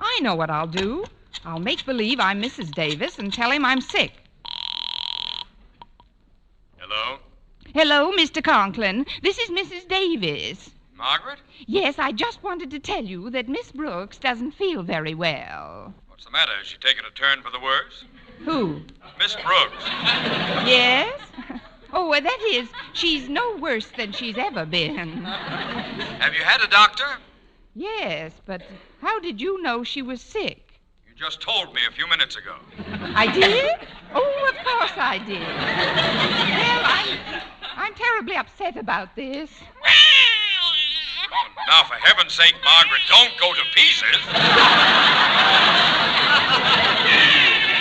I know what I'll do. I'll make believe I'm Mrs. Davis and tell him I'm sick. Hello? Hello, Mr. Conklin. This is Mrs. Davis. Margaret? Yes, I just wanted to tell you that Miss Brooks doesn't feel very well. What's the matter? Is she taking a turn for the worse? Who? Miss Brooks. Yes? Oh, that is, she's no worse than she's ever been. Have you had a doctor? Yes, but how did you know she was sick? You just told me a few minutes ago. I did? Oh, of course I did. Well, I'm terribly upset about this. Now, for heaven's sake, Margaret, don't go to pieces.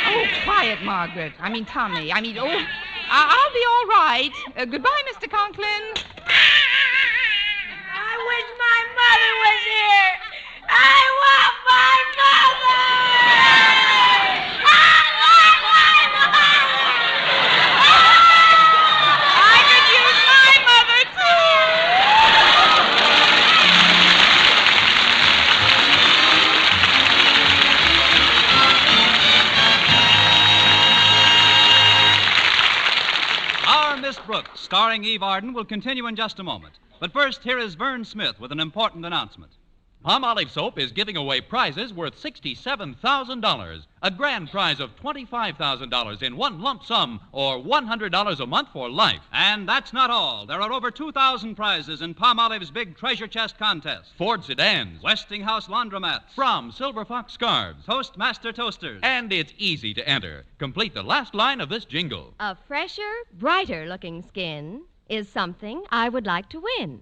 Oh, quiet, Margaret. Tommy. I'll be all right. Goodbye, Mr. Conklin. I wish my mother was here. I want my mother. I want my mother. I could use my mother, too. Our Miss Brooks, starring Eve Arden, will continue in just a moment. But first, here is Vern Smith with an important announcement. Palmolive Soap is giving away prizes worth $67,000. A grand prize of $25,000 in one lump sum, or $100 a month for life. And that's not all. There are over 2,000 prizes in Palmolive's big treasure chest contest. Ford sedans, Westinghouse laundromats, From Silver Fox scarves, Toastmaster toasters. And it's easy to enter. Complete the last line of this jingle. A fresher, brighter-looking skin is something I would like to win.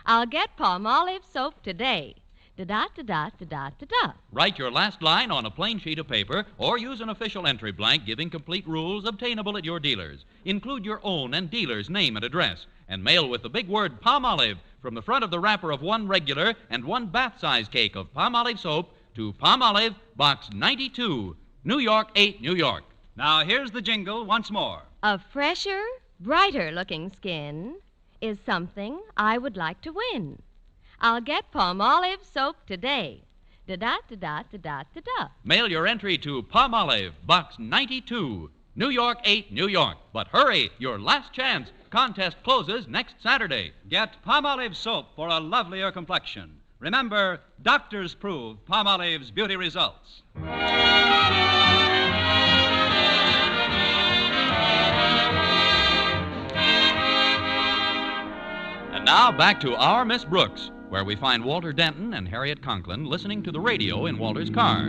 I'll get Palmolive soap today. Da-da-da-da-da-da-da-da. Write your last line on a plain sheet of paper or use an official entry blank giving complete rules obtainable at your dealers. Include your own and dealer's name and address and mail with the big word Palmolive from the front of the wrapper of one regular and one bath-size cake of Palmolive soap to Palmolive, Box 92, New York 8, New York. Now, here's the jingle once more. A fresher, brighter-looking skin is something I would like to win. I'll get Palmolive soap today. Da-da-da-da-da-da-da-da. Mail your entry to Palmolive, Box 92, New York 8, New York. But hurry, your last chance. Contest closes next Saturday. Get Palmolive soap for a lovelier complexion. Remember, doctors prove Palmolive's beauty results. And now back to Our Miss Brooks, where we find Walter Denton and Harriet Conklin listening to the radio in Walter's car.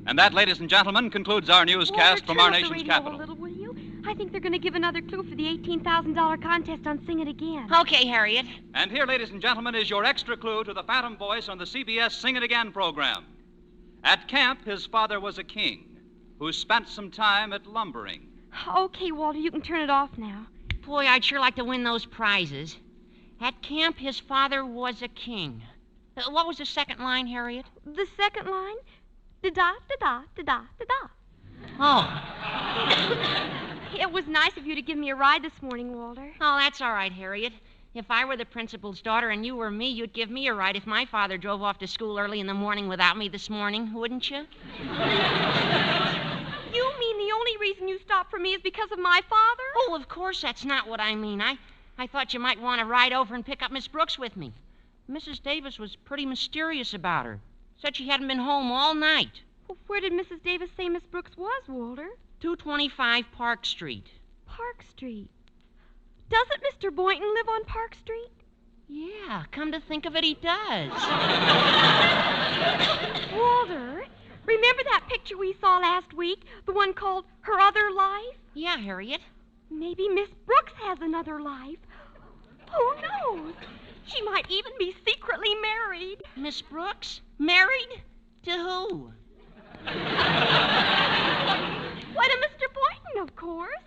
And that, ladies and gentlemen, concludes our newscast from our nation's capital. I think they're going to give another clue for the $18,000 contest on Sing It Again. Okay, Harriet. And here, ladies and gentlemen, is your extra clue to the Phantom Voice on the CBS Sing It Again program. At camp, his father was a king who spent some time at lumbering. Okay, Walter, you can turn it off now. Boy, I'd sure like to win those prizes. At camp, his father was a king. What was the second line, Harriet? The second line? Da-da-da-da-da-da-da-da. Oh. It was nice of you to give me a ride this morning, Walter. Oh, that's all right, Harriet. If I were the principal's daughter and you were me, you'd give me a ride if my father drove off to school early in the morning without me this morning, wouldn't you? You mean the only reason you stopped for me is because of my father? Oh, of course that's not what I mean. I thought you might want to ride over and pick up Miss Brooks with me. Mrs. Davis was pretty mysterious about her. Said she hadn't been home all night. Well, where did Mrs. Davis say Miss Brooks was, Walter? 225 Park Street. Park Street. Doesn't Mr. Boynton live on Park Street? Yeah, come to think of it, he does. Walter, remember that picture we saw last week? The one called Her Other Life? Yeah, Harriet. Maybe Miss Brooks has another life. Who knows? She might even be secretly married. Miss Brooks? Married? To who? Why, to Mr. Boynton, of course.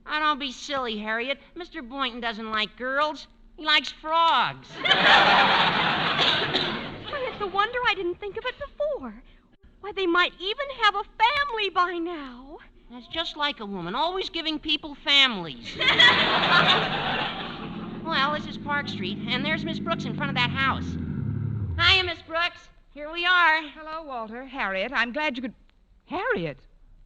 Oh, don't be silly, Harriet. Mr. Boynton doesn't like girls. He likes frogs. Why, it's a wonder I didn't think of it before. Why, they might even have a family by now. That's just like a woman, always giving people families. Well, this is Park Street, and there's Miss Brooks in front of that house. Hiya, Miss Brooks. Here we are. Hello, Walter. Harriet, I'm glad you could... Harriet,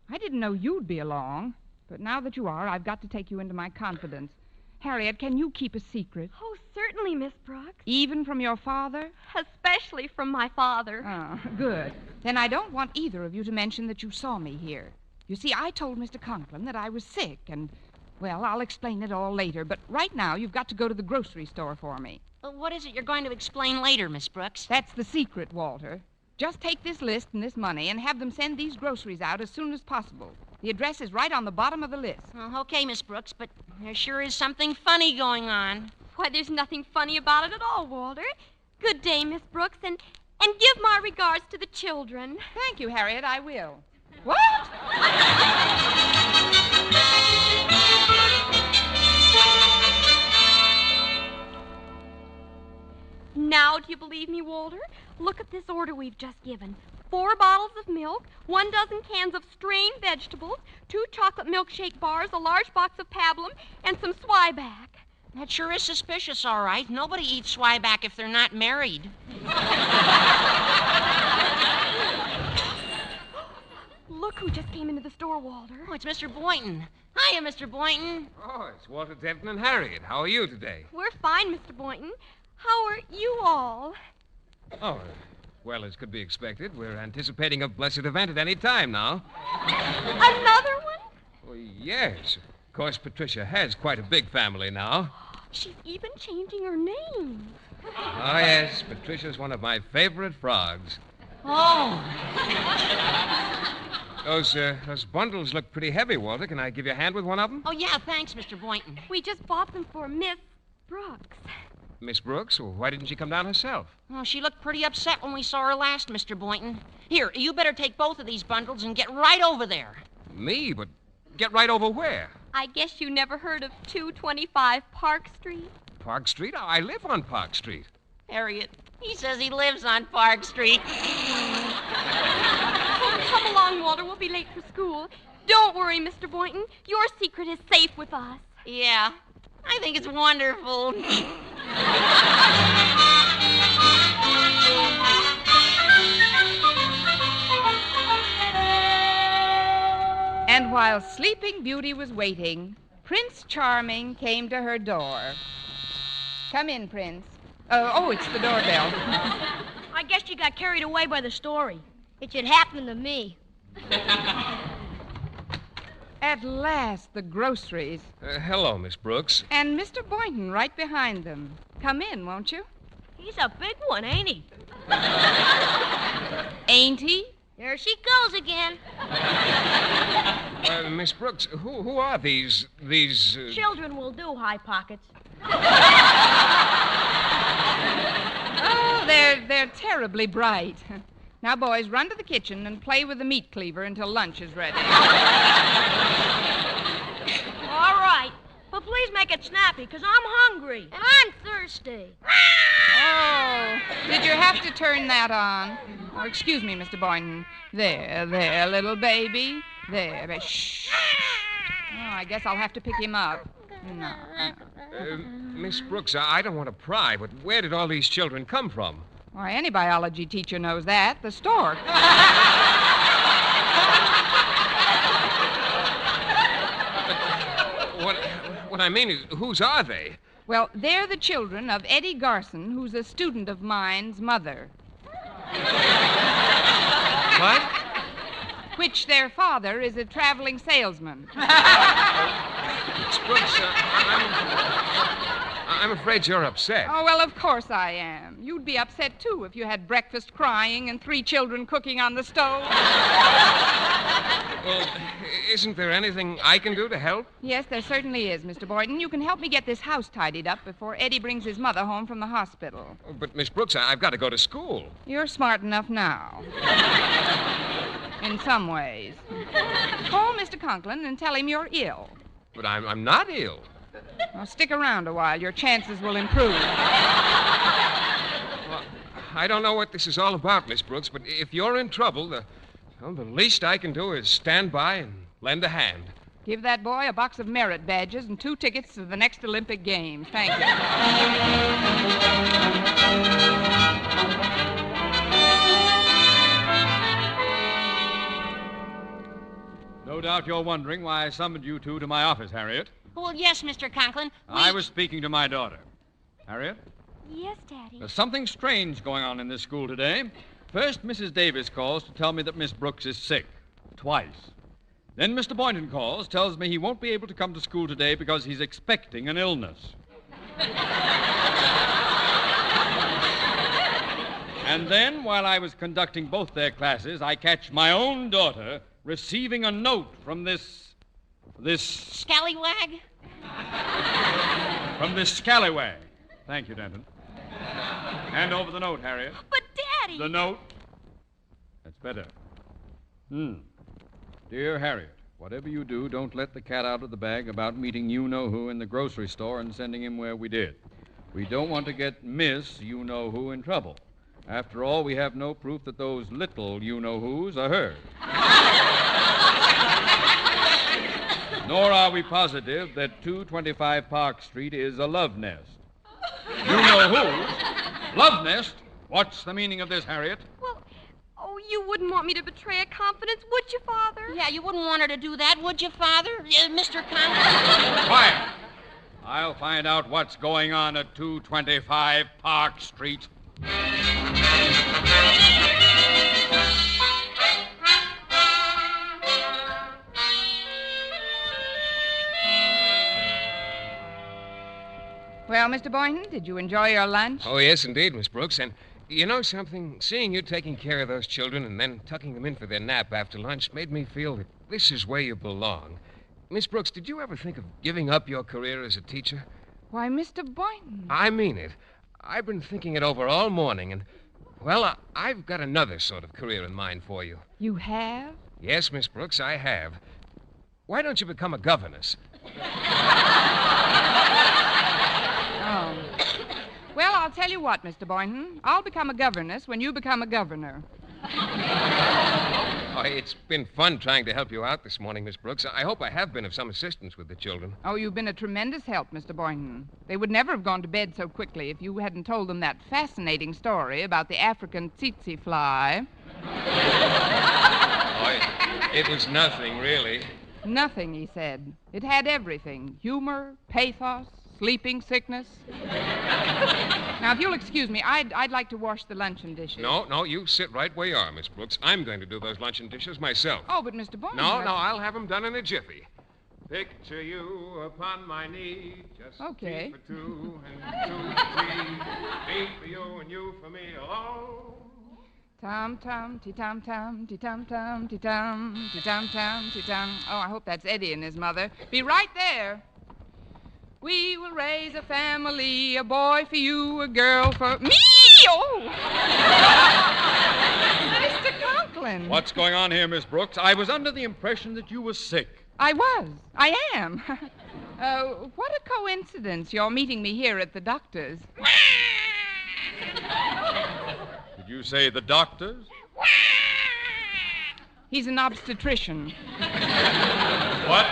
I didn't know you'd be along. But now that you are, I've got to take you into my confidence. Harriet, can you keep a secret? Oh, certainly, Miss Brooks. Even from your father? Especially from my father. Oh, good. Then I don't want either of you to mention that you saw me here. You see, I told Mr. Conklin that I was sick, and, well, I'll explain it all later. But right now, you've got to go to the grocery store for me. Well, what is it you're going to explain later, Miss Brooks? That's the secret, Walter. Just take this list and this money and have them send these groceries out as soon as possible. The address is right on the bottom of the list. Okay, Miss Brooks, but there sure is something funny going on. Why, there's nothing funny about it at all, Walter. Good day, Miss Brooks, and give my regards to the children. Thank you, Harriet, I will. What? Now, do you believe me, Walter? Look at this order we've just given. 4 bottles of milk, 1 dozen cans of strained vegetables, 2 chocolate milkshake bars, a large box of pablum, and some Swyback. That sure is suspicious, all right. Nobody eats Swyback if they're not married. Look who just came into the store, Walter. Oh, it's Mr. Boynton. Hiya, Mr. Boynton. Oh, it's Walter Denton and Harriet. How are you today? We're fine, Mr. Boynton. How are you all? Oh, well, as could be expected, we're anticipating a blessed event at any time now. Another one? Well, yes. Of course, Patricia has quite a big family now. She's even changing her name. Oh, yes, Patricia's one of my favorite frogs. Oh. Those bundles look pretty heavy, Walter. Can I give you a hand with one of them? Oh, yeah, thanks, Mr. Boynton. We just bought them for Miss Brooks. Miss Brooks? Well, why didn't she come down herself? Oh, she looked pretty upset when we saw her last, Mr. Boynton. Here, you better take both of these bundles and get right over there. Me? But get right over where? I guess you never heard of 225 Park Street? Park Street? I live on Park Street. Harriet, he says he lives on Park Street. Oh, come along, Walter. We'll be late for school. Don't worry, Mr. Boynton. Your secret is safe with us. Yeah, I think it's wonderful. And while Sleeping Beauty was waiting, Prince Charming came to her door. Come in, Prince. It's the doorbell. I guess you got carried away by the story. It should happen to me. At last, the groceries. Hello, Miss Brooks. And Mr. Boynton right behind them. Come in, won't you? He's a big one, ain't he? Ain't he? There she goes again. Miss Brooks, who are these... Children will do, High Pockets. Oh, they're terribly bright. Now, boys, run to the kitchen and play with the meat cleaver until lunch is ready. All right. But please make it snappy, because I'm hungry. And I'm thirsty. Oh, did you have to turn that on? Oh, excuse me, Mr. Boynton. There, little baby. There. Shh. Oh, I guess I'll have to pick him up. No. Miss Brooks, I don't want to pry, but where did all these children come from? Why, any biology teacher knows that. The stork. What I mean is, whose are they? Well, they're the children of Eddie Garson, who's a student of mine's mother. What? Which their father is a traveling salesman. Miss Brooks, I'm afraid you're upset. Oh, well, of course I am. You'd be upset, too, if you had breakfast crying and 3 children cooking on the stove. Well, isn't there anything I can do to help? Yes, there certainly is, Mr. Boynton. You can help me get this house tidied up before Eddie brings his mother home from the hospital. Oh, but, Miss Brooks, I've got to go to school. You're smart enough now. In some ways. Call Mr. Conklin and tell him you're ill. But I'm not ill. Well, stick around a while. Your chances will improve. Well, I don't know what this is all about, Miss Brooks, but if you're in trouble, the least I can do is stand by and lend a hand. Give that boy a box of merit badges and 2 tickets to the next Olympic Games. Thank you. No doubt you're wondering why I summoned you two to my office, Harriet. Well, yes, Mr. Conklin. I was speaking to my daughter. Harriet? Yes, Daddy. There's something strange going on in this school today. First, Mrs. Davis calls to tell me that Miss Brooks is sick. Twice. Then Mr. Boynton calls, tells me he won't be able to come to school today because he's expecting an illness. And then, while I was conducting both their classes, I catch my own daughter receiving a note from this Scallywag? From this scallywag. Thank you, Denton. Hand over the note, Harriet. But, Daddy... The note. That's better. Dear Harriet, whatever you do, don't let the cat out of the bag about meeting you-know-who in the grocery store and sending him where we did. We don't want to get Miss You-know-who in trouble. After all, we have no proof that those little you-know-whos are hers. Nor are we positive that 225 Park Street is a love nest. You-know-whos? Love nest? What's the meaning of this, Harriet? Oh, you wouldn't want me to betray a confidence, would you, Father? Yeah, you wouldn't want her to do that, would you, Father? Mr. Conklin? Quiet! I'll find out what's going on at 225 Park Street. Well, Mr. Boynton, did you enjoy your lunch? Oh, yes, indeed, Miss Brooks. And you know something? Seeing you taking care of those children and then tucking them in for their nap after lunch made me feel that this is where you belong. Miss Brooks, did you ever think of giving up your career as a teacher? Why, Mr. Boynton. I mean it. I've been thinking it over all morning, and, well, I've got another sort of career in mind for you. You have? Yes, Miss Brooks, I have. Why don't you become a governess? Oh. Well, I'll tell you what, Mr. Boynton. I'll become a governess when you become a governor. Oh, it's been fun trying to help you out this morning, Miss Brooks. I hope I have been of some assistance with the children. Oh, you've been a tremendous help, Mr. Boynton. They would never have gone to bed so quickly if you hadn't told them that fascinating story about the African tsetse fly. Oh, it was nothing, really. Nothing, he said. It had everything. Humor, pathos, sleeping sickness. Now, if you'll excuse me, I'd like to wash the luncheon dishes. No, you sit right where you are, Miss Brooks. I'm going to do those luncheon dishes myself. Oh, but Mr. Boynton... No, I'll have them done in a jiffy. Picture you upon my knee, just okay. tea for two and two for three, me for you and you for me alone. Tom, ti-tom, ti-tom, ti-tom, ti-tom, ti-tom. Oh, I hope that's Eddie and his mother. Be right there. We will raise a family, a boy for you, a girl for me. Oh! Mr. Conklin. What's going on here, Miss Brooks? I was under the impression that you were sick. I was. I am. What a coincidence you're meeting me here at the doctor's. Did you say the doctor's? He's an obstetrician. What?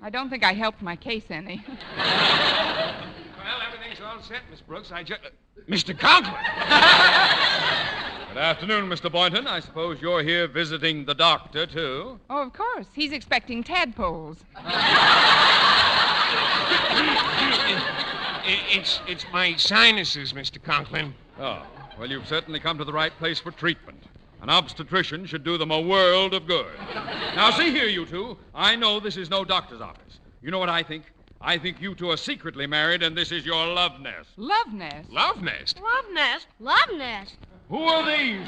I don't think I helped my case any. Well, everything's all set, Miss Brooks. Mr. Conklin! Good afternoon, Mr. Boynton. I suppose you're here visiting the doctor, too? Oh, of course. He's expecting tadpoles. It's my sinuses, Mr. Conklin. Oh, well, you've certainly come to the right place for treatment. An obstetrician should do them a world of good. Now, see here, you two. I know this is no doctor's office. You know what I think? I think you two are secretly married, and this is your love nest. Love nest? Love nest? Love nest? Love nest? Who are these?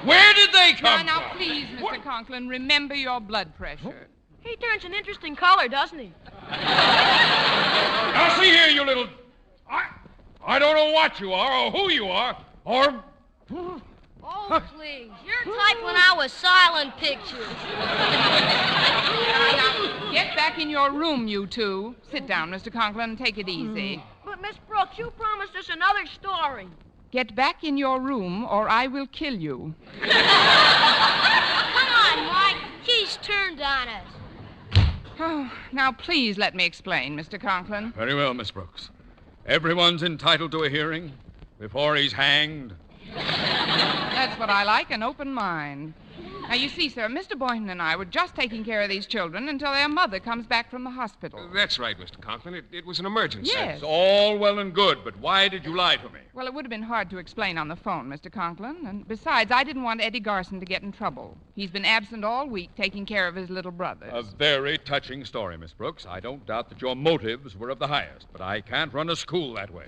Where did they come from? Now, please, Mr. Conklin, remember your blood pressure. He turns an interesting color, doesn't he? Now, see here, you little... I don't know what you are, or who you are, or... Oh, please. You're type when I was silent pictures. Now, get back in your room, you two. Sit down, Mr. Conklin, and take it easy. But, Miss Brooks, you promised us another story. Get back in your room, or I will kill you. Come on, Mike. She's turned on us. Oh, now, please let me explain, Mr. Conklin. Very well, Miss Brooks. Everyone's entitled to a hearing before he's hanged. That's what I like, an open mind. Now, you see, sir, Mr. Boynton and I were just taking care of these children until their mother comes back from the hospital. That's right, Mr. Conklin. It was an emergency. Yes. It's all well and good, but why did you lie to me? Well, it would have been hard to explain on the phone, Mr. Conklin. And besides, I didn't want Eddie Garson to get in trouble. He's been absent all week taking care of his little brothers. A very touching story, Miss Brooks. I don't doubt that your motives were of the highest, but I can't run a school that way.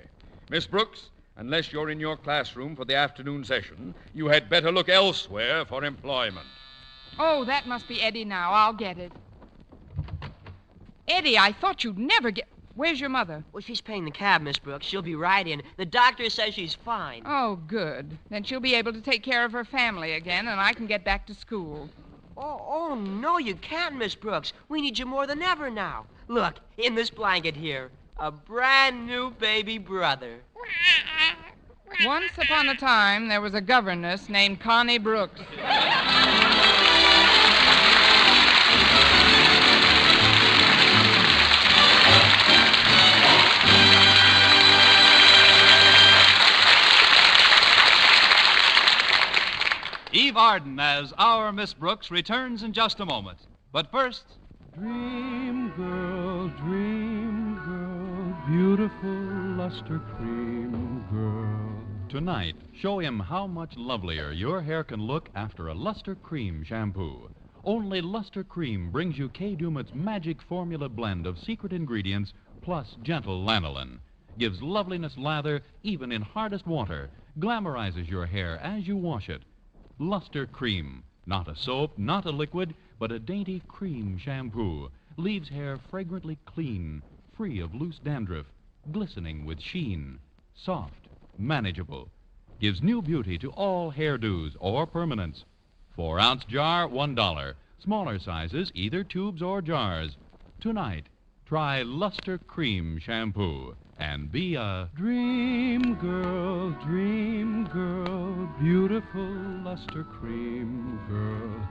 Miss Brooks, unless you're in your classroom for the afternoon session, you had better look elsewhere for employment. Oh, that must be Eddie now. I'll get it. Eddie, I thought you'd never get... Where's your mother? Well, she's paying the cab, Miss Brooks. She'll be right in. The doctor says she's fine. Oh, good. Then she'll be able to take care of her family again, and I can get back to school. Oh, no, you can't, Miss Brooks. We need you more than ever now. Look, in this blanket here, a brand new baby brother. Once upon a time, there was a governess named Connie Brooks. Eve Arden as our Miss Brooks returns in just a moment. But first... Dream girl, beautiful luster cream girl. Tonight, show him how much lovelier your hair can look after a Luster Cream shampoo. Only Luster Cream brings you Kay Daumit's magic formula blend of secret ingredients plus gentle lanolin. Gives loveliness lather even in hardest water. Glamorizes your hair as you wash it. Luster Cream. Not a soap, not a liquid, but a dainty cream shampoo. Leaves hair fragrantly clean, free of loose dandruff, glistening with sheen. Soft, manageable. Gives new beauty to all hairdos or permanents. 4-ounce jar, $1. Smaller sizes, either tubes or jars. Tonight, try Luster Cream shampoo and be a dream girl, beautiful luster cream girl.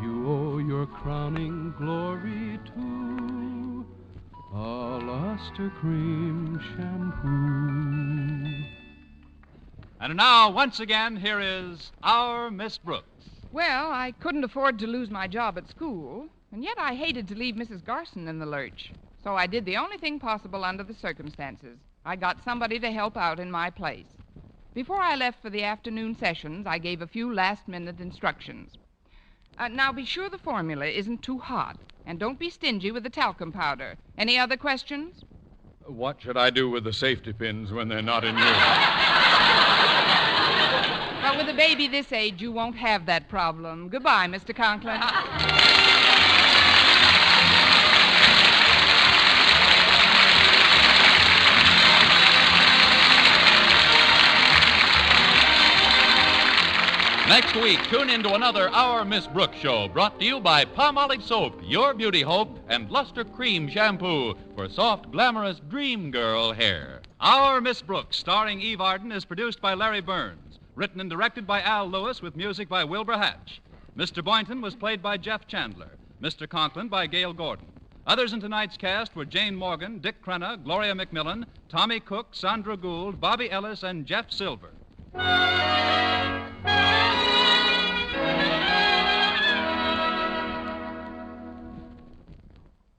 You owe your crowning glory to a luster cream shampoo. And now, once again, here is our Miss Brooks. Well, I couldn't afford to lose my job at school, and yet I hated to leave Mrs. Garson in the lurch. So I did the only thing possible under the circumstances. I got somebody to help out in my place. Before I left for the afternoon sessions, I gave a few last-minute instructions. Now, be sure the formula isn't too hot, and don't be stingy with the talcum powder. Any other questions? What should I do with the safety pins when they're not in use? Well, with a baby this age, you won't have that problem. Goodbye, Mr. Conklin. Next week, tune in to another Our Miss Brooks show, brought to you by Palmolive Soap, your beauty hope, and Luster Cream Shampoo for soft, glamorous dream girl hair. Our Miss Brooks, starring Eve Arden, is produced by Larry Burns, written and directed by Al Lewis, with music by Wilbur Hatch. Mr. Boynton was played by Jeff Chandler, Mr. Conklin by Gail Gordon. Others in tonight's cast were Jane Morgan, Dick Crenna, Gloria McMillan, Tommy Cook, Sandra Gould, Bobby Ellis, and Jeff Silver.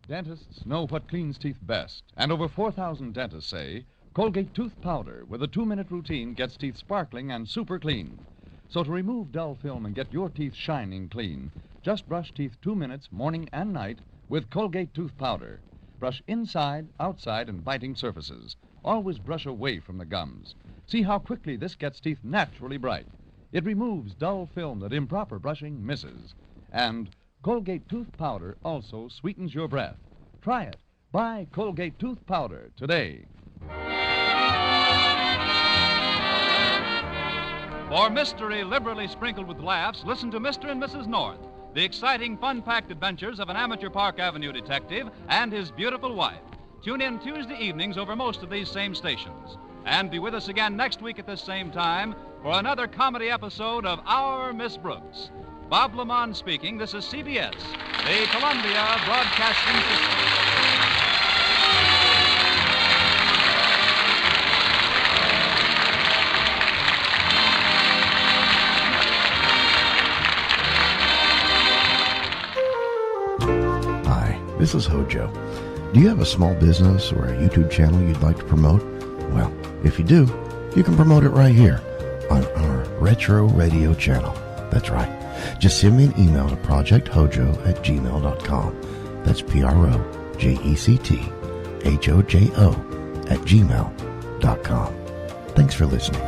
Dentists know what cleans teeth best, and over 4,000 dentists say Colgate tooth powder with a 2-minute routine gets teeth sparkling and super clean. So to remove dull film and get your teeth shining clean, just brush teeth 2 minutes morning and night with Colgate tooth powder. Brush inside, outside, and biting surfaces. Always brush away from the gums. See how quickly this gets teeth naturally bright. It removes dull film that improper brushing misses. And Colgate tooth powder also sweetens your breath. Try it. Buy Colgate tooth powder today. For mystery liberally sprinkled with laughs, listen to Mr. and Mrs. North, the exciting, fun-packed adventures of an amateur Park Avenue detective and his beautiful wife. Tune in Tuesday evenings over most of these same stations. And be with us again next week at this same time for another comedy episode of Our Miss Brooks. Bob Lamont speaking. This is CBS, the Columbia Broadcasting System. this is Hojo. Do you have a small business or a YouTube channel you'd like to promote? Well, if you do, you can promote it right here on our Retro Radio channel. That's right. Just send me an email to projecthojo@gmail.com. That's PROJECTHOJO@gmail.com. Thanks for listening.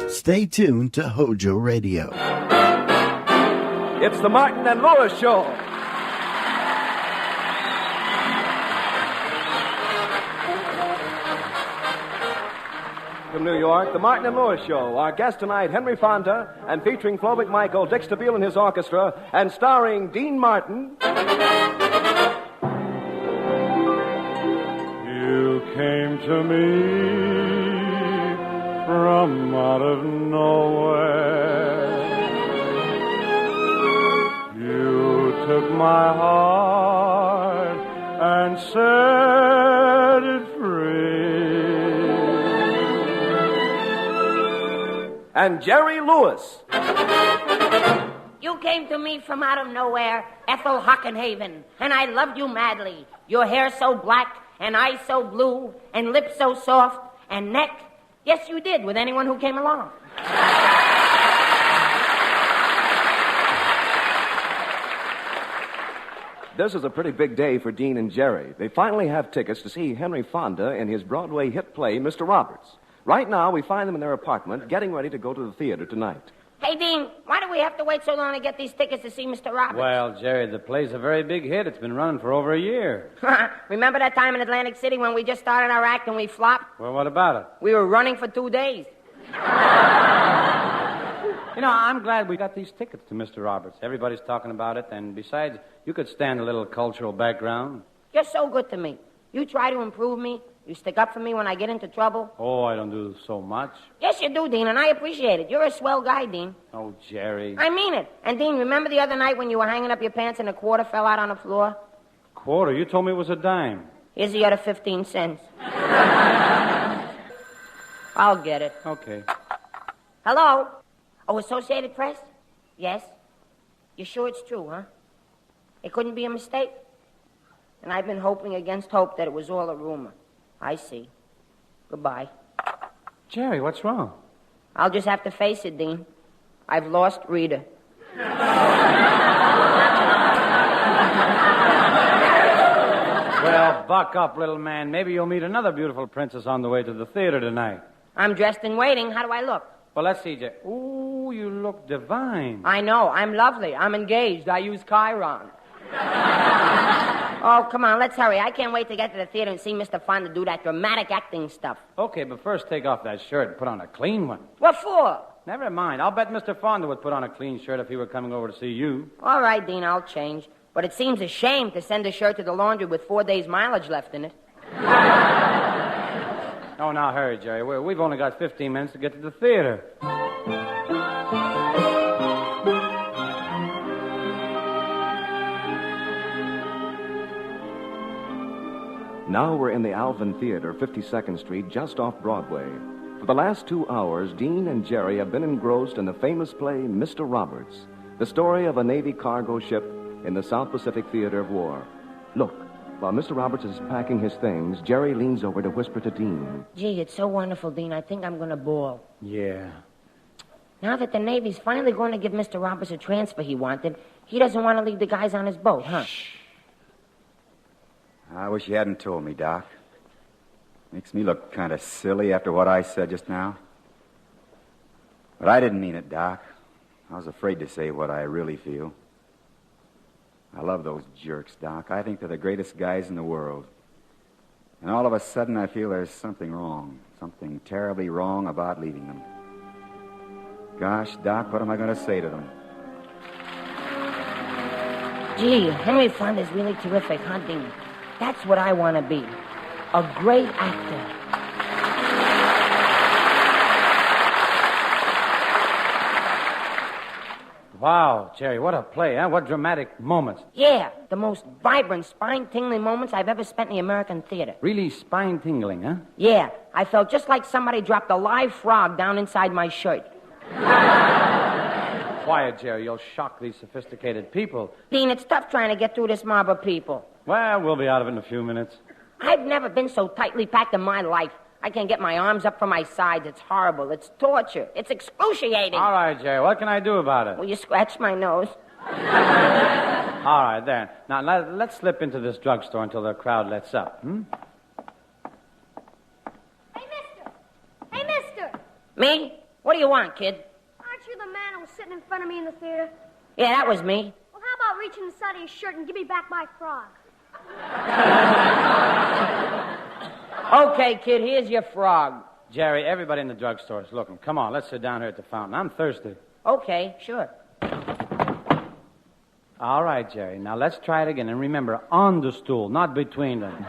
Stay tuned to Hojo Radio. It's the Martin and Lewis Show. From New York, the Martin and Lewis Show. Our guest tonight, Henry Fonda, and featuring Flo McMichael, Dick Stabile and his orchestra, and starring Dean Martin. You came to me from out of nowhere. You took my heart and set it free. And Jerry Lewis. You came to me from out of nowhere, Ethel Hockenhaven, and I loved you madly. Your hair so black, and eyes so blue, and lips so soft, and neck. Yes, you did, with anyone who came along. This is a pretty big day for Dean and Jerry. They finally have tickets to see Henry Fonda in his Broadway hit play, Mr. Roberts. Right now, we find them in their apartment, getting ready to go to the theater tonight. Hey, Dean, why do we have to wait so long to get these tickets to see Mr. Roberts? Well, Jerry, the play's a very big hit. It's been running for over a year. Remember that time in Atlantic City when we just started our act and we flopped? Well, what about it? We were running for 2 days. You know, I'm glad we got these tickets to Mr. Roberts. Everybody's talking about it, and besides, you could stand a little cultural background. You're so good to me. You try to improve me. You stick up for me when I get into trouble. Oh, I don't do so much. Yes, you do, Dean, and I appreciate it. You're a swell guy, Dean. Oh, Jerry. I mean it. And, Dean, remember the other night when you were hanging up your pants and a quarter fell out on the floor? Quarter? You told me it was a dime. Here's the other 15 cents. I'll get it. Okay. Hello? Oh, Associated Press? Yes? You sure it's true, huh? It couldn't be a mistake? And I've been hoping against hope that it was all a rumor. I see. Goodbye. Jerry, what's wrong? I'll just have to face it, Dean. I've lost Rita. Well, buck up, little man. Maybe you'll meet another beautiful princess on the way to the theater tonight. I'm dressed and waiting. How do I look? Well, let's see, Jerry. Ooh, you look divine. I know. I'm lovely. I'm engaged. I use Chiron. Oh, come on, let's hurry. I can't wait to get to the theater and see Mr. Fonda do that dramatic acting stuff. Okay, but first take off that shirt and put on a clean one. What for? Never mind. I'll bet Mr. Fonda would put on a clean shirt if he were coming over to see you. All right, Dean, I'll change. But it seems a shame to send a shirt to the laundry with 4 days' mileage left in it. Oh, now hurry, Jerry. We've only got 15 minutes to get to the theater. Now we're in the Alvin Theater, 52nd Street, just off Broadway. For the last 2 hours, Dean and Jerry have been engrossed in the famous play, Mr. Roberts, the story of a Navy cargo ship in the South Pacific theater of war. Look, while Mr. Roberts is packing his things, Jerry leans over to whisper to Dean. Gee, it's so wonderful, Dean. I think I'm going to bawl. Yeah. Now that the Navy's finally going to give Mr. Roberts a transfer he wanted, he doesn't want to leave the guys on his boat, huh? Shh. I wish you hadn't told me, Doc. Makes me look kind of silly after what I said just now. But I didn't mean it, Doc. I was afraid to say what I really feel. I love those jerks, Doc. I think they're the greatest guys in the world. And all of a sudden I feel there's something wrong. Something terribly wrong about leaving them. Gosh, Doc, what am I going to say to them? Gee, Henry Fonda's really terrific, huh, Dean? That's what I want to be. A great actor. Wow, Jerry, what a play, huh? What dramatic moments. Yeah, the most vibrant, spine-tingling moments I've ever spent in the American theater. Really spine-tingling, huh? Yeah, I felt just like somebody dropped a live frog down inside my shirt. Quiet, Jerry. You'll shock these sophisticated people. Dean, it's tough trying to get through this mob of people. Well, we'll be out of it in a few minutes. I've never been so tightly packed in my life. I can't get my arms up from my sides. It's horrible. It's torture. It's excruciating. All right, Jerry. What can I do about it? Will you scratch my nose? All right, there. Now, let's slip into this drugstore until the crowd lets up, Hey, mister. Me? What do you want, kid? Aren't you the man who was sitting in front of me in the theater? Yeah, that was me. Well, how about reaching inside of your shirt and give me back my frog? Okay, kid, here's your frog. Jerry, everybody in the drugstore is looking. Come on, let's sit down here at the fountain. I'm thirsty. Okay, sure. All right, Jerry. Now, let's try it again. And remember, on the stool, not between them.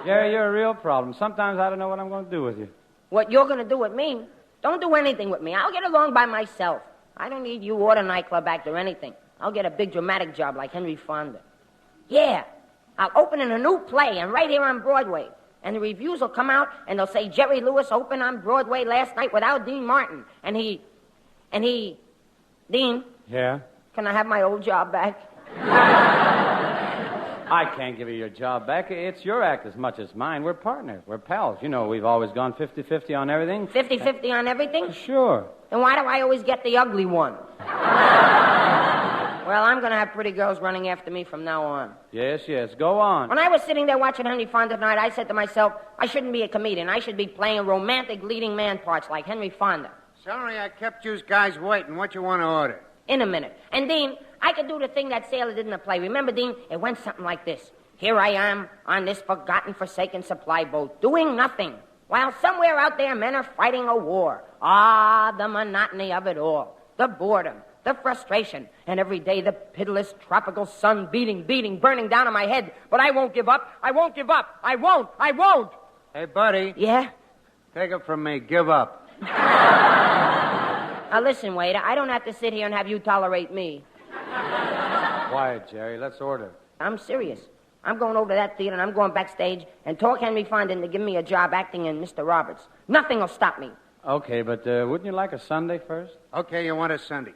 Jerry, you're a real problem. Sometimes I don't know what I'm going to do with you. What you're going to do with me? Don't do anything with me. I'll get along by myself. I don't need you or the nightclub act or anything. I'll get a big dramatic job like Henry Fonda. Yeah, I'll open in a new play and right here on Broadway. And the reviews will come out and they'll say Jerry Lewis opened on Broadway last night without Dean Martin. And he... Dean? Yeah? Can I have my old job back? I can't give you your job back. It's your act as much as mine. We're partners. We're pals. You know, we've always gone 50-50 on everything. 50-50 on everything? Sure. Then why do I always get the ugly one? Well, I'm going to have pretty girls running after me from now on. Yes, go on. When I was sitting there watching Henry Fonda tonight, I said to myself, I shouldn't be a comedian. I should be playing romantic leading man parts like Henry Fonda. Sorry I kept you guys waiting. What you want to order? In a minute. And, Dean, I could do the thing that sailor did in the play. Remember, Dean? It went something like this. Here I am on this forgotten, forsaken supply boat, doing nothing, while somewhere out there men are fighting a war. Ah, the monotony of it all. The boredom, the frustration, and every day the pitiless tropical sun beating, burning down on my head. But I won't give up. I won't give up. I won't. Hey, buddy. Yeah? Take it from me. Give up. Now, listen, waiter. I don't have to sit here and have you tolerate me. Quiet, Jerry. Let's order. I'm serious. I'm going over to that theater and I'm going backstage and talk Henry Fonda into giving me a job acting in Mr. Roberts. Nothing will stop me. Okay, but wouldn't you like a sundae first? Okay, you want a sundae.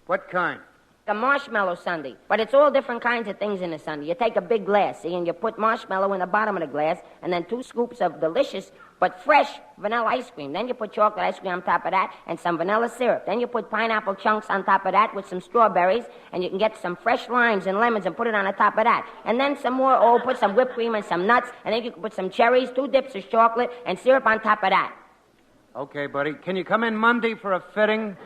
What kind? A marshmallow sundae. But it's all different kinds of things in a sundae. You take a big glass, see, and you put marshmallow in the bottom of the glass and then 2 scoops of delicious but fresh vanilla ice cream. Then you put chocolate ice cream on top of that and some vanilla syrup. Then you put pineapple chunks on top of that with some strawberries, and you can get some fresh limes and lemons and put it on the top of that. And then some more, put some whipped cream and some nuts, and then you can put some cherries, 2 dips of chocolate, and syrup on top of that. Okay, buddy. Can you come in Monday for a fitting?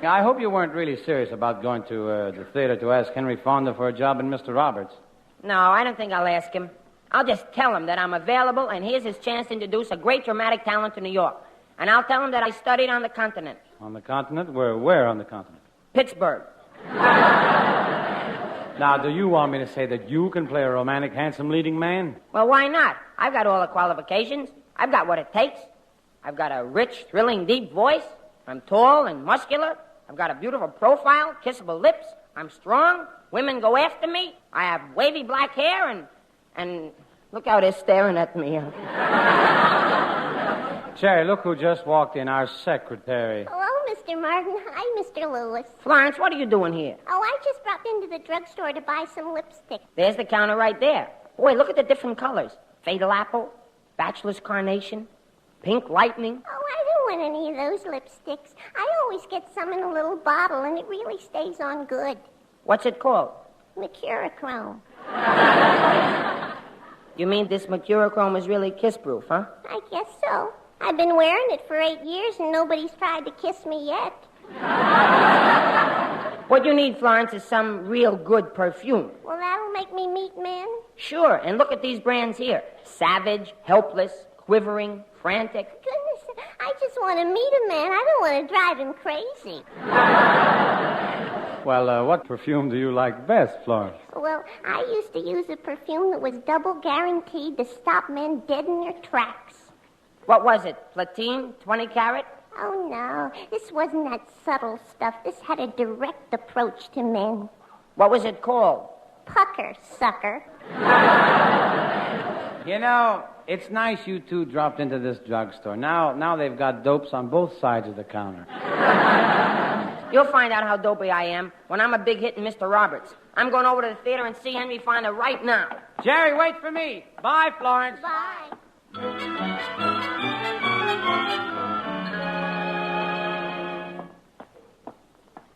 I hope you weren't really serious about going to the theater to ask Henry Fonda for a job in Mr. Roberts. No, I don't think I'll ask him. I'll just tell him that I'm available, and here's his chance to introduce a great dramatic talent to New York. And I'll tell him that I studied on the continent. On the continent? Where on the continent? Pittsburgh. Now, do you want me to say that you can play a romantic, handsome leading man? Well, why not? I've got all the qualifications. I've got what it takes. I've got a rich, thrilling, deep voice. I'm tall and muscular. I've got a beautiful profile, kissable lips. I'm strong. Women go after me. I have wavy black hair and look how they're staring at me. Cherry, look who just walked in, our secretary. Hello, Mr. Martin. Hi, Mr. Lewis. Florence, what are you doing here? Oh, I just dropped into the drugstore to buy some lipstick. There's the counter right there. Boy, look at the different colors. Fatal apple, bachelor's carnation, pink lightning. Oh, I don't want any of those lipsticks. I always get some in a little bottle, and it really stays on good. What's it called? Mercurochrome. You mean this mercurochrome is really kiss-proof, huh? I guess so. I've been wearing it for 8 years, and nobody's tried to kiss me yet. What you need, Florence, is some real good perfume. Well, that'll make me meet men? Sure, and look at these brands here. Savage, helpless, quivering, frantic. Goodness, I just want to meet a man. I don't want to drive him crazy. Well, what perfume do you like best, Florence? Well, I used to use a perfume that was double guaranteed to stop men dead in their tracks. What was it? Platine? 20 carat? Oh, no. This wasn't that subtle stuff. This had a direct approach to men. What was it called? Pucker, sucker. You know, it's nice you two dropped into this drugstore. Now they've got dopes on both sides of the counter. You'll find out how dopey I am when I'm a big hit in Mr. Roberts. I'm going over to the theater and see Henry Fonda right now. Jerry, wait for me. Bye, Florence. Bye.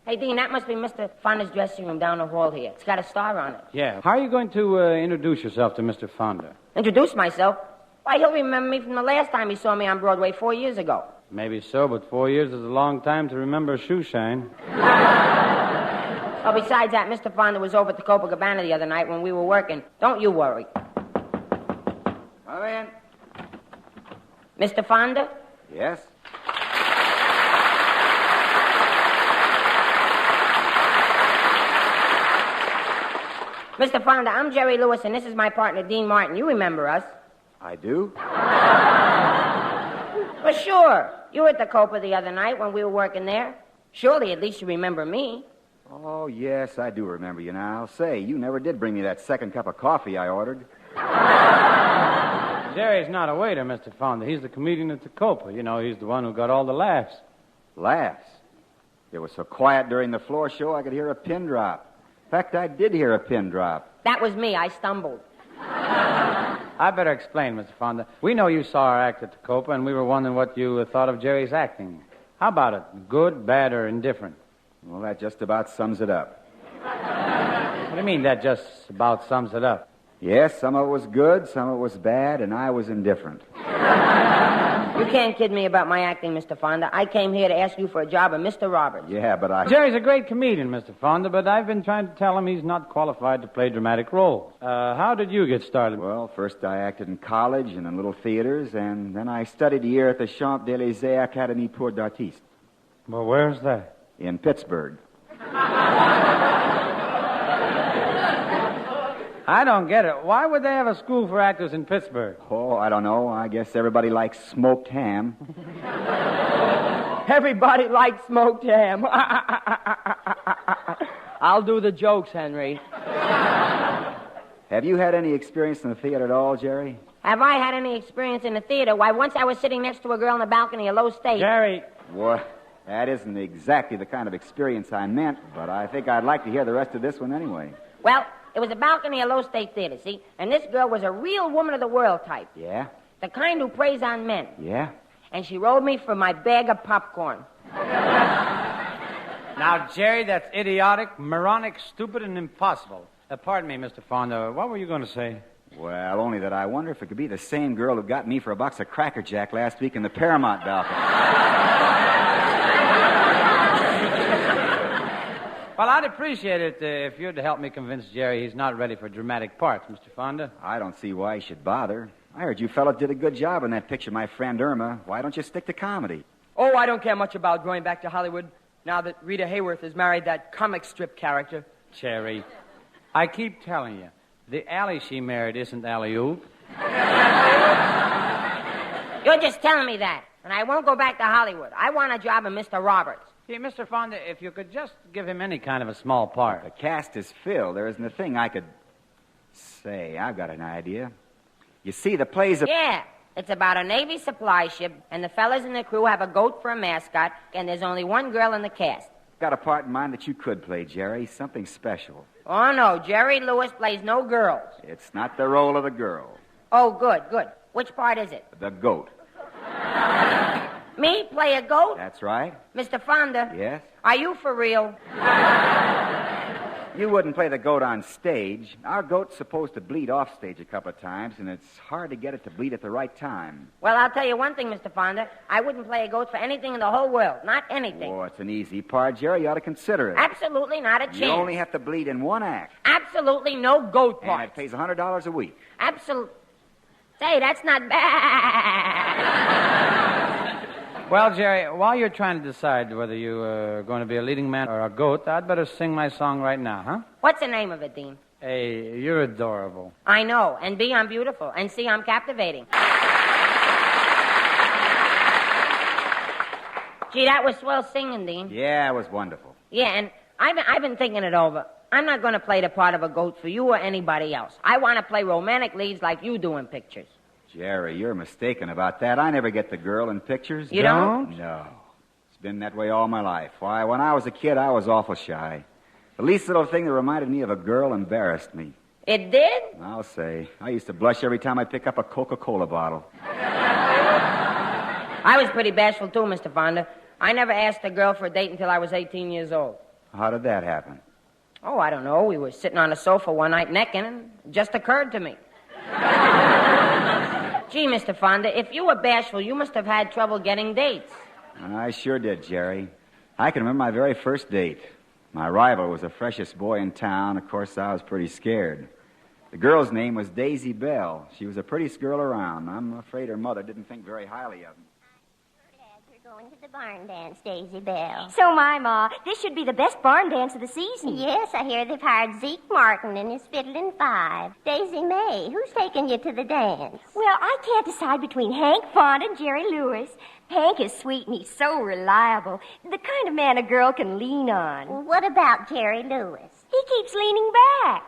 Hey, Dean, that must be Mr. Fonda's dressing room down the hall here. It's got a star on it. Yeah. How are you going to introduce yourself to Mr. Fonda? Introduce myself? Why, he'll remember me from the last time he saw me on Broadway 4 years ago. Maybe so, but 4 years is a long time to remember a shoe shine. Oh, besides that, Mr. Fonda was over at the Copacabana the other night when we were working. Don't you worry. Come in. Mr. Fonda? Yes? Mr. Fonda, I'm Jerry Lewis, and this is my partner, Dean Martin. You remember us. I do? Well, sure. You were at the Copa the other night when we were working there. Surely, at least you remember me. Oh, yes, I do remember you now. Say, you never did bring me that second cup of coffee I ordered. Jerry's not a waiter, Mr. Fonda. He's the comedian at the Copa. You know, he's the one who got all the laughs. Laughs? It was so quiet during the floor show I could hear a pin drop. In fact, I did hear a pin drop. That was me. I stumbled. I better explain, Mr. Fonda. We know you saw our act at the Copa, and we were wondering what you thought of Jerry's acting. How about it? Good, bad, or indifferent? Well, that just about sums it up. What do you mean that just about sums it up? Yes, some of it was good, some of it was bad, and I was indifferent. You can't kid me about my acting, Mr. Fonda. I came here to ask you for a job of Mr. Roberts. Yeah, but Jerry's a great comedian, Mr. Fonda, but I've been trying to tell him he's not qualified to play dramatic roles. How did you get started? Well, first I acted in college and in little theaters, and then I studied a year at the Champs-Élysées Académie pour d'Artistes. Well, where's that? In Pittsburgh. I don't get it. Why would they have a school for actors in Pittsburgh? Oh, I don't know. I guess everybody likes smoked ham. Everybody likes smoked ham. I'll do the jokes, Henry. Have you had any experience in the theater at all, Jerry? Have I had any experience in the theater? Why, once I was sitting next to a girl in the balcony of Low State. Jerry! What? That isn't exactly the kind of experience I meant, but I think I'd like to hear the rest of this one anyway. Well, it was a balcony of Low State Theater, see? And this girl was a real woman of the world type. Yeah? The kind who preys on men. Yeah? And she rode me for my bag of popcorn. Now, Jerry, that's idiotic, moronic, stupid, and impossible. Pardon me, Mr. Fonda. What were you going to say? Well, only that I wonder if it could be the same girl who got me for a box of Cracker Jack last week in the Paramount balcony. Well, I'd appreciate it if you'd help me convince Jerry he's not ready for dramatic parts, Mr. Fonda. I don't see why he should bother. I heard you fellas did a good job in that picture, my friend Irma. Why don't you stick to comedy? Oh, I don't care much about going back to Hollywood now that Rita Hayworth has married that comic strip character. Jerry, I keep telling you, the alley she married isn't alley-oop. You're just telling me that, and I won't go back to Hollywood. I want a job of Mr. Roberts. See, Mr. Fonda, if you could just give him any kind of a small part. The cast is filled. There isn't a thing I could say. I've got an idea. You see, the play's Yeah, it's about a Navy supply ship, and the fellas in the crew have a goat for a mascot, and there's only one girl in the cast. Got a part in mind that you could play, Jerry. Something special. Oh, no, Jerry Lewis plays no girls. It's not the role of the girl. Oh, good, good. Which part is it? The goat. Me play a goat? That's right. Mr. Fonda? Yes? Are you for real? You wouldn't play the goat on stage. Our goat's supposed to bleed off stage a couple of times, and it's hard to get it to bleed at the right time. Well, I'll tell you one thing, Mr. Fonda. I wouldn't play a goat for anything in the whole world. Not anything. Oh, it's an easy part, Jerry. You ought to consider it. Absolutely not a chance. You only have to bleed in one act. Absolutely no goat part. And it pays $100 a week. Absolutely. Say, that's not bad. Well, Jerry, while you're trying to decide whether you're going to be a leading man or a goat, I'd better sing my song right now, huh? What's the name of it, Dean? A, you're adorable. I know. And B, I'm beautiful. And C, I'm captivating. Gee, that was swell singing, Dean. Yeah, it was wonderful. Yeah, and I've been thinking it over. I'm not going to play the part of a goat for you or anybody else. I want to play romantic leads like you do in pictures. Jerry, you're mistaken about that. I never get the girl in pictures. You don't? No. It's been that way all my life. Why, when I was a kid, I was awful shy. The least little thing that reminded me of a girl embarrassed me. It did? I'll say. I used to blush every time I pick up a Coca-Cola bottle. I was pretty bashful, too, Mr. Fonda. I never asked a girl for a date until I was 18 years old. How did that happen? Oh, I don't know. We were sitting on the sofa one night necking, and it just occurred to me. Gee, Mr. Fonda, if you were bashful, you must have had trouble getting dates. I sure did, Jerry. I can remember my very first date. My rival was the freshest boy in town. Of course, I was pretty scared. The girl's name was Daisy Bell. She was the prettiest girl around. I'm afraid her mother didn't think very highly of me. Going to the barn dance, Daisy Bell. So, my Ma, this should be the best barn dance of the season. Yes, I hear they've hired Zeke Martin and his fiddling five. Daisy May, who's taking you to the dance? Well, I can't decide between Hank, Fonda, and Jerry Lewis. Hank is sweet and he's so reliable. The kind of man a girl can lean on. Well, what about Jerry Lewis? He keeps leaning back.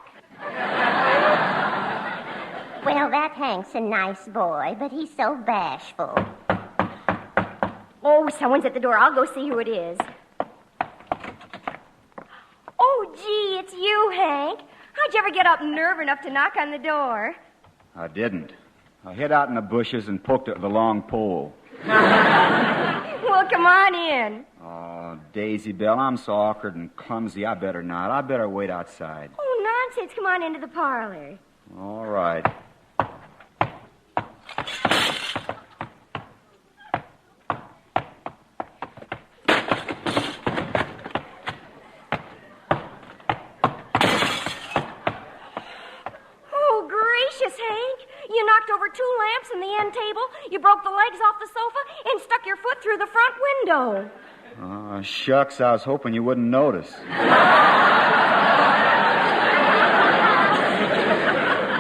Well, that Hank's a nice boy, but he's so bashful. Oh, someone's at the door. I'll go see who it is. Oh, gee, it's you, Hank. How'd you ever get up nerve enough to knock on the door? I didn't. I hid out in the bushes and poked it with a long pole. Well, come on in. Oh, Daisy Bell, I'm so awkward and clumsy. I better not. I better wait outside. Oh, nonsense. Come on into the parlor. All right. You knocked over 2 lamps and the end table, you broke the legs off the sofa, and stuck your foot through the front window. Oh, shucks, I was hoping you wouldn't notice.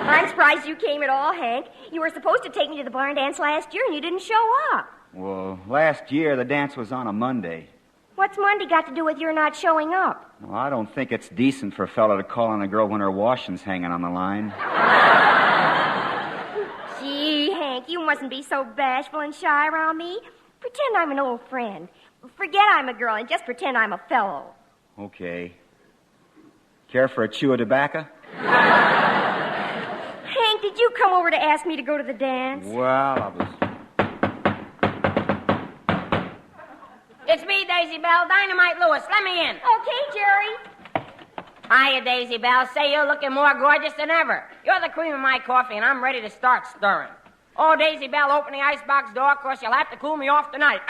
I'm surprised you came at all, Hank. You were supposed to take me to the barn dance last year, and you didn't show up. Well, last year the dance was on a Monday. What's Monday got to do with your not showing up? Well, I don't think it's decent for a fellow to call on a girl when her washing's hanging on the line. Gee, Hank, you mustn't be so bashful and shy around me. Pretend I'm an old friend. Forget I'm a girl and just pretend I'm a fellow. Okay. Care for a chew of tobacco? Hank, did you come over to ask me to go to the dance? Well, I was... It's me, Daisy Bell, Dynamite Lewis. Let me in. Okay, Jerry. Hiya, Daisy Bell. Say you're looking more gorgeous than ever. You're the cream of my coffee, and I'm ready to start stirring. Oh, Daisy Bell, open the icebox door. Of course, you'll have to cool me off tonight.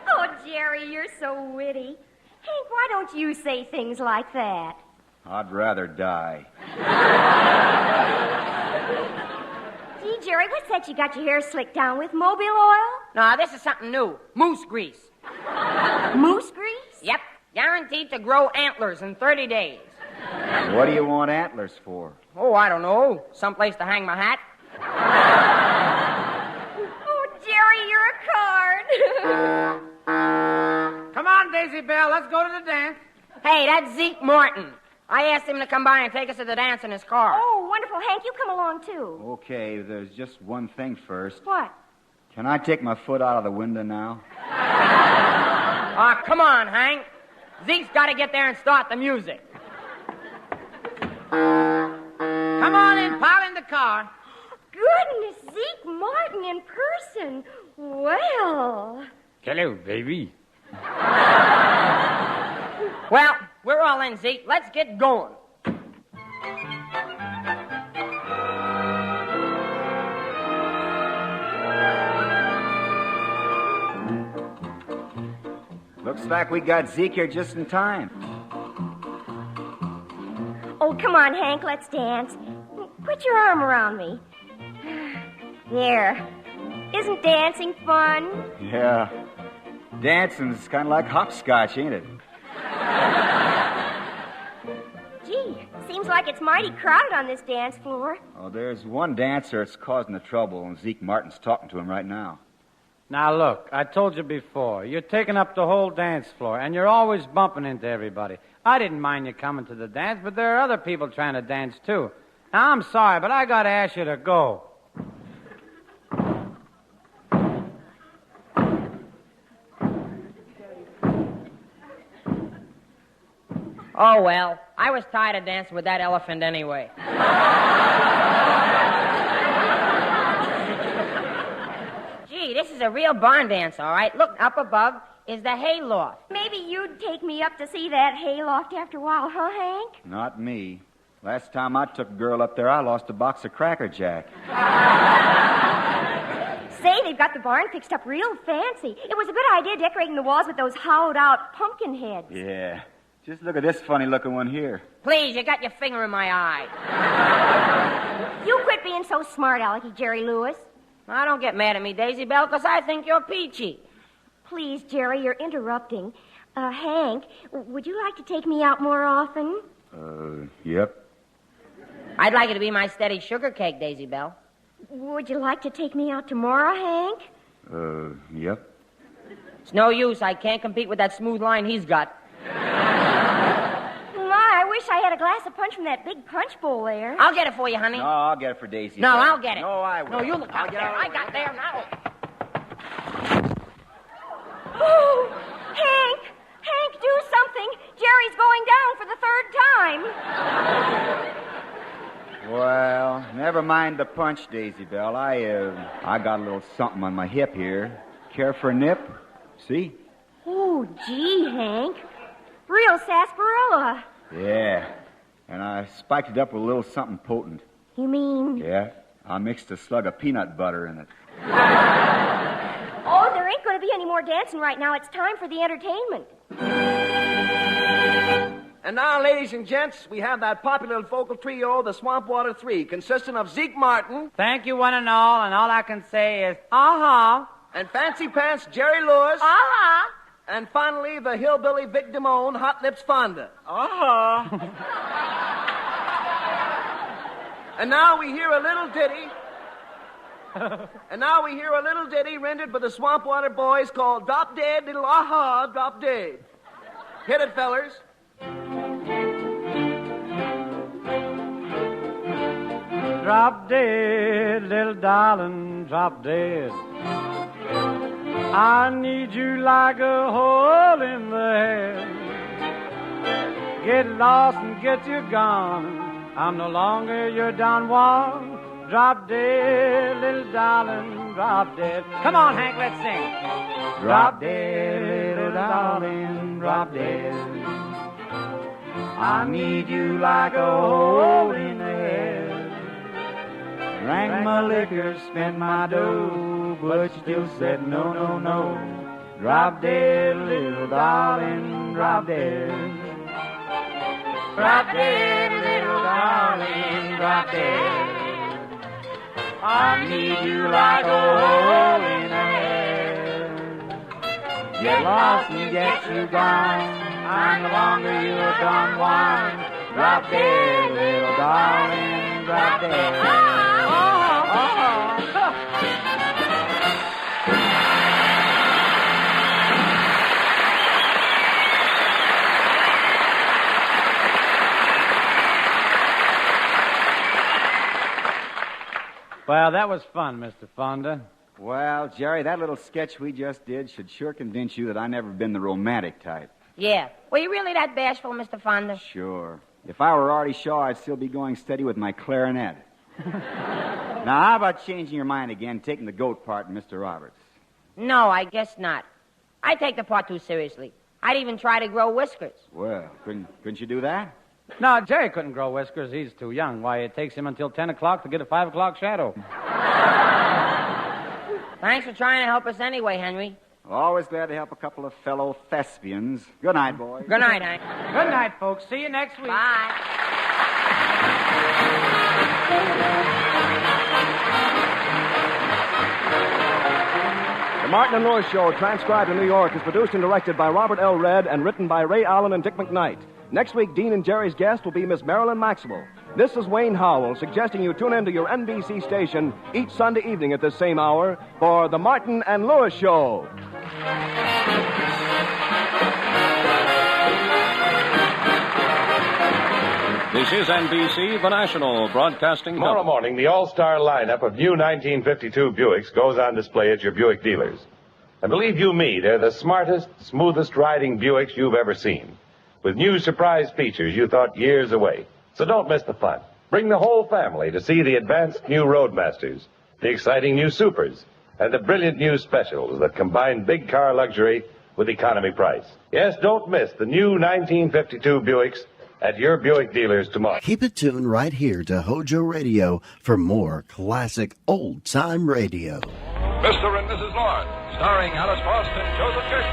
Oh, Jerry, you're so witty. Hank, why don't you say things like that? I'd rather die. Gee, Jerry, what's that you got your hair slicked down with? Mobile oil? No, this is something new. Moose grease. Moose grease? Yep. Guaranteed to grow antlers in 30 days. What do you want antlers for? Oh, I don't know. Someplace to hang my hat. Oh, Jerry, you're a card. Come on, Daisy Bell. Let's go to the dance. Hey, that's Zeke Martin. I asked him to come by and take us to the dance in his car. Oh, wonderful. Hank, you come along, too. Okay, there's just one thing first. What? Can I take my foot out of the window now? Come on, Hank. Zeke's got to get there and start the music. Come on in, pile in the car. Goodness, Zeke Martin in person. Well. Hello, baby. Well, we're all in, Zeke. Let's get going. Looks like we got Zeke here just in time. Oh, come on, Hank, let's dance. Put your arm around me. There. Isn't dancing fun? Yeah. Dancing's kind of like hopscotch, ain't it? Gee, seems like it's mighty crowded on this dance floor. Oh, there's one dancer that's causing the trouble, and Zeke Martin's talking to him right now. Now, look, I told you before, you're taking up the whole dance floor, and you're always bumping into everybody. I didn't mind you coming to the dance, but there are other people trying to dance, too. Now, I'm sorry, but I gotta ask you to go. Oh, well, I was tired of dancing with that elephant anyway. Gee, this is a real barn dance, all right. Look, up above is the hayloft. Maybe you'd take me up to see that hayloft after a while, huh, Hank? Not me. Last time I took a girl up there, I lost a box of Cracker Jack. Say, they've got the barn fixed up real fancy. It was a good idea decorating the walls with those hollowed-out pumpkin heads. Yeah. Just look at this funny-looking one here. Please, you got your finger in my eye. You quit being so smart, Alecky, Jerry Lewis. Now, don't get mad at me, Daisy Belle, because I think you're peachy. Please, Jerry, you're interrupting. Hank, would you like to take me out more often? Yep. I'd like it to be my steady sugar cake, Daisy Belle. Would you like to take me out tomorrow, Hank? Yep. It's no use. I can't compete with that smooth line he's got. My, I wish I had a glass of punch from that big punch bowl there. I'll get it for you, honey. No, I'll get it for Daisy. No, I'll get it. No, I will. No, you look out there. I got there now. Oh, Hank! Hank, do something. Jerry's going down for the third time. Well, never mind the punch, Daisy Belle. I got a little something on my hip here. Care for a nip? See? Oh, gee, Hank. Real sarsaparilla. Yeah. And I spiked it up with a little something potent. You mean? Yeah. I mixed a slug of peanut butter in it. Oh, there ain't going to be any more dancing right now. It's time for the entertainment. And now, ladies and gents, we have that popular vocal trio, the Swampwater Three, consisting of Zeke Martin. Thank you, one and all I can say is, uh-huh. And Fancy Pants Jerry Lewis. Uh-huh. And finally, the hillbilly Vic Damone, Hot Lips Fonda. Uh-huh. And now we hear a little ditty. And now we hear a little ditty rendered by the Swampwater Boys called Drop Dead, Little Aha, Drop Dead. Hit it, fellers. Drop dead, little darling, drop dead. I need you like a hole in the head. Get lost and get you gone. I'm no longer your Don Juan. Drop dead, little darling, drop dead. Come on, Hank, let's sing. Drop dead, little darling, drop dead. I need you like a hole in the head. Drank my liquor, spent my dough, but you still said no, no, no. Drop dead, little darling, drop dead. Drop dead, little darling, drop dead. I need you like a hole in the head. Get lost and get you gone. I'm no longer your Don Juan. Drop dead, little darling, drop dead. Well, that was fun, Mr. Fonda. Well, Jerry, that little sketch we just did should sure convince you that I've never been the romantic type. Yeah. Were you really that bashful, Mr. Fonda? Sure. If I were Artie Shaw, I'd still be going steady with my clarinet. Now, how about changing your mind again, taking the goat part in Mr. Roberts? No, I guess not. I take the part too seriously. I'd even try to grow whiskers. Well, couldn't you do that? No, Jerry couldn't grow whiskers. He's too young. Why, it takes him until 10 o'clock to get a 5 o'clock shadow. Thanks for trying to help us anyway, Henry. Always glad to help a couple of fellow thespians. Good night, boys. Good night, Hank. Good night, folks. See you next week. Bye. The Martin and Lewis Show, transcribed in New York, is produced and directed by Robert L. Redd and written by Ray Allen and Dick McKnight. Next week, Dean and Jerry's guest will be Miss Marilyn Maxwell. This is Wayne Howell suggesting you tune into your NBC station each Sunday evening at the same hour for the Martin and Lewis Show. This is NBC, the national broadcasting Tomorrow morning, the all-star lineup of new 1952 Buicks goes on display at your Buick dealers. And believe you me, they're the smartest, smoothest riding Buicks you've ever seen, with new surprise features you thought years away. So don't miss the fun. Bring the whole family to see the advanced new Roadmasters, the exciting new Supers, and the brilliant new Specials that combine big car luxury with economy price. Yes, don't miss the new 1952 Buicks at your Buick dealers tomorrow. Keep it tuned right here to Hojo Radio for more classic old-time radio. Mr. and Mrs. Lawrence, starring Alice Frost and Joseph Church.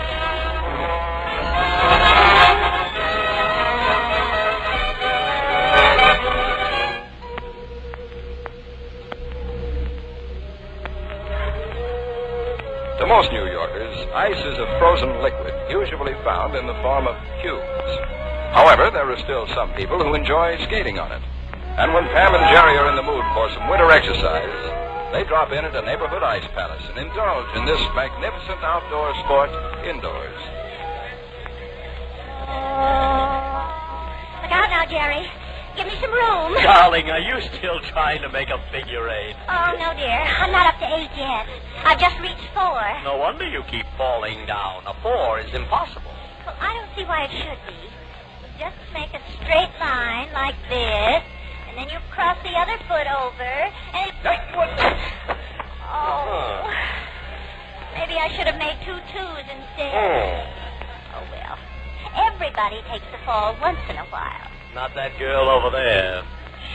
To most New Yorkers, ice is a frozen liquid, usually found in the form of cubes. However, there are still some people who enjoy skating on it. And when Pam and Jerry are in the mood for some winter exercise, they drop in at a neighborhood ice palace and indulge in this magnificent outdoor sport indoors. Look out now, Jerry. Give me some room. Darling, are you still trying to make a figure eight? Oh, no, dear. I'm not up to 8 yet. I've just reached 4. No wonder you keep falling down. A 4 is impossible. Well, I don't see why it should be. Just make a straight line like this, and then you cross the other foot over, and it... Oh. Maybe I should have made 2 2s instead. Oh, well. Everybody takes a fall once in a while. Not that girl over there.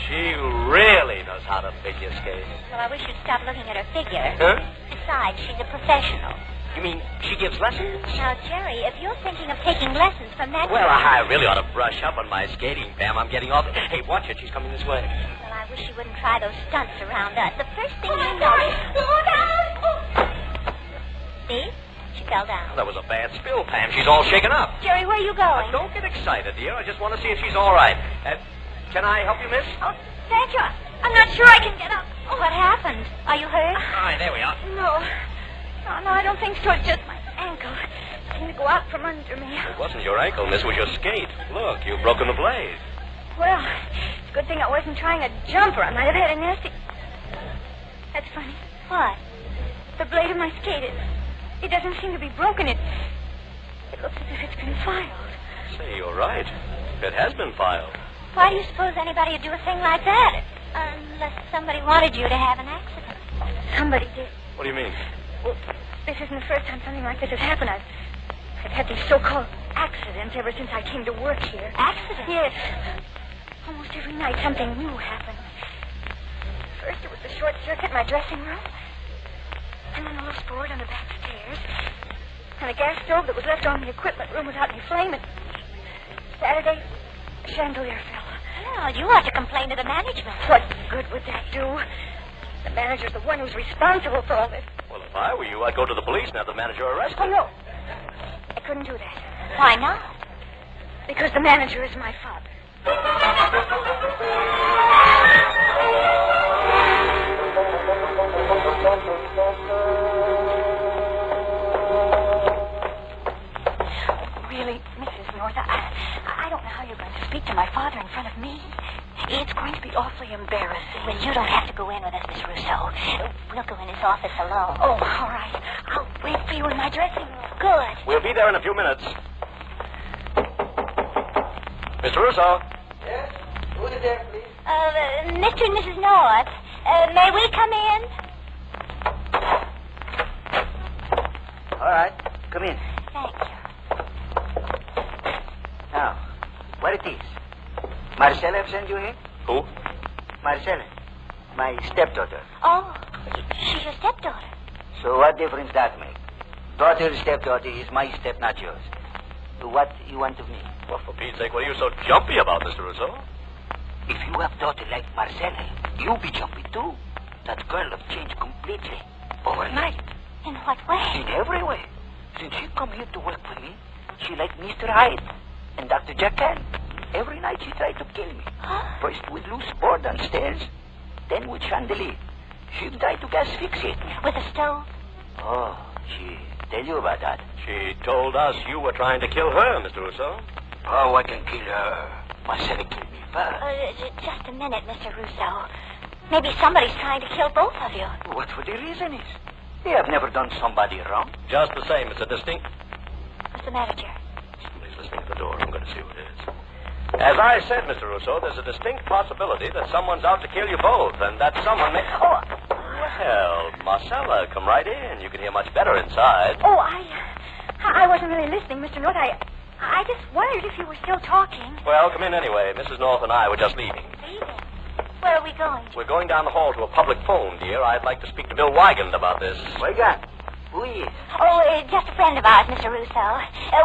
She really knows how to figure skate. Well, I wish you'd stop looking at her figure. Huh? Besides, she's a professional. You mean she gives lessons? Now, Jerry, if you're thinking of taking lessons from that... Well, I really ought to brush up on my skating, Pam. I'm getting off... Hey, watch it. She's coming this way. Well, I wish you wouldn't try those stunts around us. The first thing you know... Slow down! See? She fell down. That was a bad spill, Pam. She's all shaken up. Jerry, where are you going? Don't get excited, dear. I just want to see if she's all right. Can I help you, miss? Oh, thank you. I'm not sure I can get up. Oh, what happened? Are you hurt? All right, there we are. No, I don't think so. It's just my ankle. It seemed to go out from under me. It wasn't your ankle, miss. It was your skate. Look, you've broken the blade. Well, it's a good thing I wasn't trying a jumper. I might have had a nasty... That's funny. What? The blade of my skate, it doesn't seem to be broken. It looks as if it's been filed. Say, you're right. It has been filed. Why do you suppose anybody would do a thing like that? Unless somebody wanted you to have an accident. Somebody did. What do you mean? Well, this isn't the first time something like this has happened. I've had these so-called accidents ever since I came to work here. Accidents? Yes. Almost every night something new happens. First it was the short circuit in my dressing room. And then a little board on the back stairs. And the gas stove that was left on the equipment room without any flame. And Saturday, the chandelier fell. Well, you ought to complain to the management. What good would that do? The manager's the one who's responsible for all this. Well, if I were you, I'd go to the police and have the manager arrested. Oh, no. I couldn't do that. Why not? Because the manager is my father. Really, Mrs. North, I don't know how you're going to speak to my father in front of me. It's going to be awfully embarrassing. Well, you don't have to go in with us, Miss Russo. We'll go in his office alone. Oh, all right. I'll wait for you in my dressing room. Good. We'll be there in a few minutes. Mr. Russo. Yes? Who is there, please? Mr. and Mrs. North, may we come in? All right. Come in. Thank you. Now, what it is? Marcella have sent you here? Who? Marcella. My stepdaughter. Oh, she's your stepdaughter. So what difference that make? Daughter, stepdaughter is my step, not yours. What you want of me? Well, for Pete's sake, what are you so jumpy about, Mr. Russo? If you have daughter like Marcella, you be jumpy too. That girl have changed completely. Overnight. In what way? In every way. Since she come here to work for me, she like Mr. Hyde and Dr. Jekyll. Every night she tried to kill me. First with loose board on stairs, then with chandelier. She tried to gas asphyxiate me. With a stove? Oh, she tell you about that? She told us you were trying to kill her, Mr. Russo. Oh, I can kill her. Marcella killed me first. Just a minute, Mr. Russo. Maybe somebody's trying to kill both of you. What would the reason is? They have never done somebody wrong. Just the same, it's a distinct... What's the matter, Jerry? Somebody's listening to the door. I'm going to see who it is. As I said, Mr. Russo, there's a distinct possibility that someone's out to kill you both, and that someone may... Oh, well, Marcella, come right in. You can hear much better inside. Oh, I wasn't really listening, Mr. North. I just wondered if you were still talking. Well, come in anyway. Mrs. North and I were just leaving. Leaving? Where are we going? We're going down the hall to a public phone, dear. I'd like to speak to Bill Wygand about this. Wygand? Who is? Oh, just a friend of ours, Mr. Russo.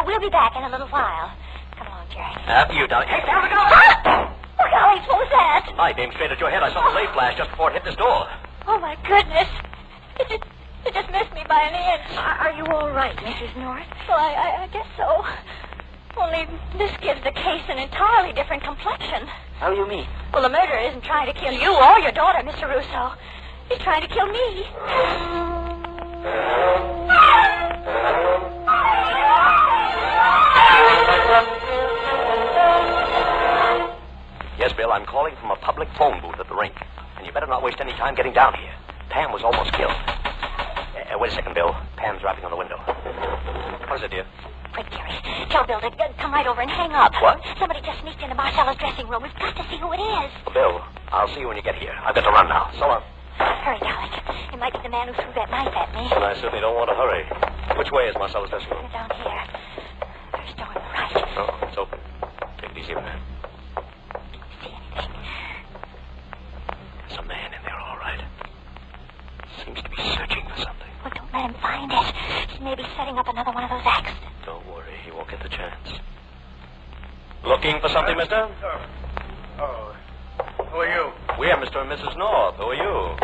We'll be back in a little while. Come along, Jerry. After you, darling. Hey, there we go! Oh, golly, what was that? Light aimed straight at your head. I saw the lay flash just before it hit this door. Oh, my goodness. It just missed me by an inch. Are you all right, Mrs. North? Well, I guess so. Only this gives the case an entirely different complexion. How do you mean? Well, the murderer isn't trying to kill you or your daughter, Mr. Russo. He's trying to kill me. Yes, Bill, I'm calling from a public phone booth at the rink. And you better not waste any time getting down here. Pam was almost killed. Wait a second, Bill. Pam's rapping on the window. What is it, dear? Quick, Jerry. Tell Bill to come right over and hang up. What? Somebody just sneaked into Marcella's dressing room. We've got to see who it is. Bill, I'll see you when you get here. I've got to run now. So long. Hurry, darling. It might be the man who threw that knife at me. And I certainly don't want to hurry. Which way is Marcella's dressing room? Down here. First door on the right. Oh, it's open. Take it easy with that. See anything? There's a man in there, all right. Seems to be searching for something. Well, don't let him find it. He may be setting up another one of those accidents. Don't worry, he won't get the chance. Looking for something, mister? Oh. Who are you? We're Mr. and Mrs. North. Who are you?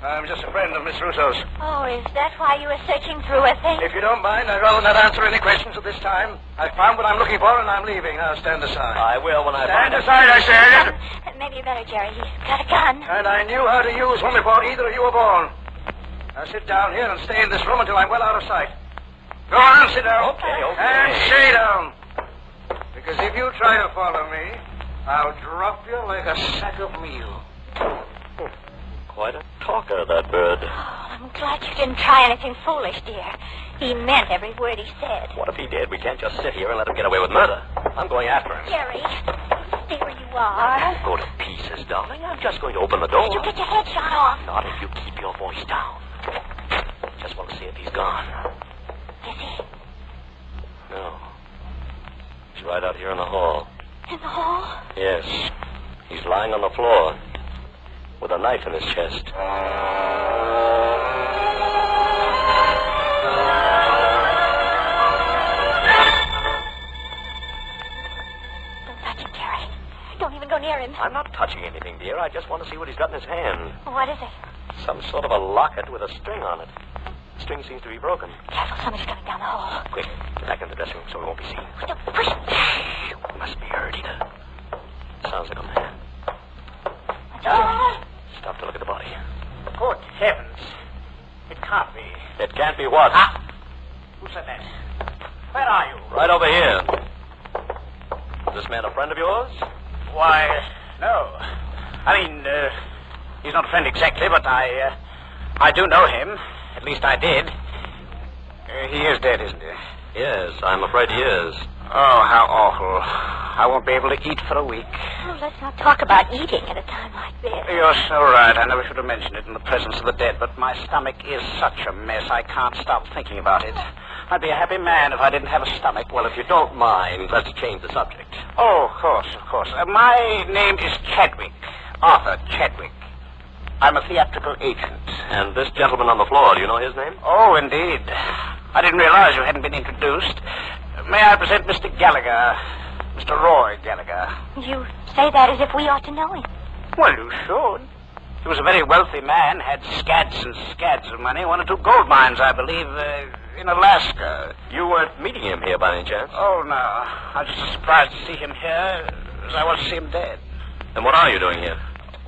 I'm just a friend of Miss Russo's. Oh, is that why you were searching through a thing? If you don't mind, I'd rather not answer any questions at this time. I found what I'm looking for, and I'm leaving. Now, stand aside. I will when I find Stand aside, I said. Maybe you better, Jerry. He's got a gun. And I knew how to use one before either of you were born. Now, sit down here and stay in this room until I'm well out of sight. Go on, sit down. Okay. And stay down. Because if you try to follow me, I'll drop you like a sack of meal. Quite a talker, that bird. Oh, I'm glad you didn't try anything foolish, dear. He meant every word he said. What if he did? We can't just sit here and let him get away with murder. I'm going after him. Jerry, stay where you are. Don't go to pieces, darling. I'm just going to open the door. You get your head shot off. Not if you keep your voice down. Just want to see if he's gone. Is he? No. He's right out here in the hall. In the hall? Yes. He's lying on the floor with a knife in his chest. Don't touch him, Jerry. Don't even go near him. I'm not touching anything, dear. I just want to see what he's got in his hand. What is it? Some sort of a locket with a string on it. The string seems to be broken. Careful, somebody's coming down the hall. Quick, get back in the dressing room so we won't be seen. Don't push him. He must be hurt, either. Sounds like a man. Stop to look at the body. Good heavens. It can't be. It can't be what? Who said that? Where are you? Right over here. Is this man a friend of yours? Why, no. I mean, he's not a friend exactly, but I do know him. At least I did. He is dead, isn't he? Yes, I'm afraid he is. Oh, how awful. I won't be able to eat for a week. Oh, let's not talk about eating at a time like this. You're so right. I never should have mentioned it in the presence of the dead, but my stomach is such a mess. I can't stop thinking about it. I'd be a happy man if I didn't have a stomach. Well, if you don't mind, let's change the subject. Oh, of course, of course. My name is Chadwick. Arthur Chadwick. I'm a theatrical agent. And this gentleman on the floor, do you know his name? Oh, indeed. I didn't realize you hadn't been introduced. May I present Mr. Gallagher, Mr. Roy Gallagher? You say that as if we ought to know him. Well, you should. He was a very wealthy man, had scads and scads of money, one or two gold mines, I believe, in Alaska. You weren't meeting him here by any chance? Oh, no. I was just as surprised to see him here as I was to see him dead. Then what are you doing here?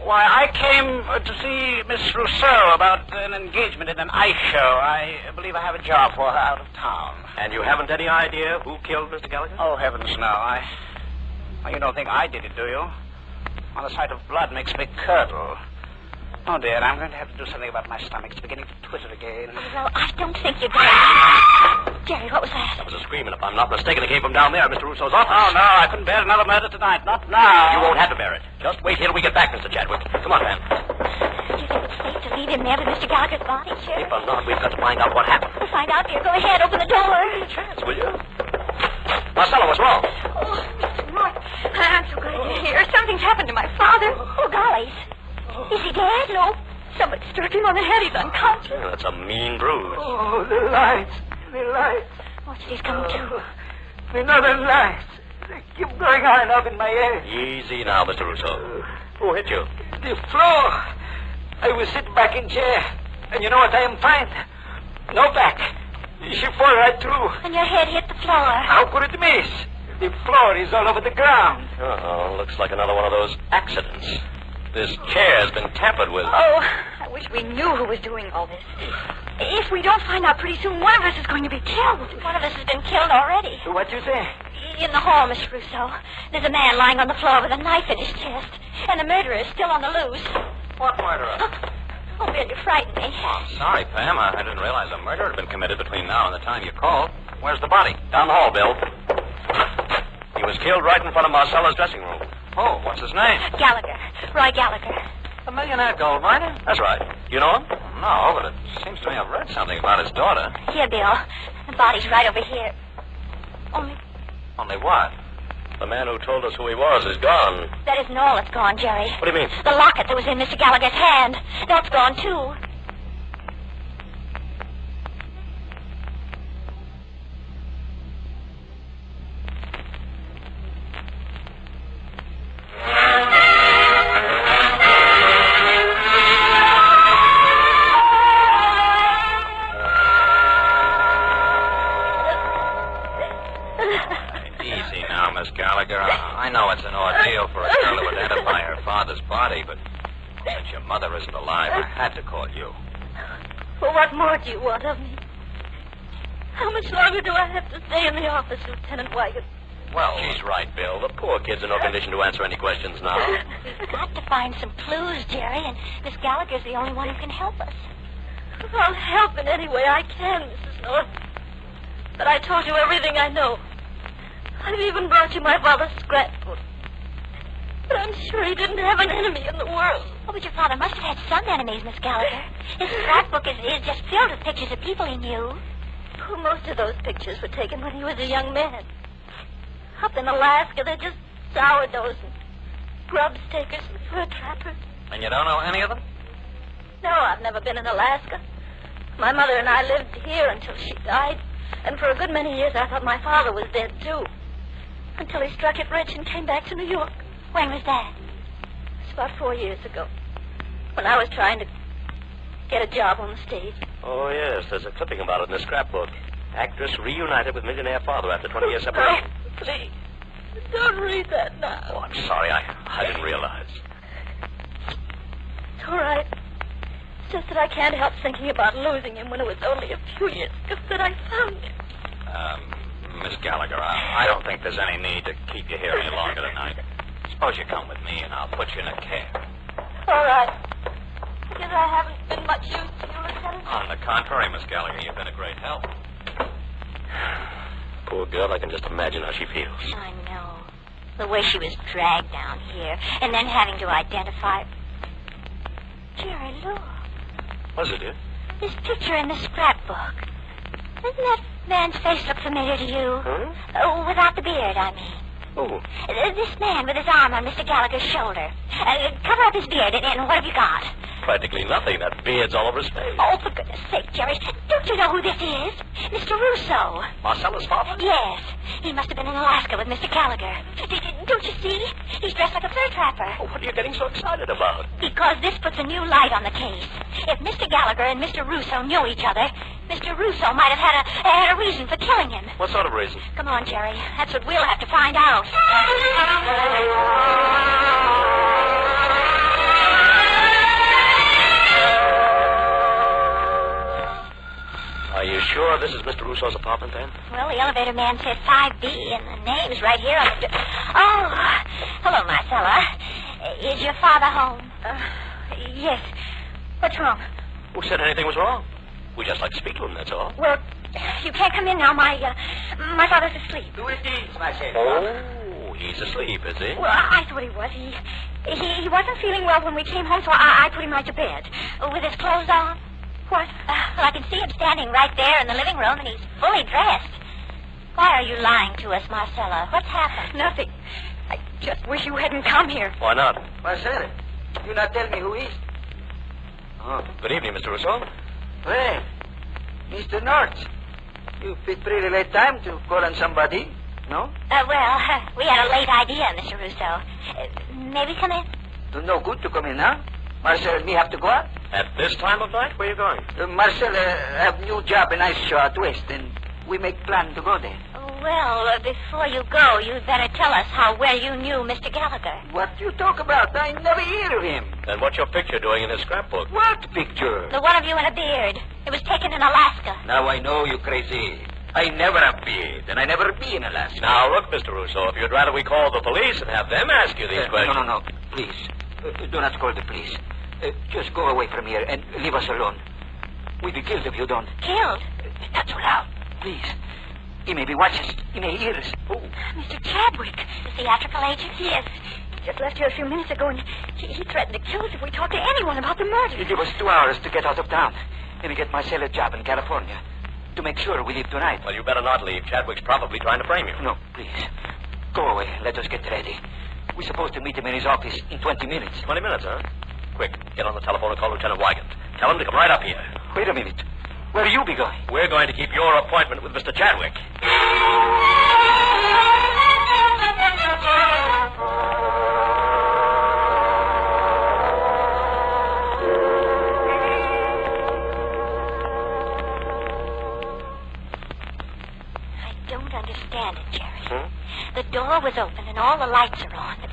Why, I came to see Miss Rousseau about an engagement in an ice show. I believe I have a job for her out of town. And you haven't any idea who killed Mr. Gallagher? Oh, heavens, no. Well, you don't think I did it, do you? Well, the sight of blood makes me curdle. Oh, dear, I'm going to have to do something about my stomach. It's beginning to twitter again. Well, I don't think you're going to. Jerry, what was that? That was a scream, and if I'm not mistaken, it came from down there, Mr. Rousseau's office. Oh, no, I couldn't bear another murder tonight. Not now. You won't have to bear it. Just wait here till we get back, Mr. Chadwick. Come on, Van. Do you think it's safe to leave him there with Mr. Gallagher's body, Sheriff? If I'm not, we've got to find out what happened. We'll find out, dear. Go ahead, open the door. Chance, will you? Marcella, what's wrong? Oh, Mr. Mark, I'm so glad you're here. Something's happened to my father. Oh, gollies. Is he dead? No. Somebody struck him on the head. He's unconscious. Yeah, that's a mean bruise. Oh, the lights. The lights. What's it he's coming to? Another lights. They keep going on and up in my head. Easy now, Mr. Rousseau. Who hit you? The floor. I was sitting back in chair. And you know what I am find? No back. She fall right through. And your head hit the floor. How could it miss? The floor is all over the ground. Uh-oh, looks like another one of those accidents. This chair's been tampered with. Oh, I wish we knew who was doing all this. If we don't find out pretty soon, one of us is going to be killed. One of us has been killed already. What you say? In the hall, Miss Rousseau. There's a man lying on the floor with a knife in his chest. And the murderer is still on the loose. What murderer? Oh, Bill, you frightened me. Oh, I'm sorry, Pam. I didn't realize a murder had been committed between now and the time you called. Where's the body? Down the hall, Bill. He was killed right in front of Marcella's dressing room. Oh, what's his name? Gallagher. Roy Gallagher. A millionaire gold miner? That's right. You know him? No, but it seems to me I've read something about his daughter. Here, Bill. The body's right over here. Only what? The man who told us who he was is gone. That isn't all that's gone, Jerry. What do you mean? The locket that was in Mr. Gallagher's hand. That's gone, too. I know it's an ordeal for a girl to identify her father's body, but since your mother isn't alive, I had to call you. Well, what more do you want of me? How much longer do I have to stay in the office, Lieutenant Wygant? Well, she's right, Bill. The poor kid's in no condition to answer any questions now. We've got to find some clues, Jerry, and Miss Gallagher's the only one who can help us. I'll help in any way I can, Mrs. North. But I told you everything I know. I've even brought you my father's scrapbook. But I'm sure he didn't have an enemy in the world. Oh, but your father must have had some enemies, Miss Gallagher. His scrapbook is just filled with pictures of people he knew. Well, most of those pictures were taken when he was a young man. Up in Alaska, they're just sourdoughs and grub stakers and fur trappers. And you don't know any of them? No, I've never been in Alaska. My mother and I lived here until she died. And for a good many years, I thought my father was dead, too. Until he struck it rich and came back to New York. When was that? It's about 4 years ago. When I was trying to get a job on the stage. Oh, yes. There's a clipping about it in the scrapbook. Actress reunited with millionaire father after 20 years separation. Oh, please. Don't read that now. Oh, I'm sorry. I didn't realize. It's all right. It's just that I can't help thinking about losing him when it was only a few years ago that I found him. Miss Gallagher, I don't think there's any need to keep you here any longer tonight. Suppose you come with me and I'll put you in a cab. All right. I guess I haven't been much use to you, Lieutenant. On the contrary, Miss Gallagher, you've been a great help. Poor girl, I can just imagine how she feels. I know. The way she was dragged down here, and then having to identify... Jerry, look. What's it, dear? This picture in the scrapbook. Doesn't that man's face look familiar to you? Huh? Oh, without the beard, I mean. Oh. This man with his arm on Mr. Gallagher's shoulder. Cover up his beard, and what have you got? practically nothing. That beard's all over his face. Oh, for goodness sake, Jerry. Don't you know who this is? Mr. Russo. Marcella's father? Yes. He must have been in Alaska with Mr. Gallagher. Don't you see? He's dressed like a fur trapper. Oh, what are you getting so excited about? Because this puts a new light on the case. If Mr. Gallagher and Mr. Russo knew each other, Mr. Russo might have had a reason for killing him. What sort of reason? Come on, Jerry. That's what we'll have to find out. Are you sure this is Mr. Russo's apartment, then? Well, the elevator man said 5B, and the name's right here on the... Oh, hello, Marcella. Is your father home? Yes. What's wrong? Who said anything was wrong? We just like to speak to him, that's all. Well, you can't come in now. My father's asleep. Who it is, Marcella? Oh, he's asleep, is he? Well, I thought he was. He wasn't feeling well when we came home, so I put him right to bed. With his clothes on. What? Well, I can see him standing right there in the living room, and he's fully dressed. Why are you lying to us, Marcella? What's happened? Nothing. I just wish you hadn't come here. Why not? Marcella, you not tell me who is? Oh, good evening, Mr. Russo. Well, Mr. North, you picked pretty late time to call on somebody, no? We had a late idea, Mr. Russo. May we come in? No good to come in, huh? Marcel, me have to go out? At this time of night? Where are you going? Marcel have new job in Ice Shore out west, and we make plan to go there. Well, before you go, you'd better tell us where you knew Mr. Gallagher. What you talk about? I never hear of him. And what's your picture doing in his scrapbook? What picture? The one of you in a beard. It was taken in Alaska. Now I know you crazy. I never have beard, and I never be in Alaska. Now, look, Mr. Russo, if you'd rather we call the police and have them ask you these questions... No, please. Do not call the police. Just go away from here and leave us alone. We'll be killed if you don't. Killed? Not so loud, please. He may be watching us. He may hear us. Oh. Mr. Chadwick, the theatrical agent? Yes. He just left here a few minutes ago, and he threatened to kill us if we talked to anyone about the murder. He gave us 2 hours to get out of town. Let me get myself a job in California to make sure we leave tonight. Well, you better not leave. Chadwick's probably trying to frame you. No, please. Go away. Let us get ready. We're supposed to meet him in his office in 20 minutes. 20 minutes, huh? Quick, get on the telephone and call Lieutenant Wygant. Tell him to come right up here. Wait a minute. Where you be going? We're going to keep your appointment with Mr. Chadwick. I don't understand it, Jerry. The door was open and all the lights are on, but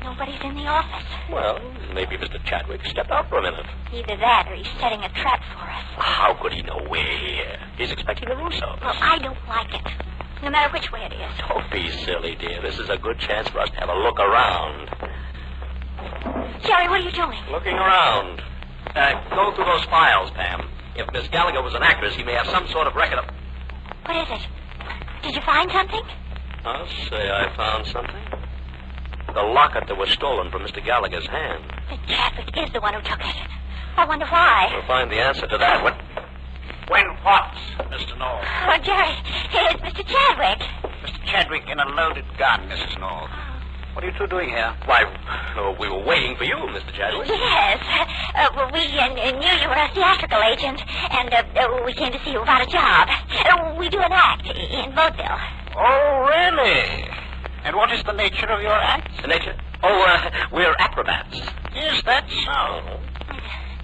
nobody's in the office. Well, maybe Mr. Chadwick stepped out for a minute. Either that or he's setting a trap for us. How could he know we're here? He's expecting the Russo. Well, I don't like it. No matter which way it is. Don't be silly, dear. This is a good chance for us to have a look around. Jerry, what are you doing? Looking around. Go through those files, Pam. If Miss Gallagher was an actress, he may have some sort of record of... What is it? Did you find something? I'll say I found something. The locket that was stolen from Mr. Gallagher's hand. The Chadwick is the one who took it. I wonder why. We'll find the answer to that. When what, Mr. North? Oh, Jerry, it's Mr. Chadwick. Mr. Chadwick in a loaded gun, Mrs. North. What are you two doing here? Why, we were waiting for you, Mr. Chadwick. Yes. We knew you were a theatrical agent, and we came to see you about a job. We do an act in vaudeville. Oh, really? And what is the nature of your act? The nature? Oh, we're acrobats. Is that so?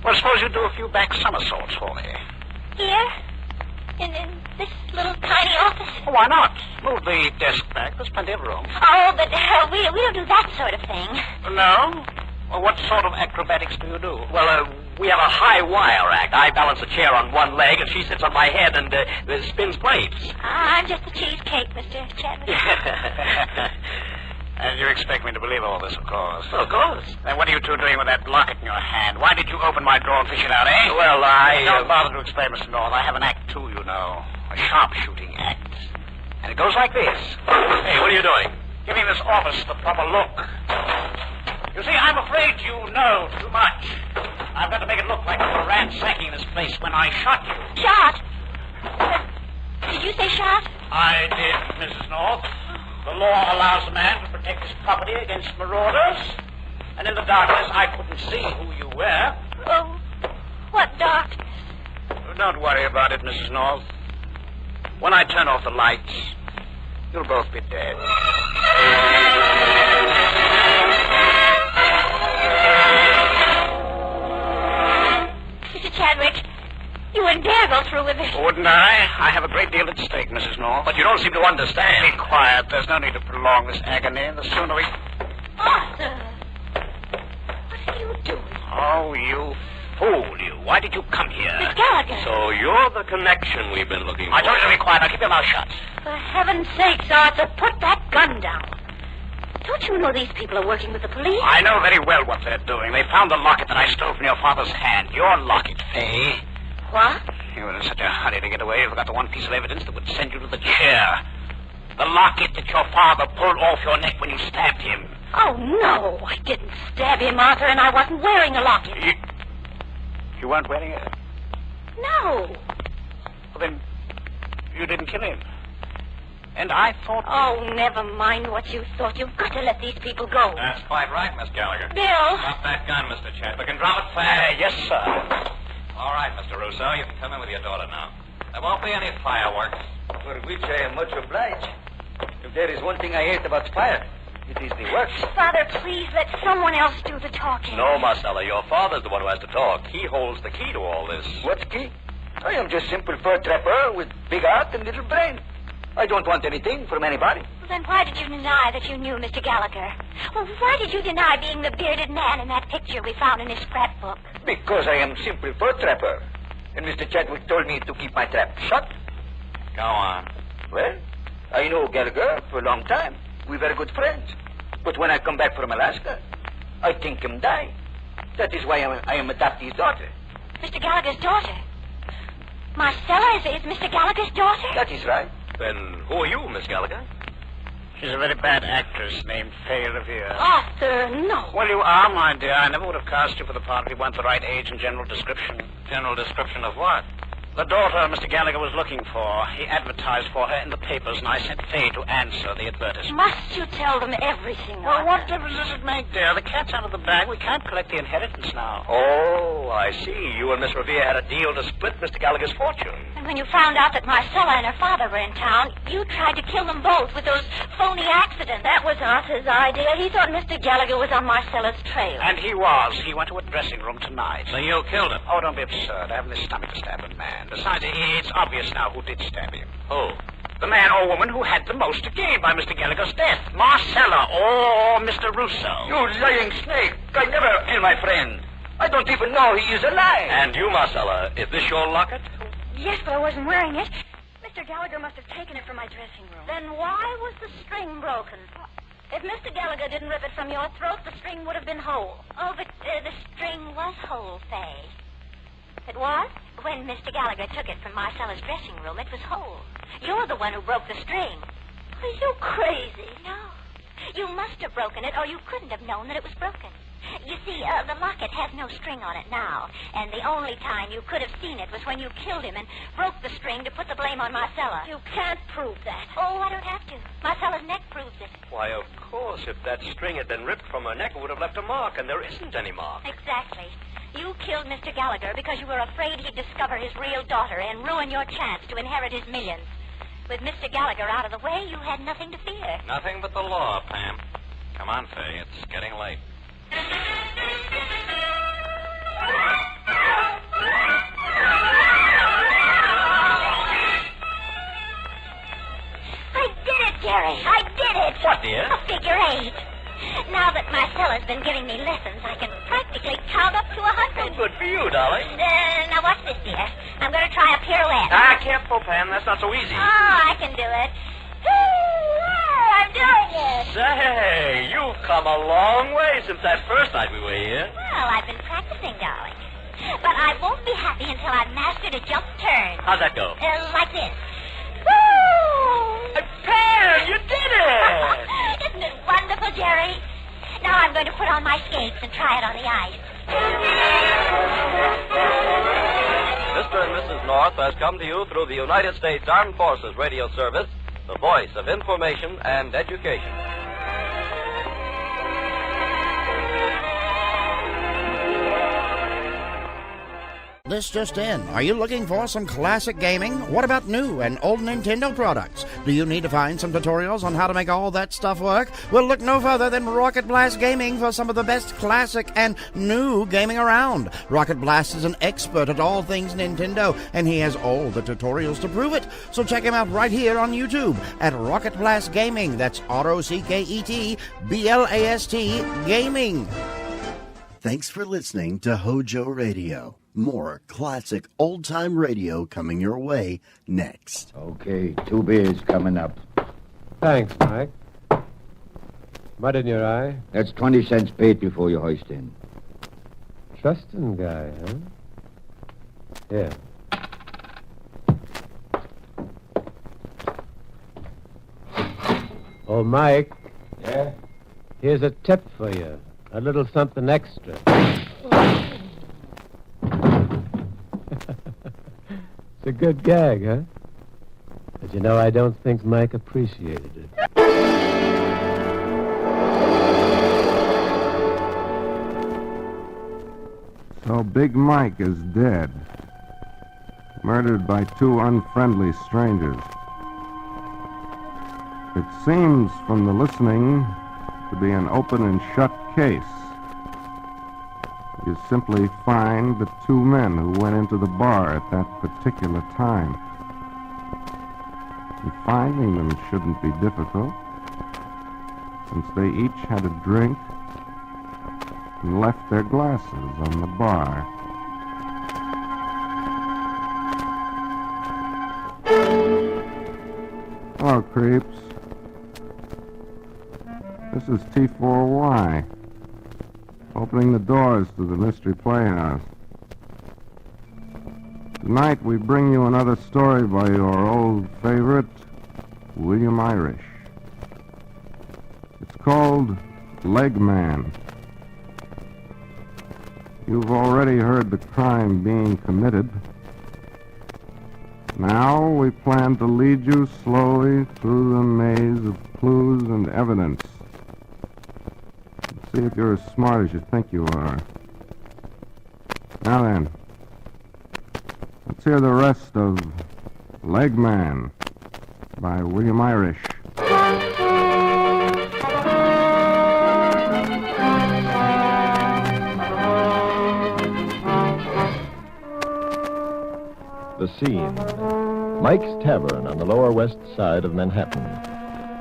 Well, suppose you do a few back somersaults for me. Here? In this little tiny office? Why not? Move the desk back. There's plenty of room. Oh, but we don't do that sort of thing. No? Well, what sort of acrobatics do you do? Well, we have a high wire act. I balance a chair on one leg, and she sits on my head and spins plates. I'm just a cheesecake, Mr. Chadwick. And you expect me to believe all this, of course. Well, of course. Then what are you two doing with that locket in your hand? Why did you open my drawer and fish it out, eh? Well, Don't bother to explain, Mr. North. I have an act, too, you know. A sharpshooting act. And it goes like this. Hey, what are you doing? Giving this office the proper look. You see, I'm afraid you know too much. I've got to make it look like you were ransacking this place when I shot you. Shot? Did you say shot? I did, Mrs. North. The law allows a man to protect his property against marauders. And in the darkness, I couldn't see who you were. Don't worry about it, Mrs. North. When I turn off the lights, you'll both be dead. Mr. Chadwick, you wouldn't dare go through with it. Wouldn't I? I have a great deal at stake, Mrs. North. But you don't seem to understand. Be quiet. There's no need to prolong this agony. The sooner we... Arthur! What are you doing? Oh, you fool, you. Why did you come here? Miss Gallagher. So you're the connection we've been looking for. I told you to be quiet. Now keep your mouth shut. For heaven's sakes, Arthur, put that gun down. Don't you know these people are working with the police? I know very well what they're doing. They found the locket that I stole from your father's hand. Your locket, Fay. What? You were in such a hurry to get away, you forgot the one piece of evidence that would send you to the chair. The locket that your father pulled off your neck when you stabbed him. Oh, no, I didn't stab him, Arthur, and I wasn't wearing a locket. You weren't wearing it? No. Well, then, you didn't kill him. And I thought... Oh, never mind what you thought. You've got to let these people go. That's quite right, Miss Gallagher. Bill. Drop that gun, Mr. Chadwick, and drop it fast. Yes, sir. All right, Mr. Russo, you can come in with your daughter now. There won't be any fireworks. For which I am much obliged. If there is one thing I hate about fire, it is the works. Father, please let someone else do the talking. No, Marcella, your father's the one who has to talk. He holds the key to all this. What's key? I am just simple fur trapper with big heart and little brain. I don't want anything from anybody. Well, then why did you deny that you knew Mr. Gallagher? Well, why did you deny being the bearded man in that picture we found in his scrapbook? Because I am simple fur trapper. And Mr. Chadwick told me to keep my trap shut. Go on. Well, I know Gallagher for a long time. We're very good friends. But when I come back from Alaska, I think him die. That is why I am adopting his daughter. Mr. Gallagher's daughter? Marcella is Mr. Gallagher's daughter? That is right. Then who are you, Miss Gallagher? She's a very bad actress named Fay Revere. Arthur, no. Well, you are, my dear. I never would have cast you for the part if you weren't the right age and general description. General description of what? The daughter Mr. Gallagher was looking for. He advertised for her in the papers, and I sent Fay to answer the advertisement. Must you tell them everything, Well, Arthur? what difference does it make, dear? The cat's out of the bag. We can't collect the inheritance now. Oh, I see. You and Miss Revere had a deal to split Mr. Gallagher's fortune. And when you found out that Marcella and her father were in town, you tried to kill them both with those phony accidents. That was Arthur's idea. He thought Mr. Gallagher was on Marcella's trail. And he was. He went to a dressing room tonight. So you killed him? Oh, don't be absurd. I haven't the stomach to stab a man. Besides, it's obvious now who did stab him. Who? The man or woman who had the most to gain by Mr. Gallagher's death. Marcella or Mr. Russo. You lying snake. I never killed my friend. I don't even know he is alive. And you, Marcella, is this your locket? Yes, but I wasn't wearing it. Mr. Gallagher must have taken it from my dressing room. Then why was the string broken? If Mr. Gallagher didn't rip it from your throat, the string would have been whole. Oh, but the string was whole, Fay. It was? When Mr. Gallagher took it from Marcella's dressing room, it was whole. You're the one who broke the string. Are you crazy? No. You must have broken it, or you couldn't have known that it was broken. You see, the locket has no string on it now, and the only time you could have seen it was when you killed him and broke the string to put the blame on Marcella. You can't prove that. Oh, I don't have to. Marcella's neck proves it. Why, of course, if that string had been ripped from her neck, it would have left a mark, and there isn't any mark. Exactly. You killed Mr. Gallagher because you were afraid he'd discover his real daughter and ruin your chance to inherit his millions. With Mr. Gallagher out of the way, you had nothing to fear. Nothing but the law, Pam. Come on, Fay. It's getting late. I did it, Jerry. I did it. What, dear? A figure 8. Now that Marcella's been giving me lessons, I can practically count up to 100. Good for you, darling. Now watch this, dear. I'm going to try a pirouette. Careful, Pam. That's not so easy. Oh, I can do it. I'm doing it. Say, you've come a long way since that first night we were here. Well, I've been practicing, darling. But I won't be happy until I've mastered a jump turn. How's that go? Like this. Woo! Pam, you did it! Isn't it wonderful, Jerry? Now I'm going to put on my skates and try it on the ice. Mr. and Mrs. North has come to you through the United States Armed Forces Radio Service, the voice of information and education. This just in. Are you looking for some classic gaming? What about new and old Nintendo products? Do you need to find some tutorials on how to make all that stuff work? Well, look no further than Rocket Blast Gaming for some of the best classic and new gaming around. Rocket Blast is an expert at all things Nintendo, and he has all the tutorials to prove it. So check him out right here on YouTube at Rocket Blast Gaming. That's ROCKET BLAST Gaming. Thanks for listening to Hojo Radio. More classic old-time radio coming your way next. Okay, 2 beers coming up. Thanks, Mike. Mud in your eye? That's 20 cents paid before you hoist in. Trusting guy, huh? Yeah. Oh, Mike. Yeah? Here's a tip for you. A little something extra. It's a good gag, huh? But you know, I don't think Mike appreciated it. So Big Mike is dead. Murdered by 2 unfriendly strangers. It seems from the listening to be an open and shut case. You simply find the 2 men who went into the bar at that particular time. And finding them shouldn't be difficult, since they each had a drink and left their glasses on the bar. Hello, creeps. This is T4Y, opening the doors to the Mystery Playhouse. Tonight we bring you another story by your old favorite, William Irish. It's called Legman. You've already heard the crime being committed. Now we plan to lead you slowly through the maze of clues and evidence. See if you're as smart as you think you are. Now then, let's hear the rest of Legman by William Irish. The scene. Mike's Tavern on the Lower West Side of Manhattan.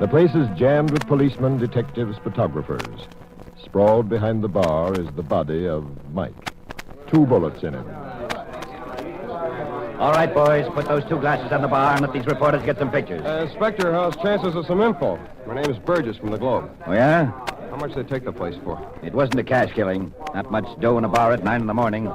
The place is jammed with policemen, detectives, photographers. Sprawled behind the bar is the body of Mike. 2 bullets in him. All right, boys, put those 2 glasses on the bar and let these reporters get some pictures. Inspector, how's chances of some info? My name is Burgess from the Globe. Oh, yeah? How much they take the place for? It wasn't a cash killing. Not much dough in a bar at 9 in the morning.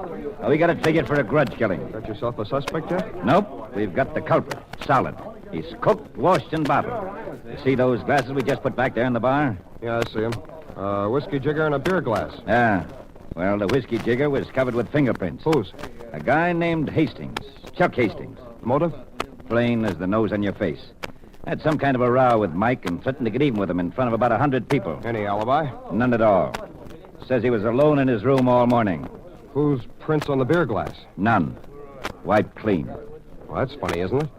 We got it figured for a grudge killing. Got yourself a suspect yet? Nope. We've got the culprit. Solid. He's cooked, washed, and bottled. You see those glasses we just put back there in the bar? Yeah, I see him. A whiskey jigger and a beer glass. Yeah. Well, the whiskey jigger was covered with fingerprints. Whose? A guy named Hastings. Chuck Hastings. Motive? Plain as the nose on your face. Had some kind of a row with Mike and threatened to get even with him in front of about 100 people. Any alibi? None at all. Says he was alone in his room all morning. Whose prints on the beer glass? None. Wiped clean. Well, that's funny, isn't it?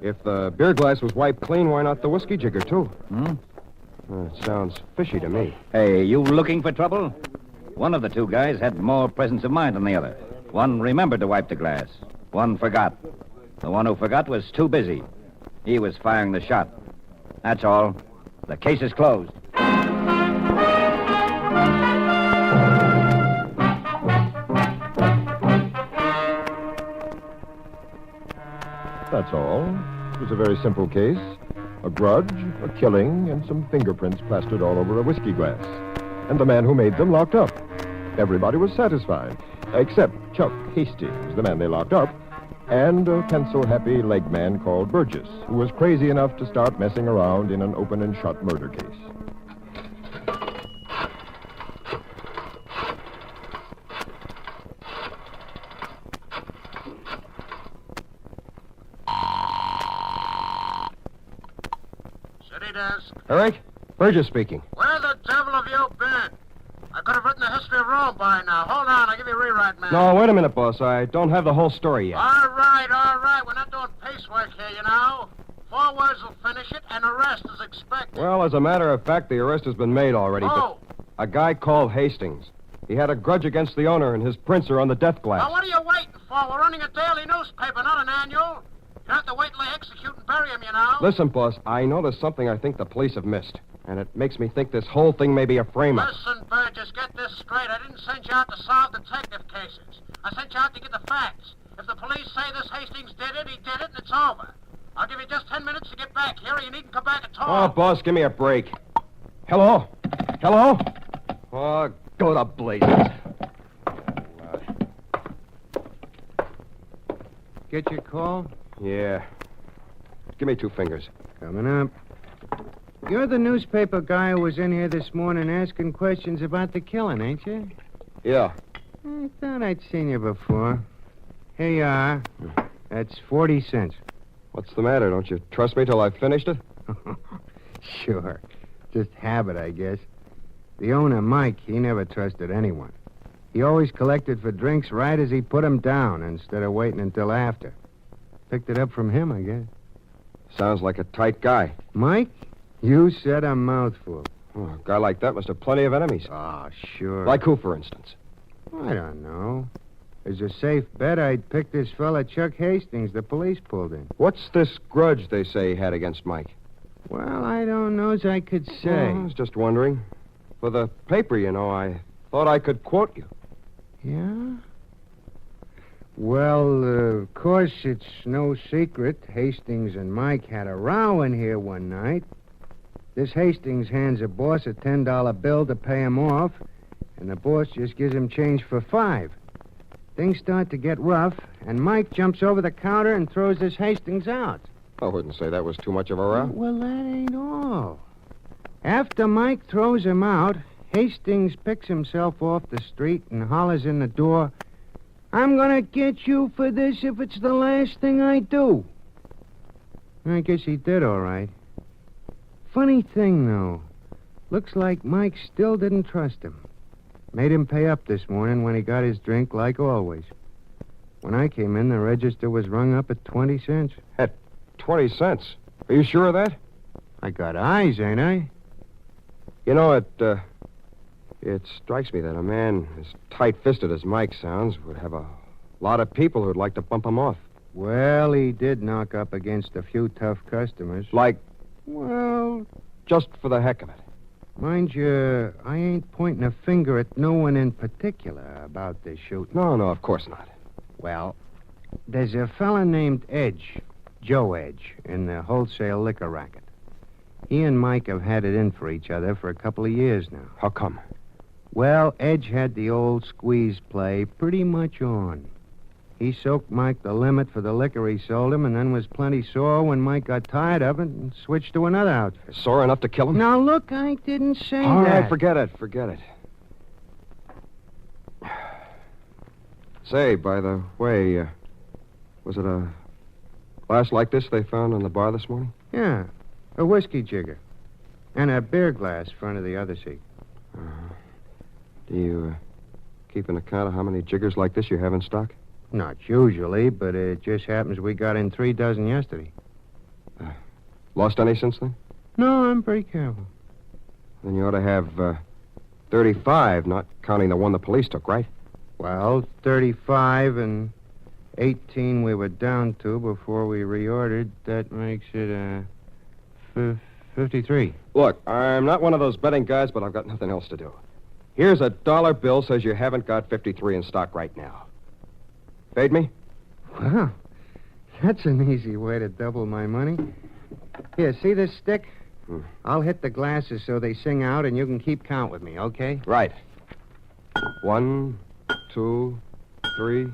If the beer glass was wiped clean, why not the whiskey jigger, too? Hmm? It sounds fishy to me. Hey, you looking for trouble? One of the 2 guys had more presence of mind than the other. One remembered to wipe the glass. One forgot. The one who forgot was too busy. He was firing the shot. That's all. The case is closed. That's all. It was a very simple case. A grudge, a killing, and some fingerprints plastered all over a whiskey glass. And the man who made them locked up. Everybody was satisfied, except Chuck Hastings, the man they locked up, and a pencil-happy leg man called Burgess, who was crazy enough to start messing around in an open and shut murder case. City desk. Eric? Burgess speaking. Where the devil have you been? I could have written in the history of Rome by now. Hold on, I'll give you a rewrite, man. No, wait a minute, boss. I don't have the whole story yet. All right. We're not doing piecework here, you know. 4 words will finish it, and arrest is expected. Well, as a matter of fact, the arrest has been made already. Oh. But a guy called Hastings. He had a grudge against the owner, and his prints are on the death glass. Now, what are you waiting for? We're running a daily newspaper, not an annual. You have to wait till they execute and bury him, you know. Listen, boss, I noticed something I think the police have missed, and it makes me think this whole thing may be a frame-up. Listen, Burgess, get this straight. I didn't send you out to solve detective cases. I sent you out to get the facts. If the police say this Hastings did it, he did it, and it's over. I'll give you just 10 minutes to get back here, or you needn't come back at all. Oh, boss, give me a break. Hello? Hello? Oh, go to blazes. Get your call? Yeah. Give me 2 fingers. Coming up. You're the newspaper guy who was in here this morning asking questions about the killing, ain't you? Yeah. I thought I'd seen you before. Here you are. That's 40 cents. What's the matter? Don't you trust me till I've finished it? Sure. Just habit, I guess. The owner, Mike, he never trusted anyone. He always collected for drinks right as he put them down instead of waiting until after. Picked it up from him, I guess. Sounds like a tight guy. Mike, you said a mouthful. Oh, a guy like that must have plenty of enemies. Oh, sure. Like who, for instance? I don't know. There's a safe bet I'd pick this fella Chuck Hastings the police pulled in. What's this grudge they say he had against Mike? Well, I don't know as I could say. Well, I was just wondering. For the paper, you know, I thought I could quote you. Yeah? Well, of course, it's no secret Hastings and Mike had a row in here one night. This Hastings hands a boss a $10 bill to pay him off, and the boss just gives him change for 5. Things start to get rough, and Mike jumps over the counter and throws this Hastings out. I wouldn't say that was too much of a row. Well, that ain't all. After Mike throws him out, Hastings picks himself off the street and hollers in the door, "I'm gonna get you for this if it's the last thing I do." I guess he did all right. Funny thing, though. Looks like Mike still didn't trust him. Made him pay up this morning when he got his drink, like always. When I came in, the register was rung up at 20 cents. At 20 cents? Are you sure of that? I got eyes, ain't I? You know, it strikes me that a man as tight-fisted as Mike sounds would have a lot of people who'd like to bump him off. Well, he did knock up against a few tough customers. Like? Well, just for the heck of it. Mind you, I ain't pointing a finger at no one in particular about this shooting. No, of course not. Well, there's a fella named Edge, Joe Edge, in the wholesale liquor racket. He and Mike have had it in for each other for a couple of years now. How come? Well, Edge had the old squeeze play pretty much on. He soaked Mike the limit for the liquor he sold him and then was plenty sore when Mike got tired of it and switched to another outfit. Sore enough to kill him? Now, look, I didn't say All that. All right, forget it. Say, by the way, was it a glass like this they found on the bar this morning? Yeah, a whiskey jigger. And a beer glass front of the other seat. Do you keep an account of how many jiggers like this you have in stock? Not usually, but it just happens we got in 3 dozen yesterday. Lost any since then? No, I'm pretty careful. Then you ought to have 35, not counting the one the police took, right? Well, 35 and 18 we were down to before we reordered. That makes it 53. Look, I'm not one of those betting guys, but I've got nothing else to do. Here's a dollar bill says you haven't got 53 in stock right now. Paid me? Well, that's an easy way to double my money. Here, see this stick? I'll hit the glasses so they sing out, and you can keep count with me, okay? Right. 1, 2, 3,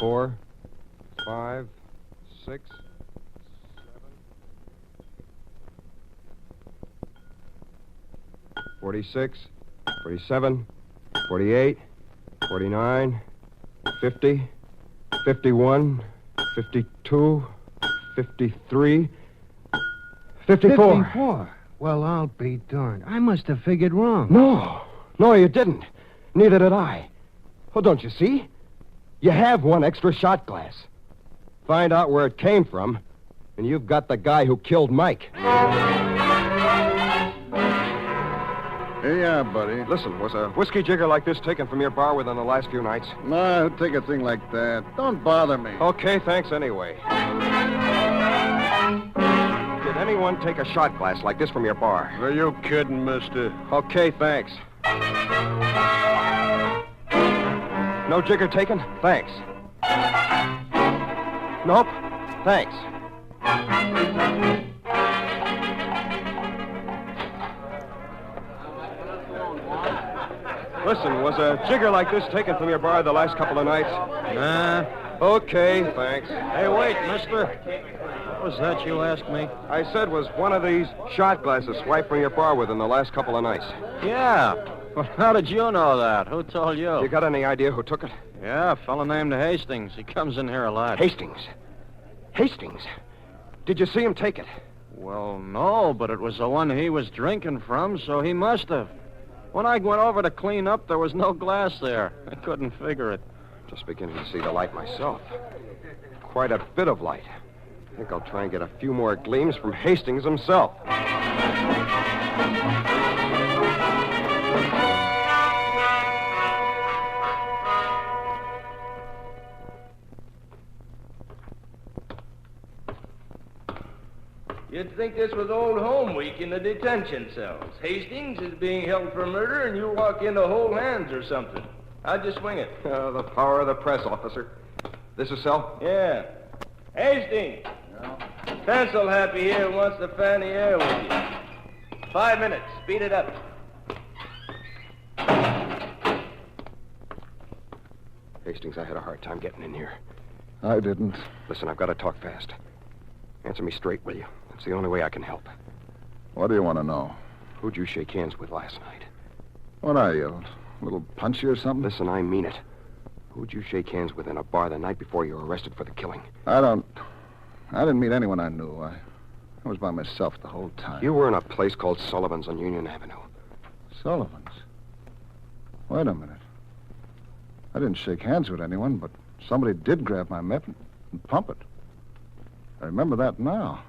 4, 5, 6, 7. 46, 47, 48, 49, 50, 51, 52, 53, 54. 54? Well, I'll be darned. I must have figured wrong. No, you didn't. Neither did I. Well, don't you see? You have one extra shot glass. Find out where it came from, and you've got the guy who killed Mike. Yeah, buddy. Listen, was a whiskey jigger like this taken from your bar within the last few nights? No, who'd take a thing like that? Don't bother me. Okay, thanks anyway. Did anyone take a shot glass like this from your bar? Are you kidding, mister? Okay, thanks. No jigger taken? Thanks. Nope. Thanks. Listen, was a jigger like this taken from your bar the last couple of nights? Nah. Okay, thanks. Hey, wait, mister. What was that you asked me? I said, was one of these shot glasses swiped from your bar within the last couple of nights? Yeah. Well, how did you know that? Who told you? You got any idea who took it? Yeah, a fellow named Hastings. He comes in here a lot. Hastings? Hastings? Did you see him take it? Well, no, but it was the one he was drinking from, so he must have. When I went over to clean up, there was no glass there. I couldn't figure it. Just beginning to see the light myself. Quite a bit of light. I think I'll try and get a few more gleams from Hastings himself. You'd think this was Old Home Week in the detention cells. Hastings is being held for murder, and you walk in to hold hands or something. How'd you swing it? The power of the press, officer. This is cell? Yeah. Hastings! Pencil Happy here wants to fan the air with you. 5 minutes. Speed it up. Hastings, I had a hard time getting in here. I didn't. Listen, I've got to talk fast. Answer me straight, will you? It's the only way I can help. What do you want to know? Who'd you shake hands with last night? What are you, a little punchy or something? Listen, I mean it. Who'd you shake hands with in a bar the night before you were arrested for the killing? I didn't meet anyone I knew. I was by myself the whole time. You were in a place called Sullivan's on Union Avenue. Sullivan's? Wait a minute. I didn't shake hands with anyone, but somebody did grab my map and pump it. I remember that now.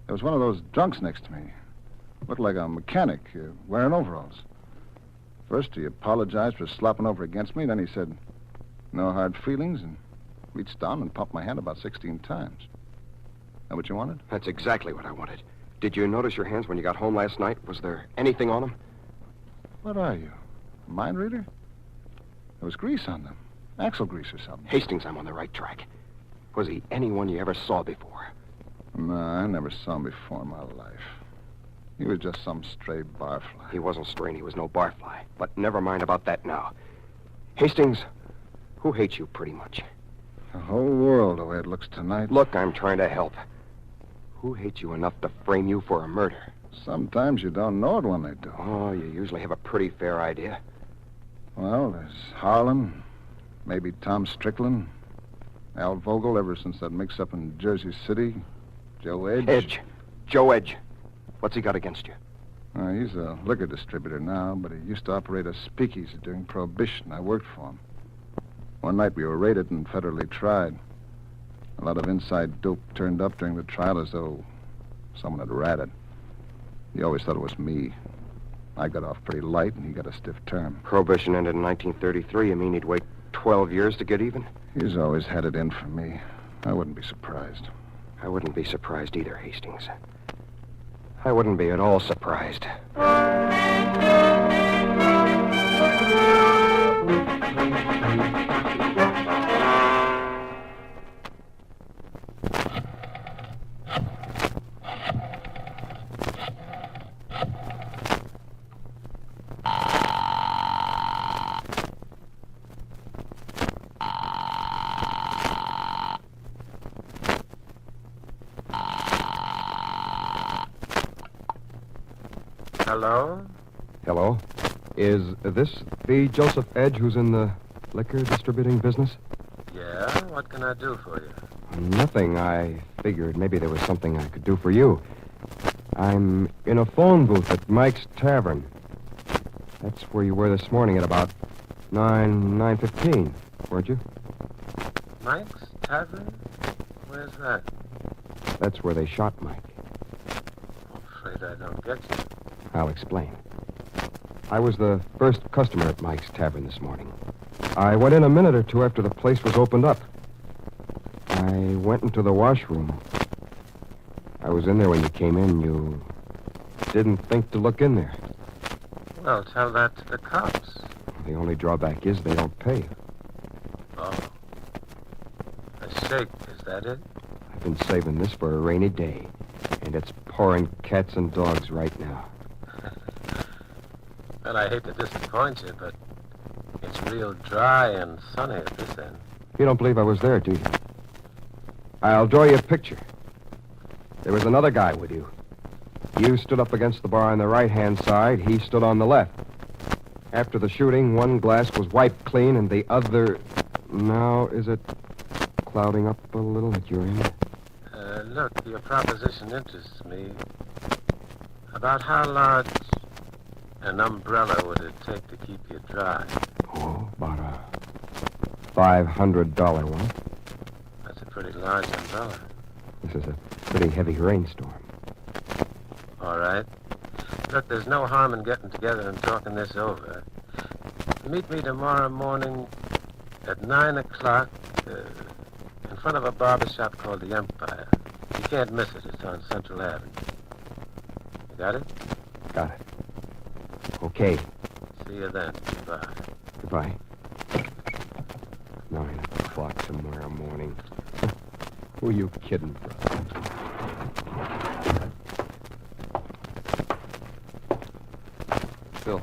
There was one of those drunks next to me. Looked like a mechanic wearing overalls. First, he apologized for slopping over against me. Then he said, no hard feelings, and reached down and pumped my hand about 16 times. That what you wanted? That's exactly what I wanted. Did you notice your hands when you got home last night? Was there anything on them? What are you, a mind reader? There was grease on them. Axle grease or something. Hastings, I'm on the right track. Was he anyone you ever saw before? No, I never saw him before in my life. He was just some stray barfly. He wasn't stray, and he was no barfly. But never mind about that now. Hastings, who hates you pretty much? The whole world, the way it looks tonight. Look, I'm trying to help. Who hates you enough to frame you for a murder? Sometimes you don't know it when they do. Oh, you usually have a pretty fair idea. Well, there's Harlan, maybe Tom Strickland, Al Vogel ever since that mix-up in Jersey City, Joe Edge. Joe Edge. What's he got against you? He's a liquor distributor now, but he used to operate a speakeasy during Prohibition. I worked for him. One night we were raided and federally tried. A lot of inside dope turned up during the trial as though someone had ratted. He always thought it was me. I got off pretty light, and he got a stiff term. Prohibition ended in 1933. You mean he'd wait 12 years to get even? He's always had it in for me. I wouldn't be surprised. I wouldn't be surprised either, Hastings. I wouldn't be at all surprised. Hello? Hello? Is this the Joseph Edge who's in the liquor distributing business? Yeah? What can I do for you? Nothing. I figured maybe there was something I could do for you. I'm in a phone booth at Mike's Tavern. That's where you were this morning at about 9:15, weren't you? Mike's Tavern? Where's that? That's where they shot Mike. I'm afraid I don't get you. I'll explain. I was the first customer at Mike's Tavern this morning. I went in a minute or two after the place was opened up. I went into the washroom. I was in there when you came in. You didn't think to look in there. Well, tell that to the cops. The only drawback is they don't pay. Oh. A shake, is that it? I've been saving this for a rainy day, and it's pouring cats and dogs right now. Well, I hate to disappoint you, but it's real dry and sunny at this end. You don't believe I was there, do you? I'll draw you a picture. There was another guy with you. You stood up against the bar on the right-hand side. He stood on the left. After the shooting, one glass was wiped clean and the other... Now, is it clouding up a little at your end? Look, your proposition interests me. About how large an umbrella would it take to keep you dry? Oh, about a $500 one. That's a pretty large umbrella. This is a pretty heavy rainstorm. All right. Look, there's no harm in getting together and talking this over. Meet me tomorrow morning at 9 o'clock in front of a barber shop called the Empire. You can't miss it. It's on Central Avenue. You got it? Got it. Okay. See you then. Goodbye. Goodbye. 9 o'clock tomorrow morning. Who are you kidding, bro? Bill,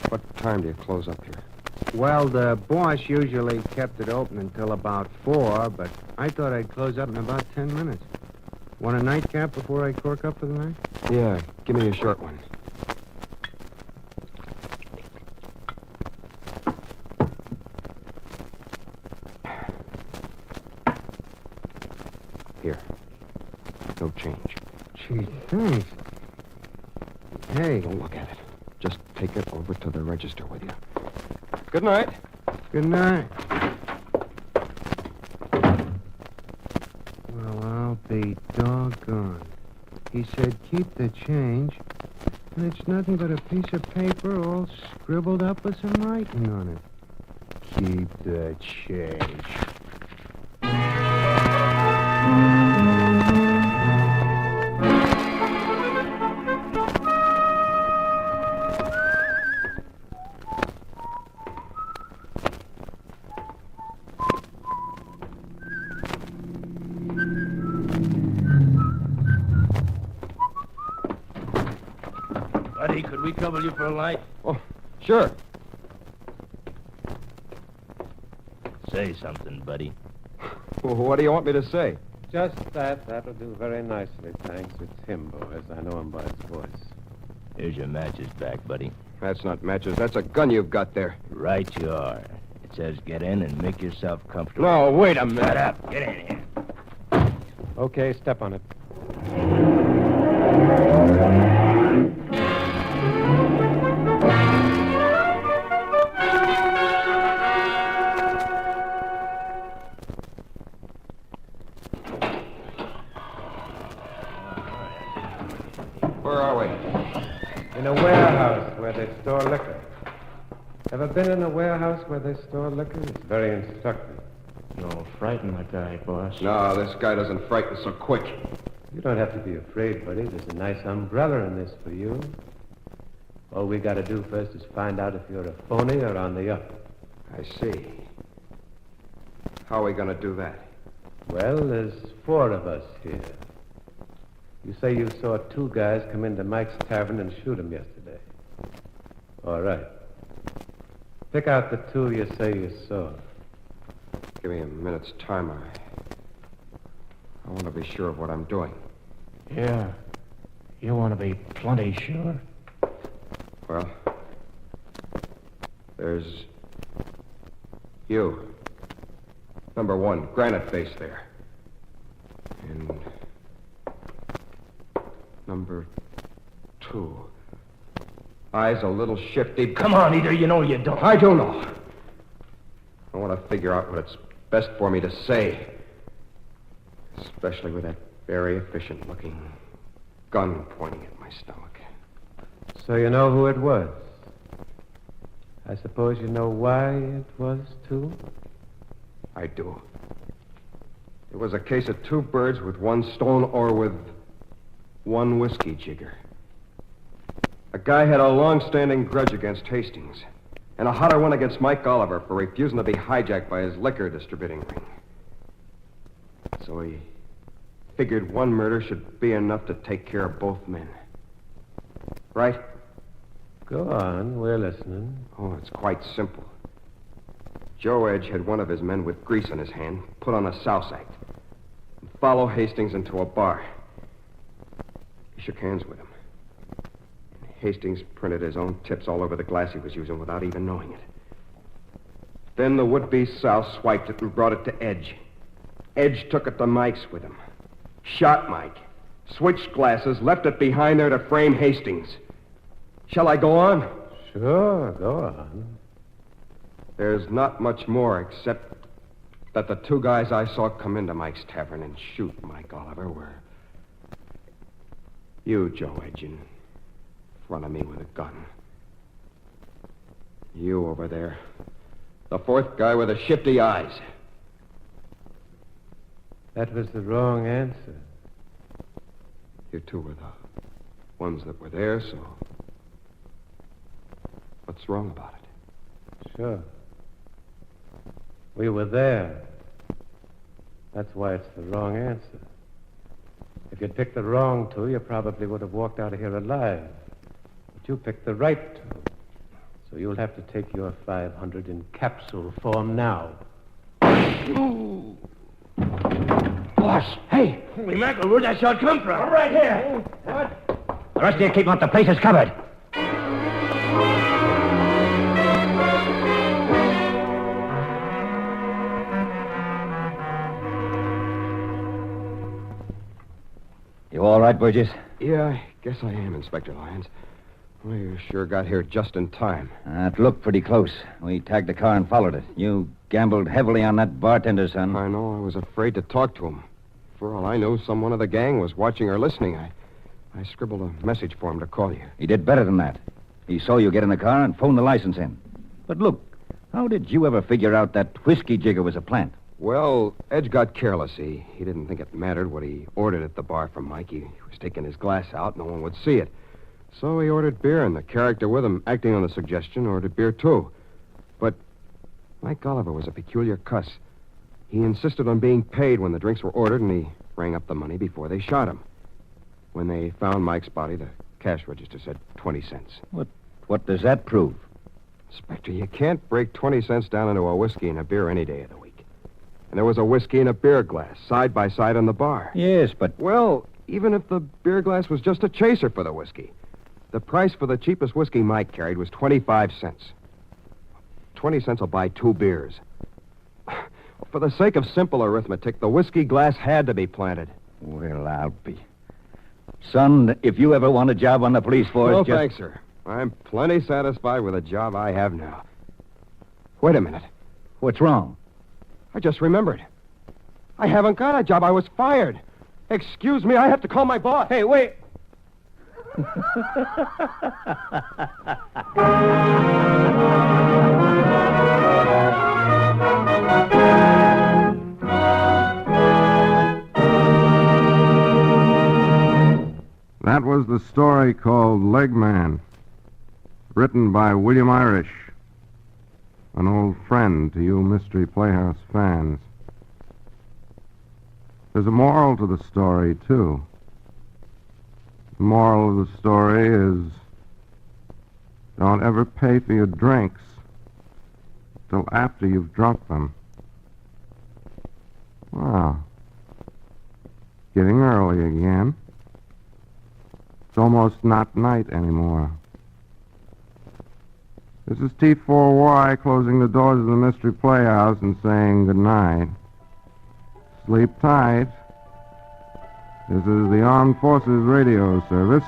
what time do you close up here? Well, the boss usually kept it open until about 4, but I thought I'd close up in about 10 minutes. Want a nightcap before I cork up for the night? Yeah, give me a short one. Here. No change. Gee, thanks. Hey. Don't look at it. Just take it over to the register with you. Good night. Good night. Well, I'll be doggone. He said keep the change, and it's nothing but a piece of paper all scribbled up with some writing on it. Keep the change. Buddy, could we trouble you for a light? Oh, sure. Say something, buddy. Well, what do you want me to say? Just that. That'll do very nicely, thanks. It's him, boys. I know him by his voice. Here's your matches back, buddy. That's not matches. That's a gun you've got there. Right you are. It says get in and make yourself comfortable. No, wait a minute. Shut up. Get in here. Okay, step on it. Where are we? In a warehouse where they store liquor. Ever been in a warehouse where they store liquor? It's very instructive. No, frighten the guy, boss. No, this guy doesn't frighten so quick. You don't have to be afraid, buddy. There's a nice umbrella in this for you. All we gotta do first is find out if you're a phony or on the up. I see. How are we gonna do that? Well, there's 4 of us here. You say you saw 2 guys come into Mike's Tavern and shoot him yesterday. All right. Pick out the 2 you say you saw. Give me a minute's time. I want to be sure of what I'm doing. Yeah. You want to be plenty sure? Well, there's you. Number 1, granite face there. And number 2, Eyes a little shifty. Come on, either you know or you don't. I do know. I want to figure out what it's best for me to say. Especially with that very efficient-looking gun pointing at my stomach. So you know who it was? I suppose you know why it was, too? I do. It was a case of two birds with one stone or with one whiskey jigger. A guy had a long-standing grudge against Hastings, and a hotter one against Mike Oliver for refusing to be hijacked by his liquor distributing ring. So he figured one murder should be enough to take care of both men. Right? Go on, we're listening. Oh, it's quite simple. Joe Edge had one of his men with grease in his hand put on a souse act and follow Hastings into a bar. He shook hands with him. Hastings printed his own tips all over the glass he was using without even knowing it. Then the would-be souse swiped it and brought it to Edge. Edge took it to Mike's with him. Shot Mike. Switched glasses, left it behind there to frame Hastings. Shall I go on? Sure, go on. There's not much more except that the two guys I saw come into Mike's tavern and shoot Mike Oliver were you, Joe Edge, in front of me with a gun. You over there. The fourth guy with the shifty eyes. That was the wrong answer. You two were the ones that were there, so what's wrong about it? Sure. We were there. That's why it's the wrong answer. If you'd picked the wrong two, you probably would have walked out of here alive. But you picked the right two. So you'll have to take your 500 in capsule form now. Boss, hey! Holy mackerel, where'd that shot come from? Right here. What? The rest of you keep out. The place is covered. You all right, Burgess? Yeah, I guess I am, Inspector Lyons. Well, you sure got here just in time. It looked pretty close. We tagged the car and followed it. You gambled heavily on that bartender, son. I know. I was afraid to talk to him. For all I knew, someone of the gang was watching or listening. I scribbled a message for him to call you. He did better than that. He saw you get in the car and phoned the license in. But look, how did you ever figure out that whiskey jigger was a plant? Well, Edge got careless. He didn't think it mattered what he ordered at the bar from Mike. He was taking his glass out. No one would see it. So he ordered beer, and the character with him, acting on the suggestion, ordered beer, too. But Mike Oliver was a peculiar cuss. He insisted on being paid when the drinks were ordered, and he rang up the money before they shot him. When they found Mike's body, the cash register said 20 cents. What does that prove? Inspector, you can't break 20 cents down into a whiskey and a beer any day of the week. And there was a whiskey and a beer glass, side by side on the bar. Yes, but... Well, even if the beer glass was just a chaser for the whiskey, the price for the cheapest whiskey Mike carried was 25 cents. 20 cents will buy 2 beers. For the sake of simple arithmetic, the whiskey glass had to be planted. Well, I'll be... Son, if you ever want a job on the police force... No, thanks, sir. I'm plenty satisfied with the job I have now. Wait a minute. What's wrong? I just remembered. I haven't got a job. I was fired. Excuse me, I have to call my boss. Hey, wait. That was the story called Leg Man, written by William Irish, an old friend to you Mystery Playhouse fans. There's a moral to the story, too. The moral of the story is don't ever pay for your drinks till after you've drunk them. Wow. Getting early again. It's almost not night anymore. This is T4Y closing the doors of the Mystery Playhouse and saying good night. Sleep tight. This is the Armed Forces Radio Service.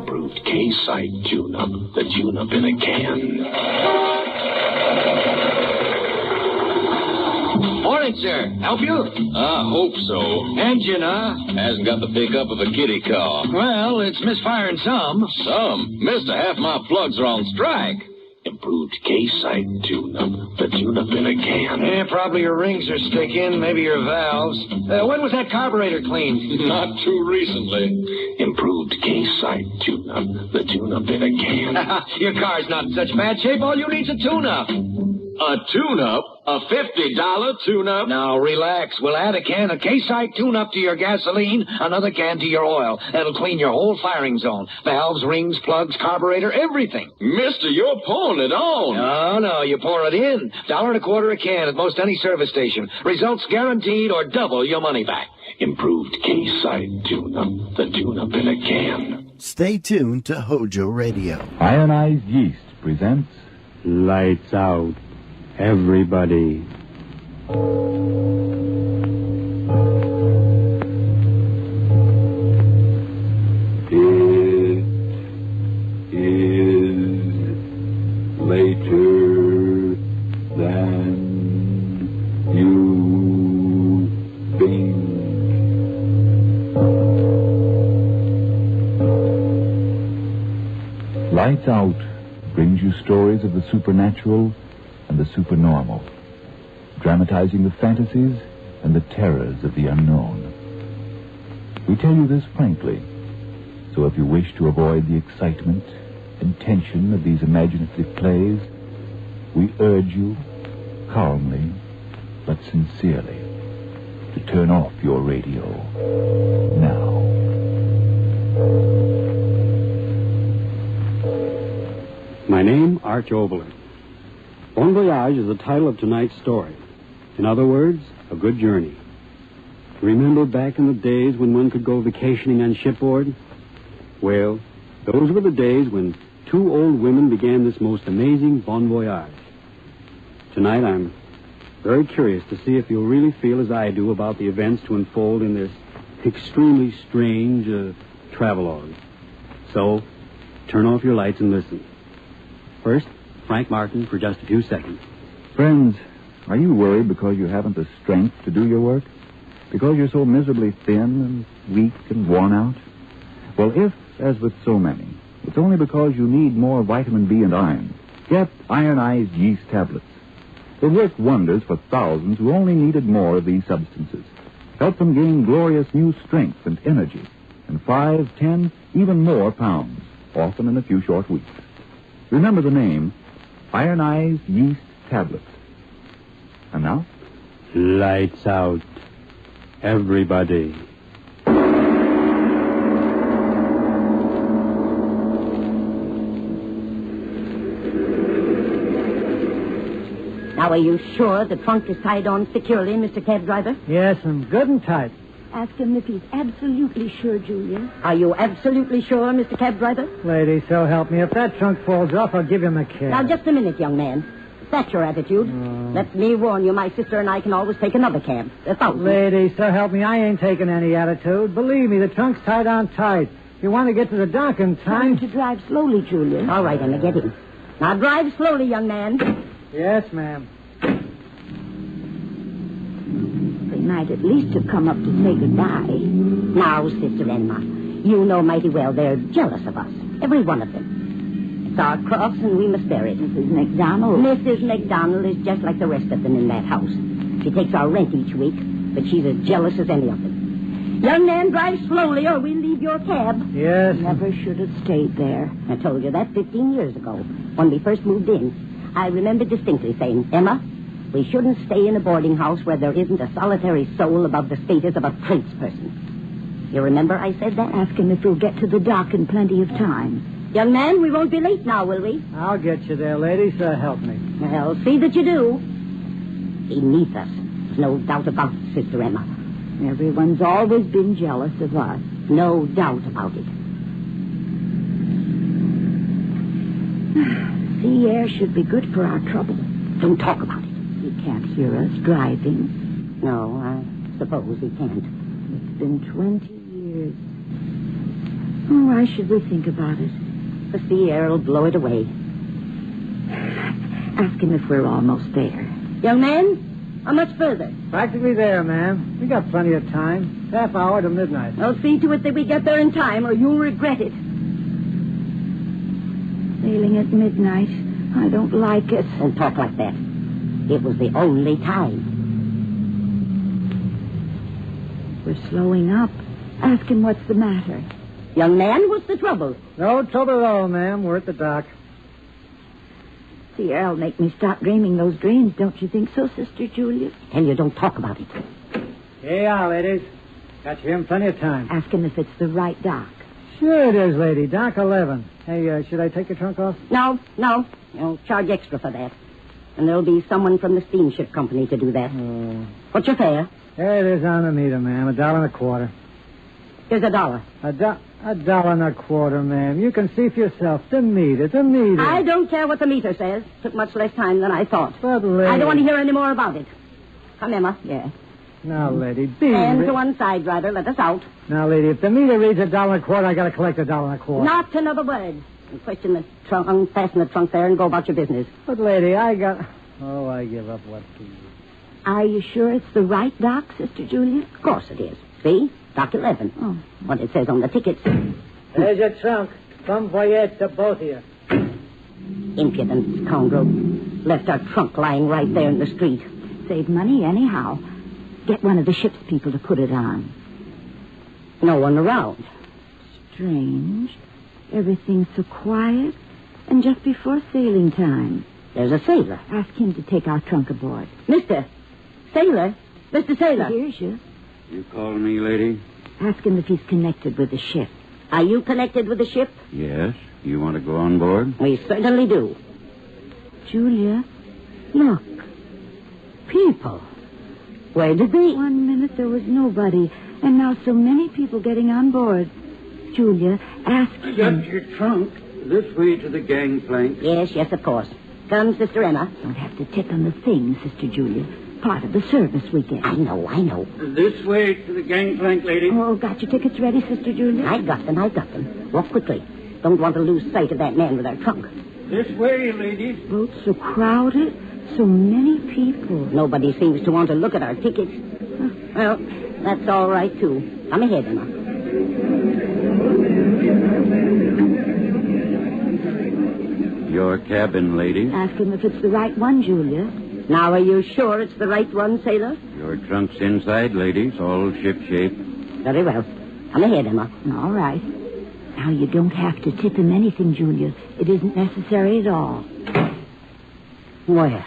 Improved K-Site tune-up. The tune-up in a can. Morning, sir. Help you? I hope so. Engine, huh? Hasn't got the pickup of a kitty car. Well, it's misfiring some. Some? Mister, half my plugs are on strike. Improved K-Site tune-up. The tune-up in a can. Yeah, probably your rings are sticking, maybe your valves. When was that carburetor cleaned? Not too recently. Improved K-Site tune-up. The tune-up in a can. Your car's not in such bad shape. All you need's a tune-up. A tune-up? A $50 tune-up? Now, relax. We'll add a can of K-Site tune-up to your gasoline, another can to your oil. That'll clean your whole firing zone. Valves, rings, plugs, carburetor, everything. Mister, you're pouring it on. No, you pour it in. $1.25 a can at most any service station. Results guaranteed or double your money back. Improved K-Site tune-up. The tune-up in a can. Stay tuned to Hojo Radio. Ionized Yeast presents Lights Out, Everybody. It is later than you think. Lights Out brings you stories of the supernatural and the supernormal, dramatizing the fantasies and the terrors of the unknown. We tell you this frankly, so if you wish to avoid the excitement and tension of these imaginative plays, we urge you, calmly but sincerely, to turn off your radio now. My name, Arch Oberlin. Bon Voyage is the title of tonight's story. In other words, a good journey. Remember back in the days when one could go vacationing on shipboard? Well, those were the days when two old women began this most amazing Bon Voyage. Tonight I'm very curious to see if you'll really feel as I do about the events to unfold in this extremely strange travelogue. So, turn off your lights and listen. First, Frank Martin for just a few seconds. Friends, are you worried because you haven't the strength to do your work? Because you're so miserably thin and weak and worn out? Well, if, as with so many, it's only because you need more vitamin B and iron, get ironized yeast tablets. They work wonders for thousands who only needed more of these substances. Help them gain glorious new strength and energy, and 5, 10, even more pounds, often in a few short weeks. Remember the name, Ironized Yeast Tablets. And now? Lights out, everybody. Now, are you sure the trunk is tied on securely, Mr. Cab Driver? Yes, and good and tight. Ask him if he's absolutely sure, Julia. Are you absolutely sure, Mr. Cab Driver? Lady, so help me. If that trunk falls off, I'll give him a cab. Now, just a minute, young man. If that's your attitude, let me warn you, my sister and I can always take another cab. Lady, so help me, I ain't taking any attitude. Believe me, the trunk's tied on tight. If you want to get to the dock in time... Trying to drive slowly, Julia. All right, Emma, get in. Now, drive slowly, young man. Yes, ma'am. They might at least have come up to say goodbye. Now, Sister Emma, you know mighty well they're jealous of us. Every one of them. It's our cross, and we must bear it. Mrs. McDonald? Mrs. McDonald is just like the rest of them in that house. She takes our rent each week, but she's as jealous as any of them. Young man, drive slowly, or we'll leave your cab. Yes. Never should have stayed there. I told you that 15 years ago, when we first moved in. I remember distinctly saying, Emma, we shouldn't stay in a boarding house where there isn't a solitary soul above the status of a tradesperson. You remember I said that? Ask him if we'll get to the dock in plenty of time. Young man, we won't be late now, will we? I'll get you there, lady, so help me. Well, see that you do. He needs us. There's no doubt about it, Sister Emma. Everyone's always been jealous of us. No doubt about it. Sea air should be good for our trouble. Don't talk about it. He can't hear us driving. No, I suppose he can't. It's been 20 years. Oh, why should we think about it? The sea air will blow it away. Ask him if we're almost there. Young man, how much further? Practically there, ma'am. We got plenty of time. Half hour to midnight. Well, see to it that we get there in time, or you'll regret it. Sailing at midnight. I don't like it. Don't talk like that. It was the only time. We're slowing up. Ask him what's the matter. Young man, what's the trouble? No trouble at all, ma'am. We're at the dock. The air'll make me stop dreaming those dreams, don't you think so, Sister Julia? Tell you don't talk about it. Here you are, ladies. Got you in plenty of time. Ask him if it's the right dock. Sure it is, lady. Dock 11. Hey, should I take your trunk off? No. You'll charge extra for that. And there'll be someone from the steamship company to do that. What's your fare? There it is on the meter, ma'am. $1.25. Here's $1. $1.25, ma'am. You can see for yourself. The meter. I don't care what the meter says. Took much less time than I thought. But, lady... I don't want to hear any more about it. Come, Emma. Yeah. Now, lady, be... Stand to one side, driver. Let us out. Now, lady, if the meter reads $1.25, I gotta collect $1.25. Not another word. And question the trunk, unfasten the trunk there and go about your business. But, lady, I give up what to you. Are you sure it's the right dock, Sister Julia? Of course it is. See? Dock 11. Oh. What it says on the tickets. There's your trunk. From Voyage to both of you. Impudent scoundrel. Left our trunk lying right there in the street. Save money anyhow. Get one of the ship's people to put it on. No one around. Strange. Everything's so quiet. And just before sailing time. There's a sailor. Ask him to take our trunk aboard. Mr. Sailor? Mr. Sailor. He hears you. You called me, lady? Ask him if he's connected with the ship. Are you connected with the ship? Yes. You want to go on board? We certainly do. Julia, look. People. Where did they... 1 minute there was nobody, and now so many people getting on board. Julia, ask him... Got your trunk. This way to the gangplank. Yes, of course. Come, Sister Emma. Don't have to tip on the thing, Sister Julia. Part of the service we get. I know. This way to the gangplank, lady. Oh, got your tickets ready, Sister Julia? I got them. Walk quickly. Don't want to lose sight of that man with our trunk. This way, ladies. Boats so crowded. So many people. Nobody seems to want to look at our tickets. Well, that's all right, too. Come ahead, Emma. Your cabin, lady. Ask him if it's the right one, Julia. Now, are you sure it's the right one, sailor? Your trunk's inside, ladies. All shipshape. Very well. Come ahead, Emma. All right. Now, you don't have to tip him anything, Julia. It isn't necessary at all. Well,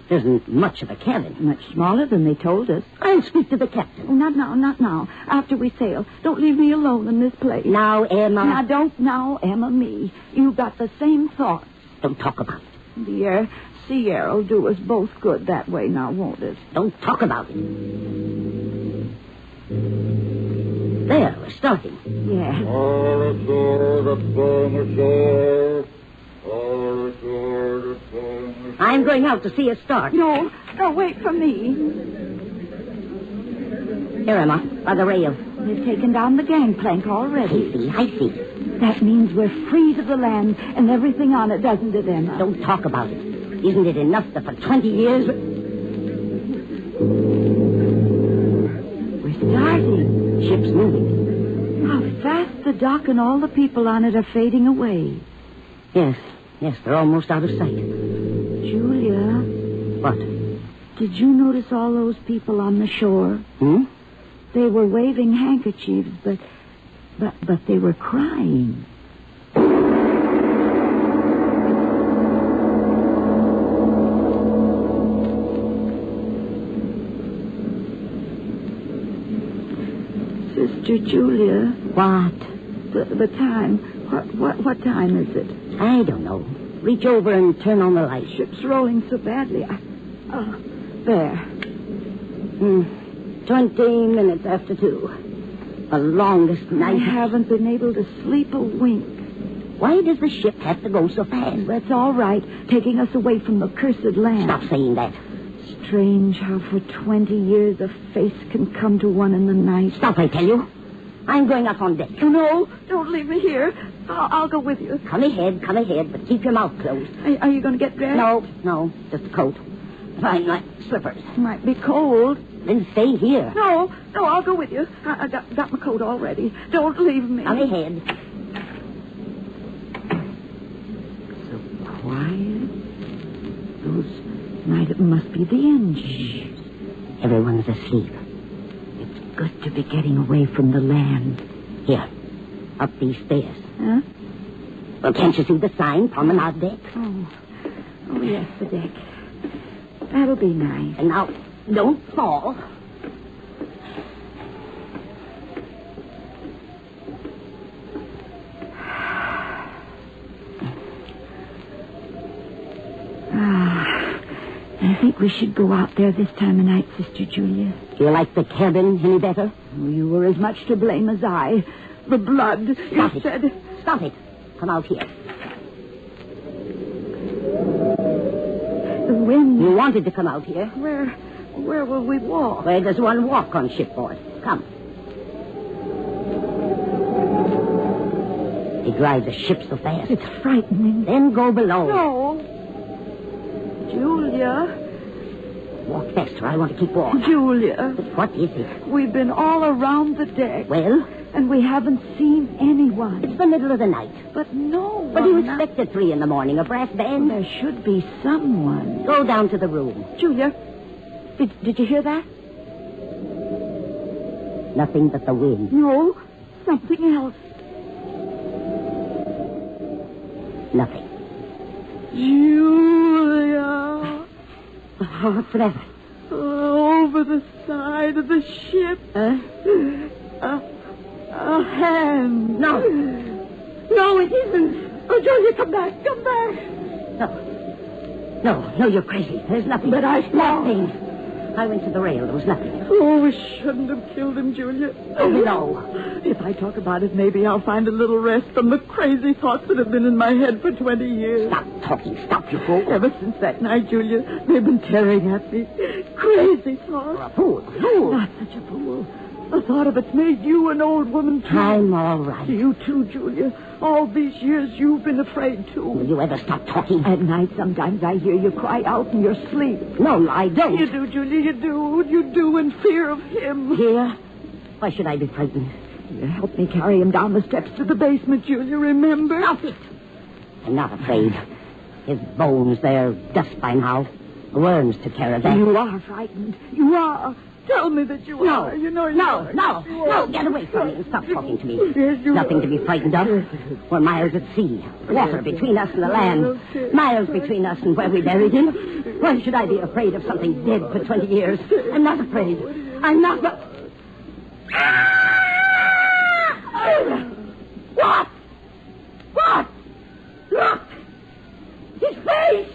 isn't much of a cabin. Much smaller than they told us. I'll speak to the captain. Oh, not now. After we sail. Don't leave me alone in this place. Now, Emma. Now, don't now, Emma, me. You got the same thoughts. Don't talk about it. The sea air will do us both good that way now, won't it? Don't talk about it. There, we're starting. Yeah. All ashore, ashore. All ashore, ashore. I'm going out to see us start. No, wait for me. Here, Emma, by the rail. They've taken down the gangplank already. I see. That means we're free to the land and everything on it, doesn't it, Emma? Don't talk about it. Isn't it enough that for 20 years... We're starting. Ship's moving. How fast the dock and all the people on it are fading away. Yes, they're almost out of sight. Julia. What? Did you notice all those people on the shore? They were waving handkerchiefs, but they were crying. Sister Julia. What? The time. What time is it? I don't know. Reach over and turn on the light. Ship's rolling so badly. There. 20 minutes after 2. The longest night. I haven't been able to sleep a wink. Why does the ship have to go so fast? That's all right, taking us away from the cursed land. Stop saying that. Strange how for 20 years a face can come to one in the night. Stop, I tell you. I'm going up on deck. No, don't leave me here. I'll go with you. Come ahead, but keep your mouth closed. Are you going to get dressed? No, just a coat. Find my slippers. Might be cold. Then stay here. No, I'll go with you. I got my coat already. Don't leave me. Come ahead. So quiet. Those must be the engines. Everyone's asleep. It's good to be getting away from the land. Here, up these stairs. Huh? Well, can't you see the sign, promenade deck? Oh, yes, the deck. That'll be nice. And now, don't fall. I think we should go out there this time of night, Sister Julia. Do you like the cabin any better? You were as much to blame as I. The blood. Stop it. Come out here. The wind. You wanted to come out here. Where will we walk? Where does one walk on shipboard? Come. They drive the ship so fast. It's frightening. Then go below. No. Julia. Walk faster. I want to keep warm. Julia. What is it? We've been all around the deck. Well? And we haven't seen anyone. It's the middle of the night. But no one. What do you expect at 3 a.m, a brass band? Well, there should be someone. Go down to the room. Julia, did you hear that? Nothing but the wind. No, something else. Nothing. Julia. What's that? Over the side of the ship. A hand. No. No, it isn't. Oh, Julia, come back. No, you're crazy. There's nothing. But I saw. Nothing. I went to the rail. There was nothing. Oh, we shouldn't have killed him, Julia. Oh, no. If I talk about it, maybe I'll find a little rest from the crazy thoughts that have been in my head for 20 years. Stop talking. Stop, you fool. Ever since that night, Julia, they've been tearing at me. Crazy thoughts. You're a fool. Not such a fool. The thought of it's made you an old woman, too. I'm all right. You, too, Julia. All these years, you've been afraid, too. Will you ever stop talking? At night, sometimes I hear you cry out in your sleep. No, I don't. You do, Julia, you do. You do in fear of him. Fear? Why should I be frightened? You helped me carry him down the steps to the basement, Julia, remember? Stop it. I'm not afraid. His bones, they're dust by now. Worms took care of that. You are frightened. You are. Tell me that you are. You know you are. No, get away from me and stop talking to me. Yes, you Nothing are. to be frightened of. We're miles at sea. Water between us and the land. Miles between us and where we buried him. Why should I be afraid of something dead for 20 years? I'm not afraid. I'm not... What? Look! His face!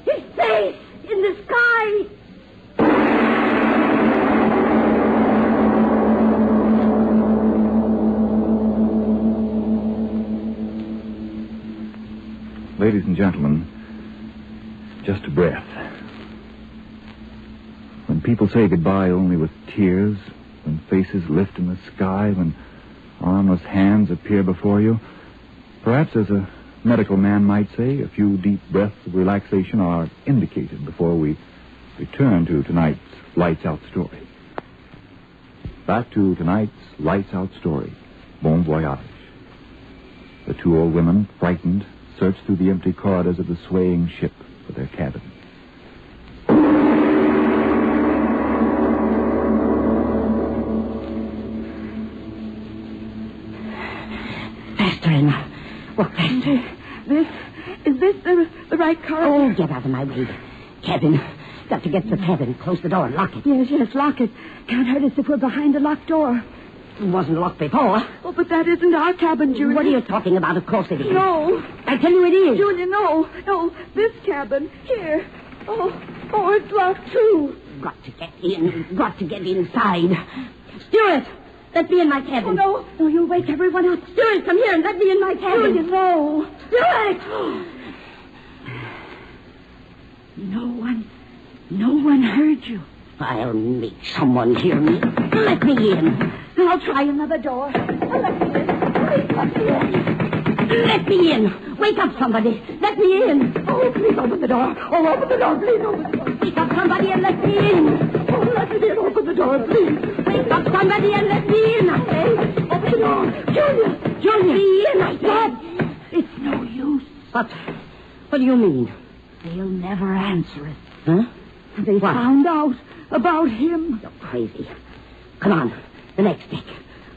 His face in the sky! Ladies and gentlemen, just a breath. When people say goodbye only with tears, when faces lift in the sky, when armless hands appear before you, perhaps, as a medical man might say, a few deep breaths of relaxation are indicated before we return to tonight's Lights Out story. Back to tonight's Lights Out story, Bon Voyage. The two old women, frightened, searched through the empty corridors of the swaying ship for their cabin. Faster, Emma. Walk faster. Is this the right car? Oh, get out of my way. Cabin. Got to get to the cabin. Close the door and lock it. Yes, lock it. Can't hurt us if we're behind a locked door. It wasn't locked before. Oh, but that isn't our cabin, Julia. What are you talking about? Of course it is. No. I tell you it is. Julia, no. This cabin. Here. Oh, it's locked, too. Got to get in. Got to get inside. Stewart, let me in my cabin. Oh, no, you'll wake everyone up. Stewart, come here and let me in my cabin. Julia, no. Stewart! No one heard you. I'll make someone hear me. Let me in. I'll try another door. Let me in. Please let me in. Let me in. Wake up, somebody. Let me in. Oh, please open the door. Oh, open the door. Please open the door. Wake up, somebody, and let me in. Oh, let me in. Open the door, please. Wake up, somebody, and let me in. I say, open the door. Julia, be in, I said. It's no use. What do you mean? They'll never answer it. Huh? They What? found out about him. You're crazy. Come on, the next deck.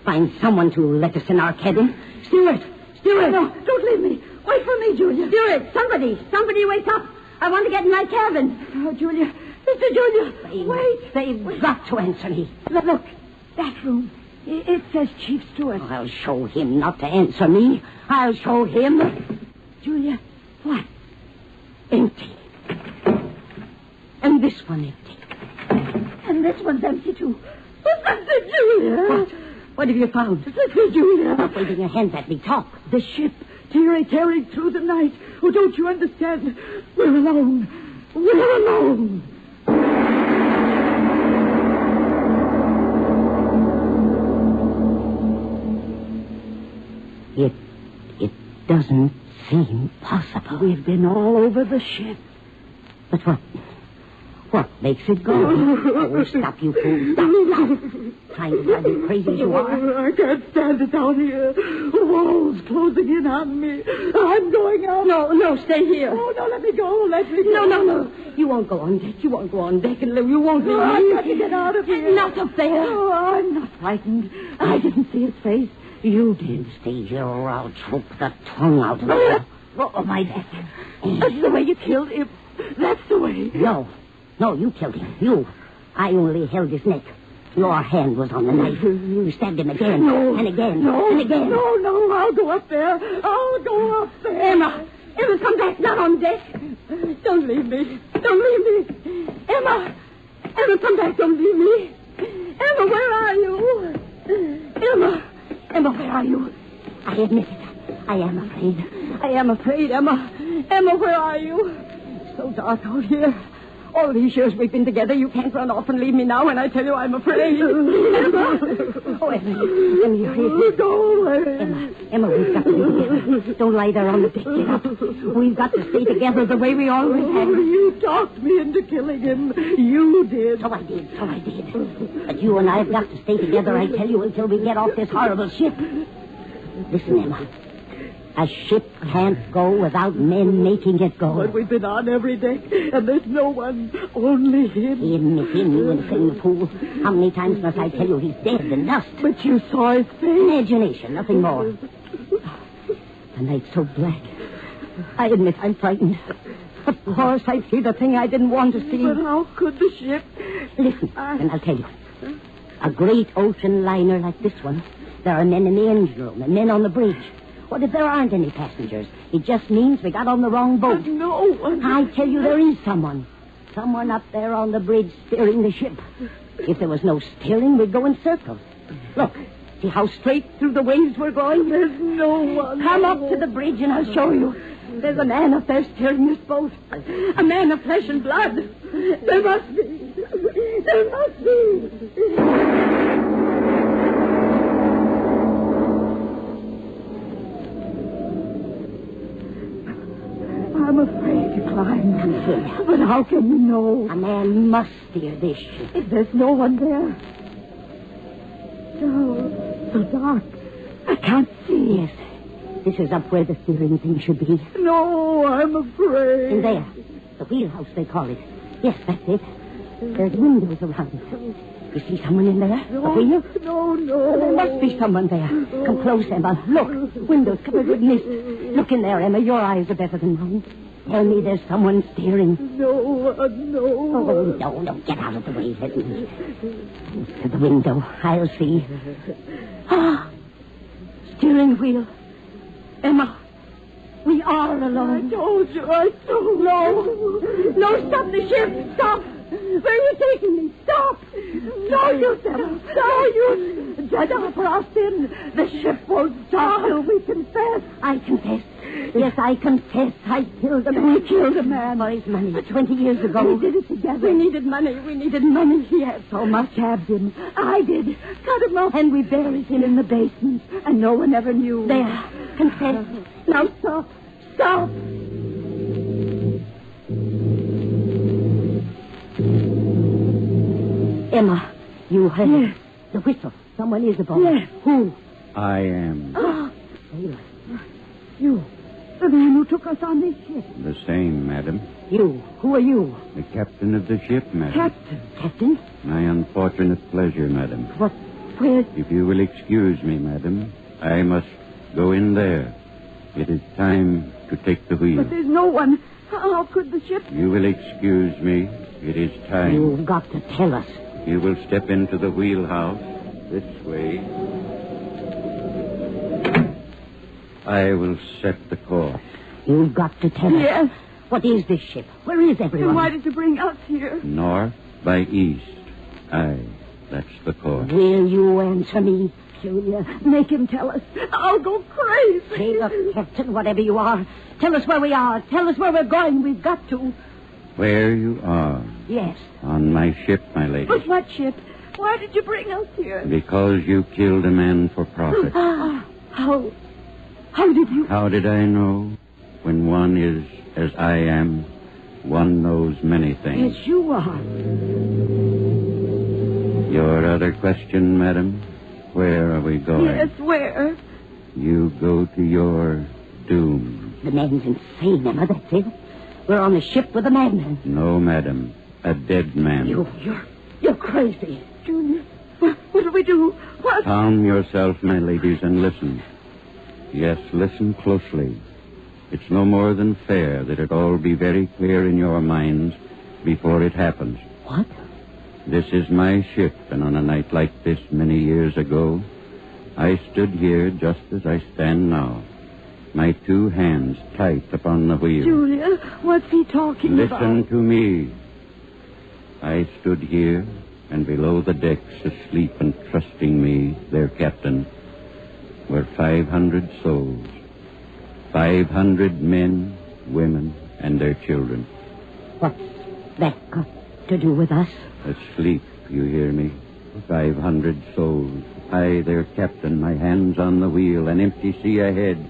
Find someone to let us in our cabin. Stewart! No, don't leave me. Wait for me, Julia. Stewart, somebody wake up. I want to get in my cabin. Oh, Julia. Mr. Julia, wait. They've got to answer me. Look, that room. It says Chief Stewart. Oh, I'll show him not to answer me. I'll show him. Julia, what? Empty. And this one empty. And this one's empty, too. Mr. Julia. What have you found? Mr. Julia. Stop waving your hands at me. Talk. The ship, tearing through the night. Oh, don't you understand? We're alone. We're alone. It doesn't seem possible. We've been all over the ship. But what makes it go? Oh, stop, you fool. Stop. Trying to drive me crazy as you are. I can't stand it down here. Walls closing in on me. I'm going out. No, stay here. Oh, no, let me go. Let me go. No. You won't go on deck. You won't go on deck, and you won't leave me. I've got to get out of here. Not up there. Oh, I'm not frightened. I didn't see his face. You did. Stay here or I'll choke the tongue out of you. Oh, my neck. That's the way you killed him. That's the way. No, you killed him. You. I only held his neck. Your hand was on the knife. You stabbed him again. No. And again. No. And again. No. I'll go up there. Emma, come back. Not on deck. Don't leave me. Emma, come back. Don't leave me. Emma, where are you? Emma, where are you? I admit it. I am afraid. Emma. Emma, where are you? It's so dark out here. All these years we've been together, you can't run off and leave me now when I tell you I'm afraid. Emma! Oh, Emma, you're here. Go away. Emma, we've got to be together. Don't lie there on the deck. Get up. We've got to stay together the way we always have. You talked me into killing him. You did. So I did. But you and I have got to stay together, I tell you, until we get off this horrible ship. Listen, Emma. A ship can't go without men making it go. But we've been on every deck, and there's no one, only him. Him, you insane fool. How many times must I tell you he's dead and dust? But you saw his face. Imagination, nothing more. The night's so black. I admit I'm frightened. Of course, I see the thing I didn't want to see. But how could the ship... Listen, and I'll tell you. A great ocean liner like this one, there are men in the engine room and men on the bridge. What if there aren't any passengers? It just means we got on the wrong boat. But no one... I tell you, there is someone. Someone up there on the bridge steering the ship. If there was no steering, we'd go in circles. Look, see how straight through the waves we're going? There's no one. Come up to the bridge and I'll show you. There's a man up there steering this boat. A man of flesh and blood. There must be. There must be. I'm afraid to climb. Come here. But how can we know? A man must steer this ship. If there's no one there. Oh, so dark. I can't see. Yes. This is up where the steering thing should be. No, I'm afraid. And there. The wheelhouse, they call it. Yes, that's it. There's windows around. You see someone in there? No, the wheel? No. There must be someone there. Come close, Emma. Look. Windows covered with mist. Look in there, Emma. Your eyes are better than mine. Tell me there's someone steering. No. Oh, no. Get out of the way. Let me. To the window. I'll see. Ah! Steering wheel. Emma. We are alone. I told you. No, stop the ship. Stop. Where are you taking me? Stop. No, you devil. No, you. Judge for our sin. The ship won't stop till we confess. I confess. Yes, I confess I killed a man. We killed a man. For his money. 20 years ago. We did it together. We needed money. We needed money. He had so much. Stabbed him. I did. Cut him off. And we buried him in the basement. And no one ever knew. There. Confess. Now stop. Stop. Emma, you heard Yes. the whistle. Someone is aboard. Yes. Who? I am Sailor. You. The man who took us on this ship. the same, madam. You. Who are you? The captain of the ship, madam. Captain. Captain? My unfortunate pleasure, madam. What? Where? If you will excuse me, madam, I must go in there. It is time to take the wheel. But there's no one. How could the ship... You will excuse me. It is time. You've got to tell us. You will step into the wheelhouse this way. I will set the course. You've got to tell us. Yes. What is this ship? Where is everyone? Then why did you bring us here? North by east. Aye, that's the course. Will you answer me? Julia, make him tell us. I'll go crazy. Hey, look, Captain, whatever you are, tell us where we are. Tell us where we're going. We've got to. Where you are. Yes. On my ship, my lady. But what ship? Why did you bring us here? Because you killed a man for profit. How did you... How did I know? When one is as I am, one knows many things. Yes, you are. Your other question, madam? Where are we going? Yes, where? You go to your doom. The man's insane, Emma, that's it. We're on a ship with a madman. No, madam. A dead man. You're crazy. Junior, what'll we do? What? Calm yourself, my ladies, and listen. Yes, listen closely. It's no more than fair that it all be very clear in your minds before it happens. What? This is my ship, and on a night like this many years ago, I stood here just as I stand now, my two hands tight upon the wheel. Julia, what's he talking about? Listen to me. I stood here, and below the decks, asleep and trusting me, their captain, were 500 souls. 500 men, women, and their children. What's that got to do with us? Asleep, you hear me? 500 souls. I, their captain, my hands on the wheel, an empty sea ahead.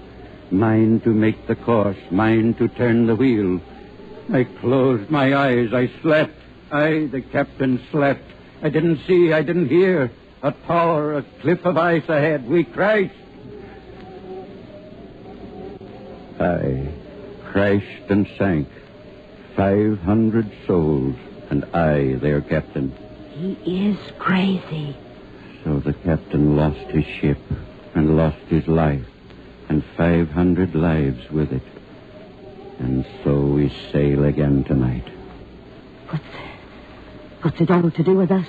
Mine to make the course, mine to turn the wheel. I closed my eyes, I slept. I, the captain, slept. I didn't see, I didn't hear. A tower, a cliff of ice ahead. We crashed. I crashed and sank. 500 souls, and I, their captain. He is crazy. So the captain lost his ship and lost his life, and 500 lives with it. And so we sail again tonight. What's it all to do with us?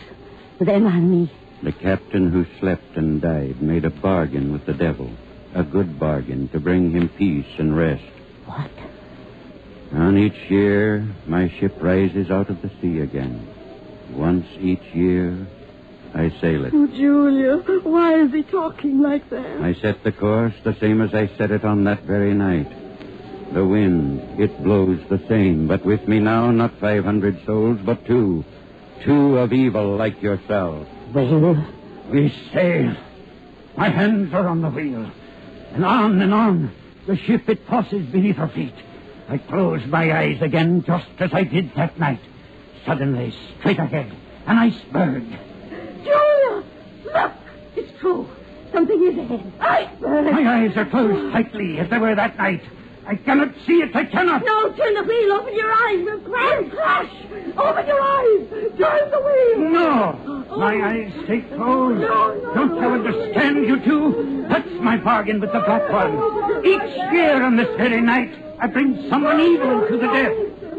With Emma and me? The captain who slept and died made a bargain with the devil. A good bargain to bring him peace and rest. What? On each year, my ship rises out of the sea again. Once each year, I sail it. Oh, Julia, why is he talking like that? I set the course the same as I set it on that very night. The wind, it blows the same, but with me now, not 500 souls, but two. Two of evil like yourself. Well? We sail. My hands are on the wheel. And on, the ship it tosses beneath our feet. I close my eyes again just as I did that night. Suddenly, straight ahead, an iceberg. Julia, look, it's true. Something is ahead. Iceberg. My eyes are closed tightly as they were that night. I cannot see it, I cannot. No, turn the wheel, open your eyes, we'll crash. Crash! Open your eyes, turn the wheel. No, my eyes stay closed. No. Don't you understand, you two? That's my bargain with the Black One. Each year on this very night, I bring someone evil to the death.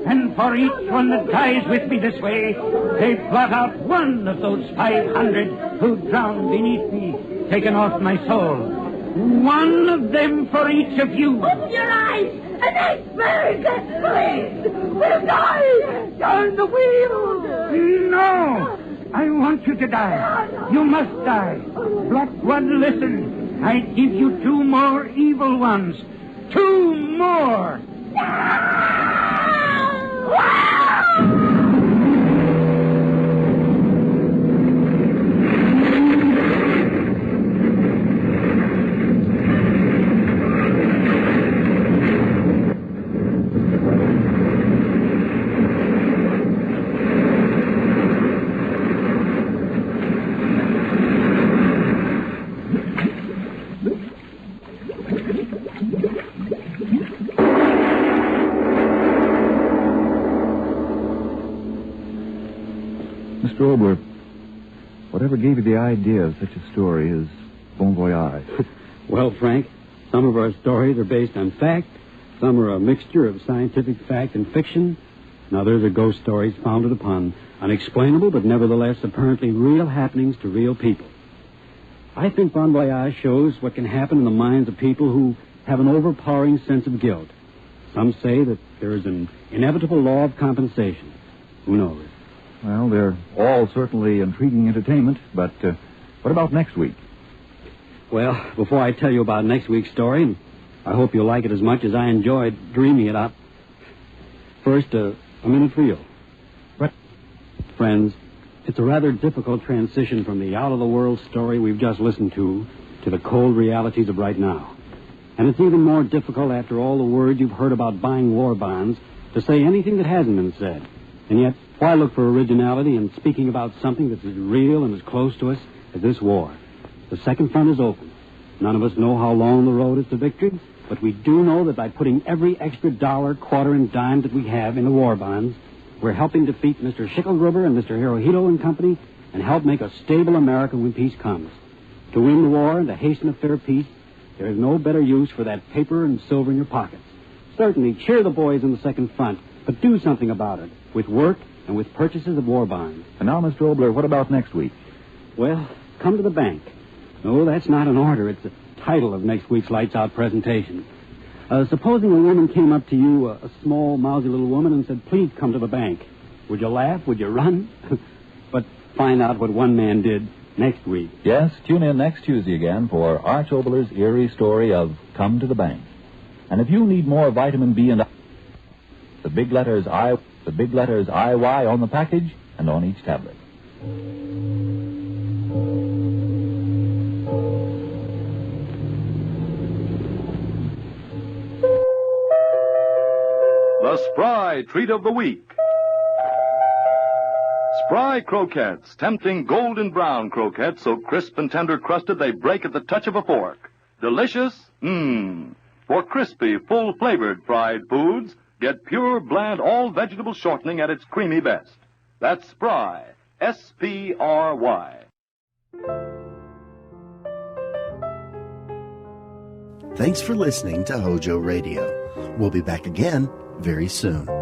And for each one that dies with me this way, they blot out one of those 500 who drowned beneath me, taken off my soul. One of them for each of you. Open your eyes! An iceberg! Please! We'll die! Turn the wheel! No! I want you to die. You must die. Black One, listen. I give you two more evil ones. 2 more. Mr. Obler, whatever gave you the idea of such a story as Bon Voyage? Well, Frank, some of our stories are based on fact, some are a mixture of scientific fact and fiction, and others are ghost stories founded upon unexplainable but nevertheless apparently real happenings to real people. I think Bon Voyage shows what can happen in the minds of people who have an overpowering sense of guilt. Some say that there is an inevitable law of compensation. Who knows? Well, they're all certainly intriguing entertainment, but what about next week? Well, before I tell you about next week's story, and I hope you'll like it as much as I enjoyed dreaming it up, first, a minute for you. Friends, it's a rather difficult transition from the out-of-the-world story we've just listened to the cold realities of right now. And it's even more difficult after all the words you've heard about buying war bonds to say anything that hasn't been said. And yet, why look for originality in speaking about something that's as real and as close to us as this war? The second front is open. None of us know how long the road is to victory, but we do know that by putting every extra dollar, quarter, and dime that we have into war bonds, we're helping defeat Mr. Schickelgruber and Mr. Hirohito and company and help make a stable America when peace comes. To win the war and to hasten a fair peace, there is no better use for that paper and silver in your pockets. Certainly, cheer the boys in the second front, but do something about it, with work and with purchases of war bonds. And now, Mr. Obler, what about next week? Well, come to the bank. No, that's not an order. It's the title of next week's Lights Out presentation. Supposing a woman came up to you, a small, mousy little woman, and said, please come to the bank. Would you laugh? Would you run? But find out what one man did next week. Yes, tune in next Tuesday again for Arch Obler's eerie story of Come to the Bank. And if you need more vitamin B and the big letters IY on the package and on each tablet. The Spry Treat of the Week. Spry croquettes, tempting golden brown croquettes so crisp and tender crusted they break at the touch of a fork. Delicious? For crispy, full-flavored fried foods, get pure, bland, all-vegetable shortening at its creamy best. That's Spry, S-P-R-Y. Thanks for listening to Hojo Radio. We'll be back again very soon.